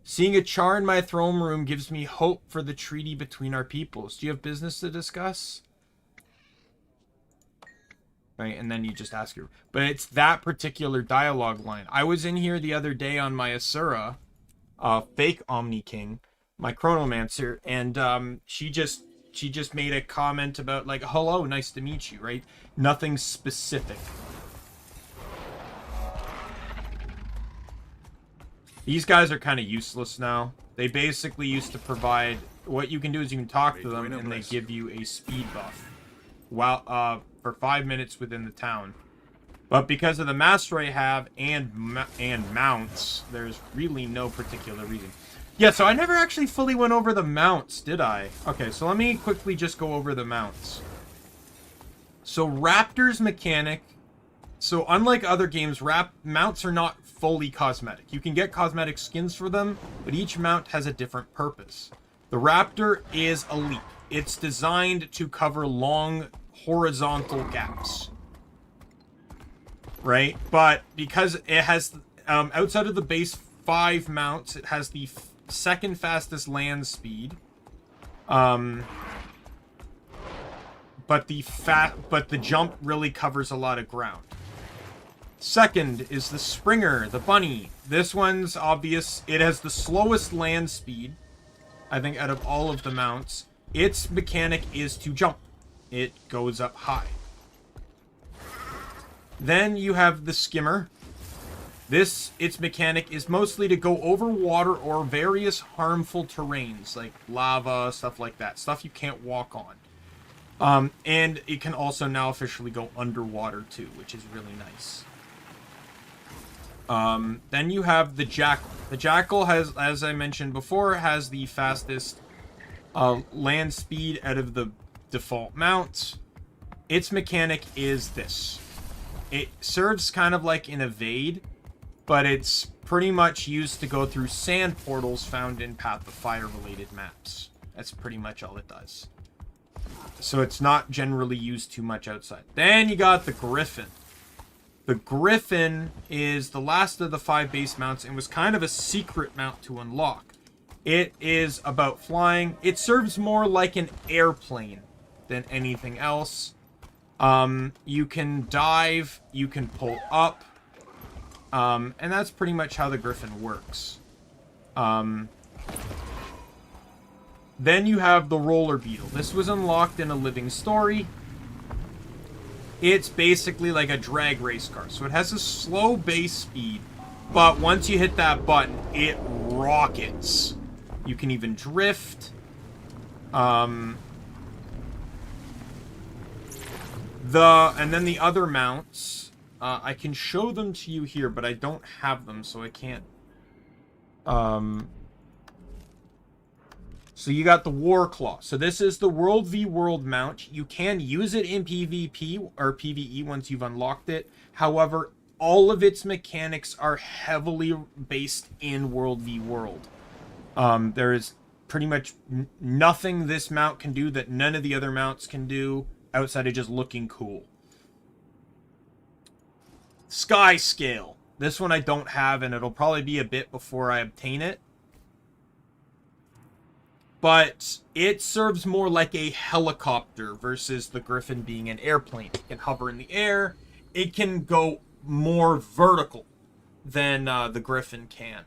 seeing a Char in my throne room gives me hope for the treaty between our peoples. Do you have business to discuss? Right, and then you just ask her. But it's that particular dialogue line. I was in here the other day on my Asura, fake Omni King, my Chronomancer, and she just made a comment about like, hello, nice to meet you, right? Nothing specific. These guys are kind of useless now. They basically used to provide, what you can do is you can talk to them and they give you a speed buff while for 5 minutes within the town. But because of the master I have and mounts, there's really no particular reason. Yeah, so I never actually fully went over the mounts, did I? Okay, so let me quickly just go over the mounts. So Raptor's mechanic. So unlike other games, mounts are not fully cosmetic. You can get cosmetic skins for them, but each mount has a different purpose. The Raptor is elite. It's designed to cover long horizontal gaps. right? But because it has, outside of the base 5 mounts, it has the second fastest land speed. But the jump really covers a lot of ground. Second is the Springer, the bunny. This one's obvious. It has the slowest land speed, I think, out of all of the mounts. Its mechanic is to jump. It goes up high. Then you have the Skimmer. Its mechanic is mostly to go over water or various harmful terrains, like lava, stuff like that. Stuff you can't walk on. And it can also now officially go underwater too, which is really nice. Then you have the Jackal. The Jackal has, as I mentioned before, has the fastest land speed out of the default mounts. Its mechanic is this. It serves kind of like an evade, but it's pretty much used to go through sand portals found in Path of Fire related maps. That's pretty much all it does. So it's not generally used too much outside. Then you got the Griffin. The Griffin is the last of the 5 base mounts and was kind of a secret mount to unlock. It is about flying. It serves more like an airplane than anything else. You can dive, you can pull up, and that's pretty much how the Griffin works. Then you have the Roller Beetle. This was unlocked in a living story. It's basically like a drag race car. So it has a slow base speed, but once you hit that button, it rockets. You can even drift. And then the other mounts, I can show them to you here, but I don't have them, so I can't. So you got the Warclaw. So this is the World v World mount. You can use it in PvP or PvE once you've unlocked it. However, all of its mechanics are heavily based in World v World. There is pretty much nothing this mount can do that none of the other mounts can do outside of just looking cool. Sky Scale. This one I don't have, and it'll probably be a bit before I obtain it. But it serves more like a helicopter versus the Griffin being an airplane. It can hover in the air. It can go more vertical than the Griffin can.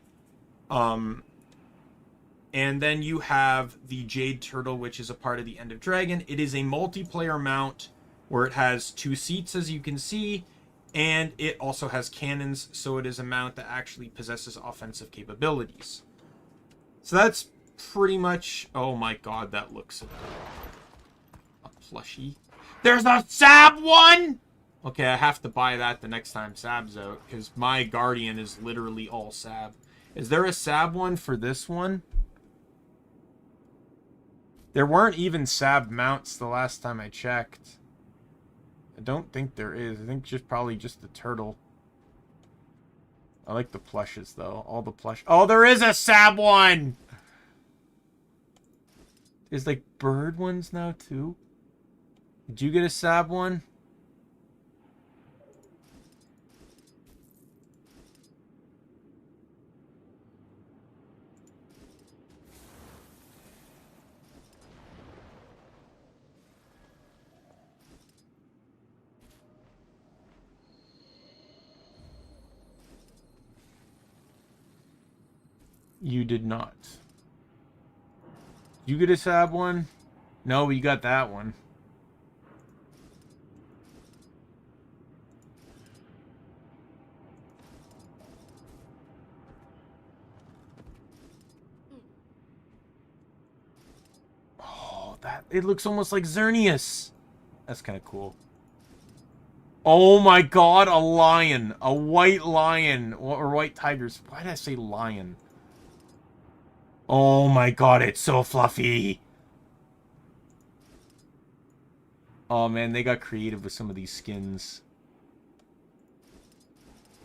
And then you have the Jade Turtle, which is a part of the End of Dragon. It is a multiplayer mount where it has 2 seats, as you can see, and it also has cannons, so it is a mount that actually possesses offensive capabilities. So that's pretty much... Oh my god, that looks so good. A plushie. There's a Sab one! Okay, I have to buy that the next time Sab's out, because my Guardian is literally all Sab. Is there a Sab one for this one? There weren't even Sab mounts the last time I checked. I don't think there is. I think probably just the turtle. I like the plushes, though. All the plush... Oh, there is a Sab one! There's, like, bird ones now, too. Did you get a Sab one? You did not. Did you get a Sab one? No, you got that one. Oh, it looks almost like Xerneas. That's kind of cool. Oh my god, a lion. A white lion. Or white tigers. Why did I say lion? Oh my god, it's so fluffy. Oh man, they got creative with some of these skins.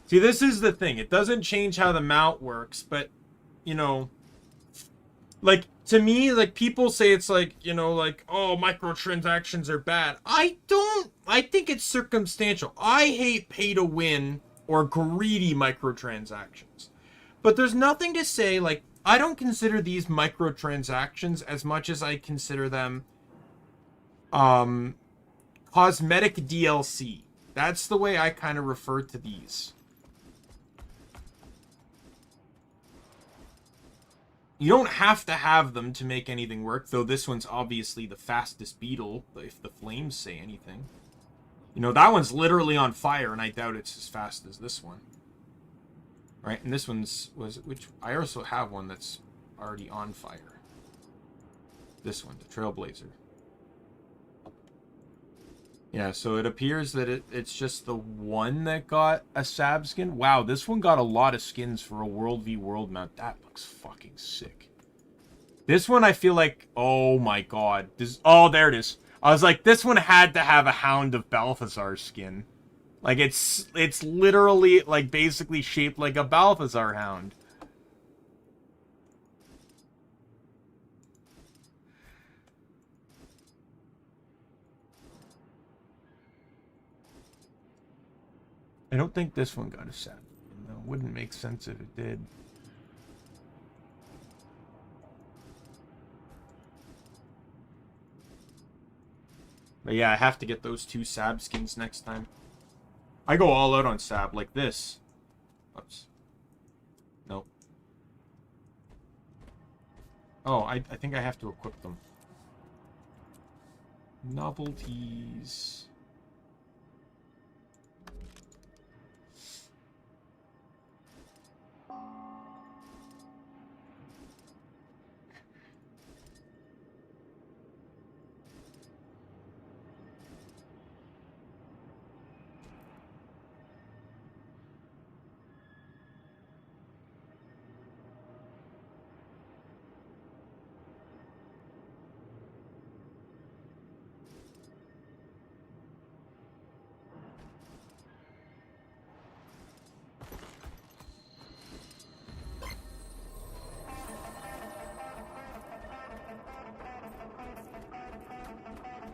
See, this is the thing. It doesn't change how the mount works, but, you know, Like, to me, like, people say it's like, you know, like, oh, microtransactions are bad. I think it's circumstantial. I hate pay to win or greedy microtransactions. But there's nothing to say, like, I don't consider these microtransactions as much as I consider them cosmetic DLC. That's the way I kind of refer to these. You don't have to have them to make anything work, though this one's obviously the fastest beetle, if the flames say anything. You know, that one's literally on fire, and I doubt it's as fast as this one. Right, and this one's, which, I also have one that's already on fire. This one, the Trailblazer. Yeah, so it appears that it's just the one that got a Sab skin. Wow, this one got a lot of skins for a World v World mount. That looks fucking sick. This one I feel like, oh my god. Oh, there it is. I was like, this one had to have a Hound of Balthazar skin. Like, it's literally, like, basically shaped like a Balthazar Hound. I don't think this one got a set. No, it wouldn't make sense if it did. But yeah, I have to get those 2 Sab skins next time. I go all out on Sab, like this. Oops. Nope. Oh, I think I have to equip them. Novelties.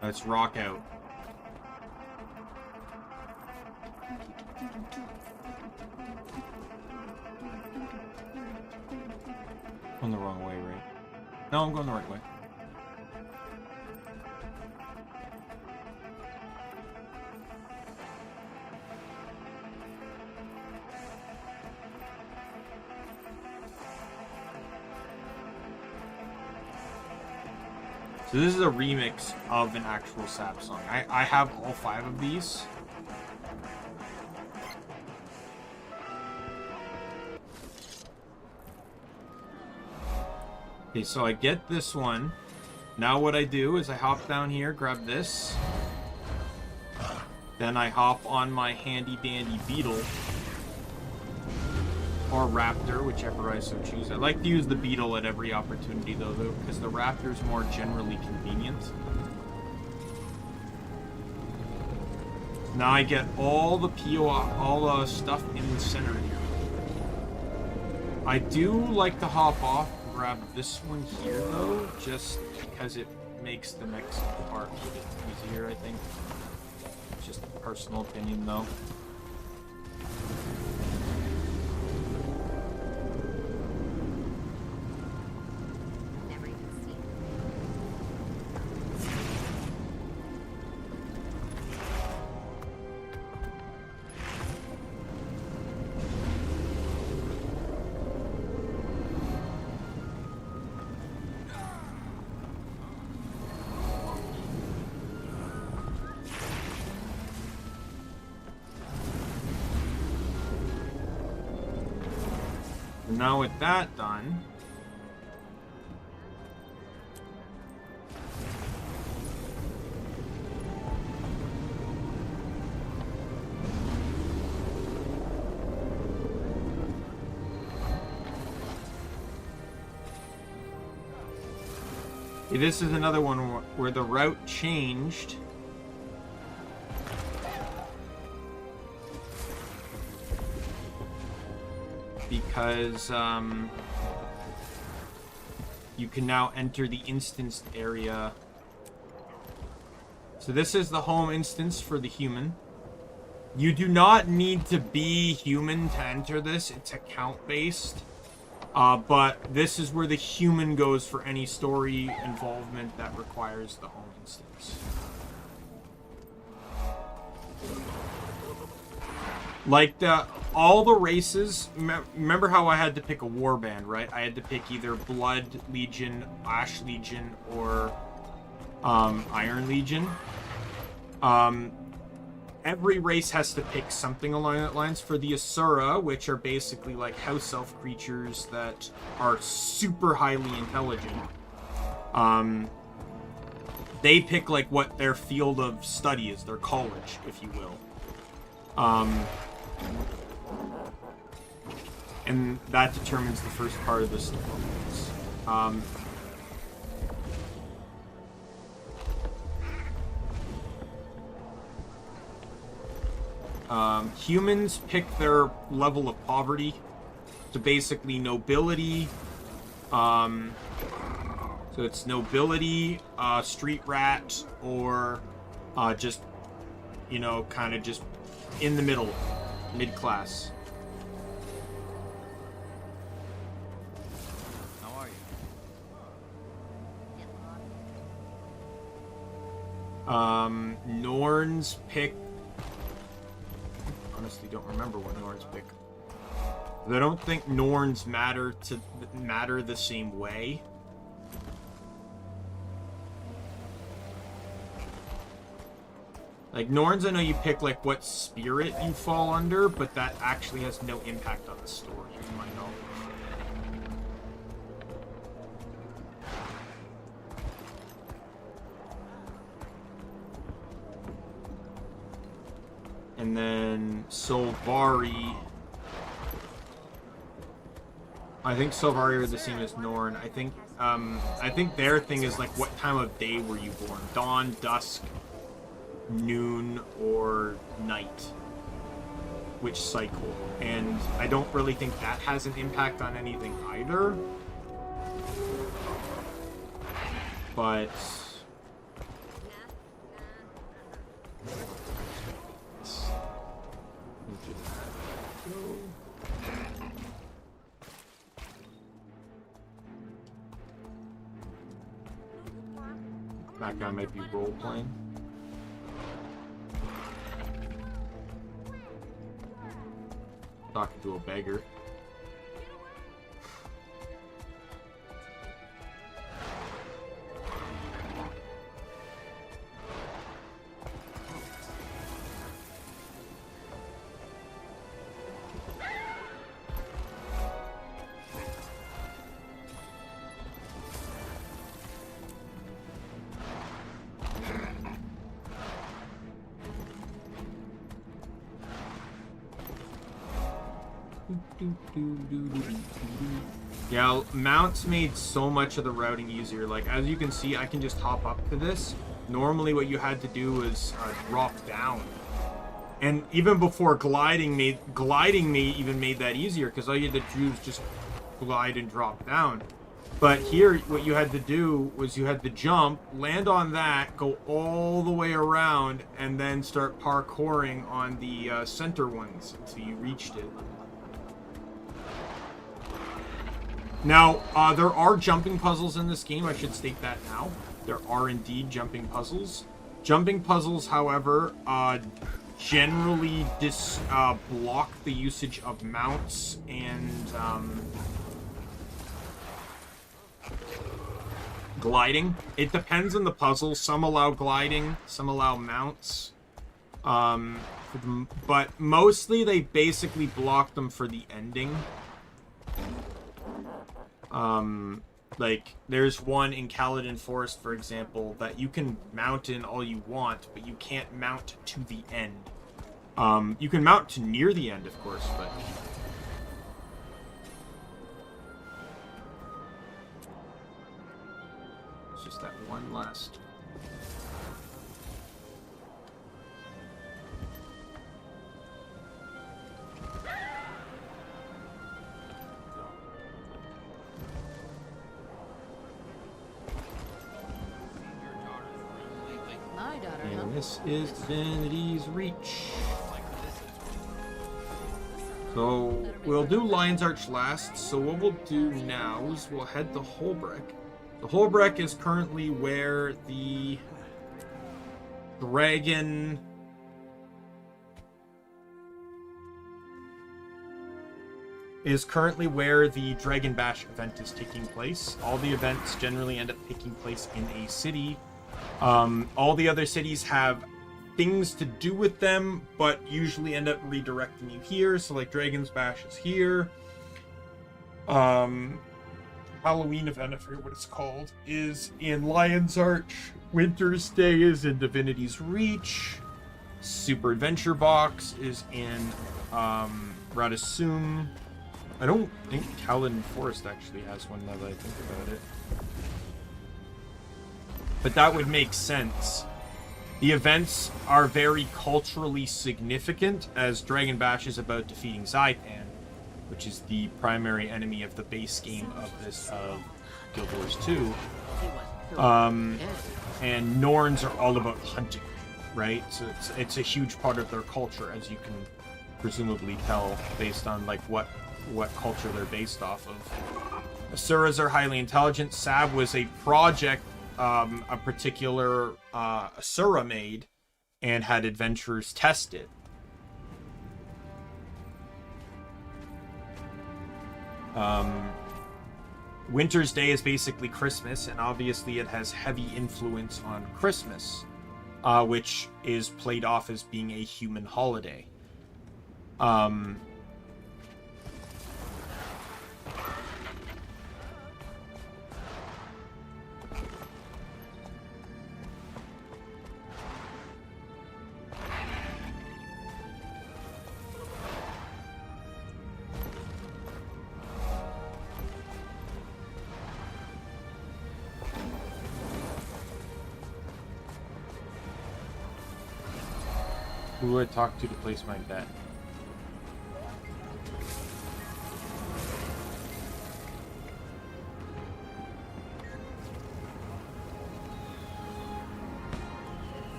Let's rock out. I'm the wrong way, right? No, I'm going the right way. So this is a remix of an actual Sab song. I have all 5 of these. Okay, so I get this one. Now what I do is I hop down here, grab this. Then I hop on my handy dandy beetle. Or raptor, whichever I so choose. I like to use the beetle at every opportunity though, because the raptor's more generally convenient. Now I get all the all the stuff in the center here. I do like to hop off and grab this one here though, just because it makes the next part a bit easier, I think. Just a personal opinion though. Now with that done, this is another one where the route changed. Because, You can now enter the instanced area. So this is the home instance for the human. You do not need to be human to enter this. It's account-based. But this is where the human goes for any story involvement that requires the home instance. Like, all the races... Remember how I had to pick a warband, right? I had to pick either Blood Legion, Ash Legion, or Iron Legion. Every race has to pick something along that lines. For the Asura, which are basically like house elf creatures that are super highly intelligent, they pick like what their field of study is, their college, if you will. And that determines the first part of the story. Humans pick their level of poverty. So basically nobility. So it's nobility, street rat, or just, you know, kind of just in the middle, mid-class. How are you? Norns pick... Honestly, don't remember what Norns pick. I don't think Norns matter the same way. Like, Norns, I know you pick, like, what spirit you fall under, but that actually has no impact on the story, in my knowledge. And then Solvari. I think Solvari are the same as Norn. I think their thing is like, what time of day were you born? Dawn, dusk, noon, or night? Which cycle? And I don't really think that has an impact on anything either. But that guy might be role-playing. Talking to a beggar. Yeah, mounts made so much of the routing easier. Like, as you can see, I can just hop up to this. Normally what you had to do was drop down. And even before gliding made that easier, because all you had to do was just glide and drop down. But here, what you had to do was you had to jump, land on that, go all the way around, and then start parkouring on the center ones until you reached it. Now, there are jumping puzzles in this game. I should state that now. There are indeed jumping puzzles. Jumping puzzles, however, generally block the usage of mounts and gliding. It depends on the puzzle. Some allow gliding, some allow mounts. But mostly they basically block them for the ending. Like, there's one in Kaladin Forest, for example, that you can mount in all you want, but you can't mount to the end. You can mount to near the end, of course, but... It's just that one last... This is Divinity's Reach. So we'll do Lion's Arch last. So what we'll do now is we'll head to Holbreck. The Holbreck is currently where the dragon Bash event is taking place. All the events generally end up taking place in a city. All the other cities have things to do with them, but usually end up redirecting you here. So like Dragon's Bash is here. Halloween event, I forget what it's called, is in Lion's Arch. Winter's Day is in Divinity's Reach. Super Adventure Box is in Radisum. I don't think Kaladin Forest actually has one now that I think about it. But that would make sense. The events are very culturally significant, as Dragon Bash is about defeating Zaitan, which is the primary enemy of the base game of this Guild Wars 2. And Norns are all about hunting, right? So it's a huge part of their culture, as you can presumably tell based on like what culture they're based off of. Asuras are highly intelligent. Sab was a project a particular Asura made and had adventurers test it. Winter's Day is basically Christmas, and obviously it has heavy influence on Christmas, which is played off as being a human holiday. Who do I talk to place my bet?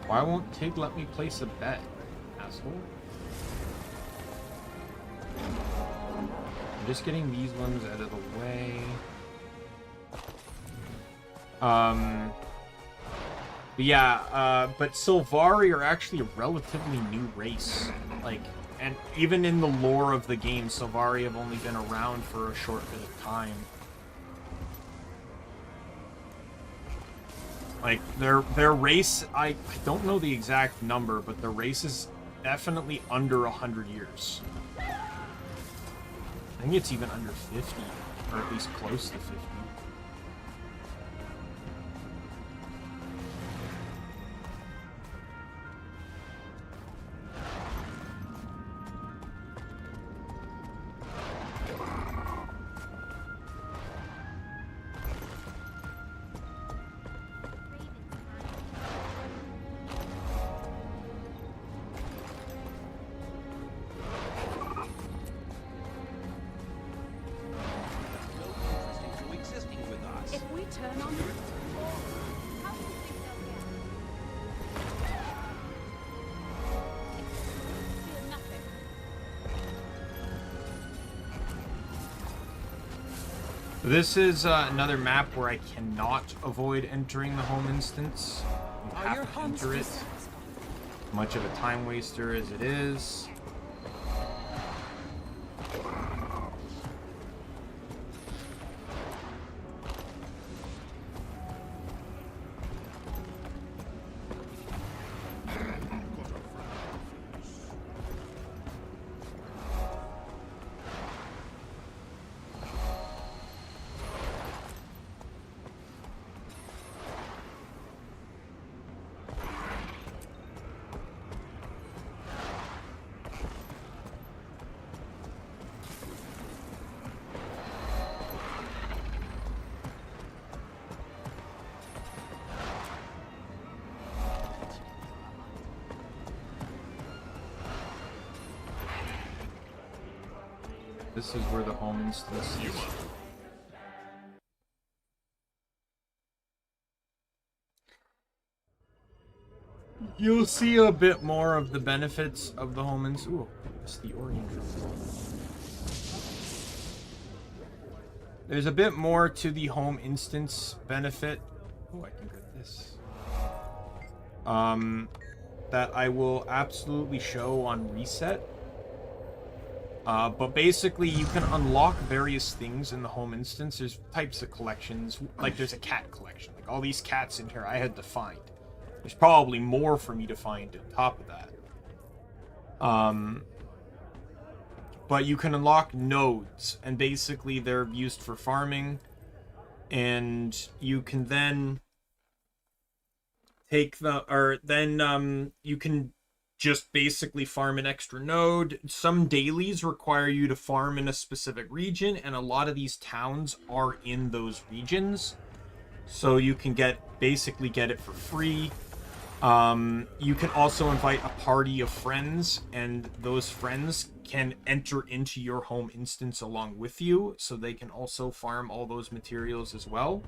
Why won't Tig let me place a bet, asshole? I'm just getting these ones out of the way. But yeah, but Sylvari are actually a relatively new race. Like, and even in the lore of the game, Sylvari have only been around for a short bit of time. Like, their race, I don't know the exact number, but their race is definitely under 100 years. I think it's even under 50, or at least close to 50. This is another map where I cannot avoid entering the home instance. You have to enter it. Much of a time waster as it is. This is where the home instance is. you'll see a bit more of the benefits of the home instance. Ooh, it's the Orient. There's a bit more to the home instance benefit. Oh, I can get this. That I will absolutely show on reset. But basically, you can unlock various things in the home instance. There's types of collections. Like, there's a cat collection. Like, all these cats in here I had to find. There's probably more for me to find on top of that. But you can unlock nodes, and basically they're used for farming. And you can then take you can just basically farm an extra node. Some dailies require you to farm in a specific region, and a lot of these towns are in those regions. So you can basically get it for free. You can also invite a party of friends, and those friends can enter into your home instance along with you, so they can also farm all those materials as well.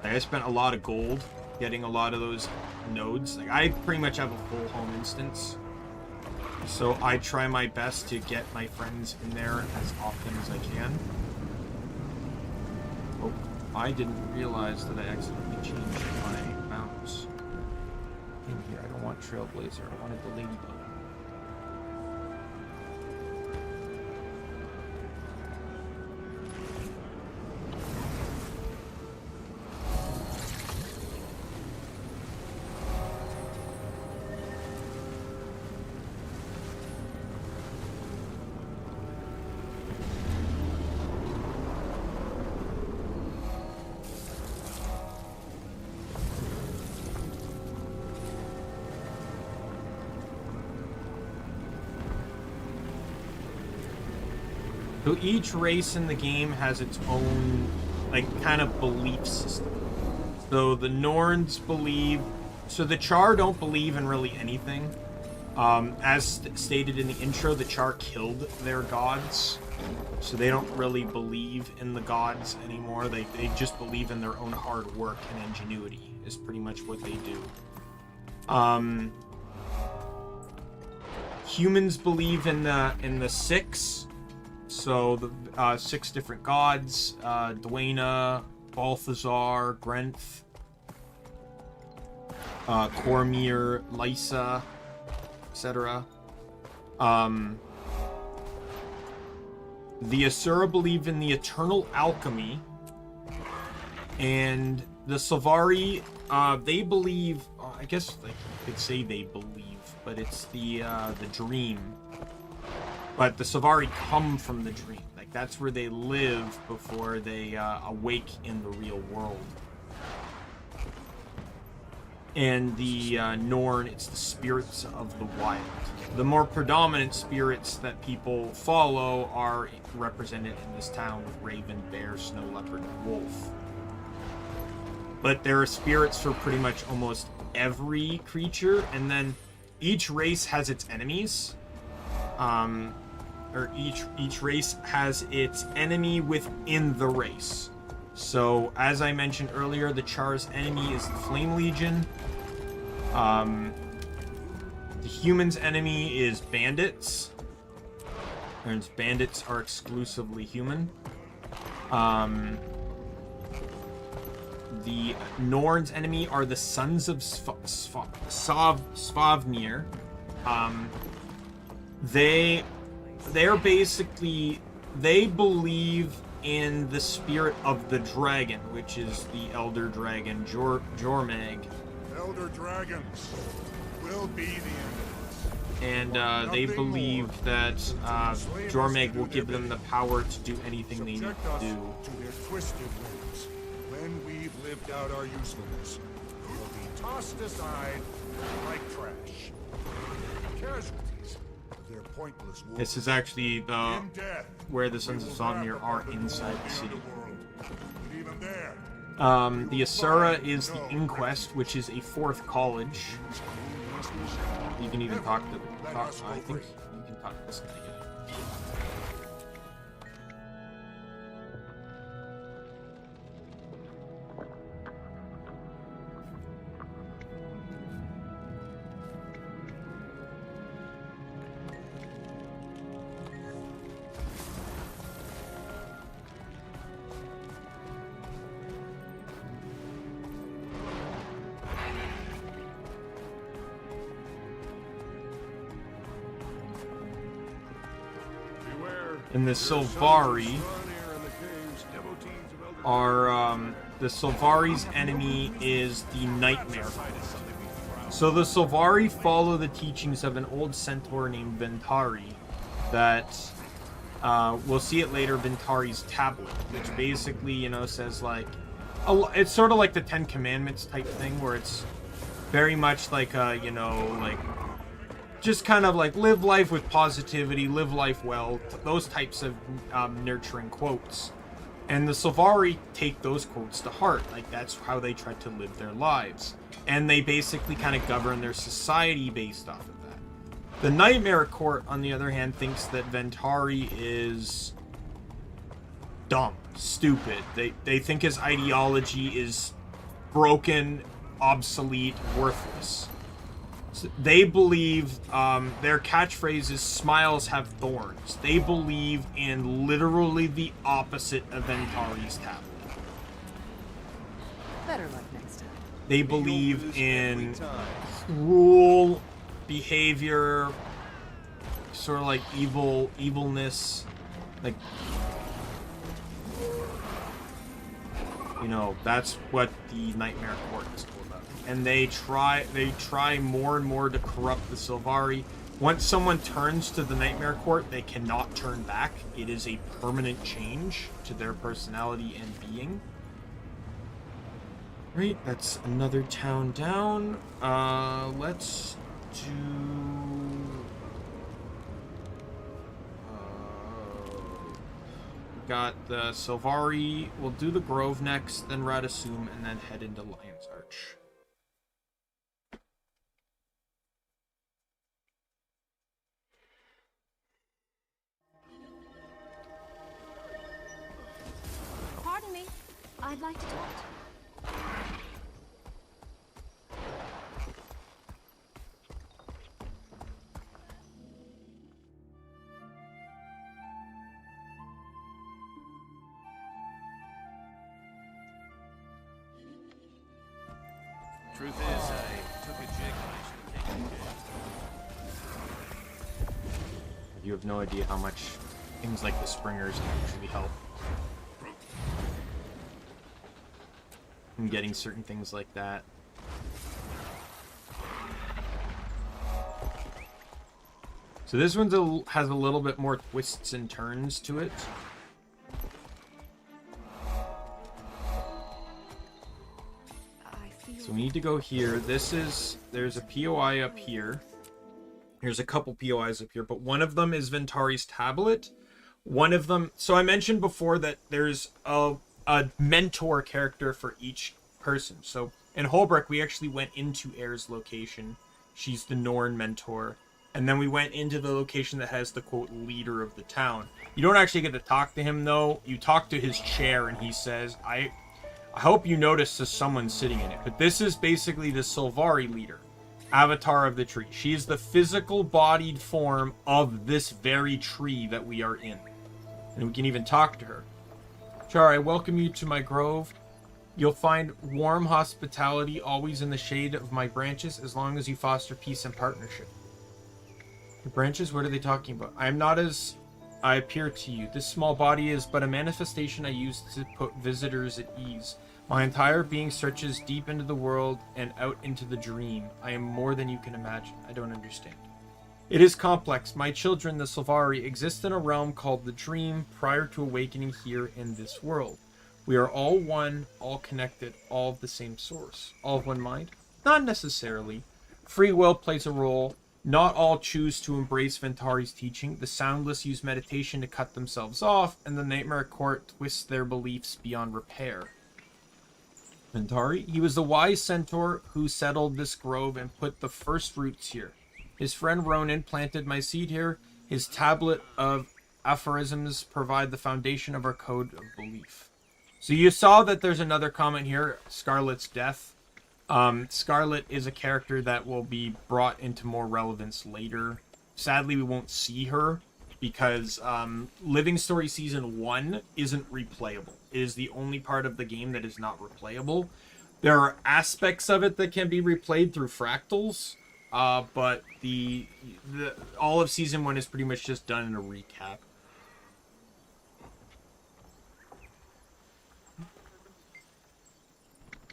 I spent a lot of gold getting a lot of those nodes. Like, I pretty much have a full home instance. So I try my best to get my friends in there as often as I can. Oh, I didn't realize that I accidentally changed my mouse. In here, I don't want Trailblazer. I wanted the Ladybug. So each race in the game has its own, like, kind of belief system. So the Norns believe... So the Char don't believe in really anything. As stated in the intro, the Char killed their gods. So they don't really believe in the gods anymore. They just believe in their own hard work and ingenuity, is pretty much what they do. Humans believe in the six. So the 6 different gods, Dwayna, Balthazar, Grenth, Cormir, Lysa, etc. The Asura believe in the eternal alchemy, and the Sylvari, they believe, I guess like you could say they believe, but it's the dream. But the Sylvari come from the dream. Like, that's where they live before they awake in the real world. And the Norn, it's the spirits of the wild. The more predominant spirits that people follow are represented in this town with Raven, Bear, Snow Leopard, and Wolf. But there are spirits for pretty much almost every creature, and then each race has its enemies. Or each race has its enemy within the race. So, as I mentioned earlier, the Char's enemy is the Flame Legion. The humans' enemy is bandits. And bandits are exclusively human. The Norn's enemy are the Sons of Svavnir. They're basically, they believe in the spirit of the dragon, which is the Elder Dragon, Jormag. Elder Dragons will be the end. And they believe that Jormag will give them the power to do anything they need to do. To their twisted ways. When we've lived out our usefulness, we'll be tossed aside like trash. Casualties. Pointless war. This is actually where the Sons of Somnir are inside the city. The Asura is the Inquest, which is a 4th college. You can even talk to I think you can talk to this guy. Yeah. And the Sylvari are, the Sylvari's enemy is the Nightmare. So the Sylvari follow the teachings of an old centaur named Ventari that, we'll see it later, Ventari's tablet, which basically, you know, says like, it's sort of like the Ten Commandments type thing, where it's very much like, you know, like, just kind of like live life with positivity, live life well, those types of nurturing quotes. And the Sylvari take those quotes to heart. Like, that's how they try to live their lives. And they basically kind of govern their society based off of that. The Nightmare Court, on the other hand, thinks that Ventari is dumb, stupid. They think his ideology is broken, obsolete, worthless. They believe, their catchphrase is "smiles have thorns." They believe in literally the opposite of Ventari's tablet. Better luck next time. They believe in cruel behavior, sort of like evilness, like, you know, that's what the Nightmare Court is all about. And they try more and more to corrupt the Sylvari. Once someone turns to the Nightmare Court, they cannot turn back. It is a permanent change to their personality and being. Right, that's another town down. Let's do... we got the Sylvari. We'll do the Grove next, then Radasum, and then head into Lion's Arch. Pardon me. I'd like to talk to you. Truth is, I took a jig when I should have taken a jig. You have no idea how much things like the Springers can actually help. In getting certain things like that. So this one has a little bit more twists and turns to it. So we need to go here. There's a POI up here. There's a couple POIs up here, but one of them is Ventari's tablet. One of them, so I mentioned before that there's a mentor character for each person. So in Holbrook, we actually went into Air's location. She's the Norn mentor. And then we went into the location that has the, quote, leader of the town. You don't actually get to talk to him, though. You talk to his chair, and he says, I hope you notice there's someone sitting in it. But this is basically the Sylvari leader, Avatar of the Tree. She is the physical-bodied form of this very tree that we are in. And we can even talk to her. Char, I welcome you to my grove. You'll find warm hospitality always in the shade of my branches as long as you foster peace and partnership. The branches? What are they talking about? I am not as I appear to you. This small body is but a manifestation I use to put visitors at ease. My entire being searches deep into the world and out into the dream. I am more than you can imagine. I don't understand. It is complex. My children, the Sylvari, exist in a realm called the Dream prior to awakening here in this world. We are all one, all connected, all of the same source. All of one mind? Not necessarily. Free will plays a role. Not all choose to embrace Ventari's teaching. The soundless use meditation to cut themselves off, and the Nightmare Court twists their beliefs beyond repair. Ventari. He was the wise centaur who settled this grove and put the first roots here. His friend Ronan planted my seed here. His tablet of aphorisms provide the foundation of our code of belief. So you saw that there's another comment here, Scarlet's death. Scarlet is a character that will be brought into more relevance later. Sadly, we won't see her because Living Story Season 1 isn't replayable. It is the only part of the game that is not replayable. There are aspects of it that can be replayed through fractals, but the all of Season 1 is pretty much just done in a recap.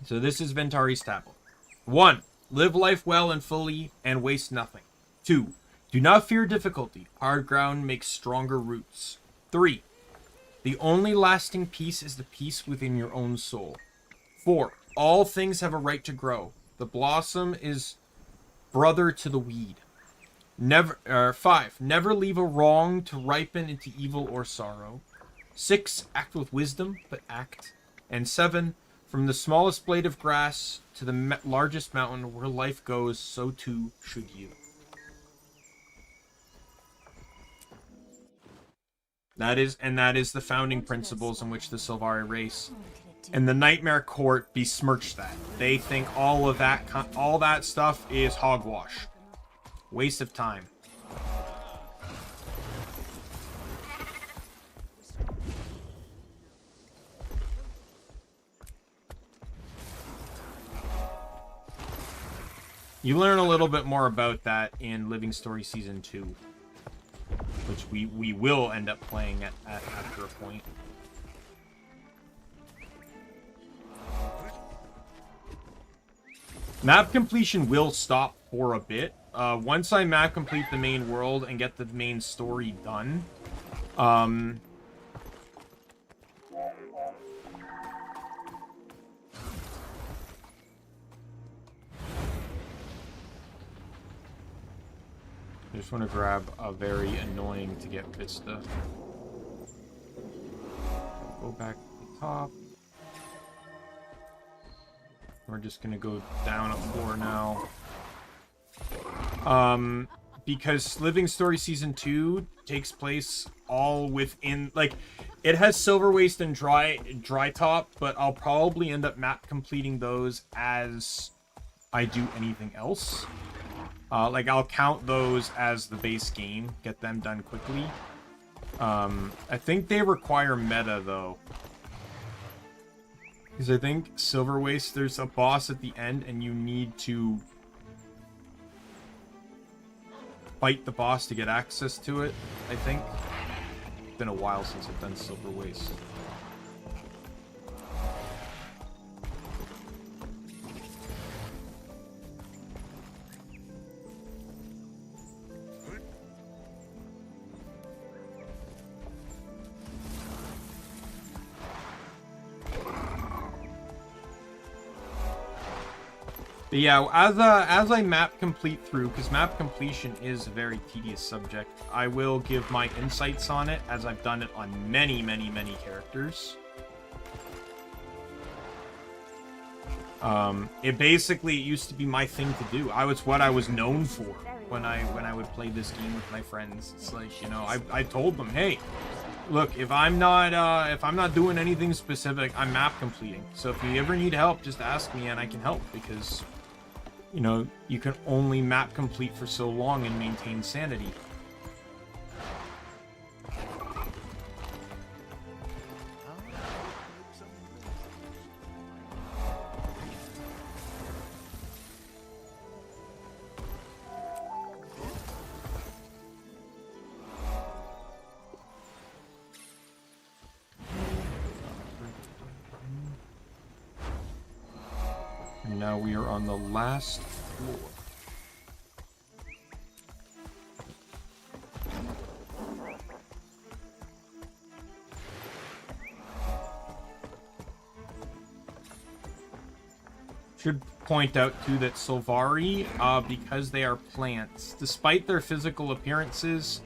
So this is Ventari's tablet. 1. Live life well and fully and waste nothing. 2. Do not fear difficulty. Hard ground makes stronger roots. 3. The only lasting peace is the peace within your own soul. 4. All things have a right to grow. The blossom is brother to the weed. 5. Never leave a wrong to ripen into evil or sorrow. 6. Act with wisdom, but act. And 7. From the smallest blade of grass to the largest mountain, where life goes, so too should you. That is the founding principles in which the Sylvari race and the Nightmare Court besmirch that. They think all that stuff is hogwash, waste of time. You learn a little bit more about that in Living Story Season 2, which we will end up playing at after a point. Map completion will stop for a bit. Once I map complete the main world and get the main story done, I just want to grab a very annoying to get Vista. Go back to the top. We're just going to go down a floor now. Because Living Story Season 2 takes place all within, like, it has Silver Waste and Dry Top, but I'll probably end up map completing those as I do anything else. Like, I'll count those as the base game, get them done quickly. I think they require meta, though. Because I think Silver Waste, there's a boss at the end, and you need to fight the boss to get access to it, I think. It's been a while since I've done Silver Waste. But yeah, as I map complete through, because map completion is a very tedious subject, I will give my insights on it, as I've done it on many, many, many characters. It used to be my thing to do. What I was known for when I would play this game with my friends. It's like, you know, I told them, hey, look, if I'm not doing anything specific, I'm map completing. So if you ever need help, just ask me and I can help, because, you know, you can only map complete for so long and maintain sanity. And now we are on the last floor. Should point out too that Sylvari, because they are plants, despite their physical appearances,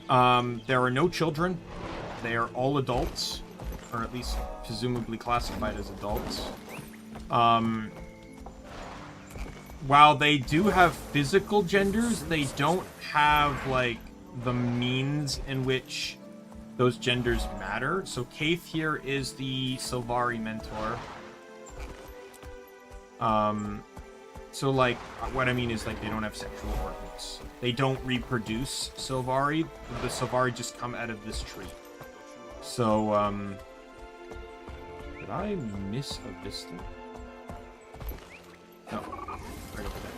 there are no children. They are all adults, or at least presumably classified as adults. While they do have physical genders, they don't have, like, the means in which those genders matter. So Kaith here is the Sylvari mentor. So, like, what I mean is, like, they don't have sexual organs. They don't reproduce Sylvari. The Sylvari just come out of this tree. So, did I miss a vista? No. Right over there.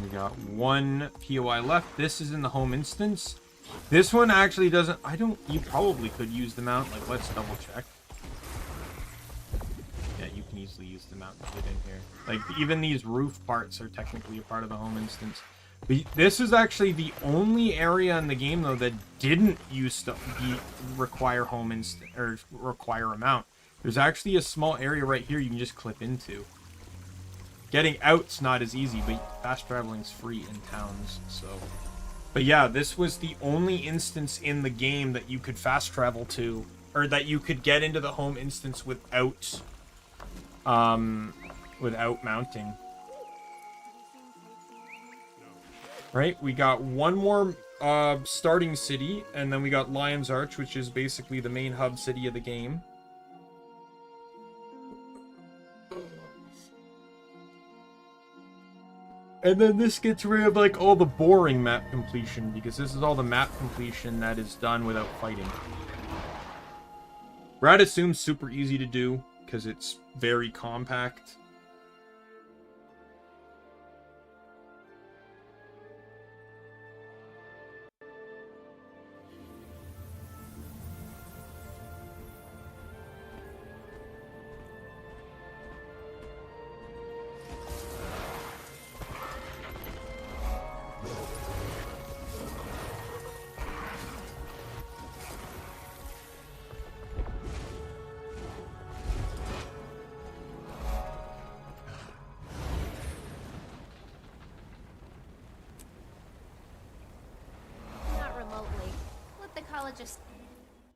We got one POI left. This is in the home instance. This one actually doesn't... You probably could use the mount. Like, let's double check. Yeah, you can easily use the mount to get in here. Like, even these roof parts are technically a part of the home instance. But this is actually the only area in the game, though, that didn't require home instance or require a mount. There's actually a small area right here you can just clip into. Getting out's not as easy, but fast traveling's free in towns, so... But yeah, this was the only instance in the game that you could fast travel to, or that you could get into the home instance without mounting. Right, we got one more starting city, and then we got Lion's Arch, which is basically the main hub city of the game. And then this gets rid of, like, all the boring map completion, because this is all the map completion that is done without fighting. Brad assumes super easy to do, because it's very compact.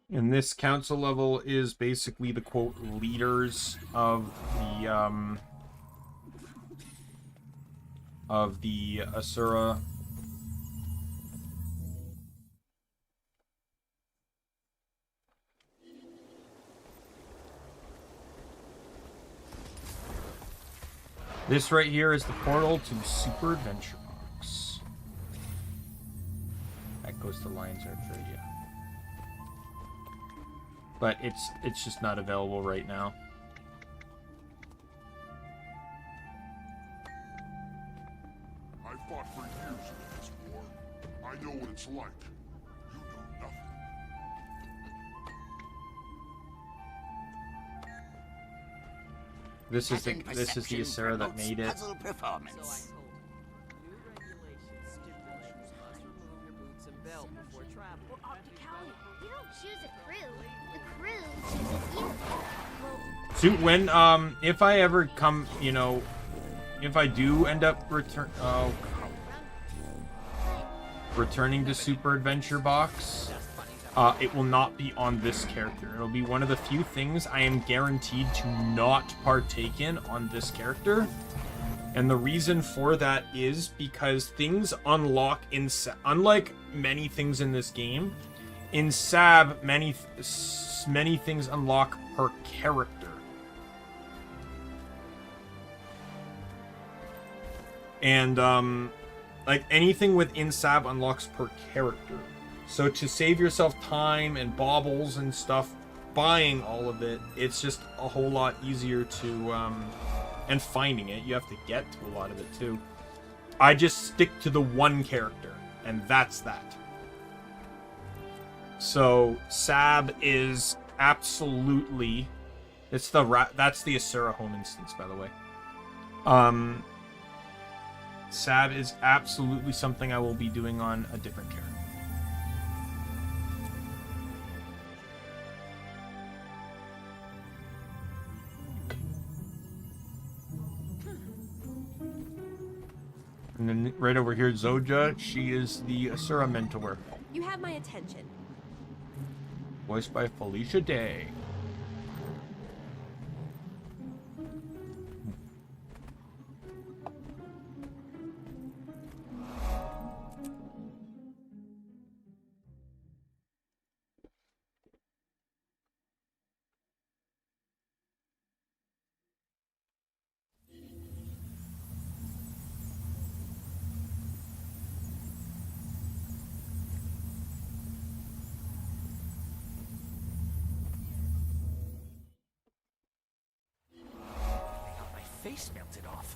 And this council level is basically the, quote, leaders of the Asura. This right here is the portal to Super Adventure Box. That goes to Lion's Arch right here. But it's just not available right now. I fought for years in this war. I know what it's like. You know nothing. This is the Asura that made it. Performance. So when if I ever come, you know, if I do end up returning to Super Adventure Box, it will not be on this character. It'll be one of the few things I am guaranteed to not partake in on this character. And the reason for that is because things unlock in unlike many things in this game, in Sab many things unlock per character. And like anything within Sab unlocks per character. So to save yourself time and baubles and stuff buying all of it, it's just a whole lot easier to and finding it. You have to get to a lot of it too. I just stick to the one character, and that's that. So Sab is absolutely, that's the Asura home instance, by the way. Sab is absolutely something I will be doing on a different character. And then right over here, Zoja, she is the Asura mentor. You have my attention. Voiced by Felicia Day. Face melted off.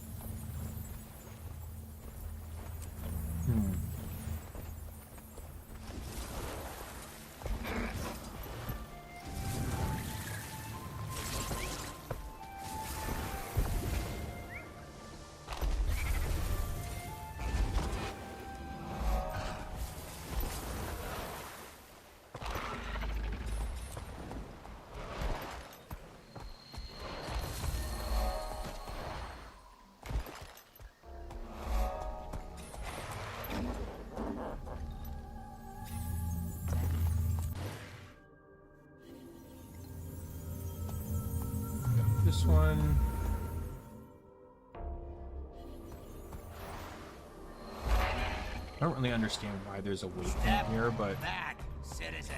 This one. I don't really understand why there's a waypoint here, but Back, citizen.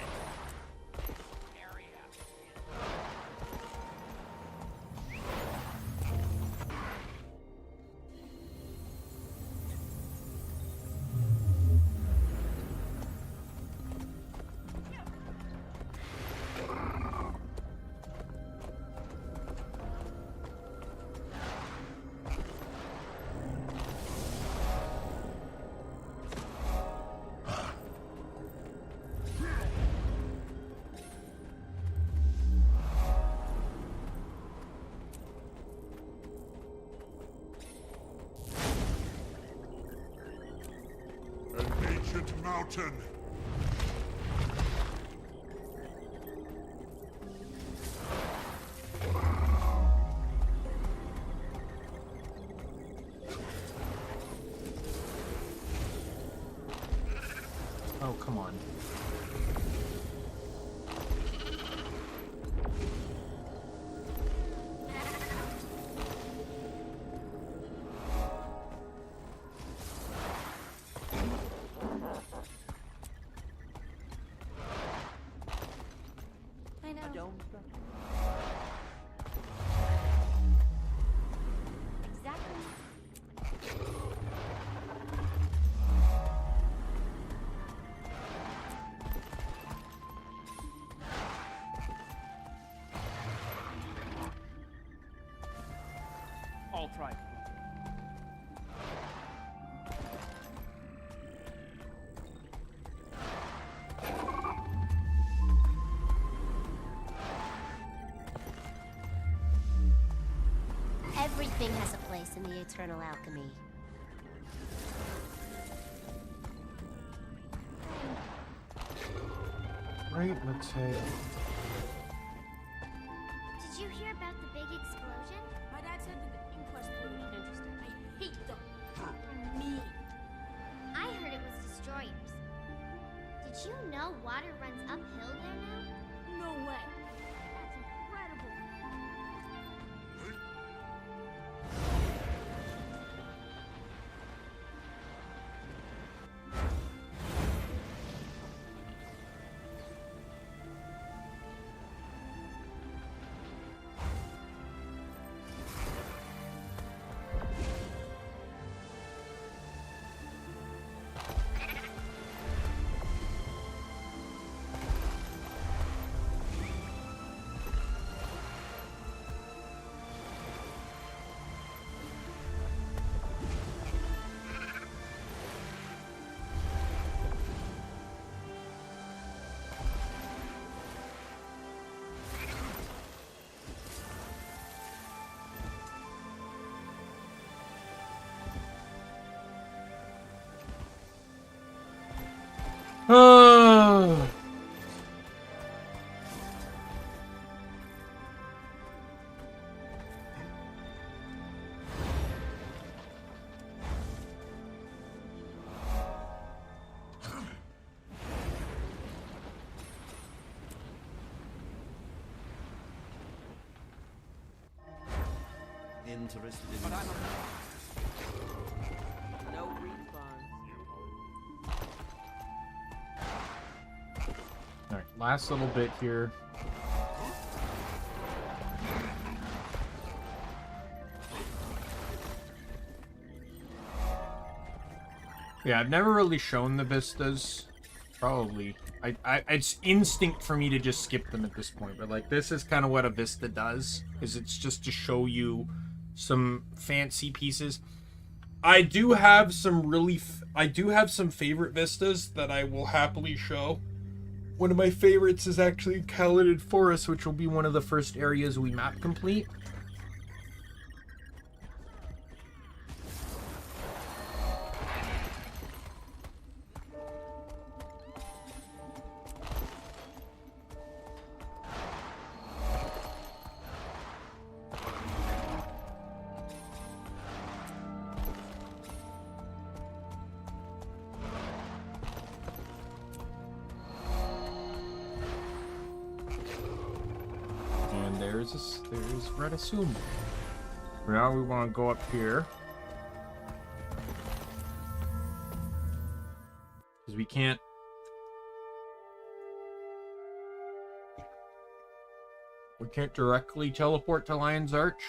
Mountain. oh, come on. I'll try. Everything has a place in the eternal alchemy. Right, let's head. Did you hear about the big explosion? My dad said that the inquest blew not interested. I hate them. Me. I heard it was destroyers. Did you know water runs uphill there now? No way. That's incredible. interested in... But I'm a... No refund. Alright, last little bit here. Yeah, I've never really shown the vistas. Probably. It's instinct for me to just skip them at this point, but like this is kind of what a vista does, is it's just to show you some fancy pieces. I do have some favorite vistas that I will happily show. One of my favorites is actually Caledon Forest, which will be one of the first areas we map complete. There's Redasum. Now we want to go up here. Because we can't... We can't directly teleport to Lion's Arch.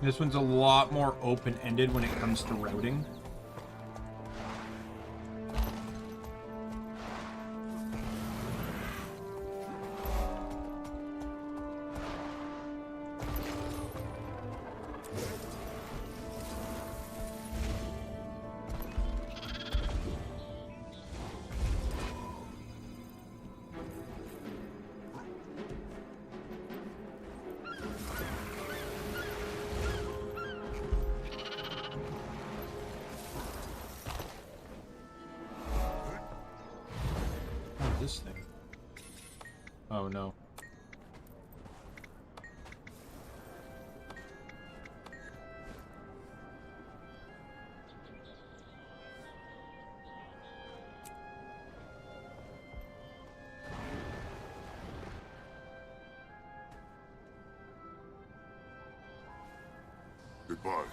This one's a lot more open-ended when it comes to routing. This thing. Oh no. Goodbye.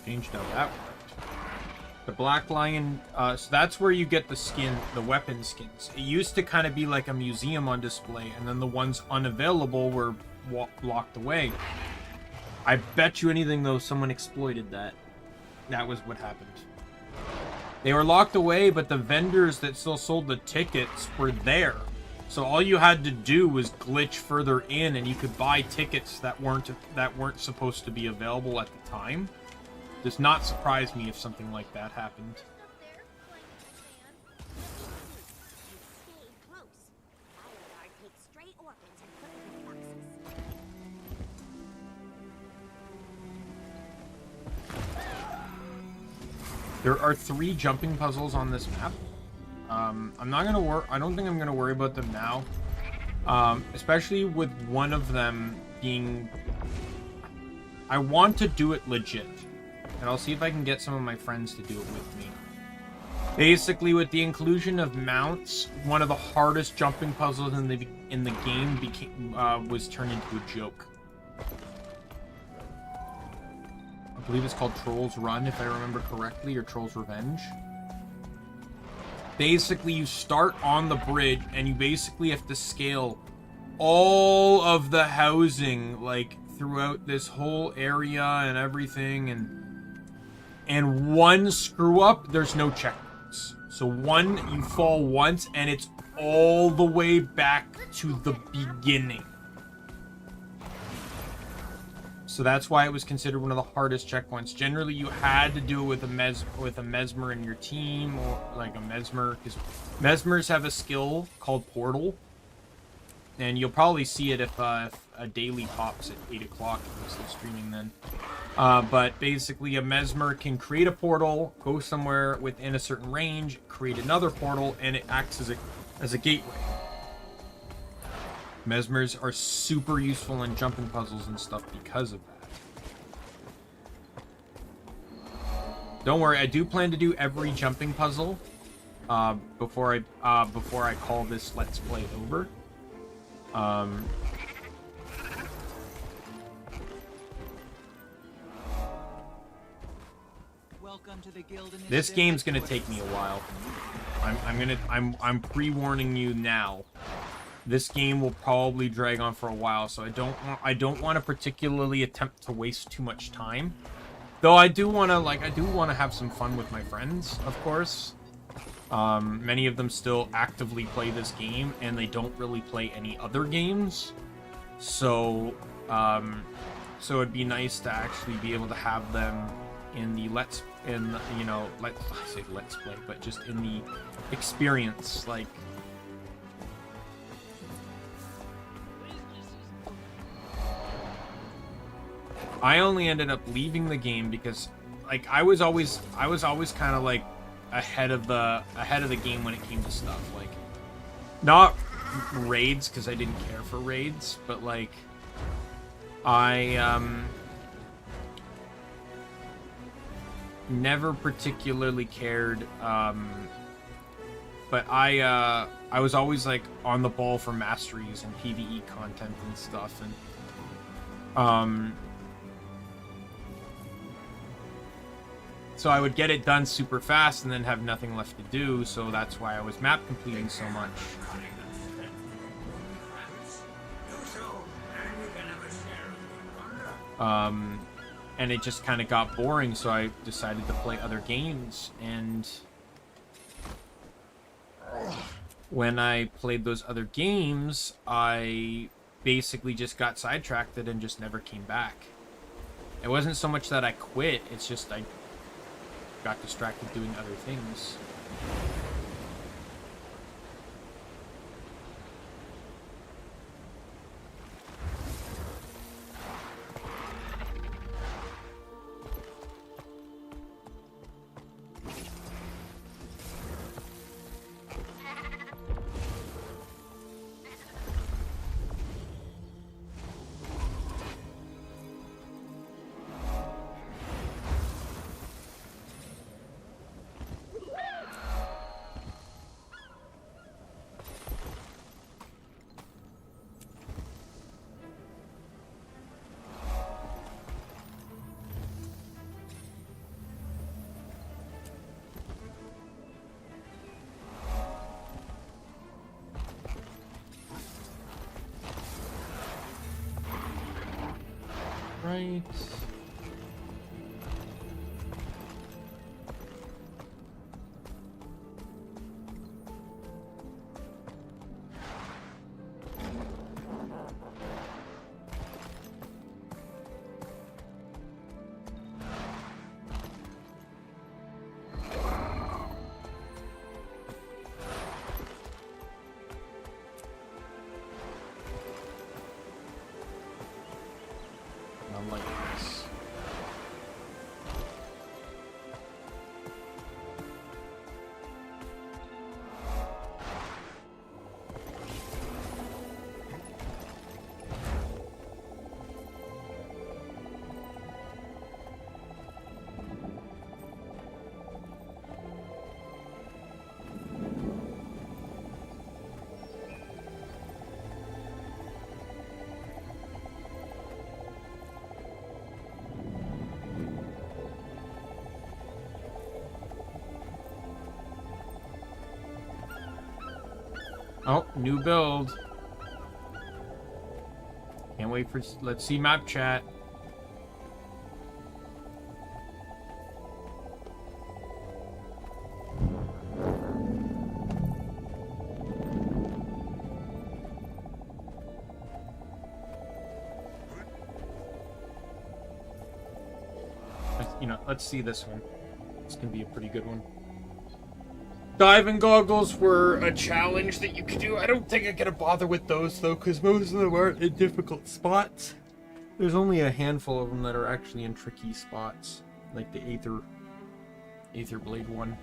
Changed how that worked. The Black Lion, so that's where you get the skin, the weapon skins. It used to kind of be like a museum on display, and then the ones unavailable were locked away. I bet you anything, though, someone exploited that. That was what happened. They were locked away, but the vendors that still sold the tickets were there. So all you had to do was glitch further in, and you could buy tickets that weren't supposed to be available at the time. does not surprise me if something like that happened. There are 3 jumping puzzles on this map. I'm not gonna worry. I don't think I'm gonna worry about them now. Especially with one of them being. I want to do it legit, and I'll see if I can get some of my friends to do it with me. Basically, with the inclusion of mounts, one of the hardest jumping puzzles in the game was turned into a joke. I believe it's called Troll's Run, if I remember correctly, or Troll's Revenge. Basically, you start on the bridge, and you basically have to scale all of the housing, like, throughout this whole area and everything, and one screw-up, there's no checkpoints. So you fall once, and it's all the way back to the beginning. So that's why it was considered one of the hardest checkpoints. Generally, you had to do it with a mesmer in your team, or like a mesmer, because mesmers have a skill called Portal, and you'll probably see it if a daily pops at 8 o'clock. I'm still streaming then. But basically, a mesmer can create a portal, go somewhere within a certain range, create another portal, and it acts as a gateway. Mesmers are super useful in jumping puzzles and stuff because of that. Don't worry, I do plan to do every jumping puzzle before I call this Let's Play over. Welcome to the Guild Initiative. This game's gonna take me a while. I'm pre-warning you now. This game will probably drag on for a while, so I don't want to particularly attempt to waste too much time. Though I do want to have some fun with my friends, of course. Many of them still actively play this game, and they don't really play any other games. So it'd be nice to actually be able to have them in the let's play, but just in the experience, like. I only ended up leaving the game because, like, I was always kind of like ahead of the game when it came to stuff like, not raids because I didn't care for raids, but like I never particularly cared, but I was always like on the ball for masteries and PvE content and stuff, and so I would get it done super fast and then have nothing left to do, so that's why I was map completing so much. And it just kind of got boring, so I decided to play other games, and when I played those other games, I basically just got sidetracked and just never came back. It wasn't so much that I quit, it's just I got distracted doing other things. Right. Oh, new build. Can't wait for... Let's see map chat. You know, let's see this one. This can be a pretty good one. Diving goggles were a challenge that you could do. I don't think I'm gonna bother with those though, because most of them aren't in difficult spots. There's only a handful of them that are actually in tricky spots, like the Aether Blade one.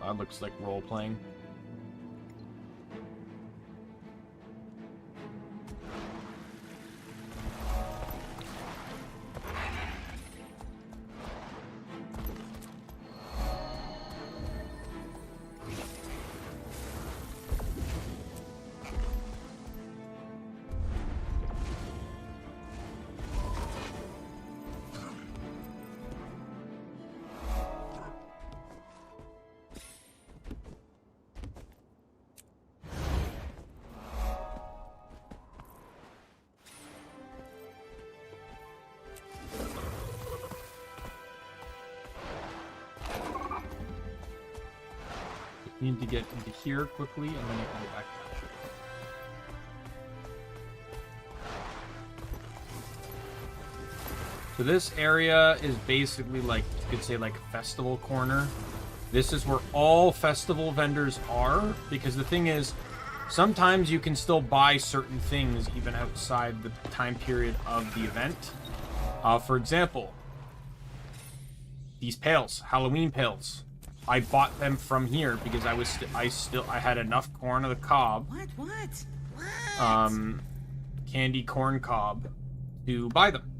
That looks like role-playing. You need to get into here quickly, and then you can go back down. So this area is basically like, you could say like a festival corner. This is where all festival vendors are, because the thing is, sometimes you can still buy certain things even outside the time period of the event. For example, these pails, Halloween pails. I bought them from here because I had enough corn of the cob. What? Candy corn cob to buy them.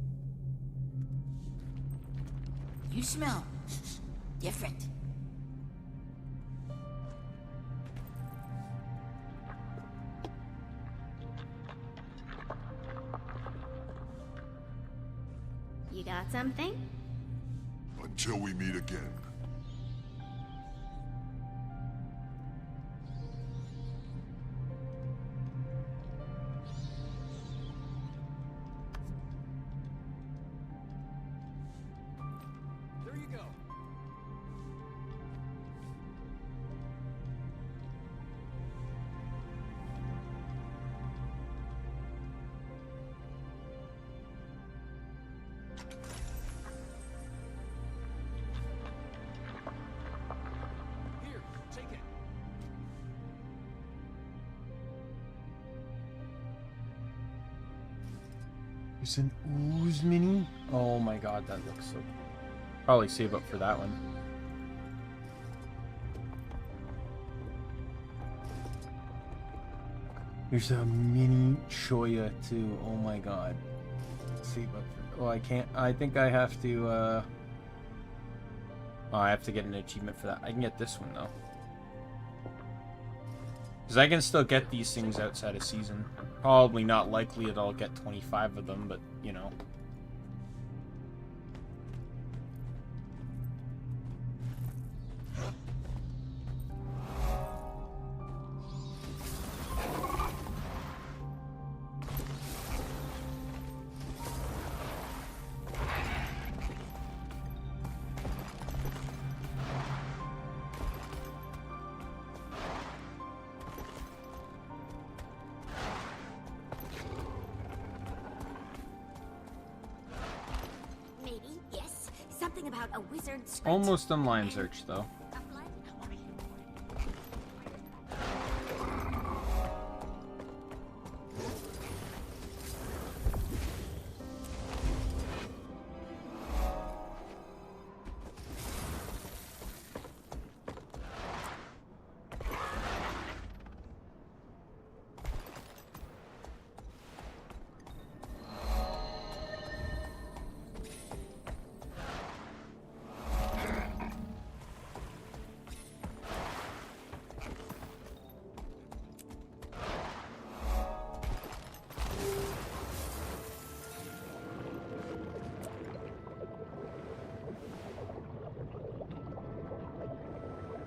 You smell different. You got something? Until we meet again. There you go. Here, take it. There's an ooze mini. Oh my god, that looks so. Probably save up for that one. There's a mini Shoya too. Oh my god. Save up for. Oh, I can't. I think I have to. Oh, I have to get an achievement for that. I can get this one though. Because I can still get these things outside of season. Probably not likely that I'll get 25 of them, but you know. About a wizard script. Almost done line search though.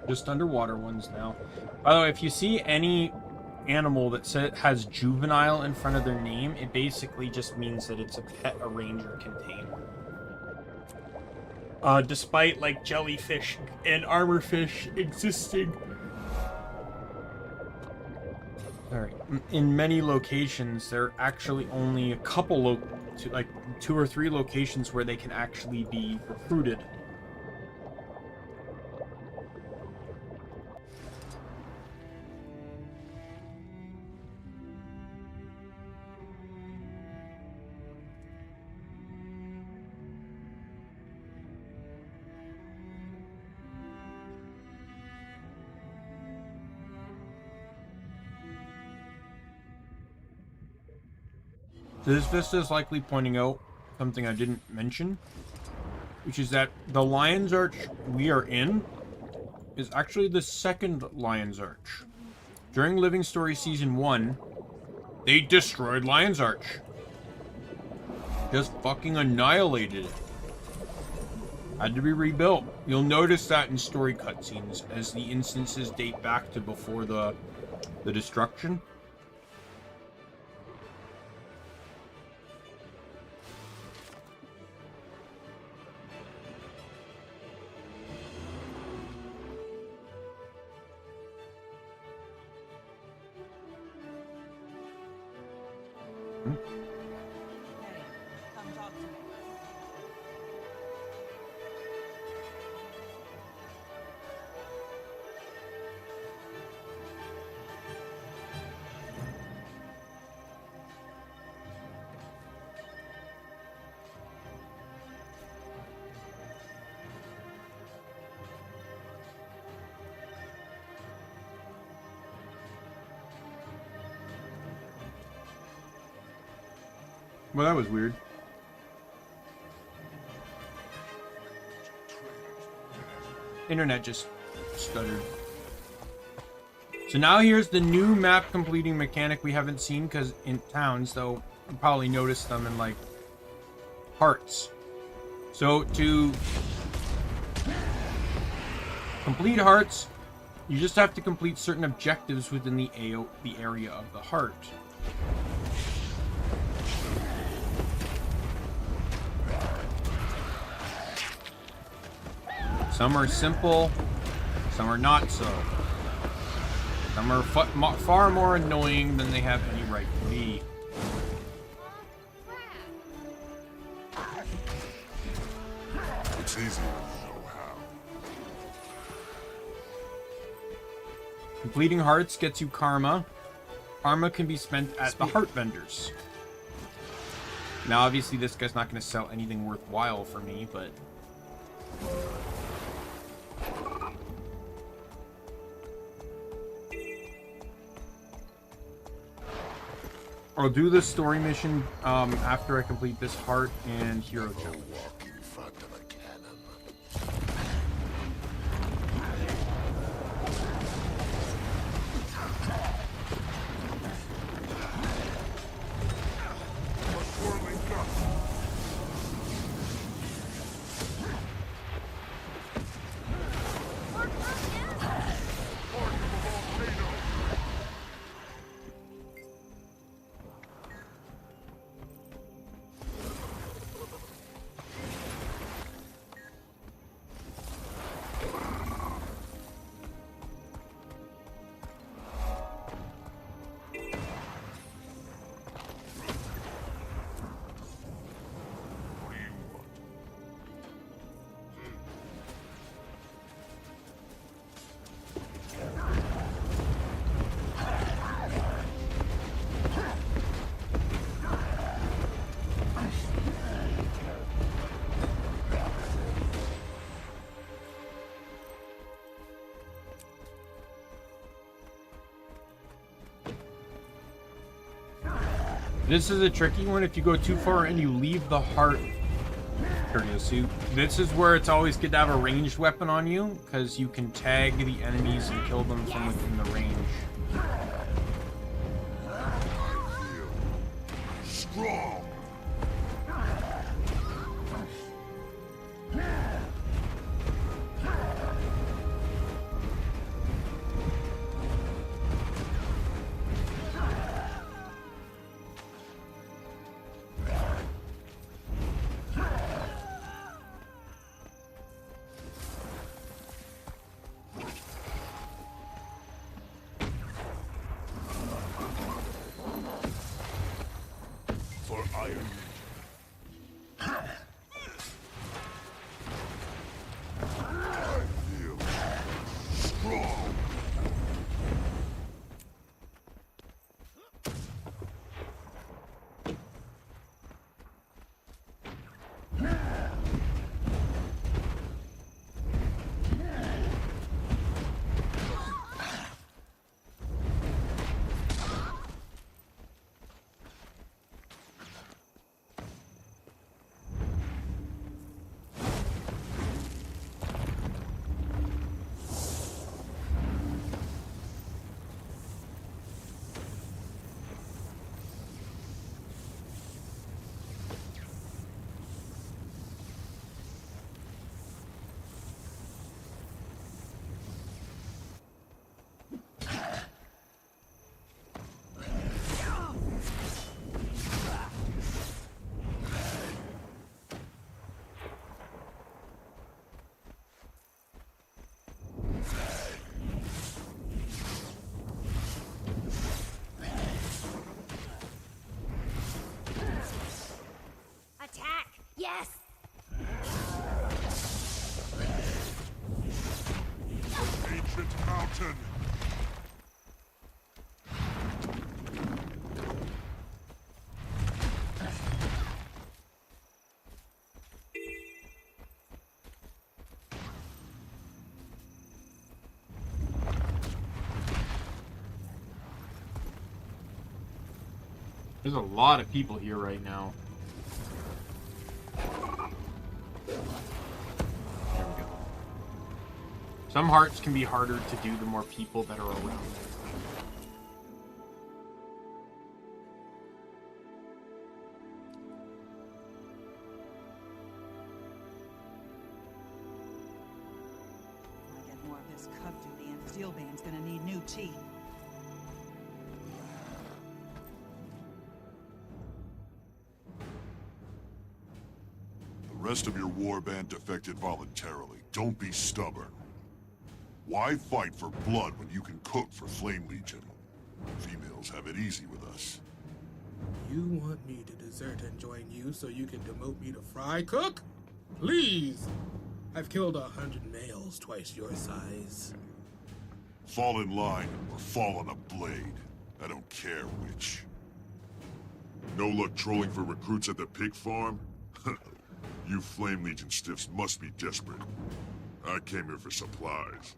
Just underwater ones now. By the way, if you see any animal that has juvenile in front of their name, it basically just means that it's a pet a ranger can tame. Despite like jellyfish and armorfish existing. Alright, in many locations, there are actually only a couple, like 2 or 3 locations where they can actually be recruited. This vista is likely pointing out something I didn't mention, which is that the Lion's Arch we are in is actually the second Lion's Arch. During Living Story Season 1, they destroyed Lion's Arch. Just fucking annihilated it. Had to be rebuilt. You'll notice that in story cutscenes as the instances date back to before the destruction. Well, that was weird. Internet just stuttered. So now here's the new map completing mechanic we haven't seen because in towns, though you probably noticed them in like hearts. So to complete hearts, you just have to complete certain objectives within the area of the heart. Some are simple, some are not so. Some are far more annoying than they have any right to be. It's easy to know how. Completing hearts gets you karma. Karma can be spent at the heart vendors. Now, obviously, this guy's not going to sell anything worthwhile for me, but... I'll do this story mission after I complete this heart and hero challenge. This is a tricky one. If you go too far and you leave the heart area, so this is where it's always good to have a ranged weapon on you, because you can tag the enemies and kill them from within the range. Strong. Yes! Ancient mountain! There's a lot of people here right now. There we go. Some hearts can be harder to do the more people that are around. I get more of this cuff duty, and Steelbane's gonna need new teeth. The rest of your warband defected voluntarily. Don't be stubborn. Why fight for blood when you can cook for Flame Legion? Females have it easy with us. You want me to desert and join you so you can demote me to fry cook? Please! I've killed 100 males twice your size. Fall in line or fall on a blade. I don't care which. No luck trolling for recruits at the pig farm? You Flame Legion stiffs must be desperate. I came here for supplies,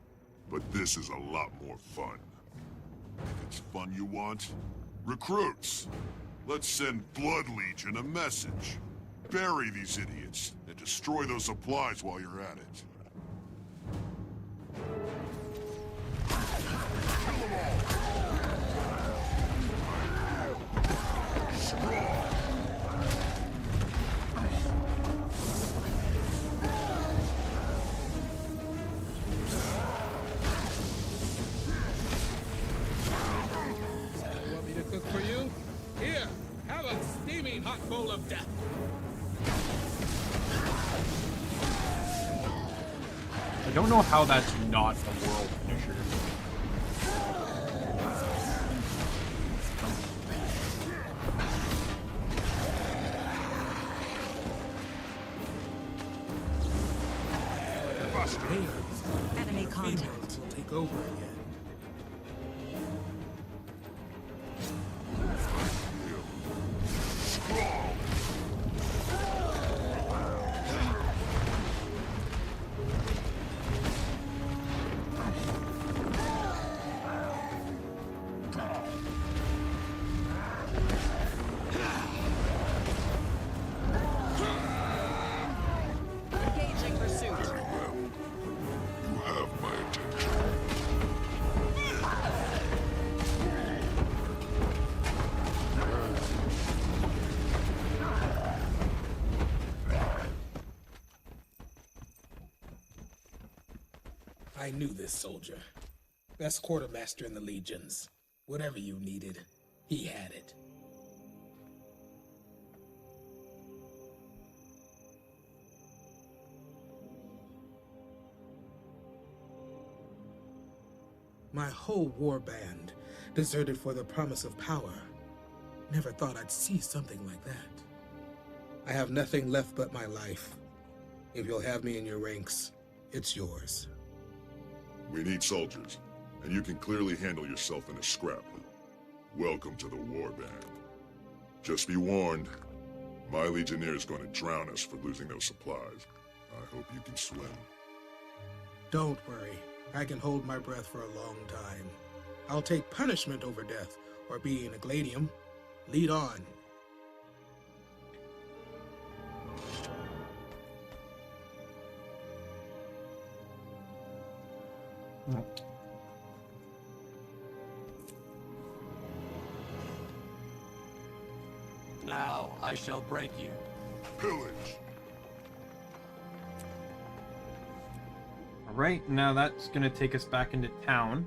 but this is a lot more fun. If it's fun you want, recruits! Let's send Blood Legion a message. Bury these idiots and destroy those supplies while you're at it. Kill them all! Strong! Want me to cook for you? Here, have a steaming hot bowl of death. I don't know how that's not a world finisher. Enemy contact. Will take over again. Engaging pursuit. You have my attention. I knew this soldier. Best quartermaster in the legions. Whatever you needed, he had it. My whole war band deserted for the promise of power. Never thought I'd see something like that. I have nothing left but my life. If you'll have me in your ranks, it's yours. We need soldiers, and you can clearly handle yourself in a scrap. Welcome to the warband. Just be warned, my Legionnaire is going to drown us for losing those supplies. I hope you can swim. Don't worry. I can hold my breath for a long time. I'll take punishment over death, or being a gladium. Lead on. Now I shall break you. Pillage! Alright, now that's going to take us back into town.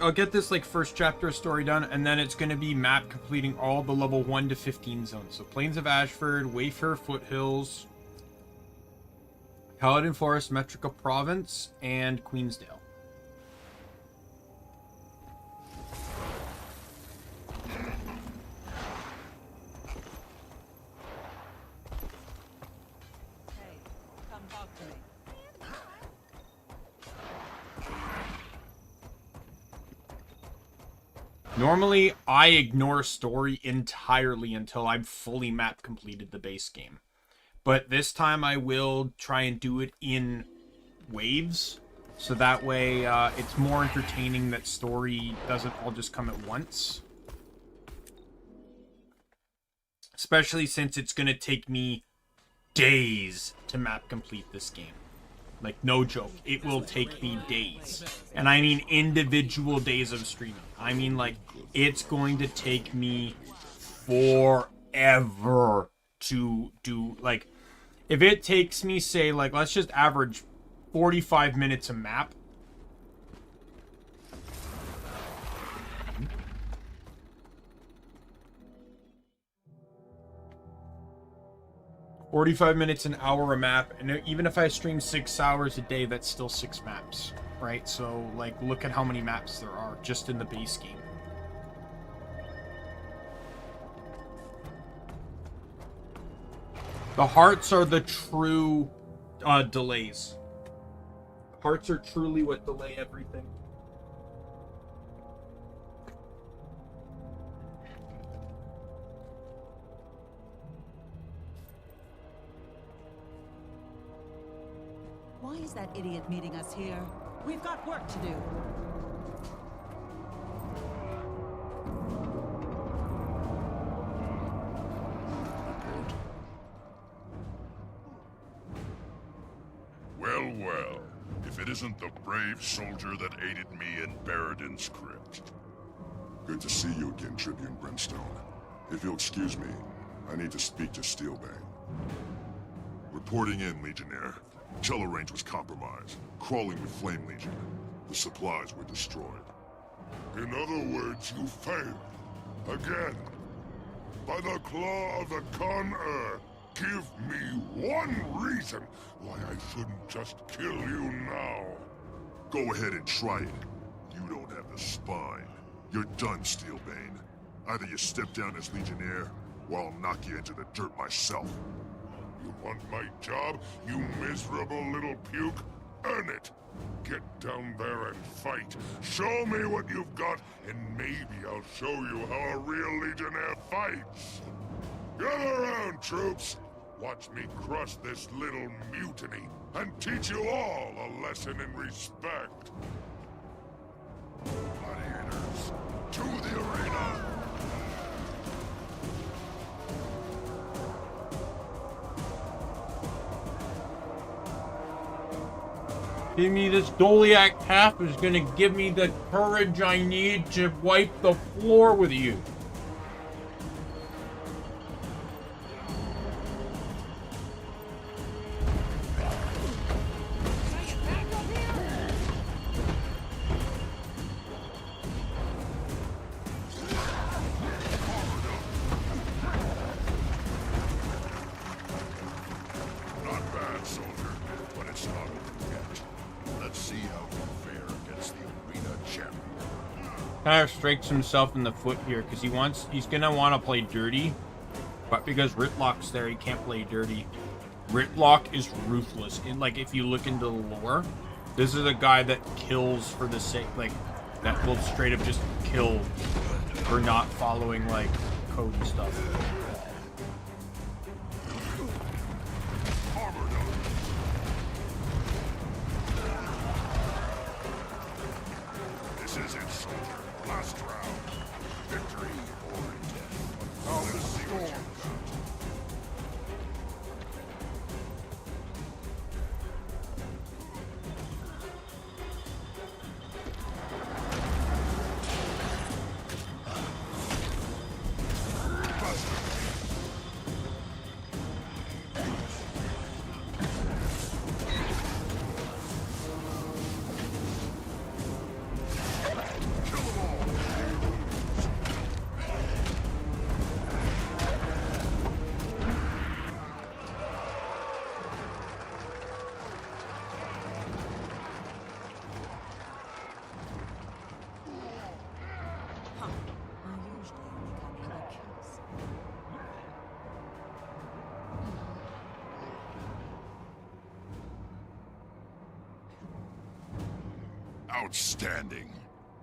I'll get this like first chapter story done, and then it's going to be map completing all the level 1 to 15 zones. So Plains of Ashford, Wayfarer Foothills, Paladin Forest, Metrica Province, and Queensdale. Normally, I ignore story entirely until I've fully map completed the base game. But this time I will try and do it in waves. So that way it's more entertaining that story doesn't all just come at once. Especially since it's going to take me days to map complete this game. Like, no joke. It will take me days. And I mean individual days of streaming. I mean, like, it's going to take me forever to do, like, if it takes me, say, like, let's just average 45 minutes a map. $45 an hour a map, and even if I stream 6 hours a day, that's still 6 maps, right? So, like, look at how many maps there are just in the base game. The hearts are the true delays. Hearts are truly what delay everything. Why is that idiot meeting us here? We've got work to do. Well, well. If it isn't the brave soldier that aided me in Baradin's crypt. Good to see you again, Tribune Brimstone. If you'll excuse me, I need to speak to Steelbane. Reporting in, Legionnaire. Cello range was compromised. Crawling with Flame Legion. The supplies were destroyed. In other words, you failed. Again. By the claw of the Con-Er, give me one reason why I shouldn't just kill you now. Go ahead and try it. You don't have the spine. You're done, Steelbane. Either you step down as Legionnaire, or I'll knock you into the dirt myself. You want my job, you miserable little puke? Earn it! Get down there and fight. Show me what you've got, and maybe I'll show you how a real Legionnaire fights. Gather around, troops. Watch me crush this little mutiny, and teach you all a lesson in respect. Gladiators, to the arena! Give me this Doliac tap is gonna give me the courage I need to wipe the floor with you. Not bad, soldier, but it's not over yet. Let's see how you fare against the arena champion. Kind of strikes himself in the foot here because he's gonna want to play dirty, but because Ritlock's there, he can't play dirty. Ritlock is ruthless. And like, if you look into the lore, this is a guy that kills for the sake, like, that will straight up just kill for not following like code and stuff. This is it, soldier. Last round. Victory or death. Let's see what you got. Outstanding.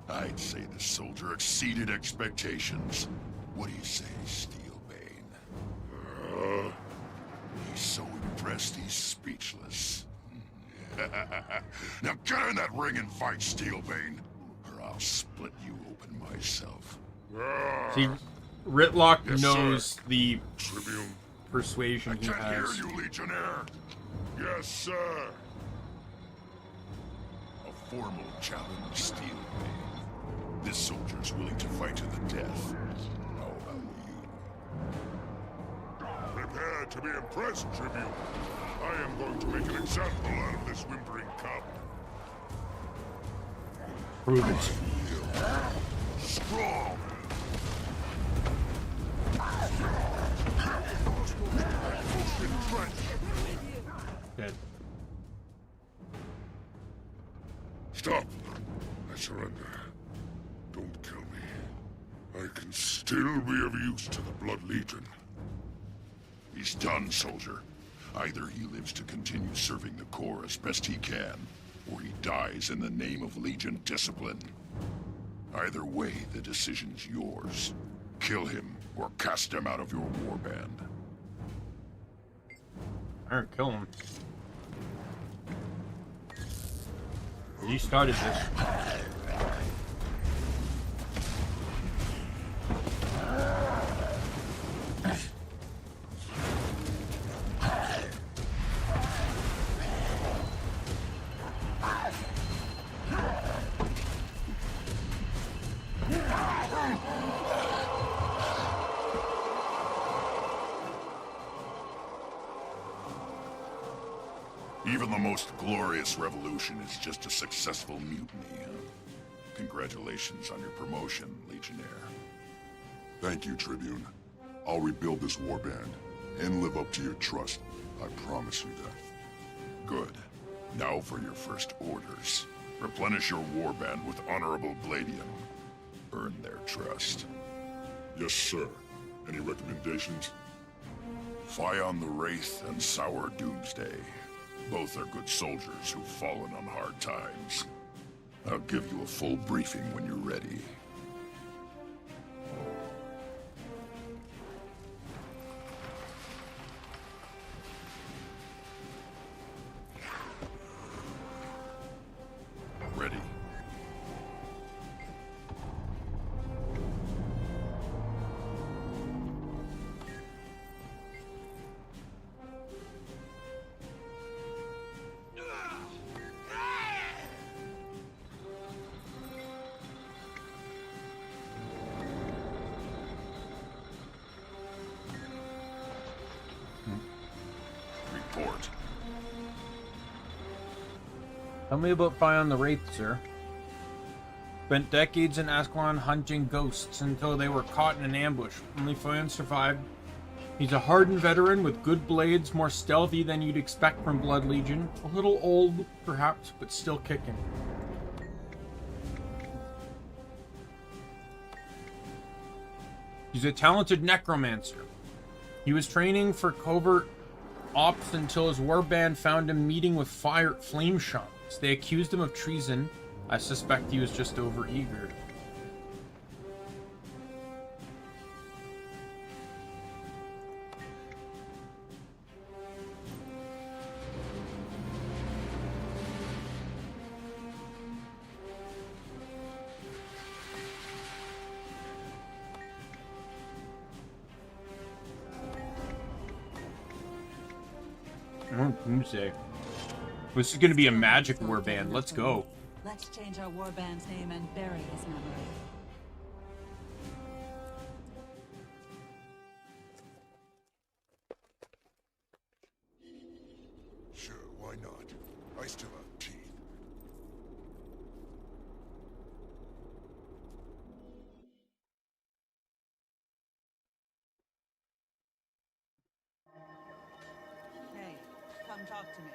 I'd say the soldier exceeded expectations. What do you say, Steelbane? He's so impressed he's speechless. Now get in that ring and fight, Steelbane, or I'll split you open myself. See, Ritlock Yes, knows sir. the Tribune. persuasion he I can't has. hear you, Legionnaire. Yes, sir. A formal challenge, Steelbane. This soldier's willing to fight to the death. How about you? Prepare to be impressed, Tribune. I am going to make an example out of this whimpering cub. Prove it. Strong. Good. Stop. I surrender. Don't kill me. I can still be of use to the Blood Legion. He's done, soldier. Either he lives to continue serving the Corps as best he can, or he dies in the name of Legion discipline. Either way, the decision's yours. Kill him, or cast him out of your warband. Alright, kill him. You started this. Even the most glorious revolution is just a successful mutiny. Congratulations on your promotion, Legionnaire. Thank you, Tribune. I'll rebuild this warband and live up to your trust. I promise you that. Good. Now for your first orders. Replenish your warband with honorable Gladium. Earn their trust. Yes, sir. Any recommendations? Fion the Wraith and Sour Doomsday. Both are good soldiers who've fallen on hard times. I'll give you a full briefing when you're ready. Ready. Report. Tell me about Fion the Wraith, sir. Spent decades in Ascalon hunting ghosts until they were caught in an ambush. Only Fion survived. He's a hardened veteran with good blades, more stealthy than you'd expect from Blood Legion. A little old, perhaps, but still kicking. He's a talented necromancer. He was training for covert ops until his warband found him meeting with flame shamans. They accused him of treason. I suspect he was just overeager. Doomsday. This is going to be a magic warband. Let's go. Let's change our warband's name and bury his memory. Sure, why not? I still have teeth. Hey, come talk to me.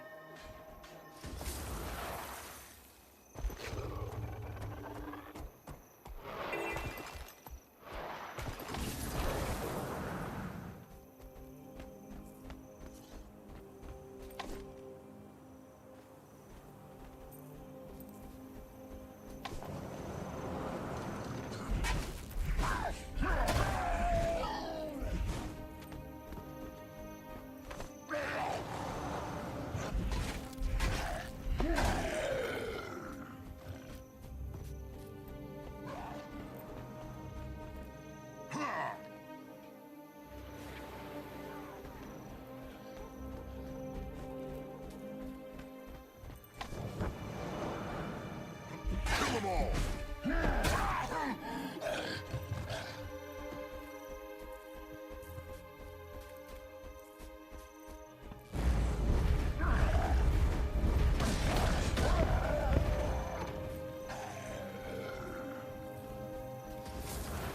all!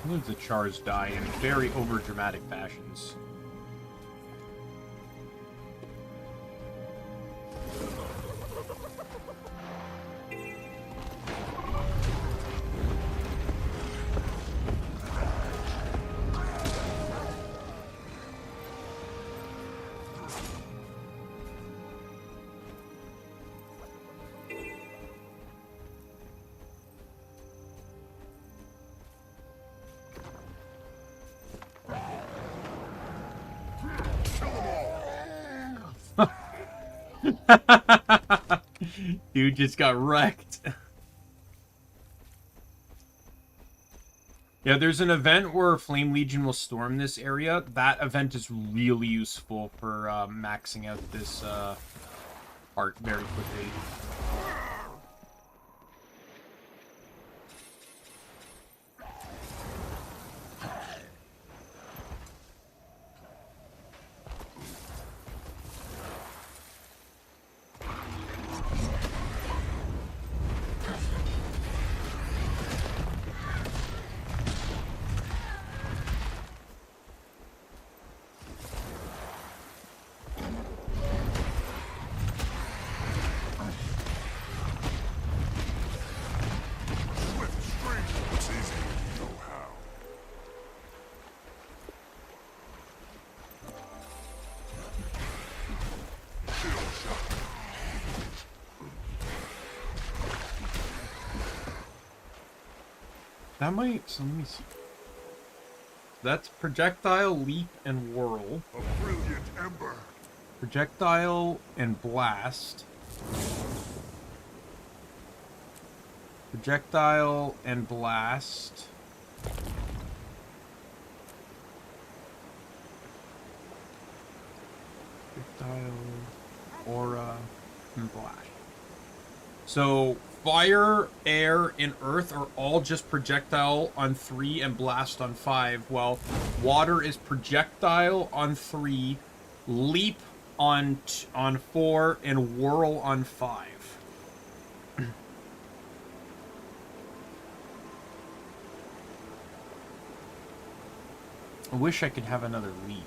Sometimes the chars die in very overdramatic fashions. Dude just got wrecked. Yeah, there's an event where Flame Legion will storm this area. That event is really useful for maxing out this art very quickly. That might, so let me see. That's projectile, leap, and whirl. A brilliant ember. Projectile and blast. Projectile and blast. Projectile, aura, and blast. So fire, air, and earth are all just projectile on 3 and blast on 5, while water is projectile on 3, leap on 4, and whirl on 5. I wish I could have another leap.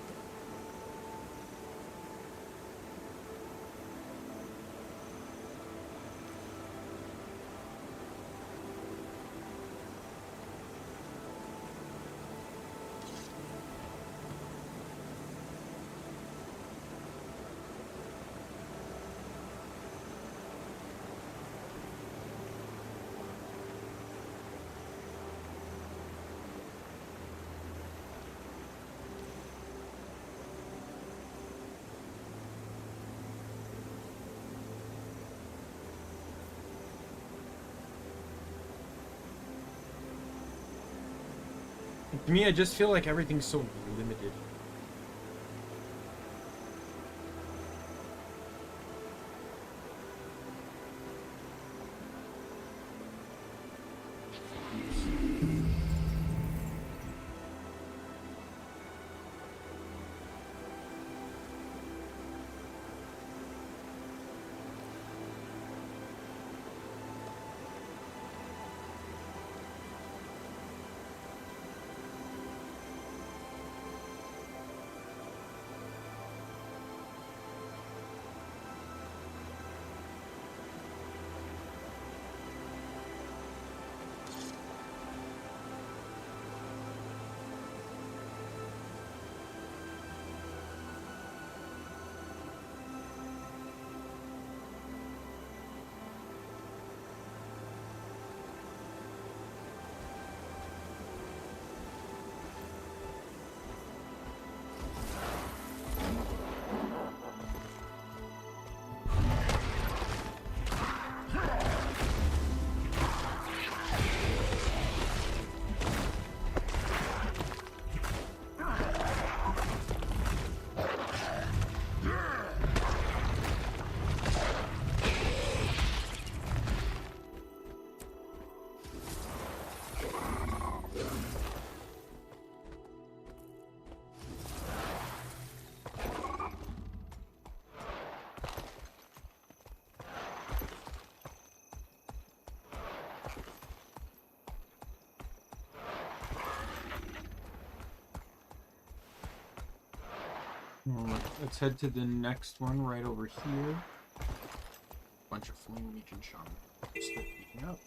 To me, I just feel like everything's so limited. Let's head to the next one right over here. Bunch of flame legion shaman. Start beating up.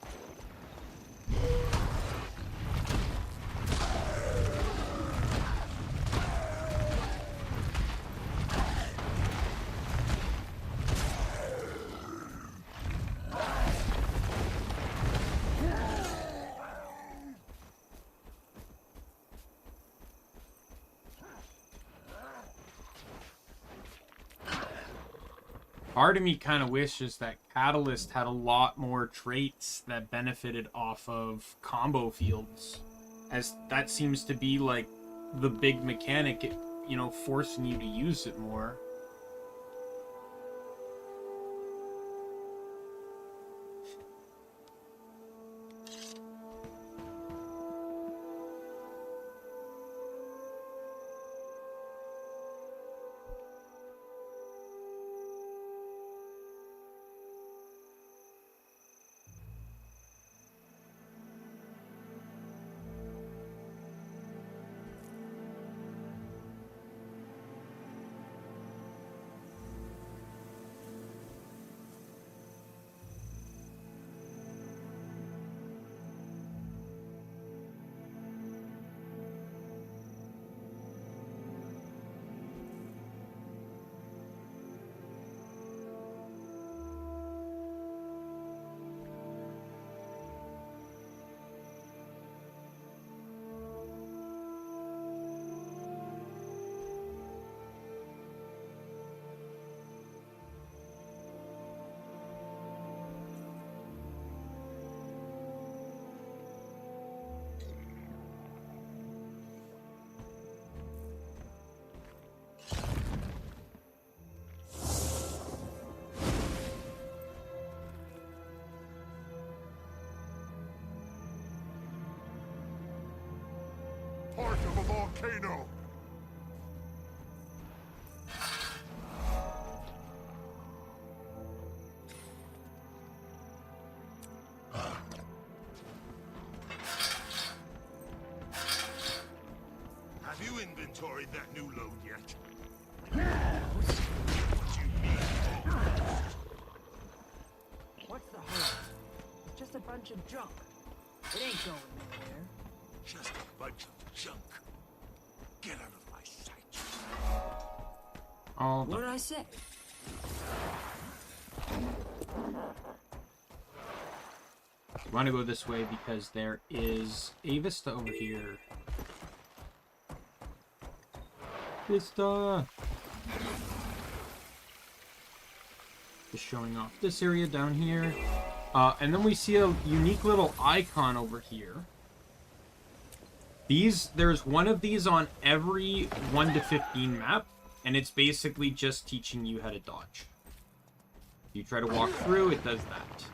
Part of me kind of wishes that Catalyst had a lot more traits that benefited off of combo fields, as that seems to be like the big mechanic, you know, forcing you to use it more. Part of a volcano! Have you inventoried that new load yet? What's the hurry? Just a bunch of junk. It ain't going nowhere. Just a bunch of junk. Get out of my sight. What did I say? We want to go this way because there is a Vista over here. Vista! Just showing off this area down here. And then we see a unique little icon over here. There's one of these on every 1 to 15 map, and it's basically just teaching you how to dodge. If you try to walk through, it does that.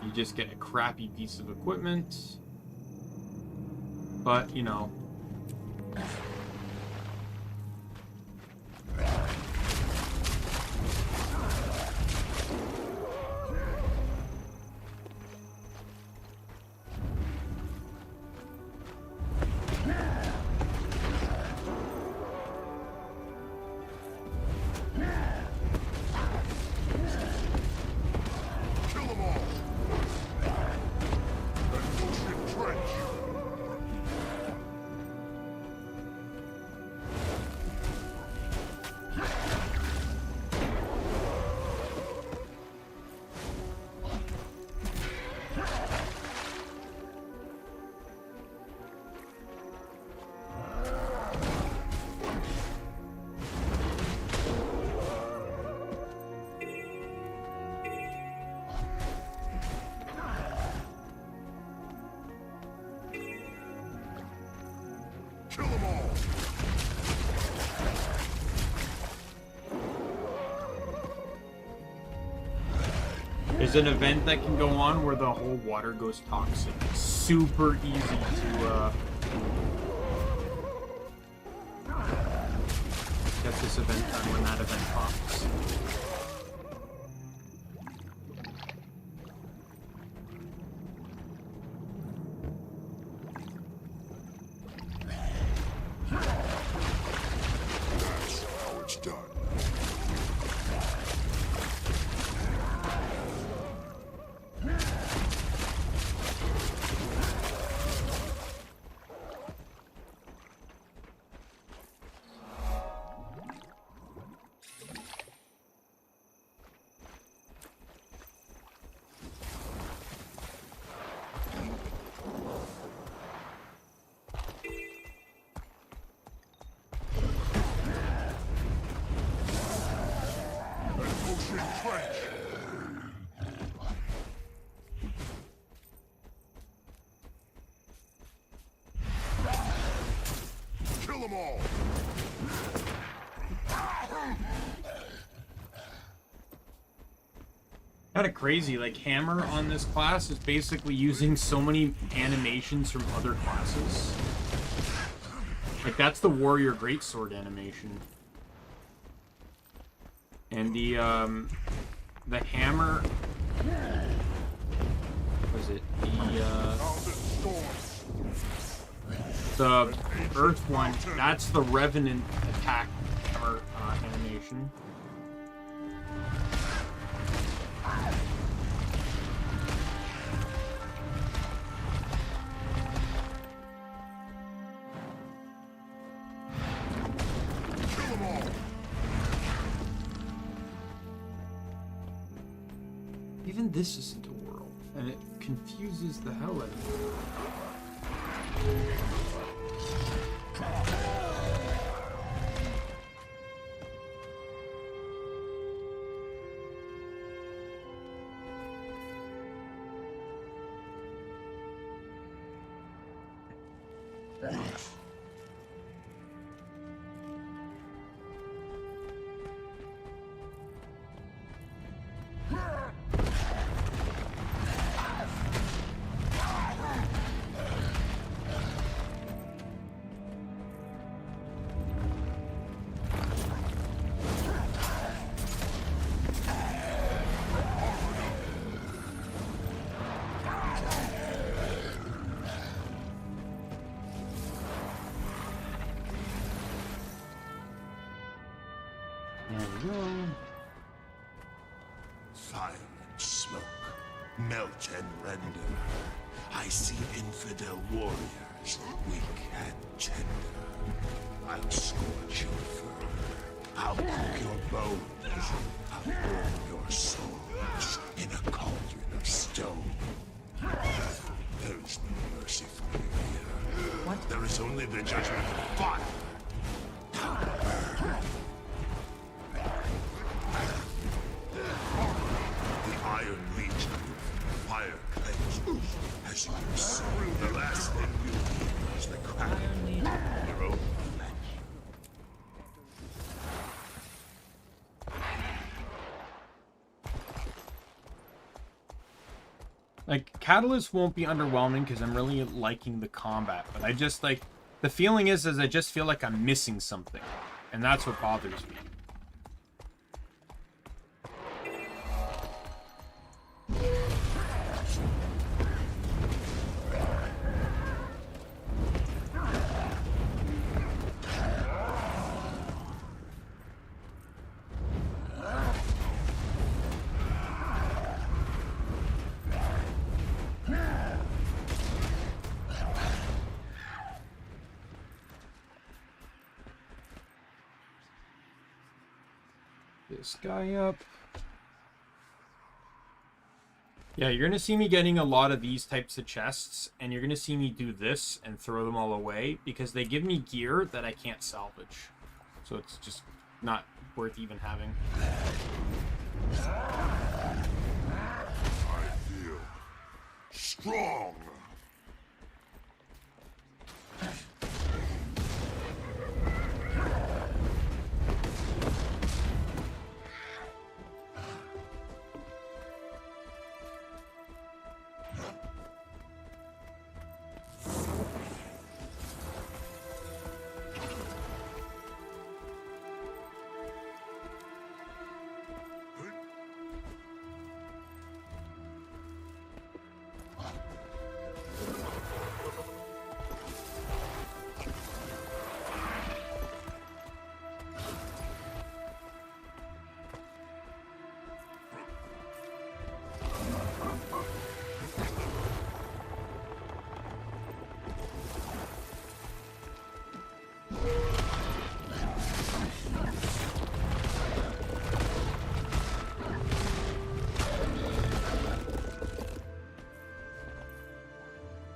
You just get a crappy piece of equipment. But, you know. Kill them all! There's an event that can go on where the whole water goes toxic. It's super easy to get this event done when that event pops. them all. Kind of crazy. Like, Hammer on this class is basically using so many animations from other classes. Like, that's the Warrior Greatsword animation. And the Hammer... What is it? The Earth one, that's the Revenant attack Hammer animation. Even this isn't a world, and it confuses the hell out of me. Fire and smoke, melt and render. I see infidel warriors, weak and tender. I'll scorch your fur, I'll cook your bones, I'll warm your souls in a cauldron of stone. There is no mercy for you here. What? There is only the judgment of fire. Now burn. The Iron Legion, fire cleansed, has your soul. The last thing you need is the crack of your own flesh. Like, Catalyst won't be underwhelming because I'm really liking the combat, but I just, like, the feeling is I just feel like I'm missing something, and that's what bothers me. This guy up. Yeah, you're gonna see me getting a lot of these types of chests, and you're gonna see me do this and throw them all away because they give me gear that I can't salvage. So it's just not worth even having. I feel strong.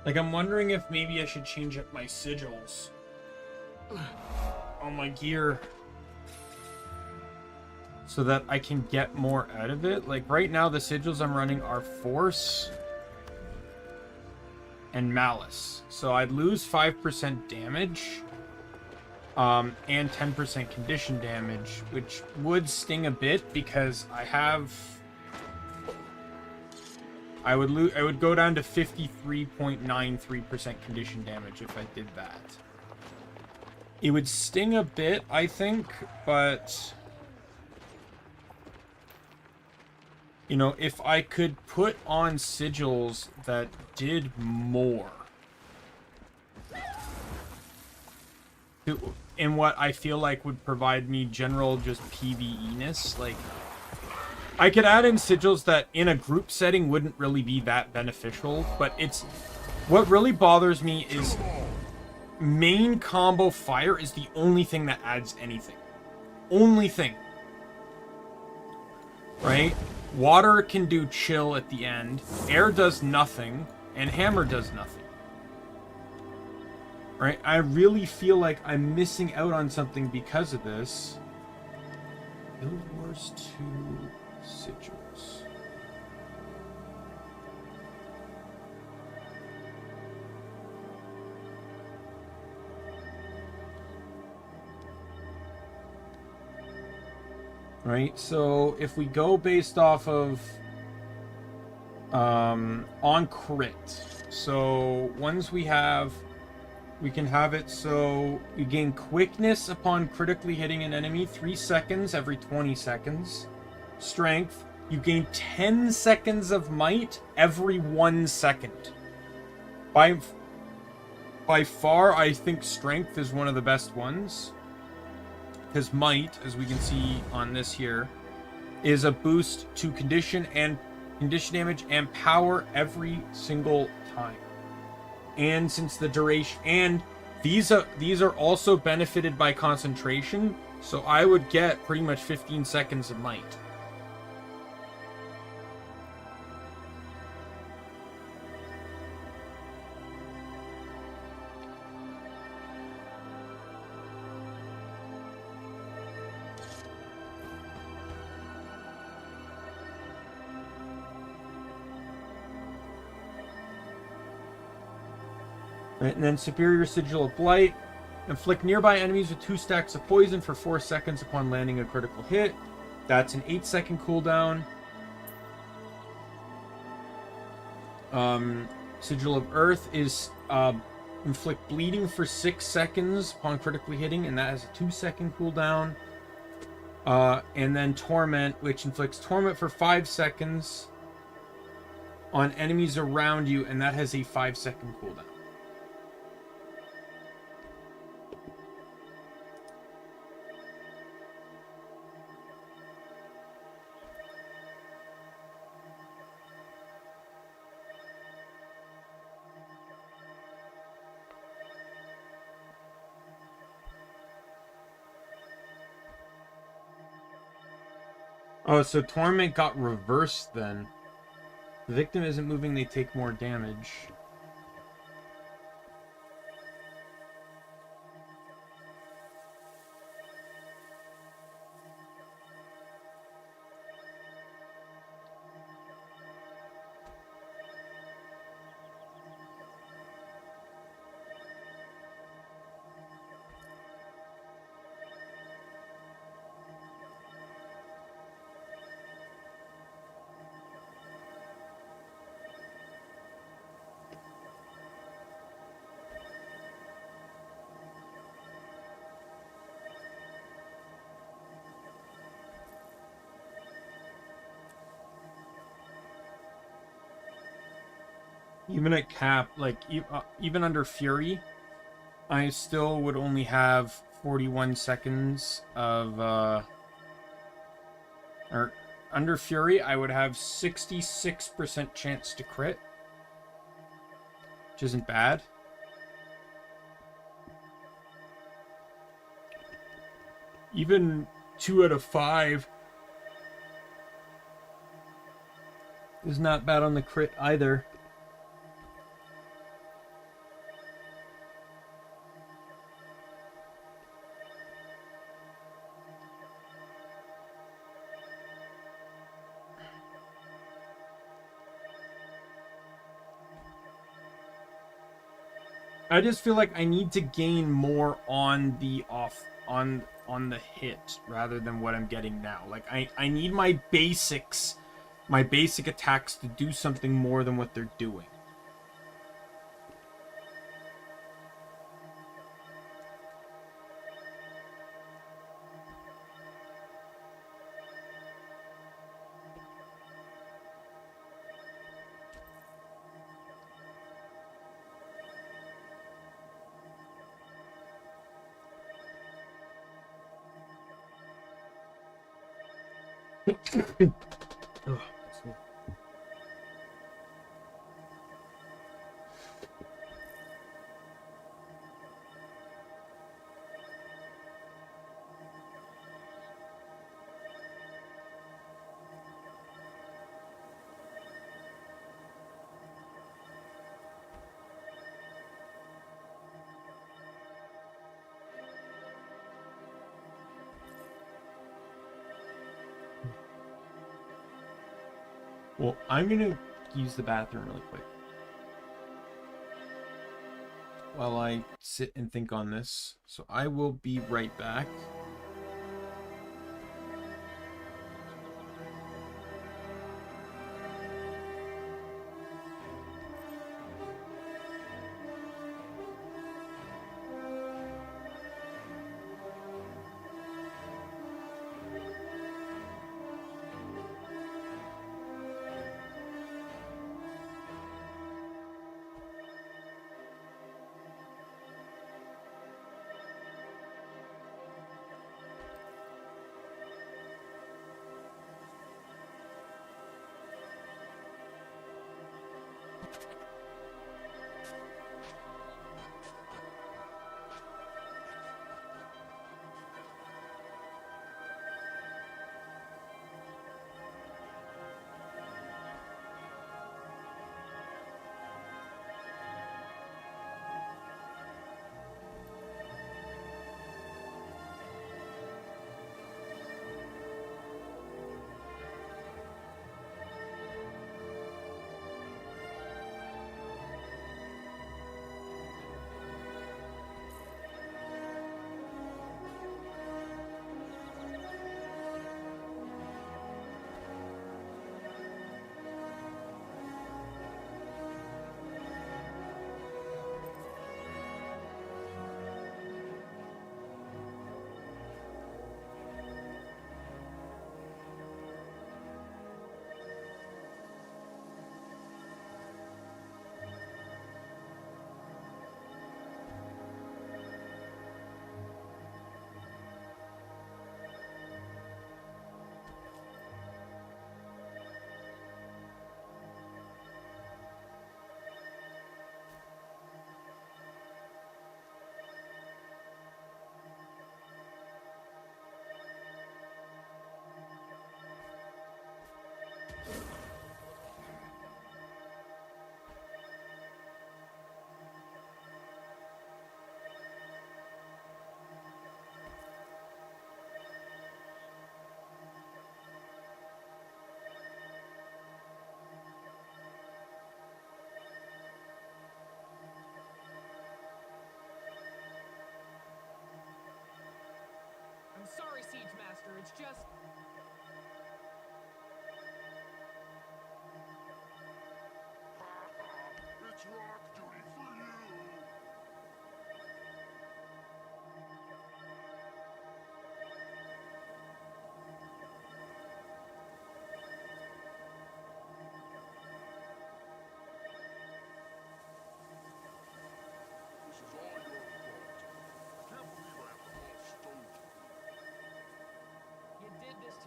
Like, I'm wondering if maybe I should change up my sigils on my gear so that I can get more out of it. Like, right now, the sigils I'm running are Force and Malice. So I'd lose 5% damage and 10% condition damage, which would sting a bit because I would go down to 53.93% condition damage if I did that. It would sting a bit, I think, but you know, if I could put on sigils that did more in what I feel like would provide me general just PvE-ness, like I could add in sigils that in a group setting wouldn't really be that beneficial, but it's what really bothers me is main combo fire is the only thing that adds anything. Only thing. Right? Water can do chill at the end, air does nothing, and hammer does nothing. Right? I really feel like I'm missing out on something because of this. Guild Wars 2 sigils. Right, so if we go based off of on crit, so ones we can have it so you gain quickness upon critically hitting an enemy 3 seconds every 20 seconds. Strength, you gain 10 seconds of might every 1 second. By far, I think strength is one of the best ones. Because might, as we can see on this here, is a boost to condition damage and power every single time. And since the duration, and these are also benefited by concentration, so I would get pretty much 15 seconds of might. Right, and then Superior Sigil of Blight. Inflict nearby enemies with 2 stacks of poison for 4 seconds upon landing a critical hit. That's an 8-second cooldown. Sigil of Earth is inflict bleeding for 6 seconds upon critically hitting, and that has a 2-second cooldown. And then Torment, which inflicts torment for 5 seconds on enemies around you, and that has a 5-second cooldown. Oh, so Torment got reversed then. The victim isn't moving, they take more damage. Even at cap, like, even under Fury, I still would only have 41 seconds of, or under Fury, I would have 66% chance to crit, which isn't bad. Even 2 out of 5 is not bad on the crit either. I just feel like I need to gain more on the on the hit rather than what I'm getting now. Like I need my basic attacks to do something more than what they're doing. Well, I'm gonna use the bathroom really quick while I sit and think on this. So I will be right back. I'm sorry, Siege Master, it's just... It's rock duty for you! This is all your fault. I can't believe I have to haul stone. You did this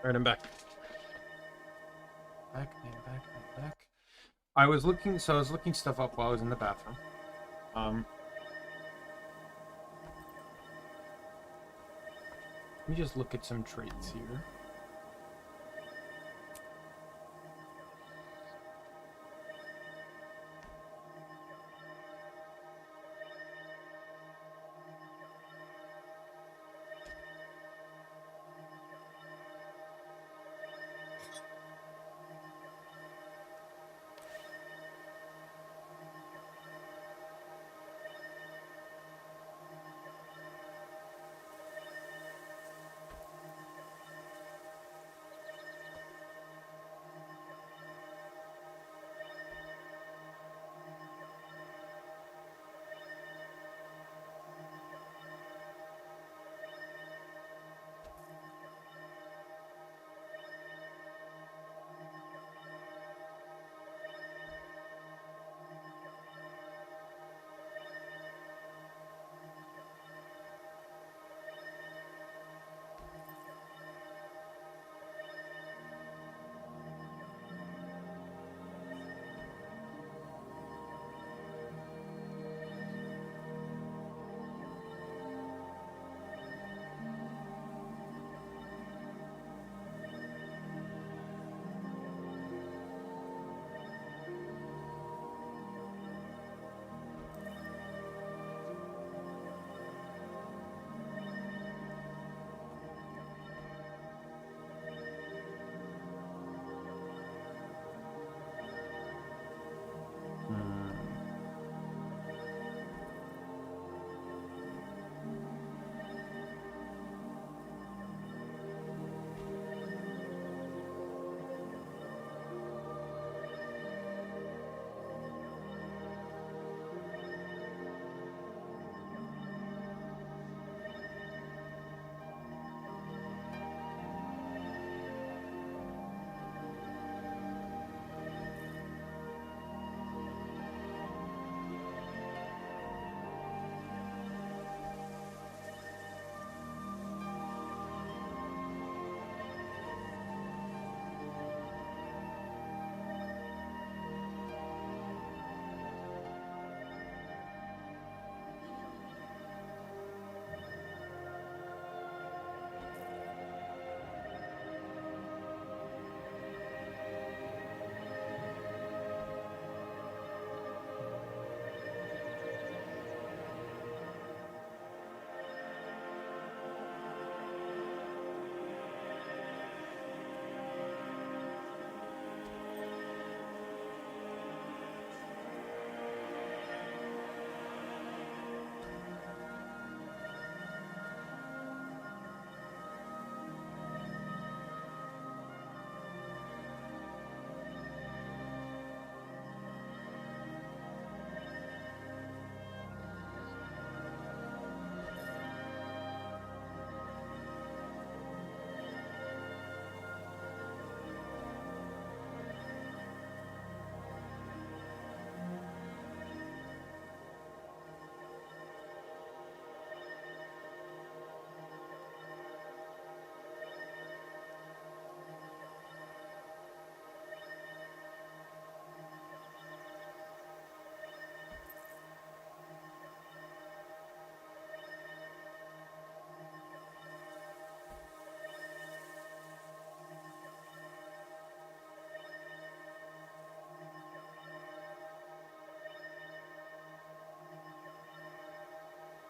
Alright, I'm back. Back. I was looking stuff up while I was in the bathroom. Let me just look at some traits here.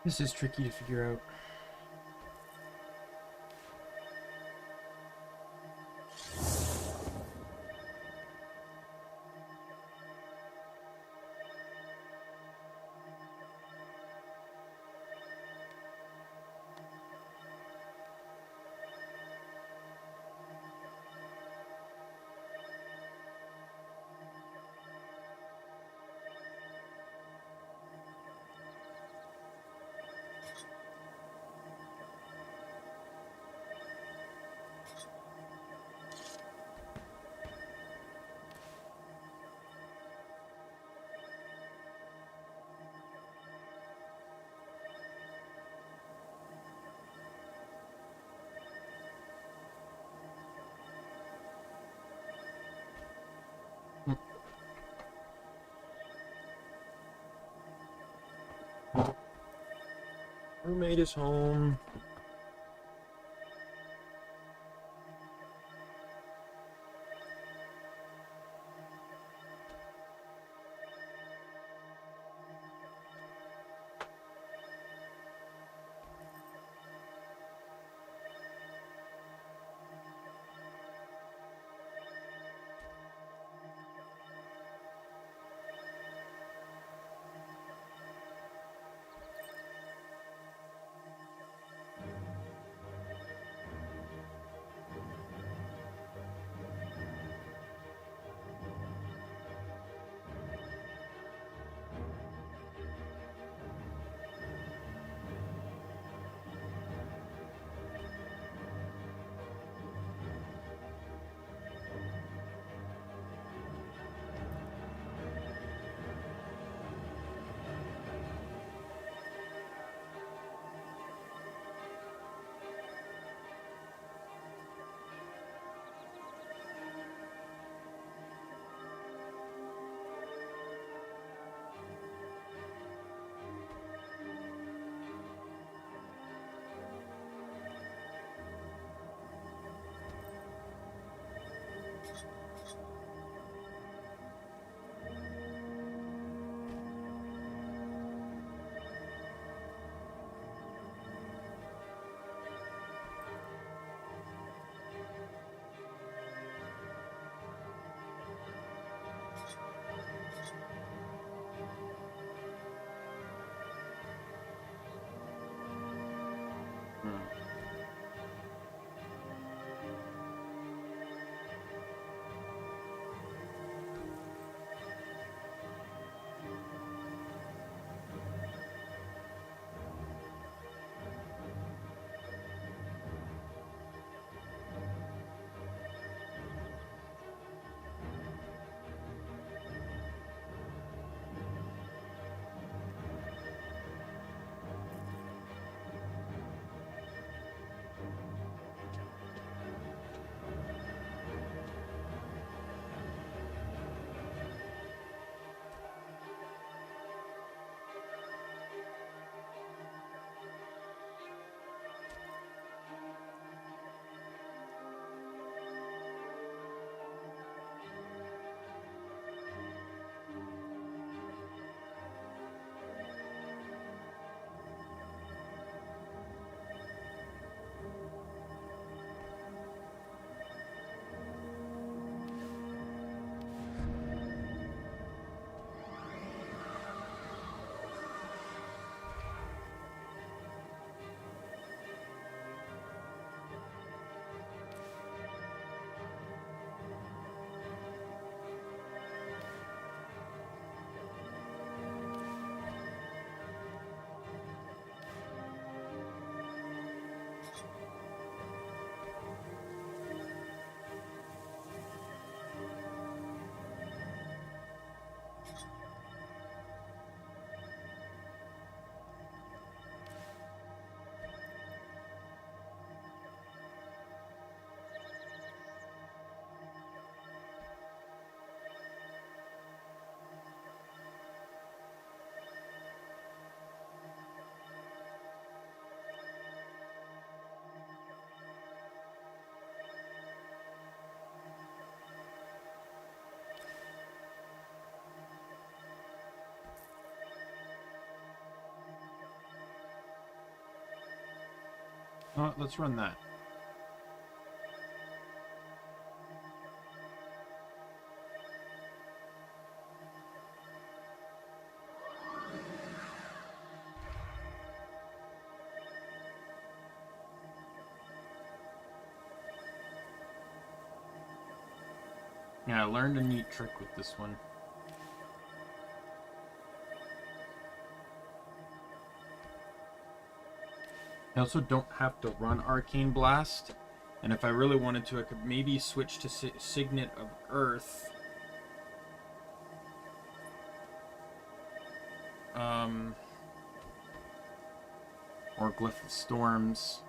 This is tricky to figure out. Roommate is home. Let's run that. Yeah, I learned a neat trick with this one. I also don't have to run Arcane Blast, and if I really wanted to, I could maybe switch to Signet of Earth. Or Glyph of Storms.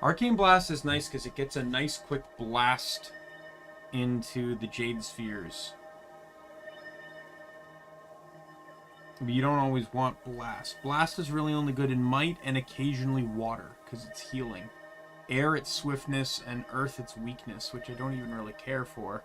Arcane Blast is nice because it gets a nice quick blast into the Jade Spheres. But you don't always want Blast. Blast is really only good in Might and occasionally Water, because it's healing. Air, it's swiftness, and Earth, it's weakness, which I don't even really care for.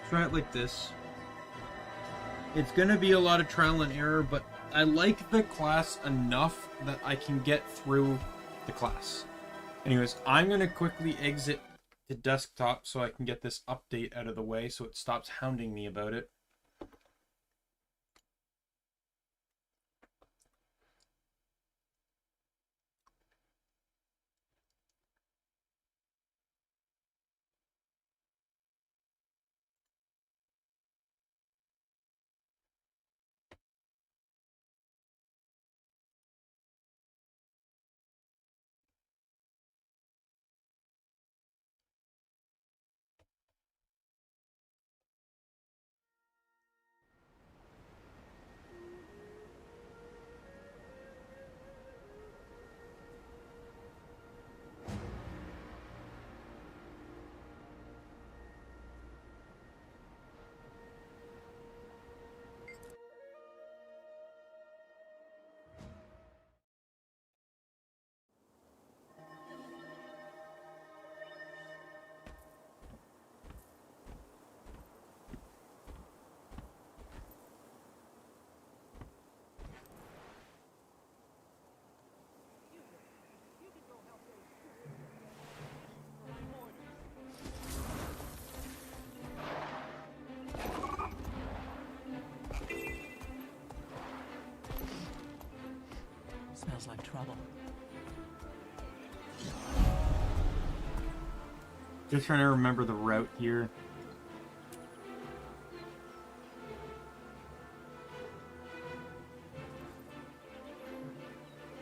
Try it like this. It's gonna be a lot of trial and error, but I like the class enough that I can get through the class. Anyways, I'm gonna quickly exit the desktop so I can get this update out of the way so it stops hounding me about it. Smells like trouble. Just trying to remember the route here.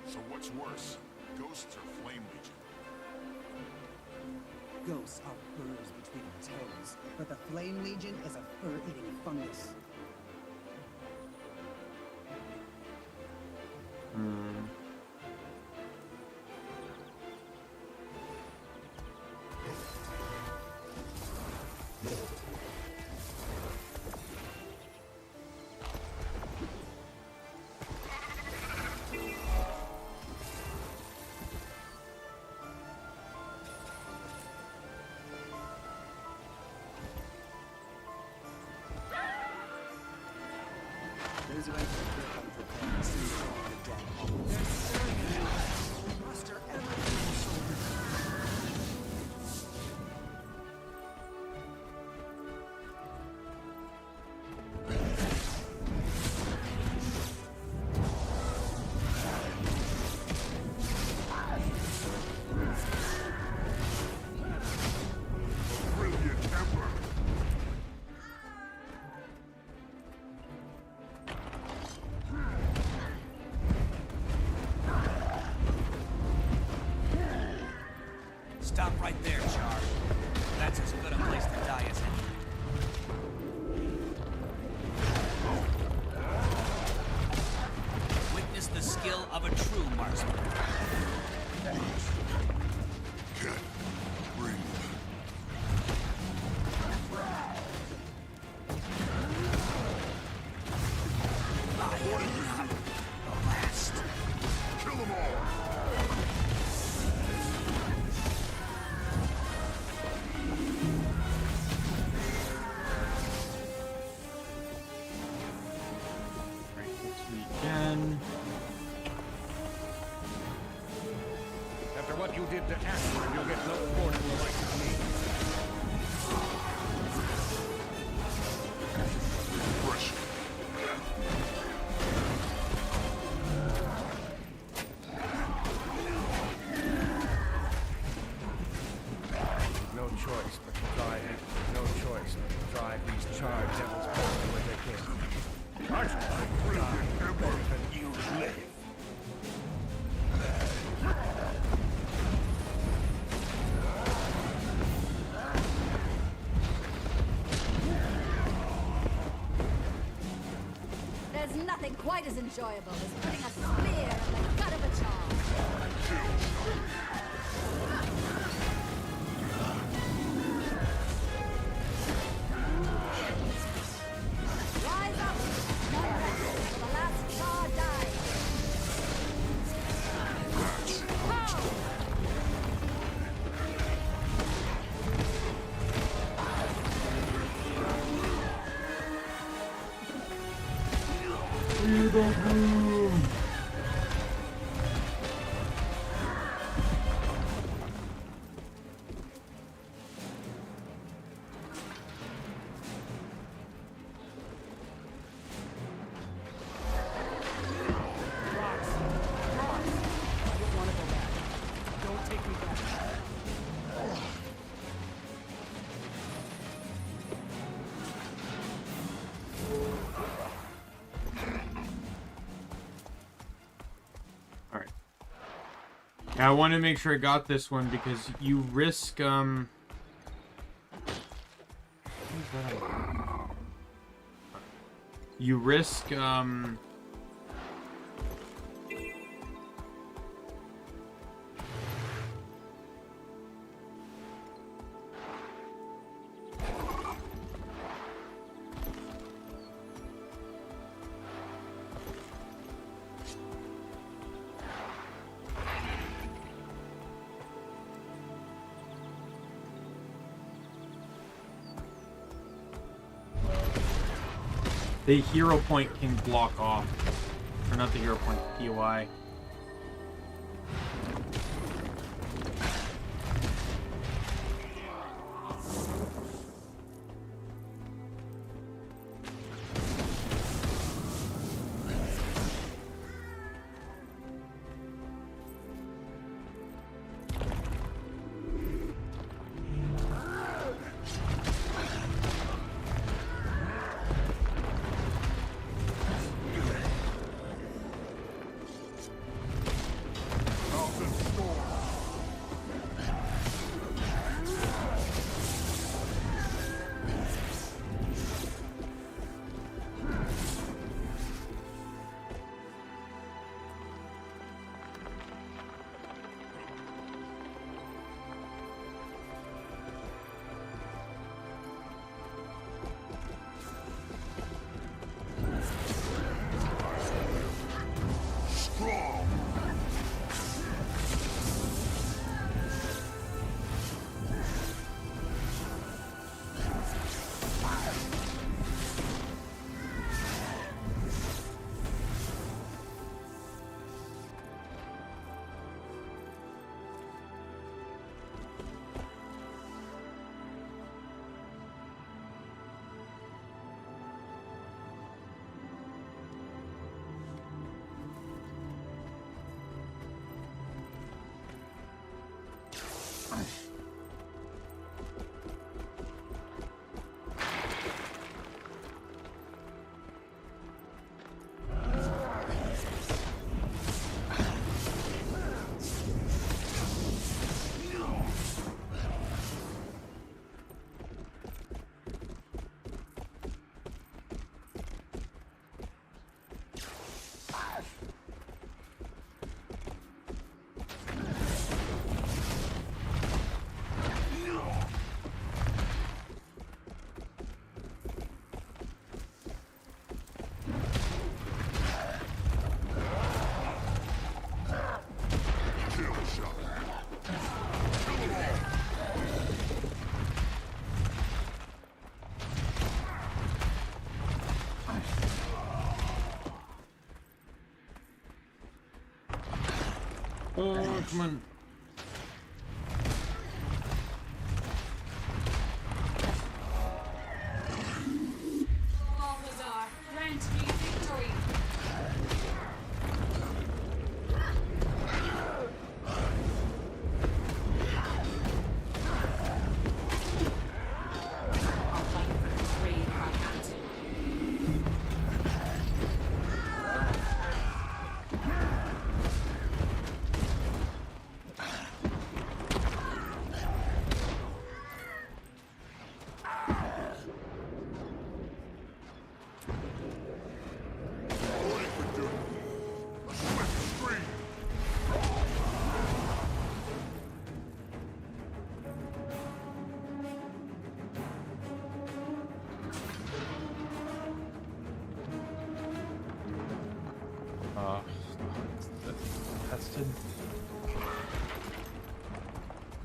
So what's worse, ghosts or flame legion? Ghosts are burrs between our toes, but the Flame Legion is a fur-eating fungus. Those of us that come prepared to see the dead. They're stirring it. Muster everything. Brilliant temper. what you did to Asher, you'll get no reward for the likes of me. Pressure. No choice but to drive it. No choice but to drive these charred devils back to where they came from. Aren't you die better than you live? There's nothing quite as enjoyable as putting a spear in the gut of a charm. Rise up! Not rest till the last char dies. Pow! I don't want to go back. Don't take me back. All right. Now I want to make sure I got this one because you risk you risk the hero point can block off. Or not the hero point, POI. Oh, come on.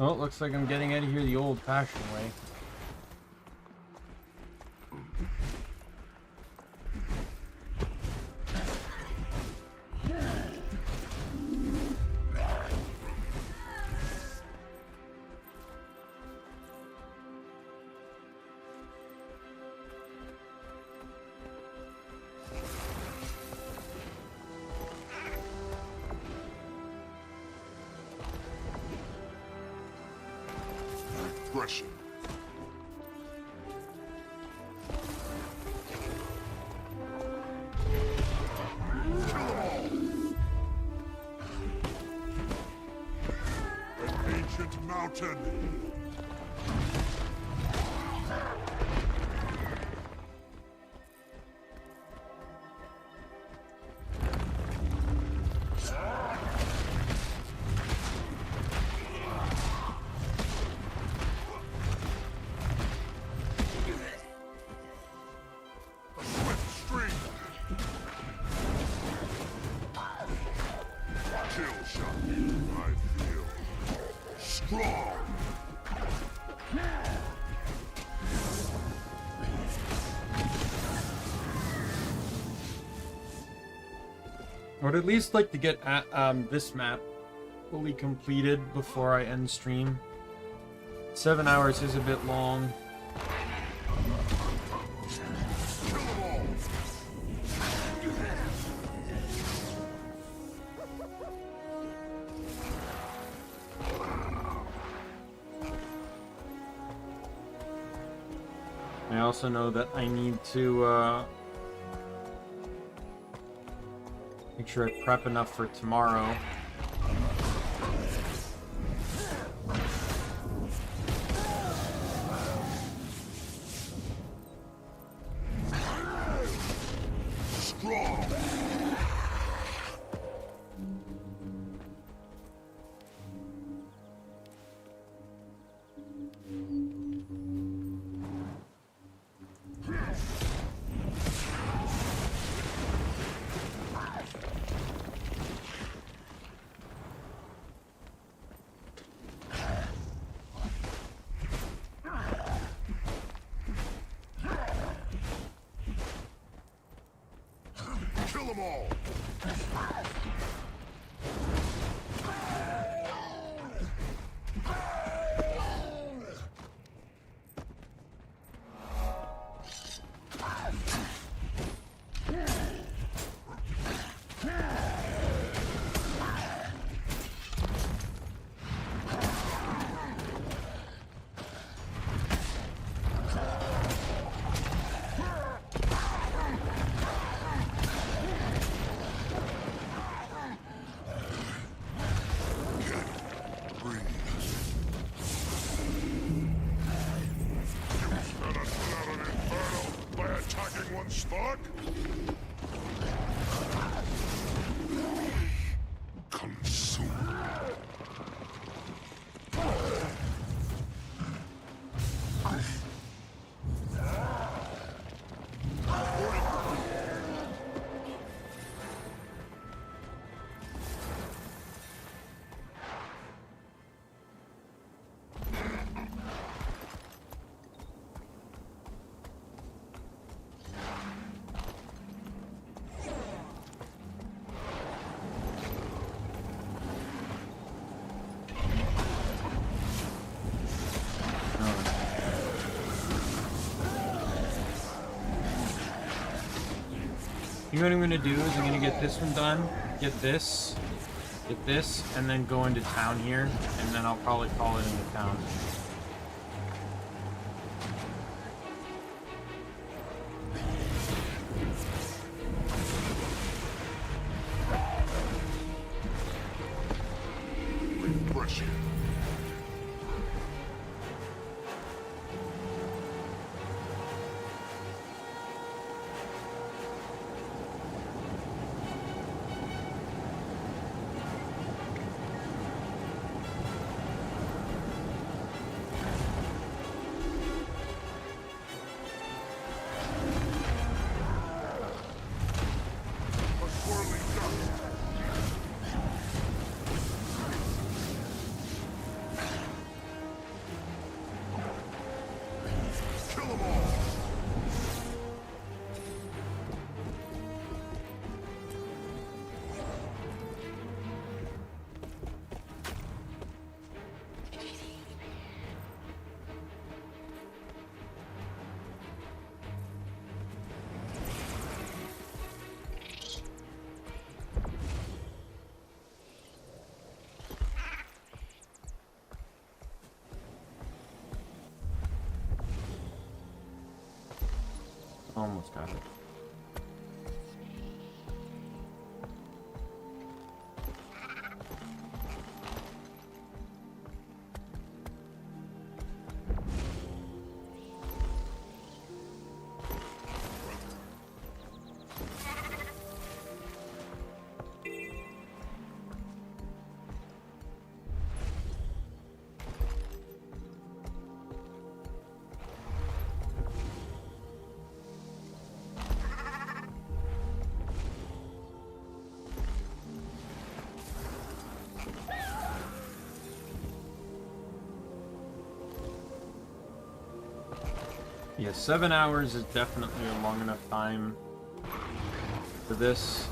Oh, looks like I'm getting out of here the old-fashioned way. Aggression. An ancient mountain. I would at least like to get this map fully completed before I end stream. 7 hours is a bit long. I also know that I need to make sure I prep enough for tomorrow. Kill them all! Spark? Consume. You know what I'm gonna do is I'm gonna get this one done, get this, and then go into town here, and then I'll probably call it into town. Refreshing. Almost got it. Yeah, 7 hours is definitely a long enough time for this.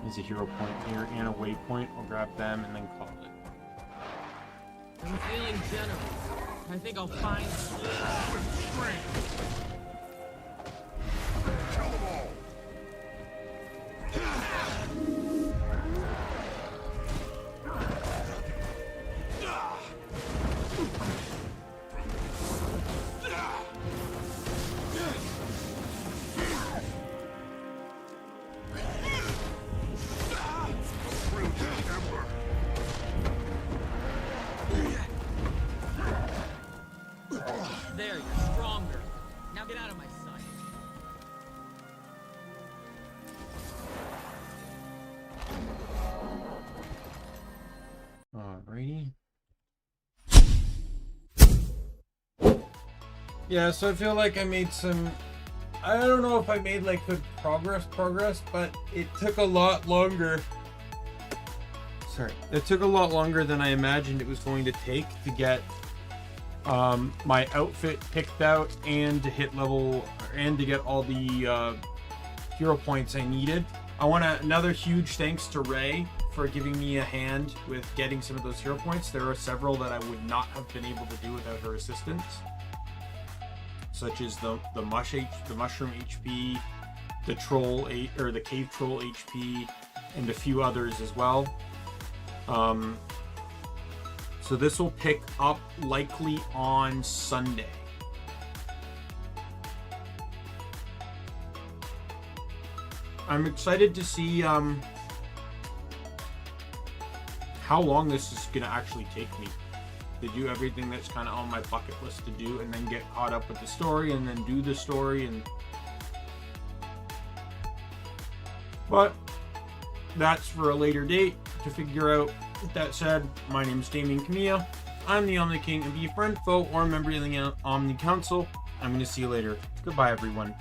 There's a hero point here and a waypoint. I'll grab them and then call it. I'm feeling generous. I think I'll find strength. Kill them all. There, you're stronger. Now get out of my sight. Alrighty. Yeah, so I feel like I made some... I don't know if I made like good progress, but it took a lot longer. Sorry. It took a lot longer than I imagined it was going to take to get my outfit picked out and to hit level and to get all the hero points I needed. I want another huge thanks to Ray for giving me a hand with getting some of those hero points. There are several that I would not have been able to do without her assistance, such as the mushroom HP, the troll or the cave troll HP, and a few others as well. So this will pick up likely on Sunday. I'm excited to see how long this is going to actually take me to do everything that's kind of on my bucket list to do, and then get caught up with the story, and then do the story. But that's for a later date to figure out. With that said, my name is Daimien Kamiya. I'm the Omni King, and be a friend, foe, or a member of the Omni Council. I'm going to see you later. Goodbye, everyone.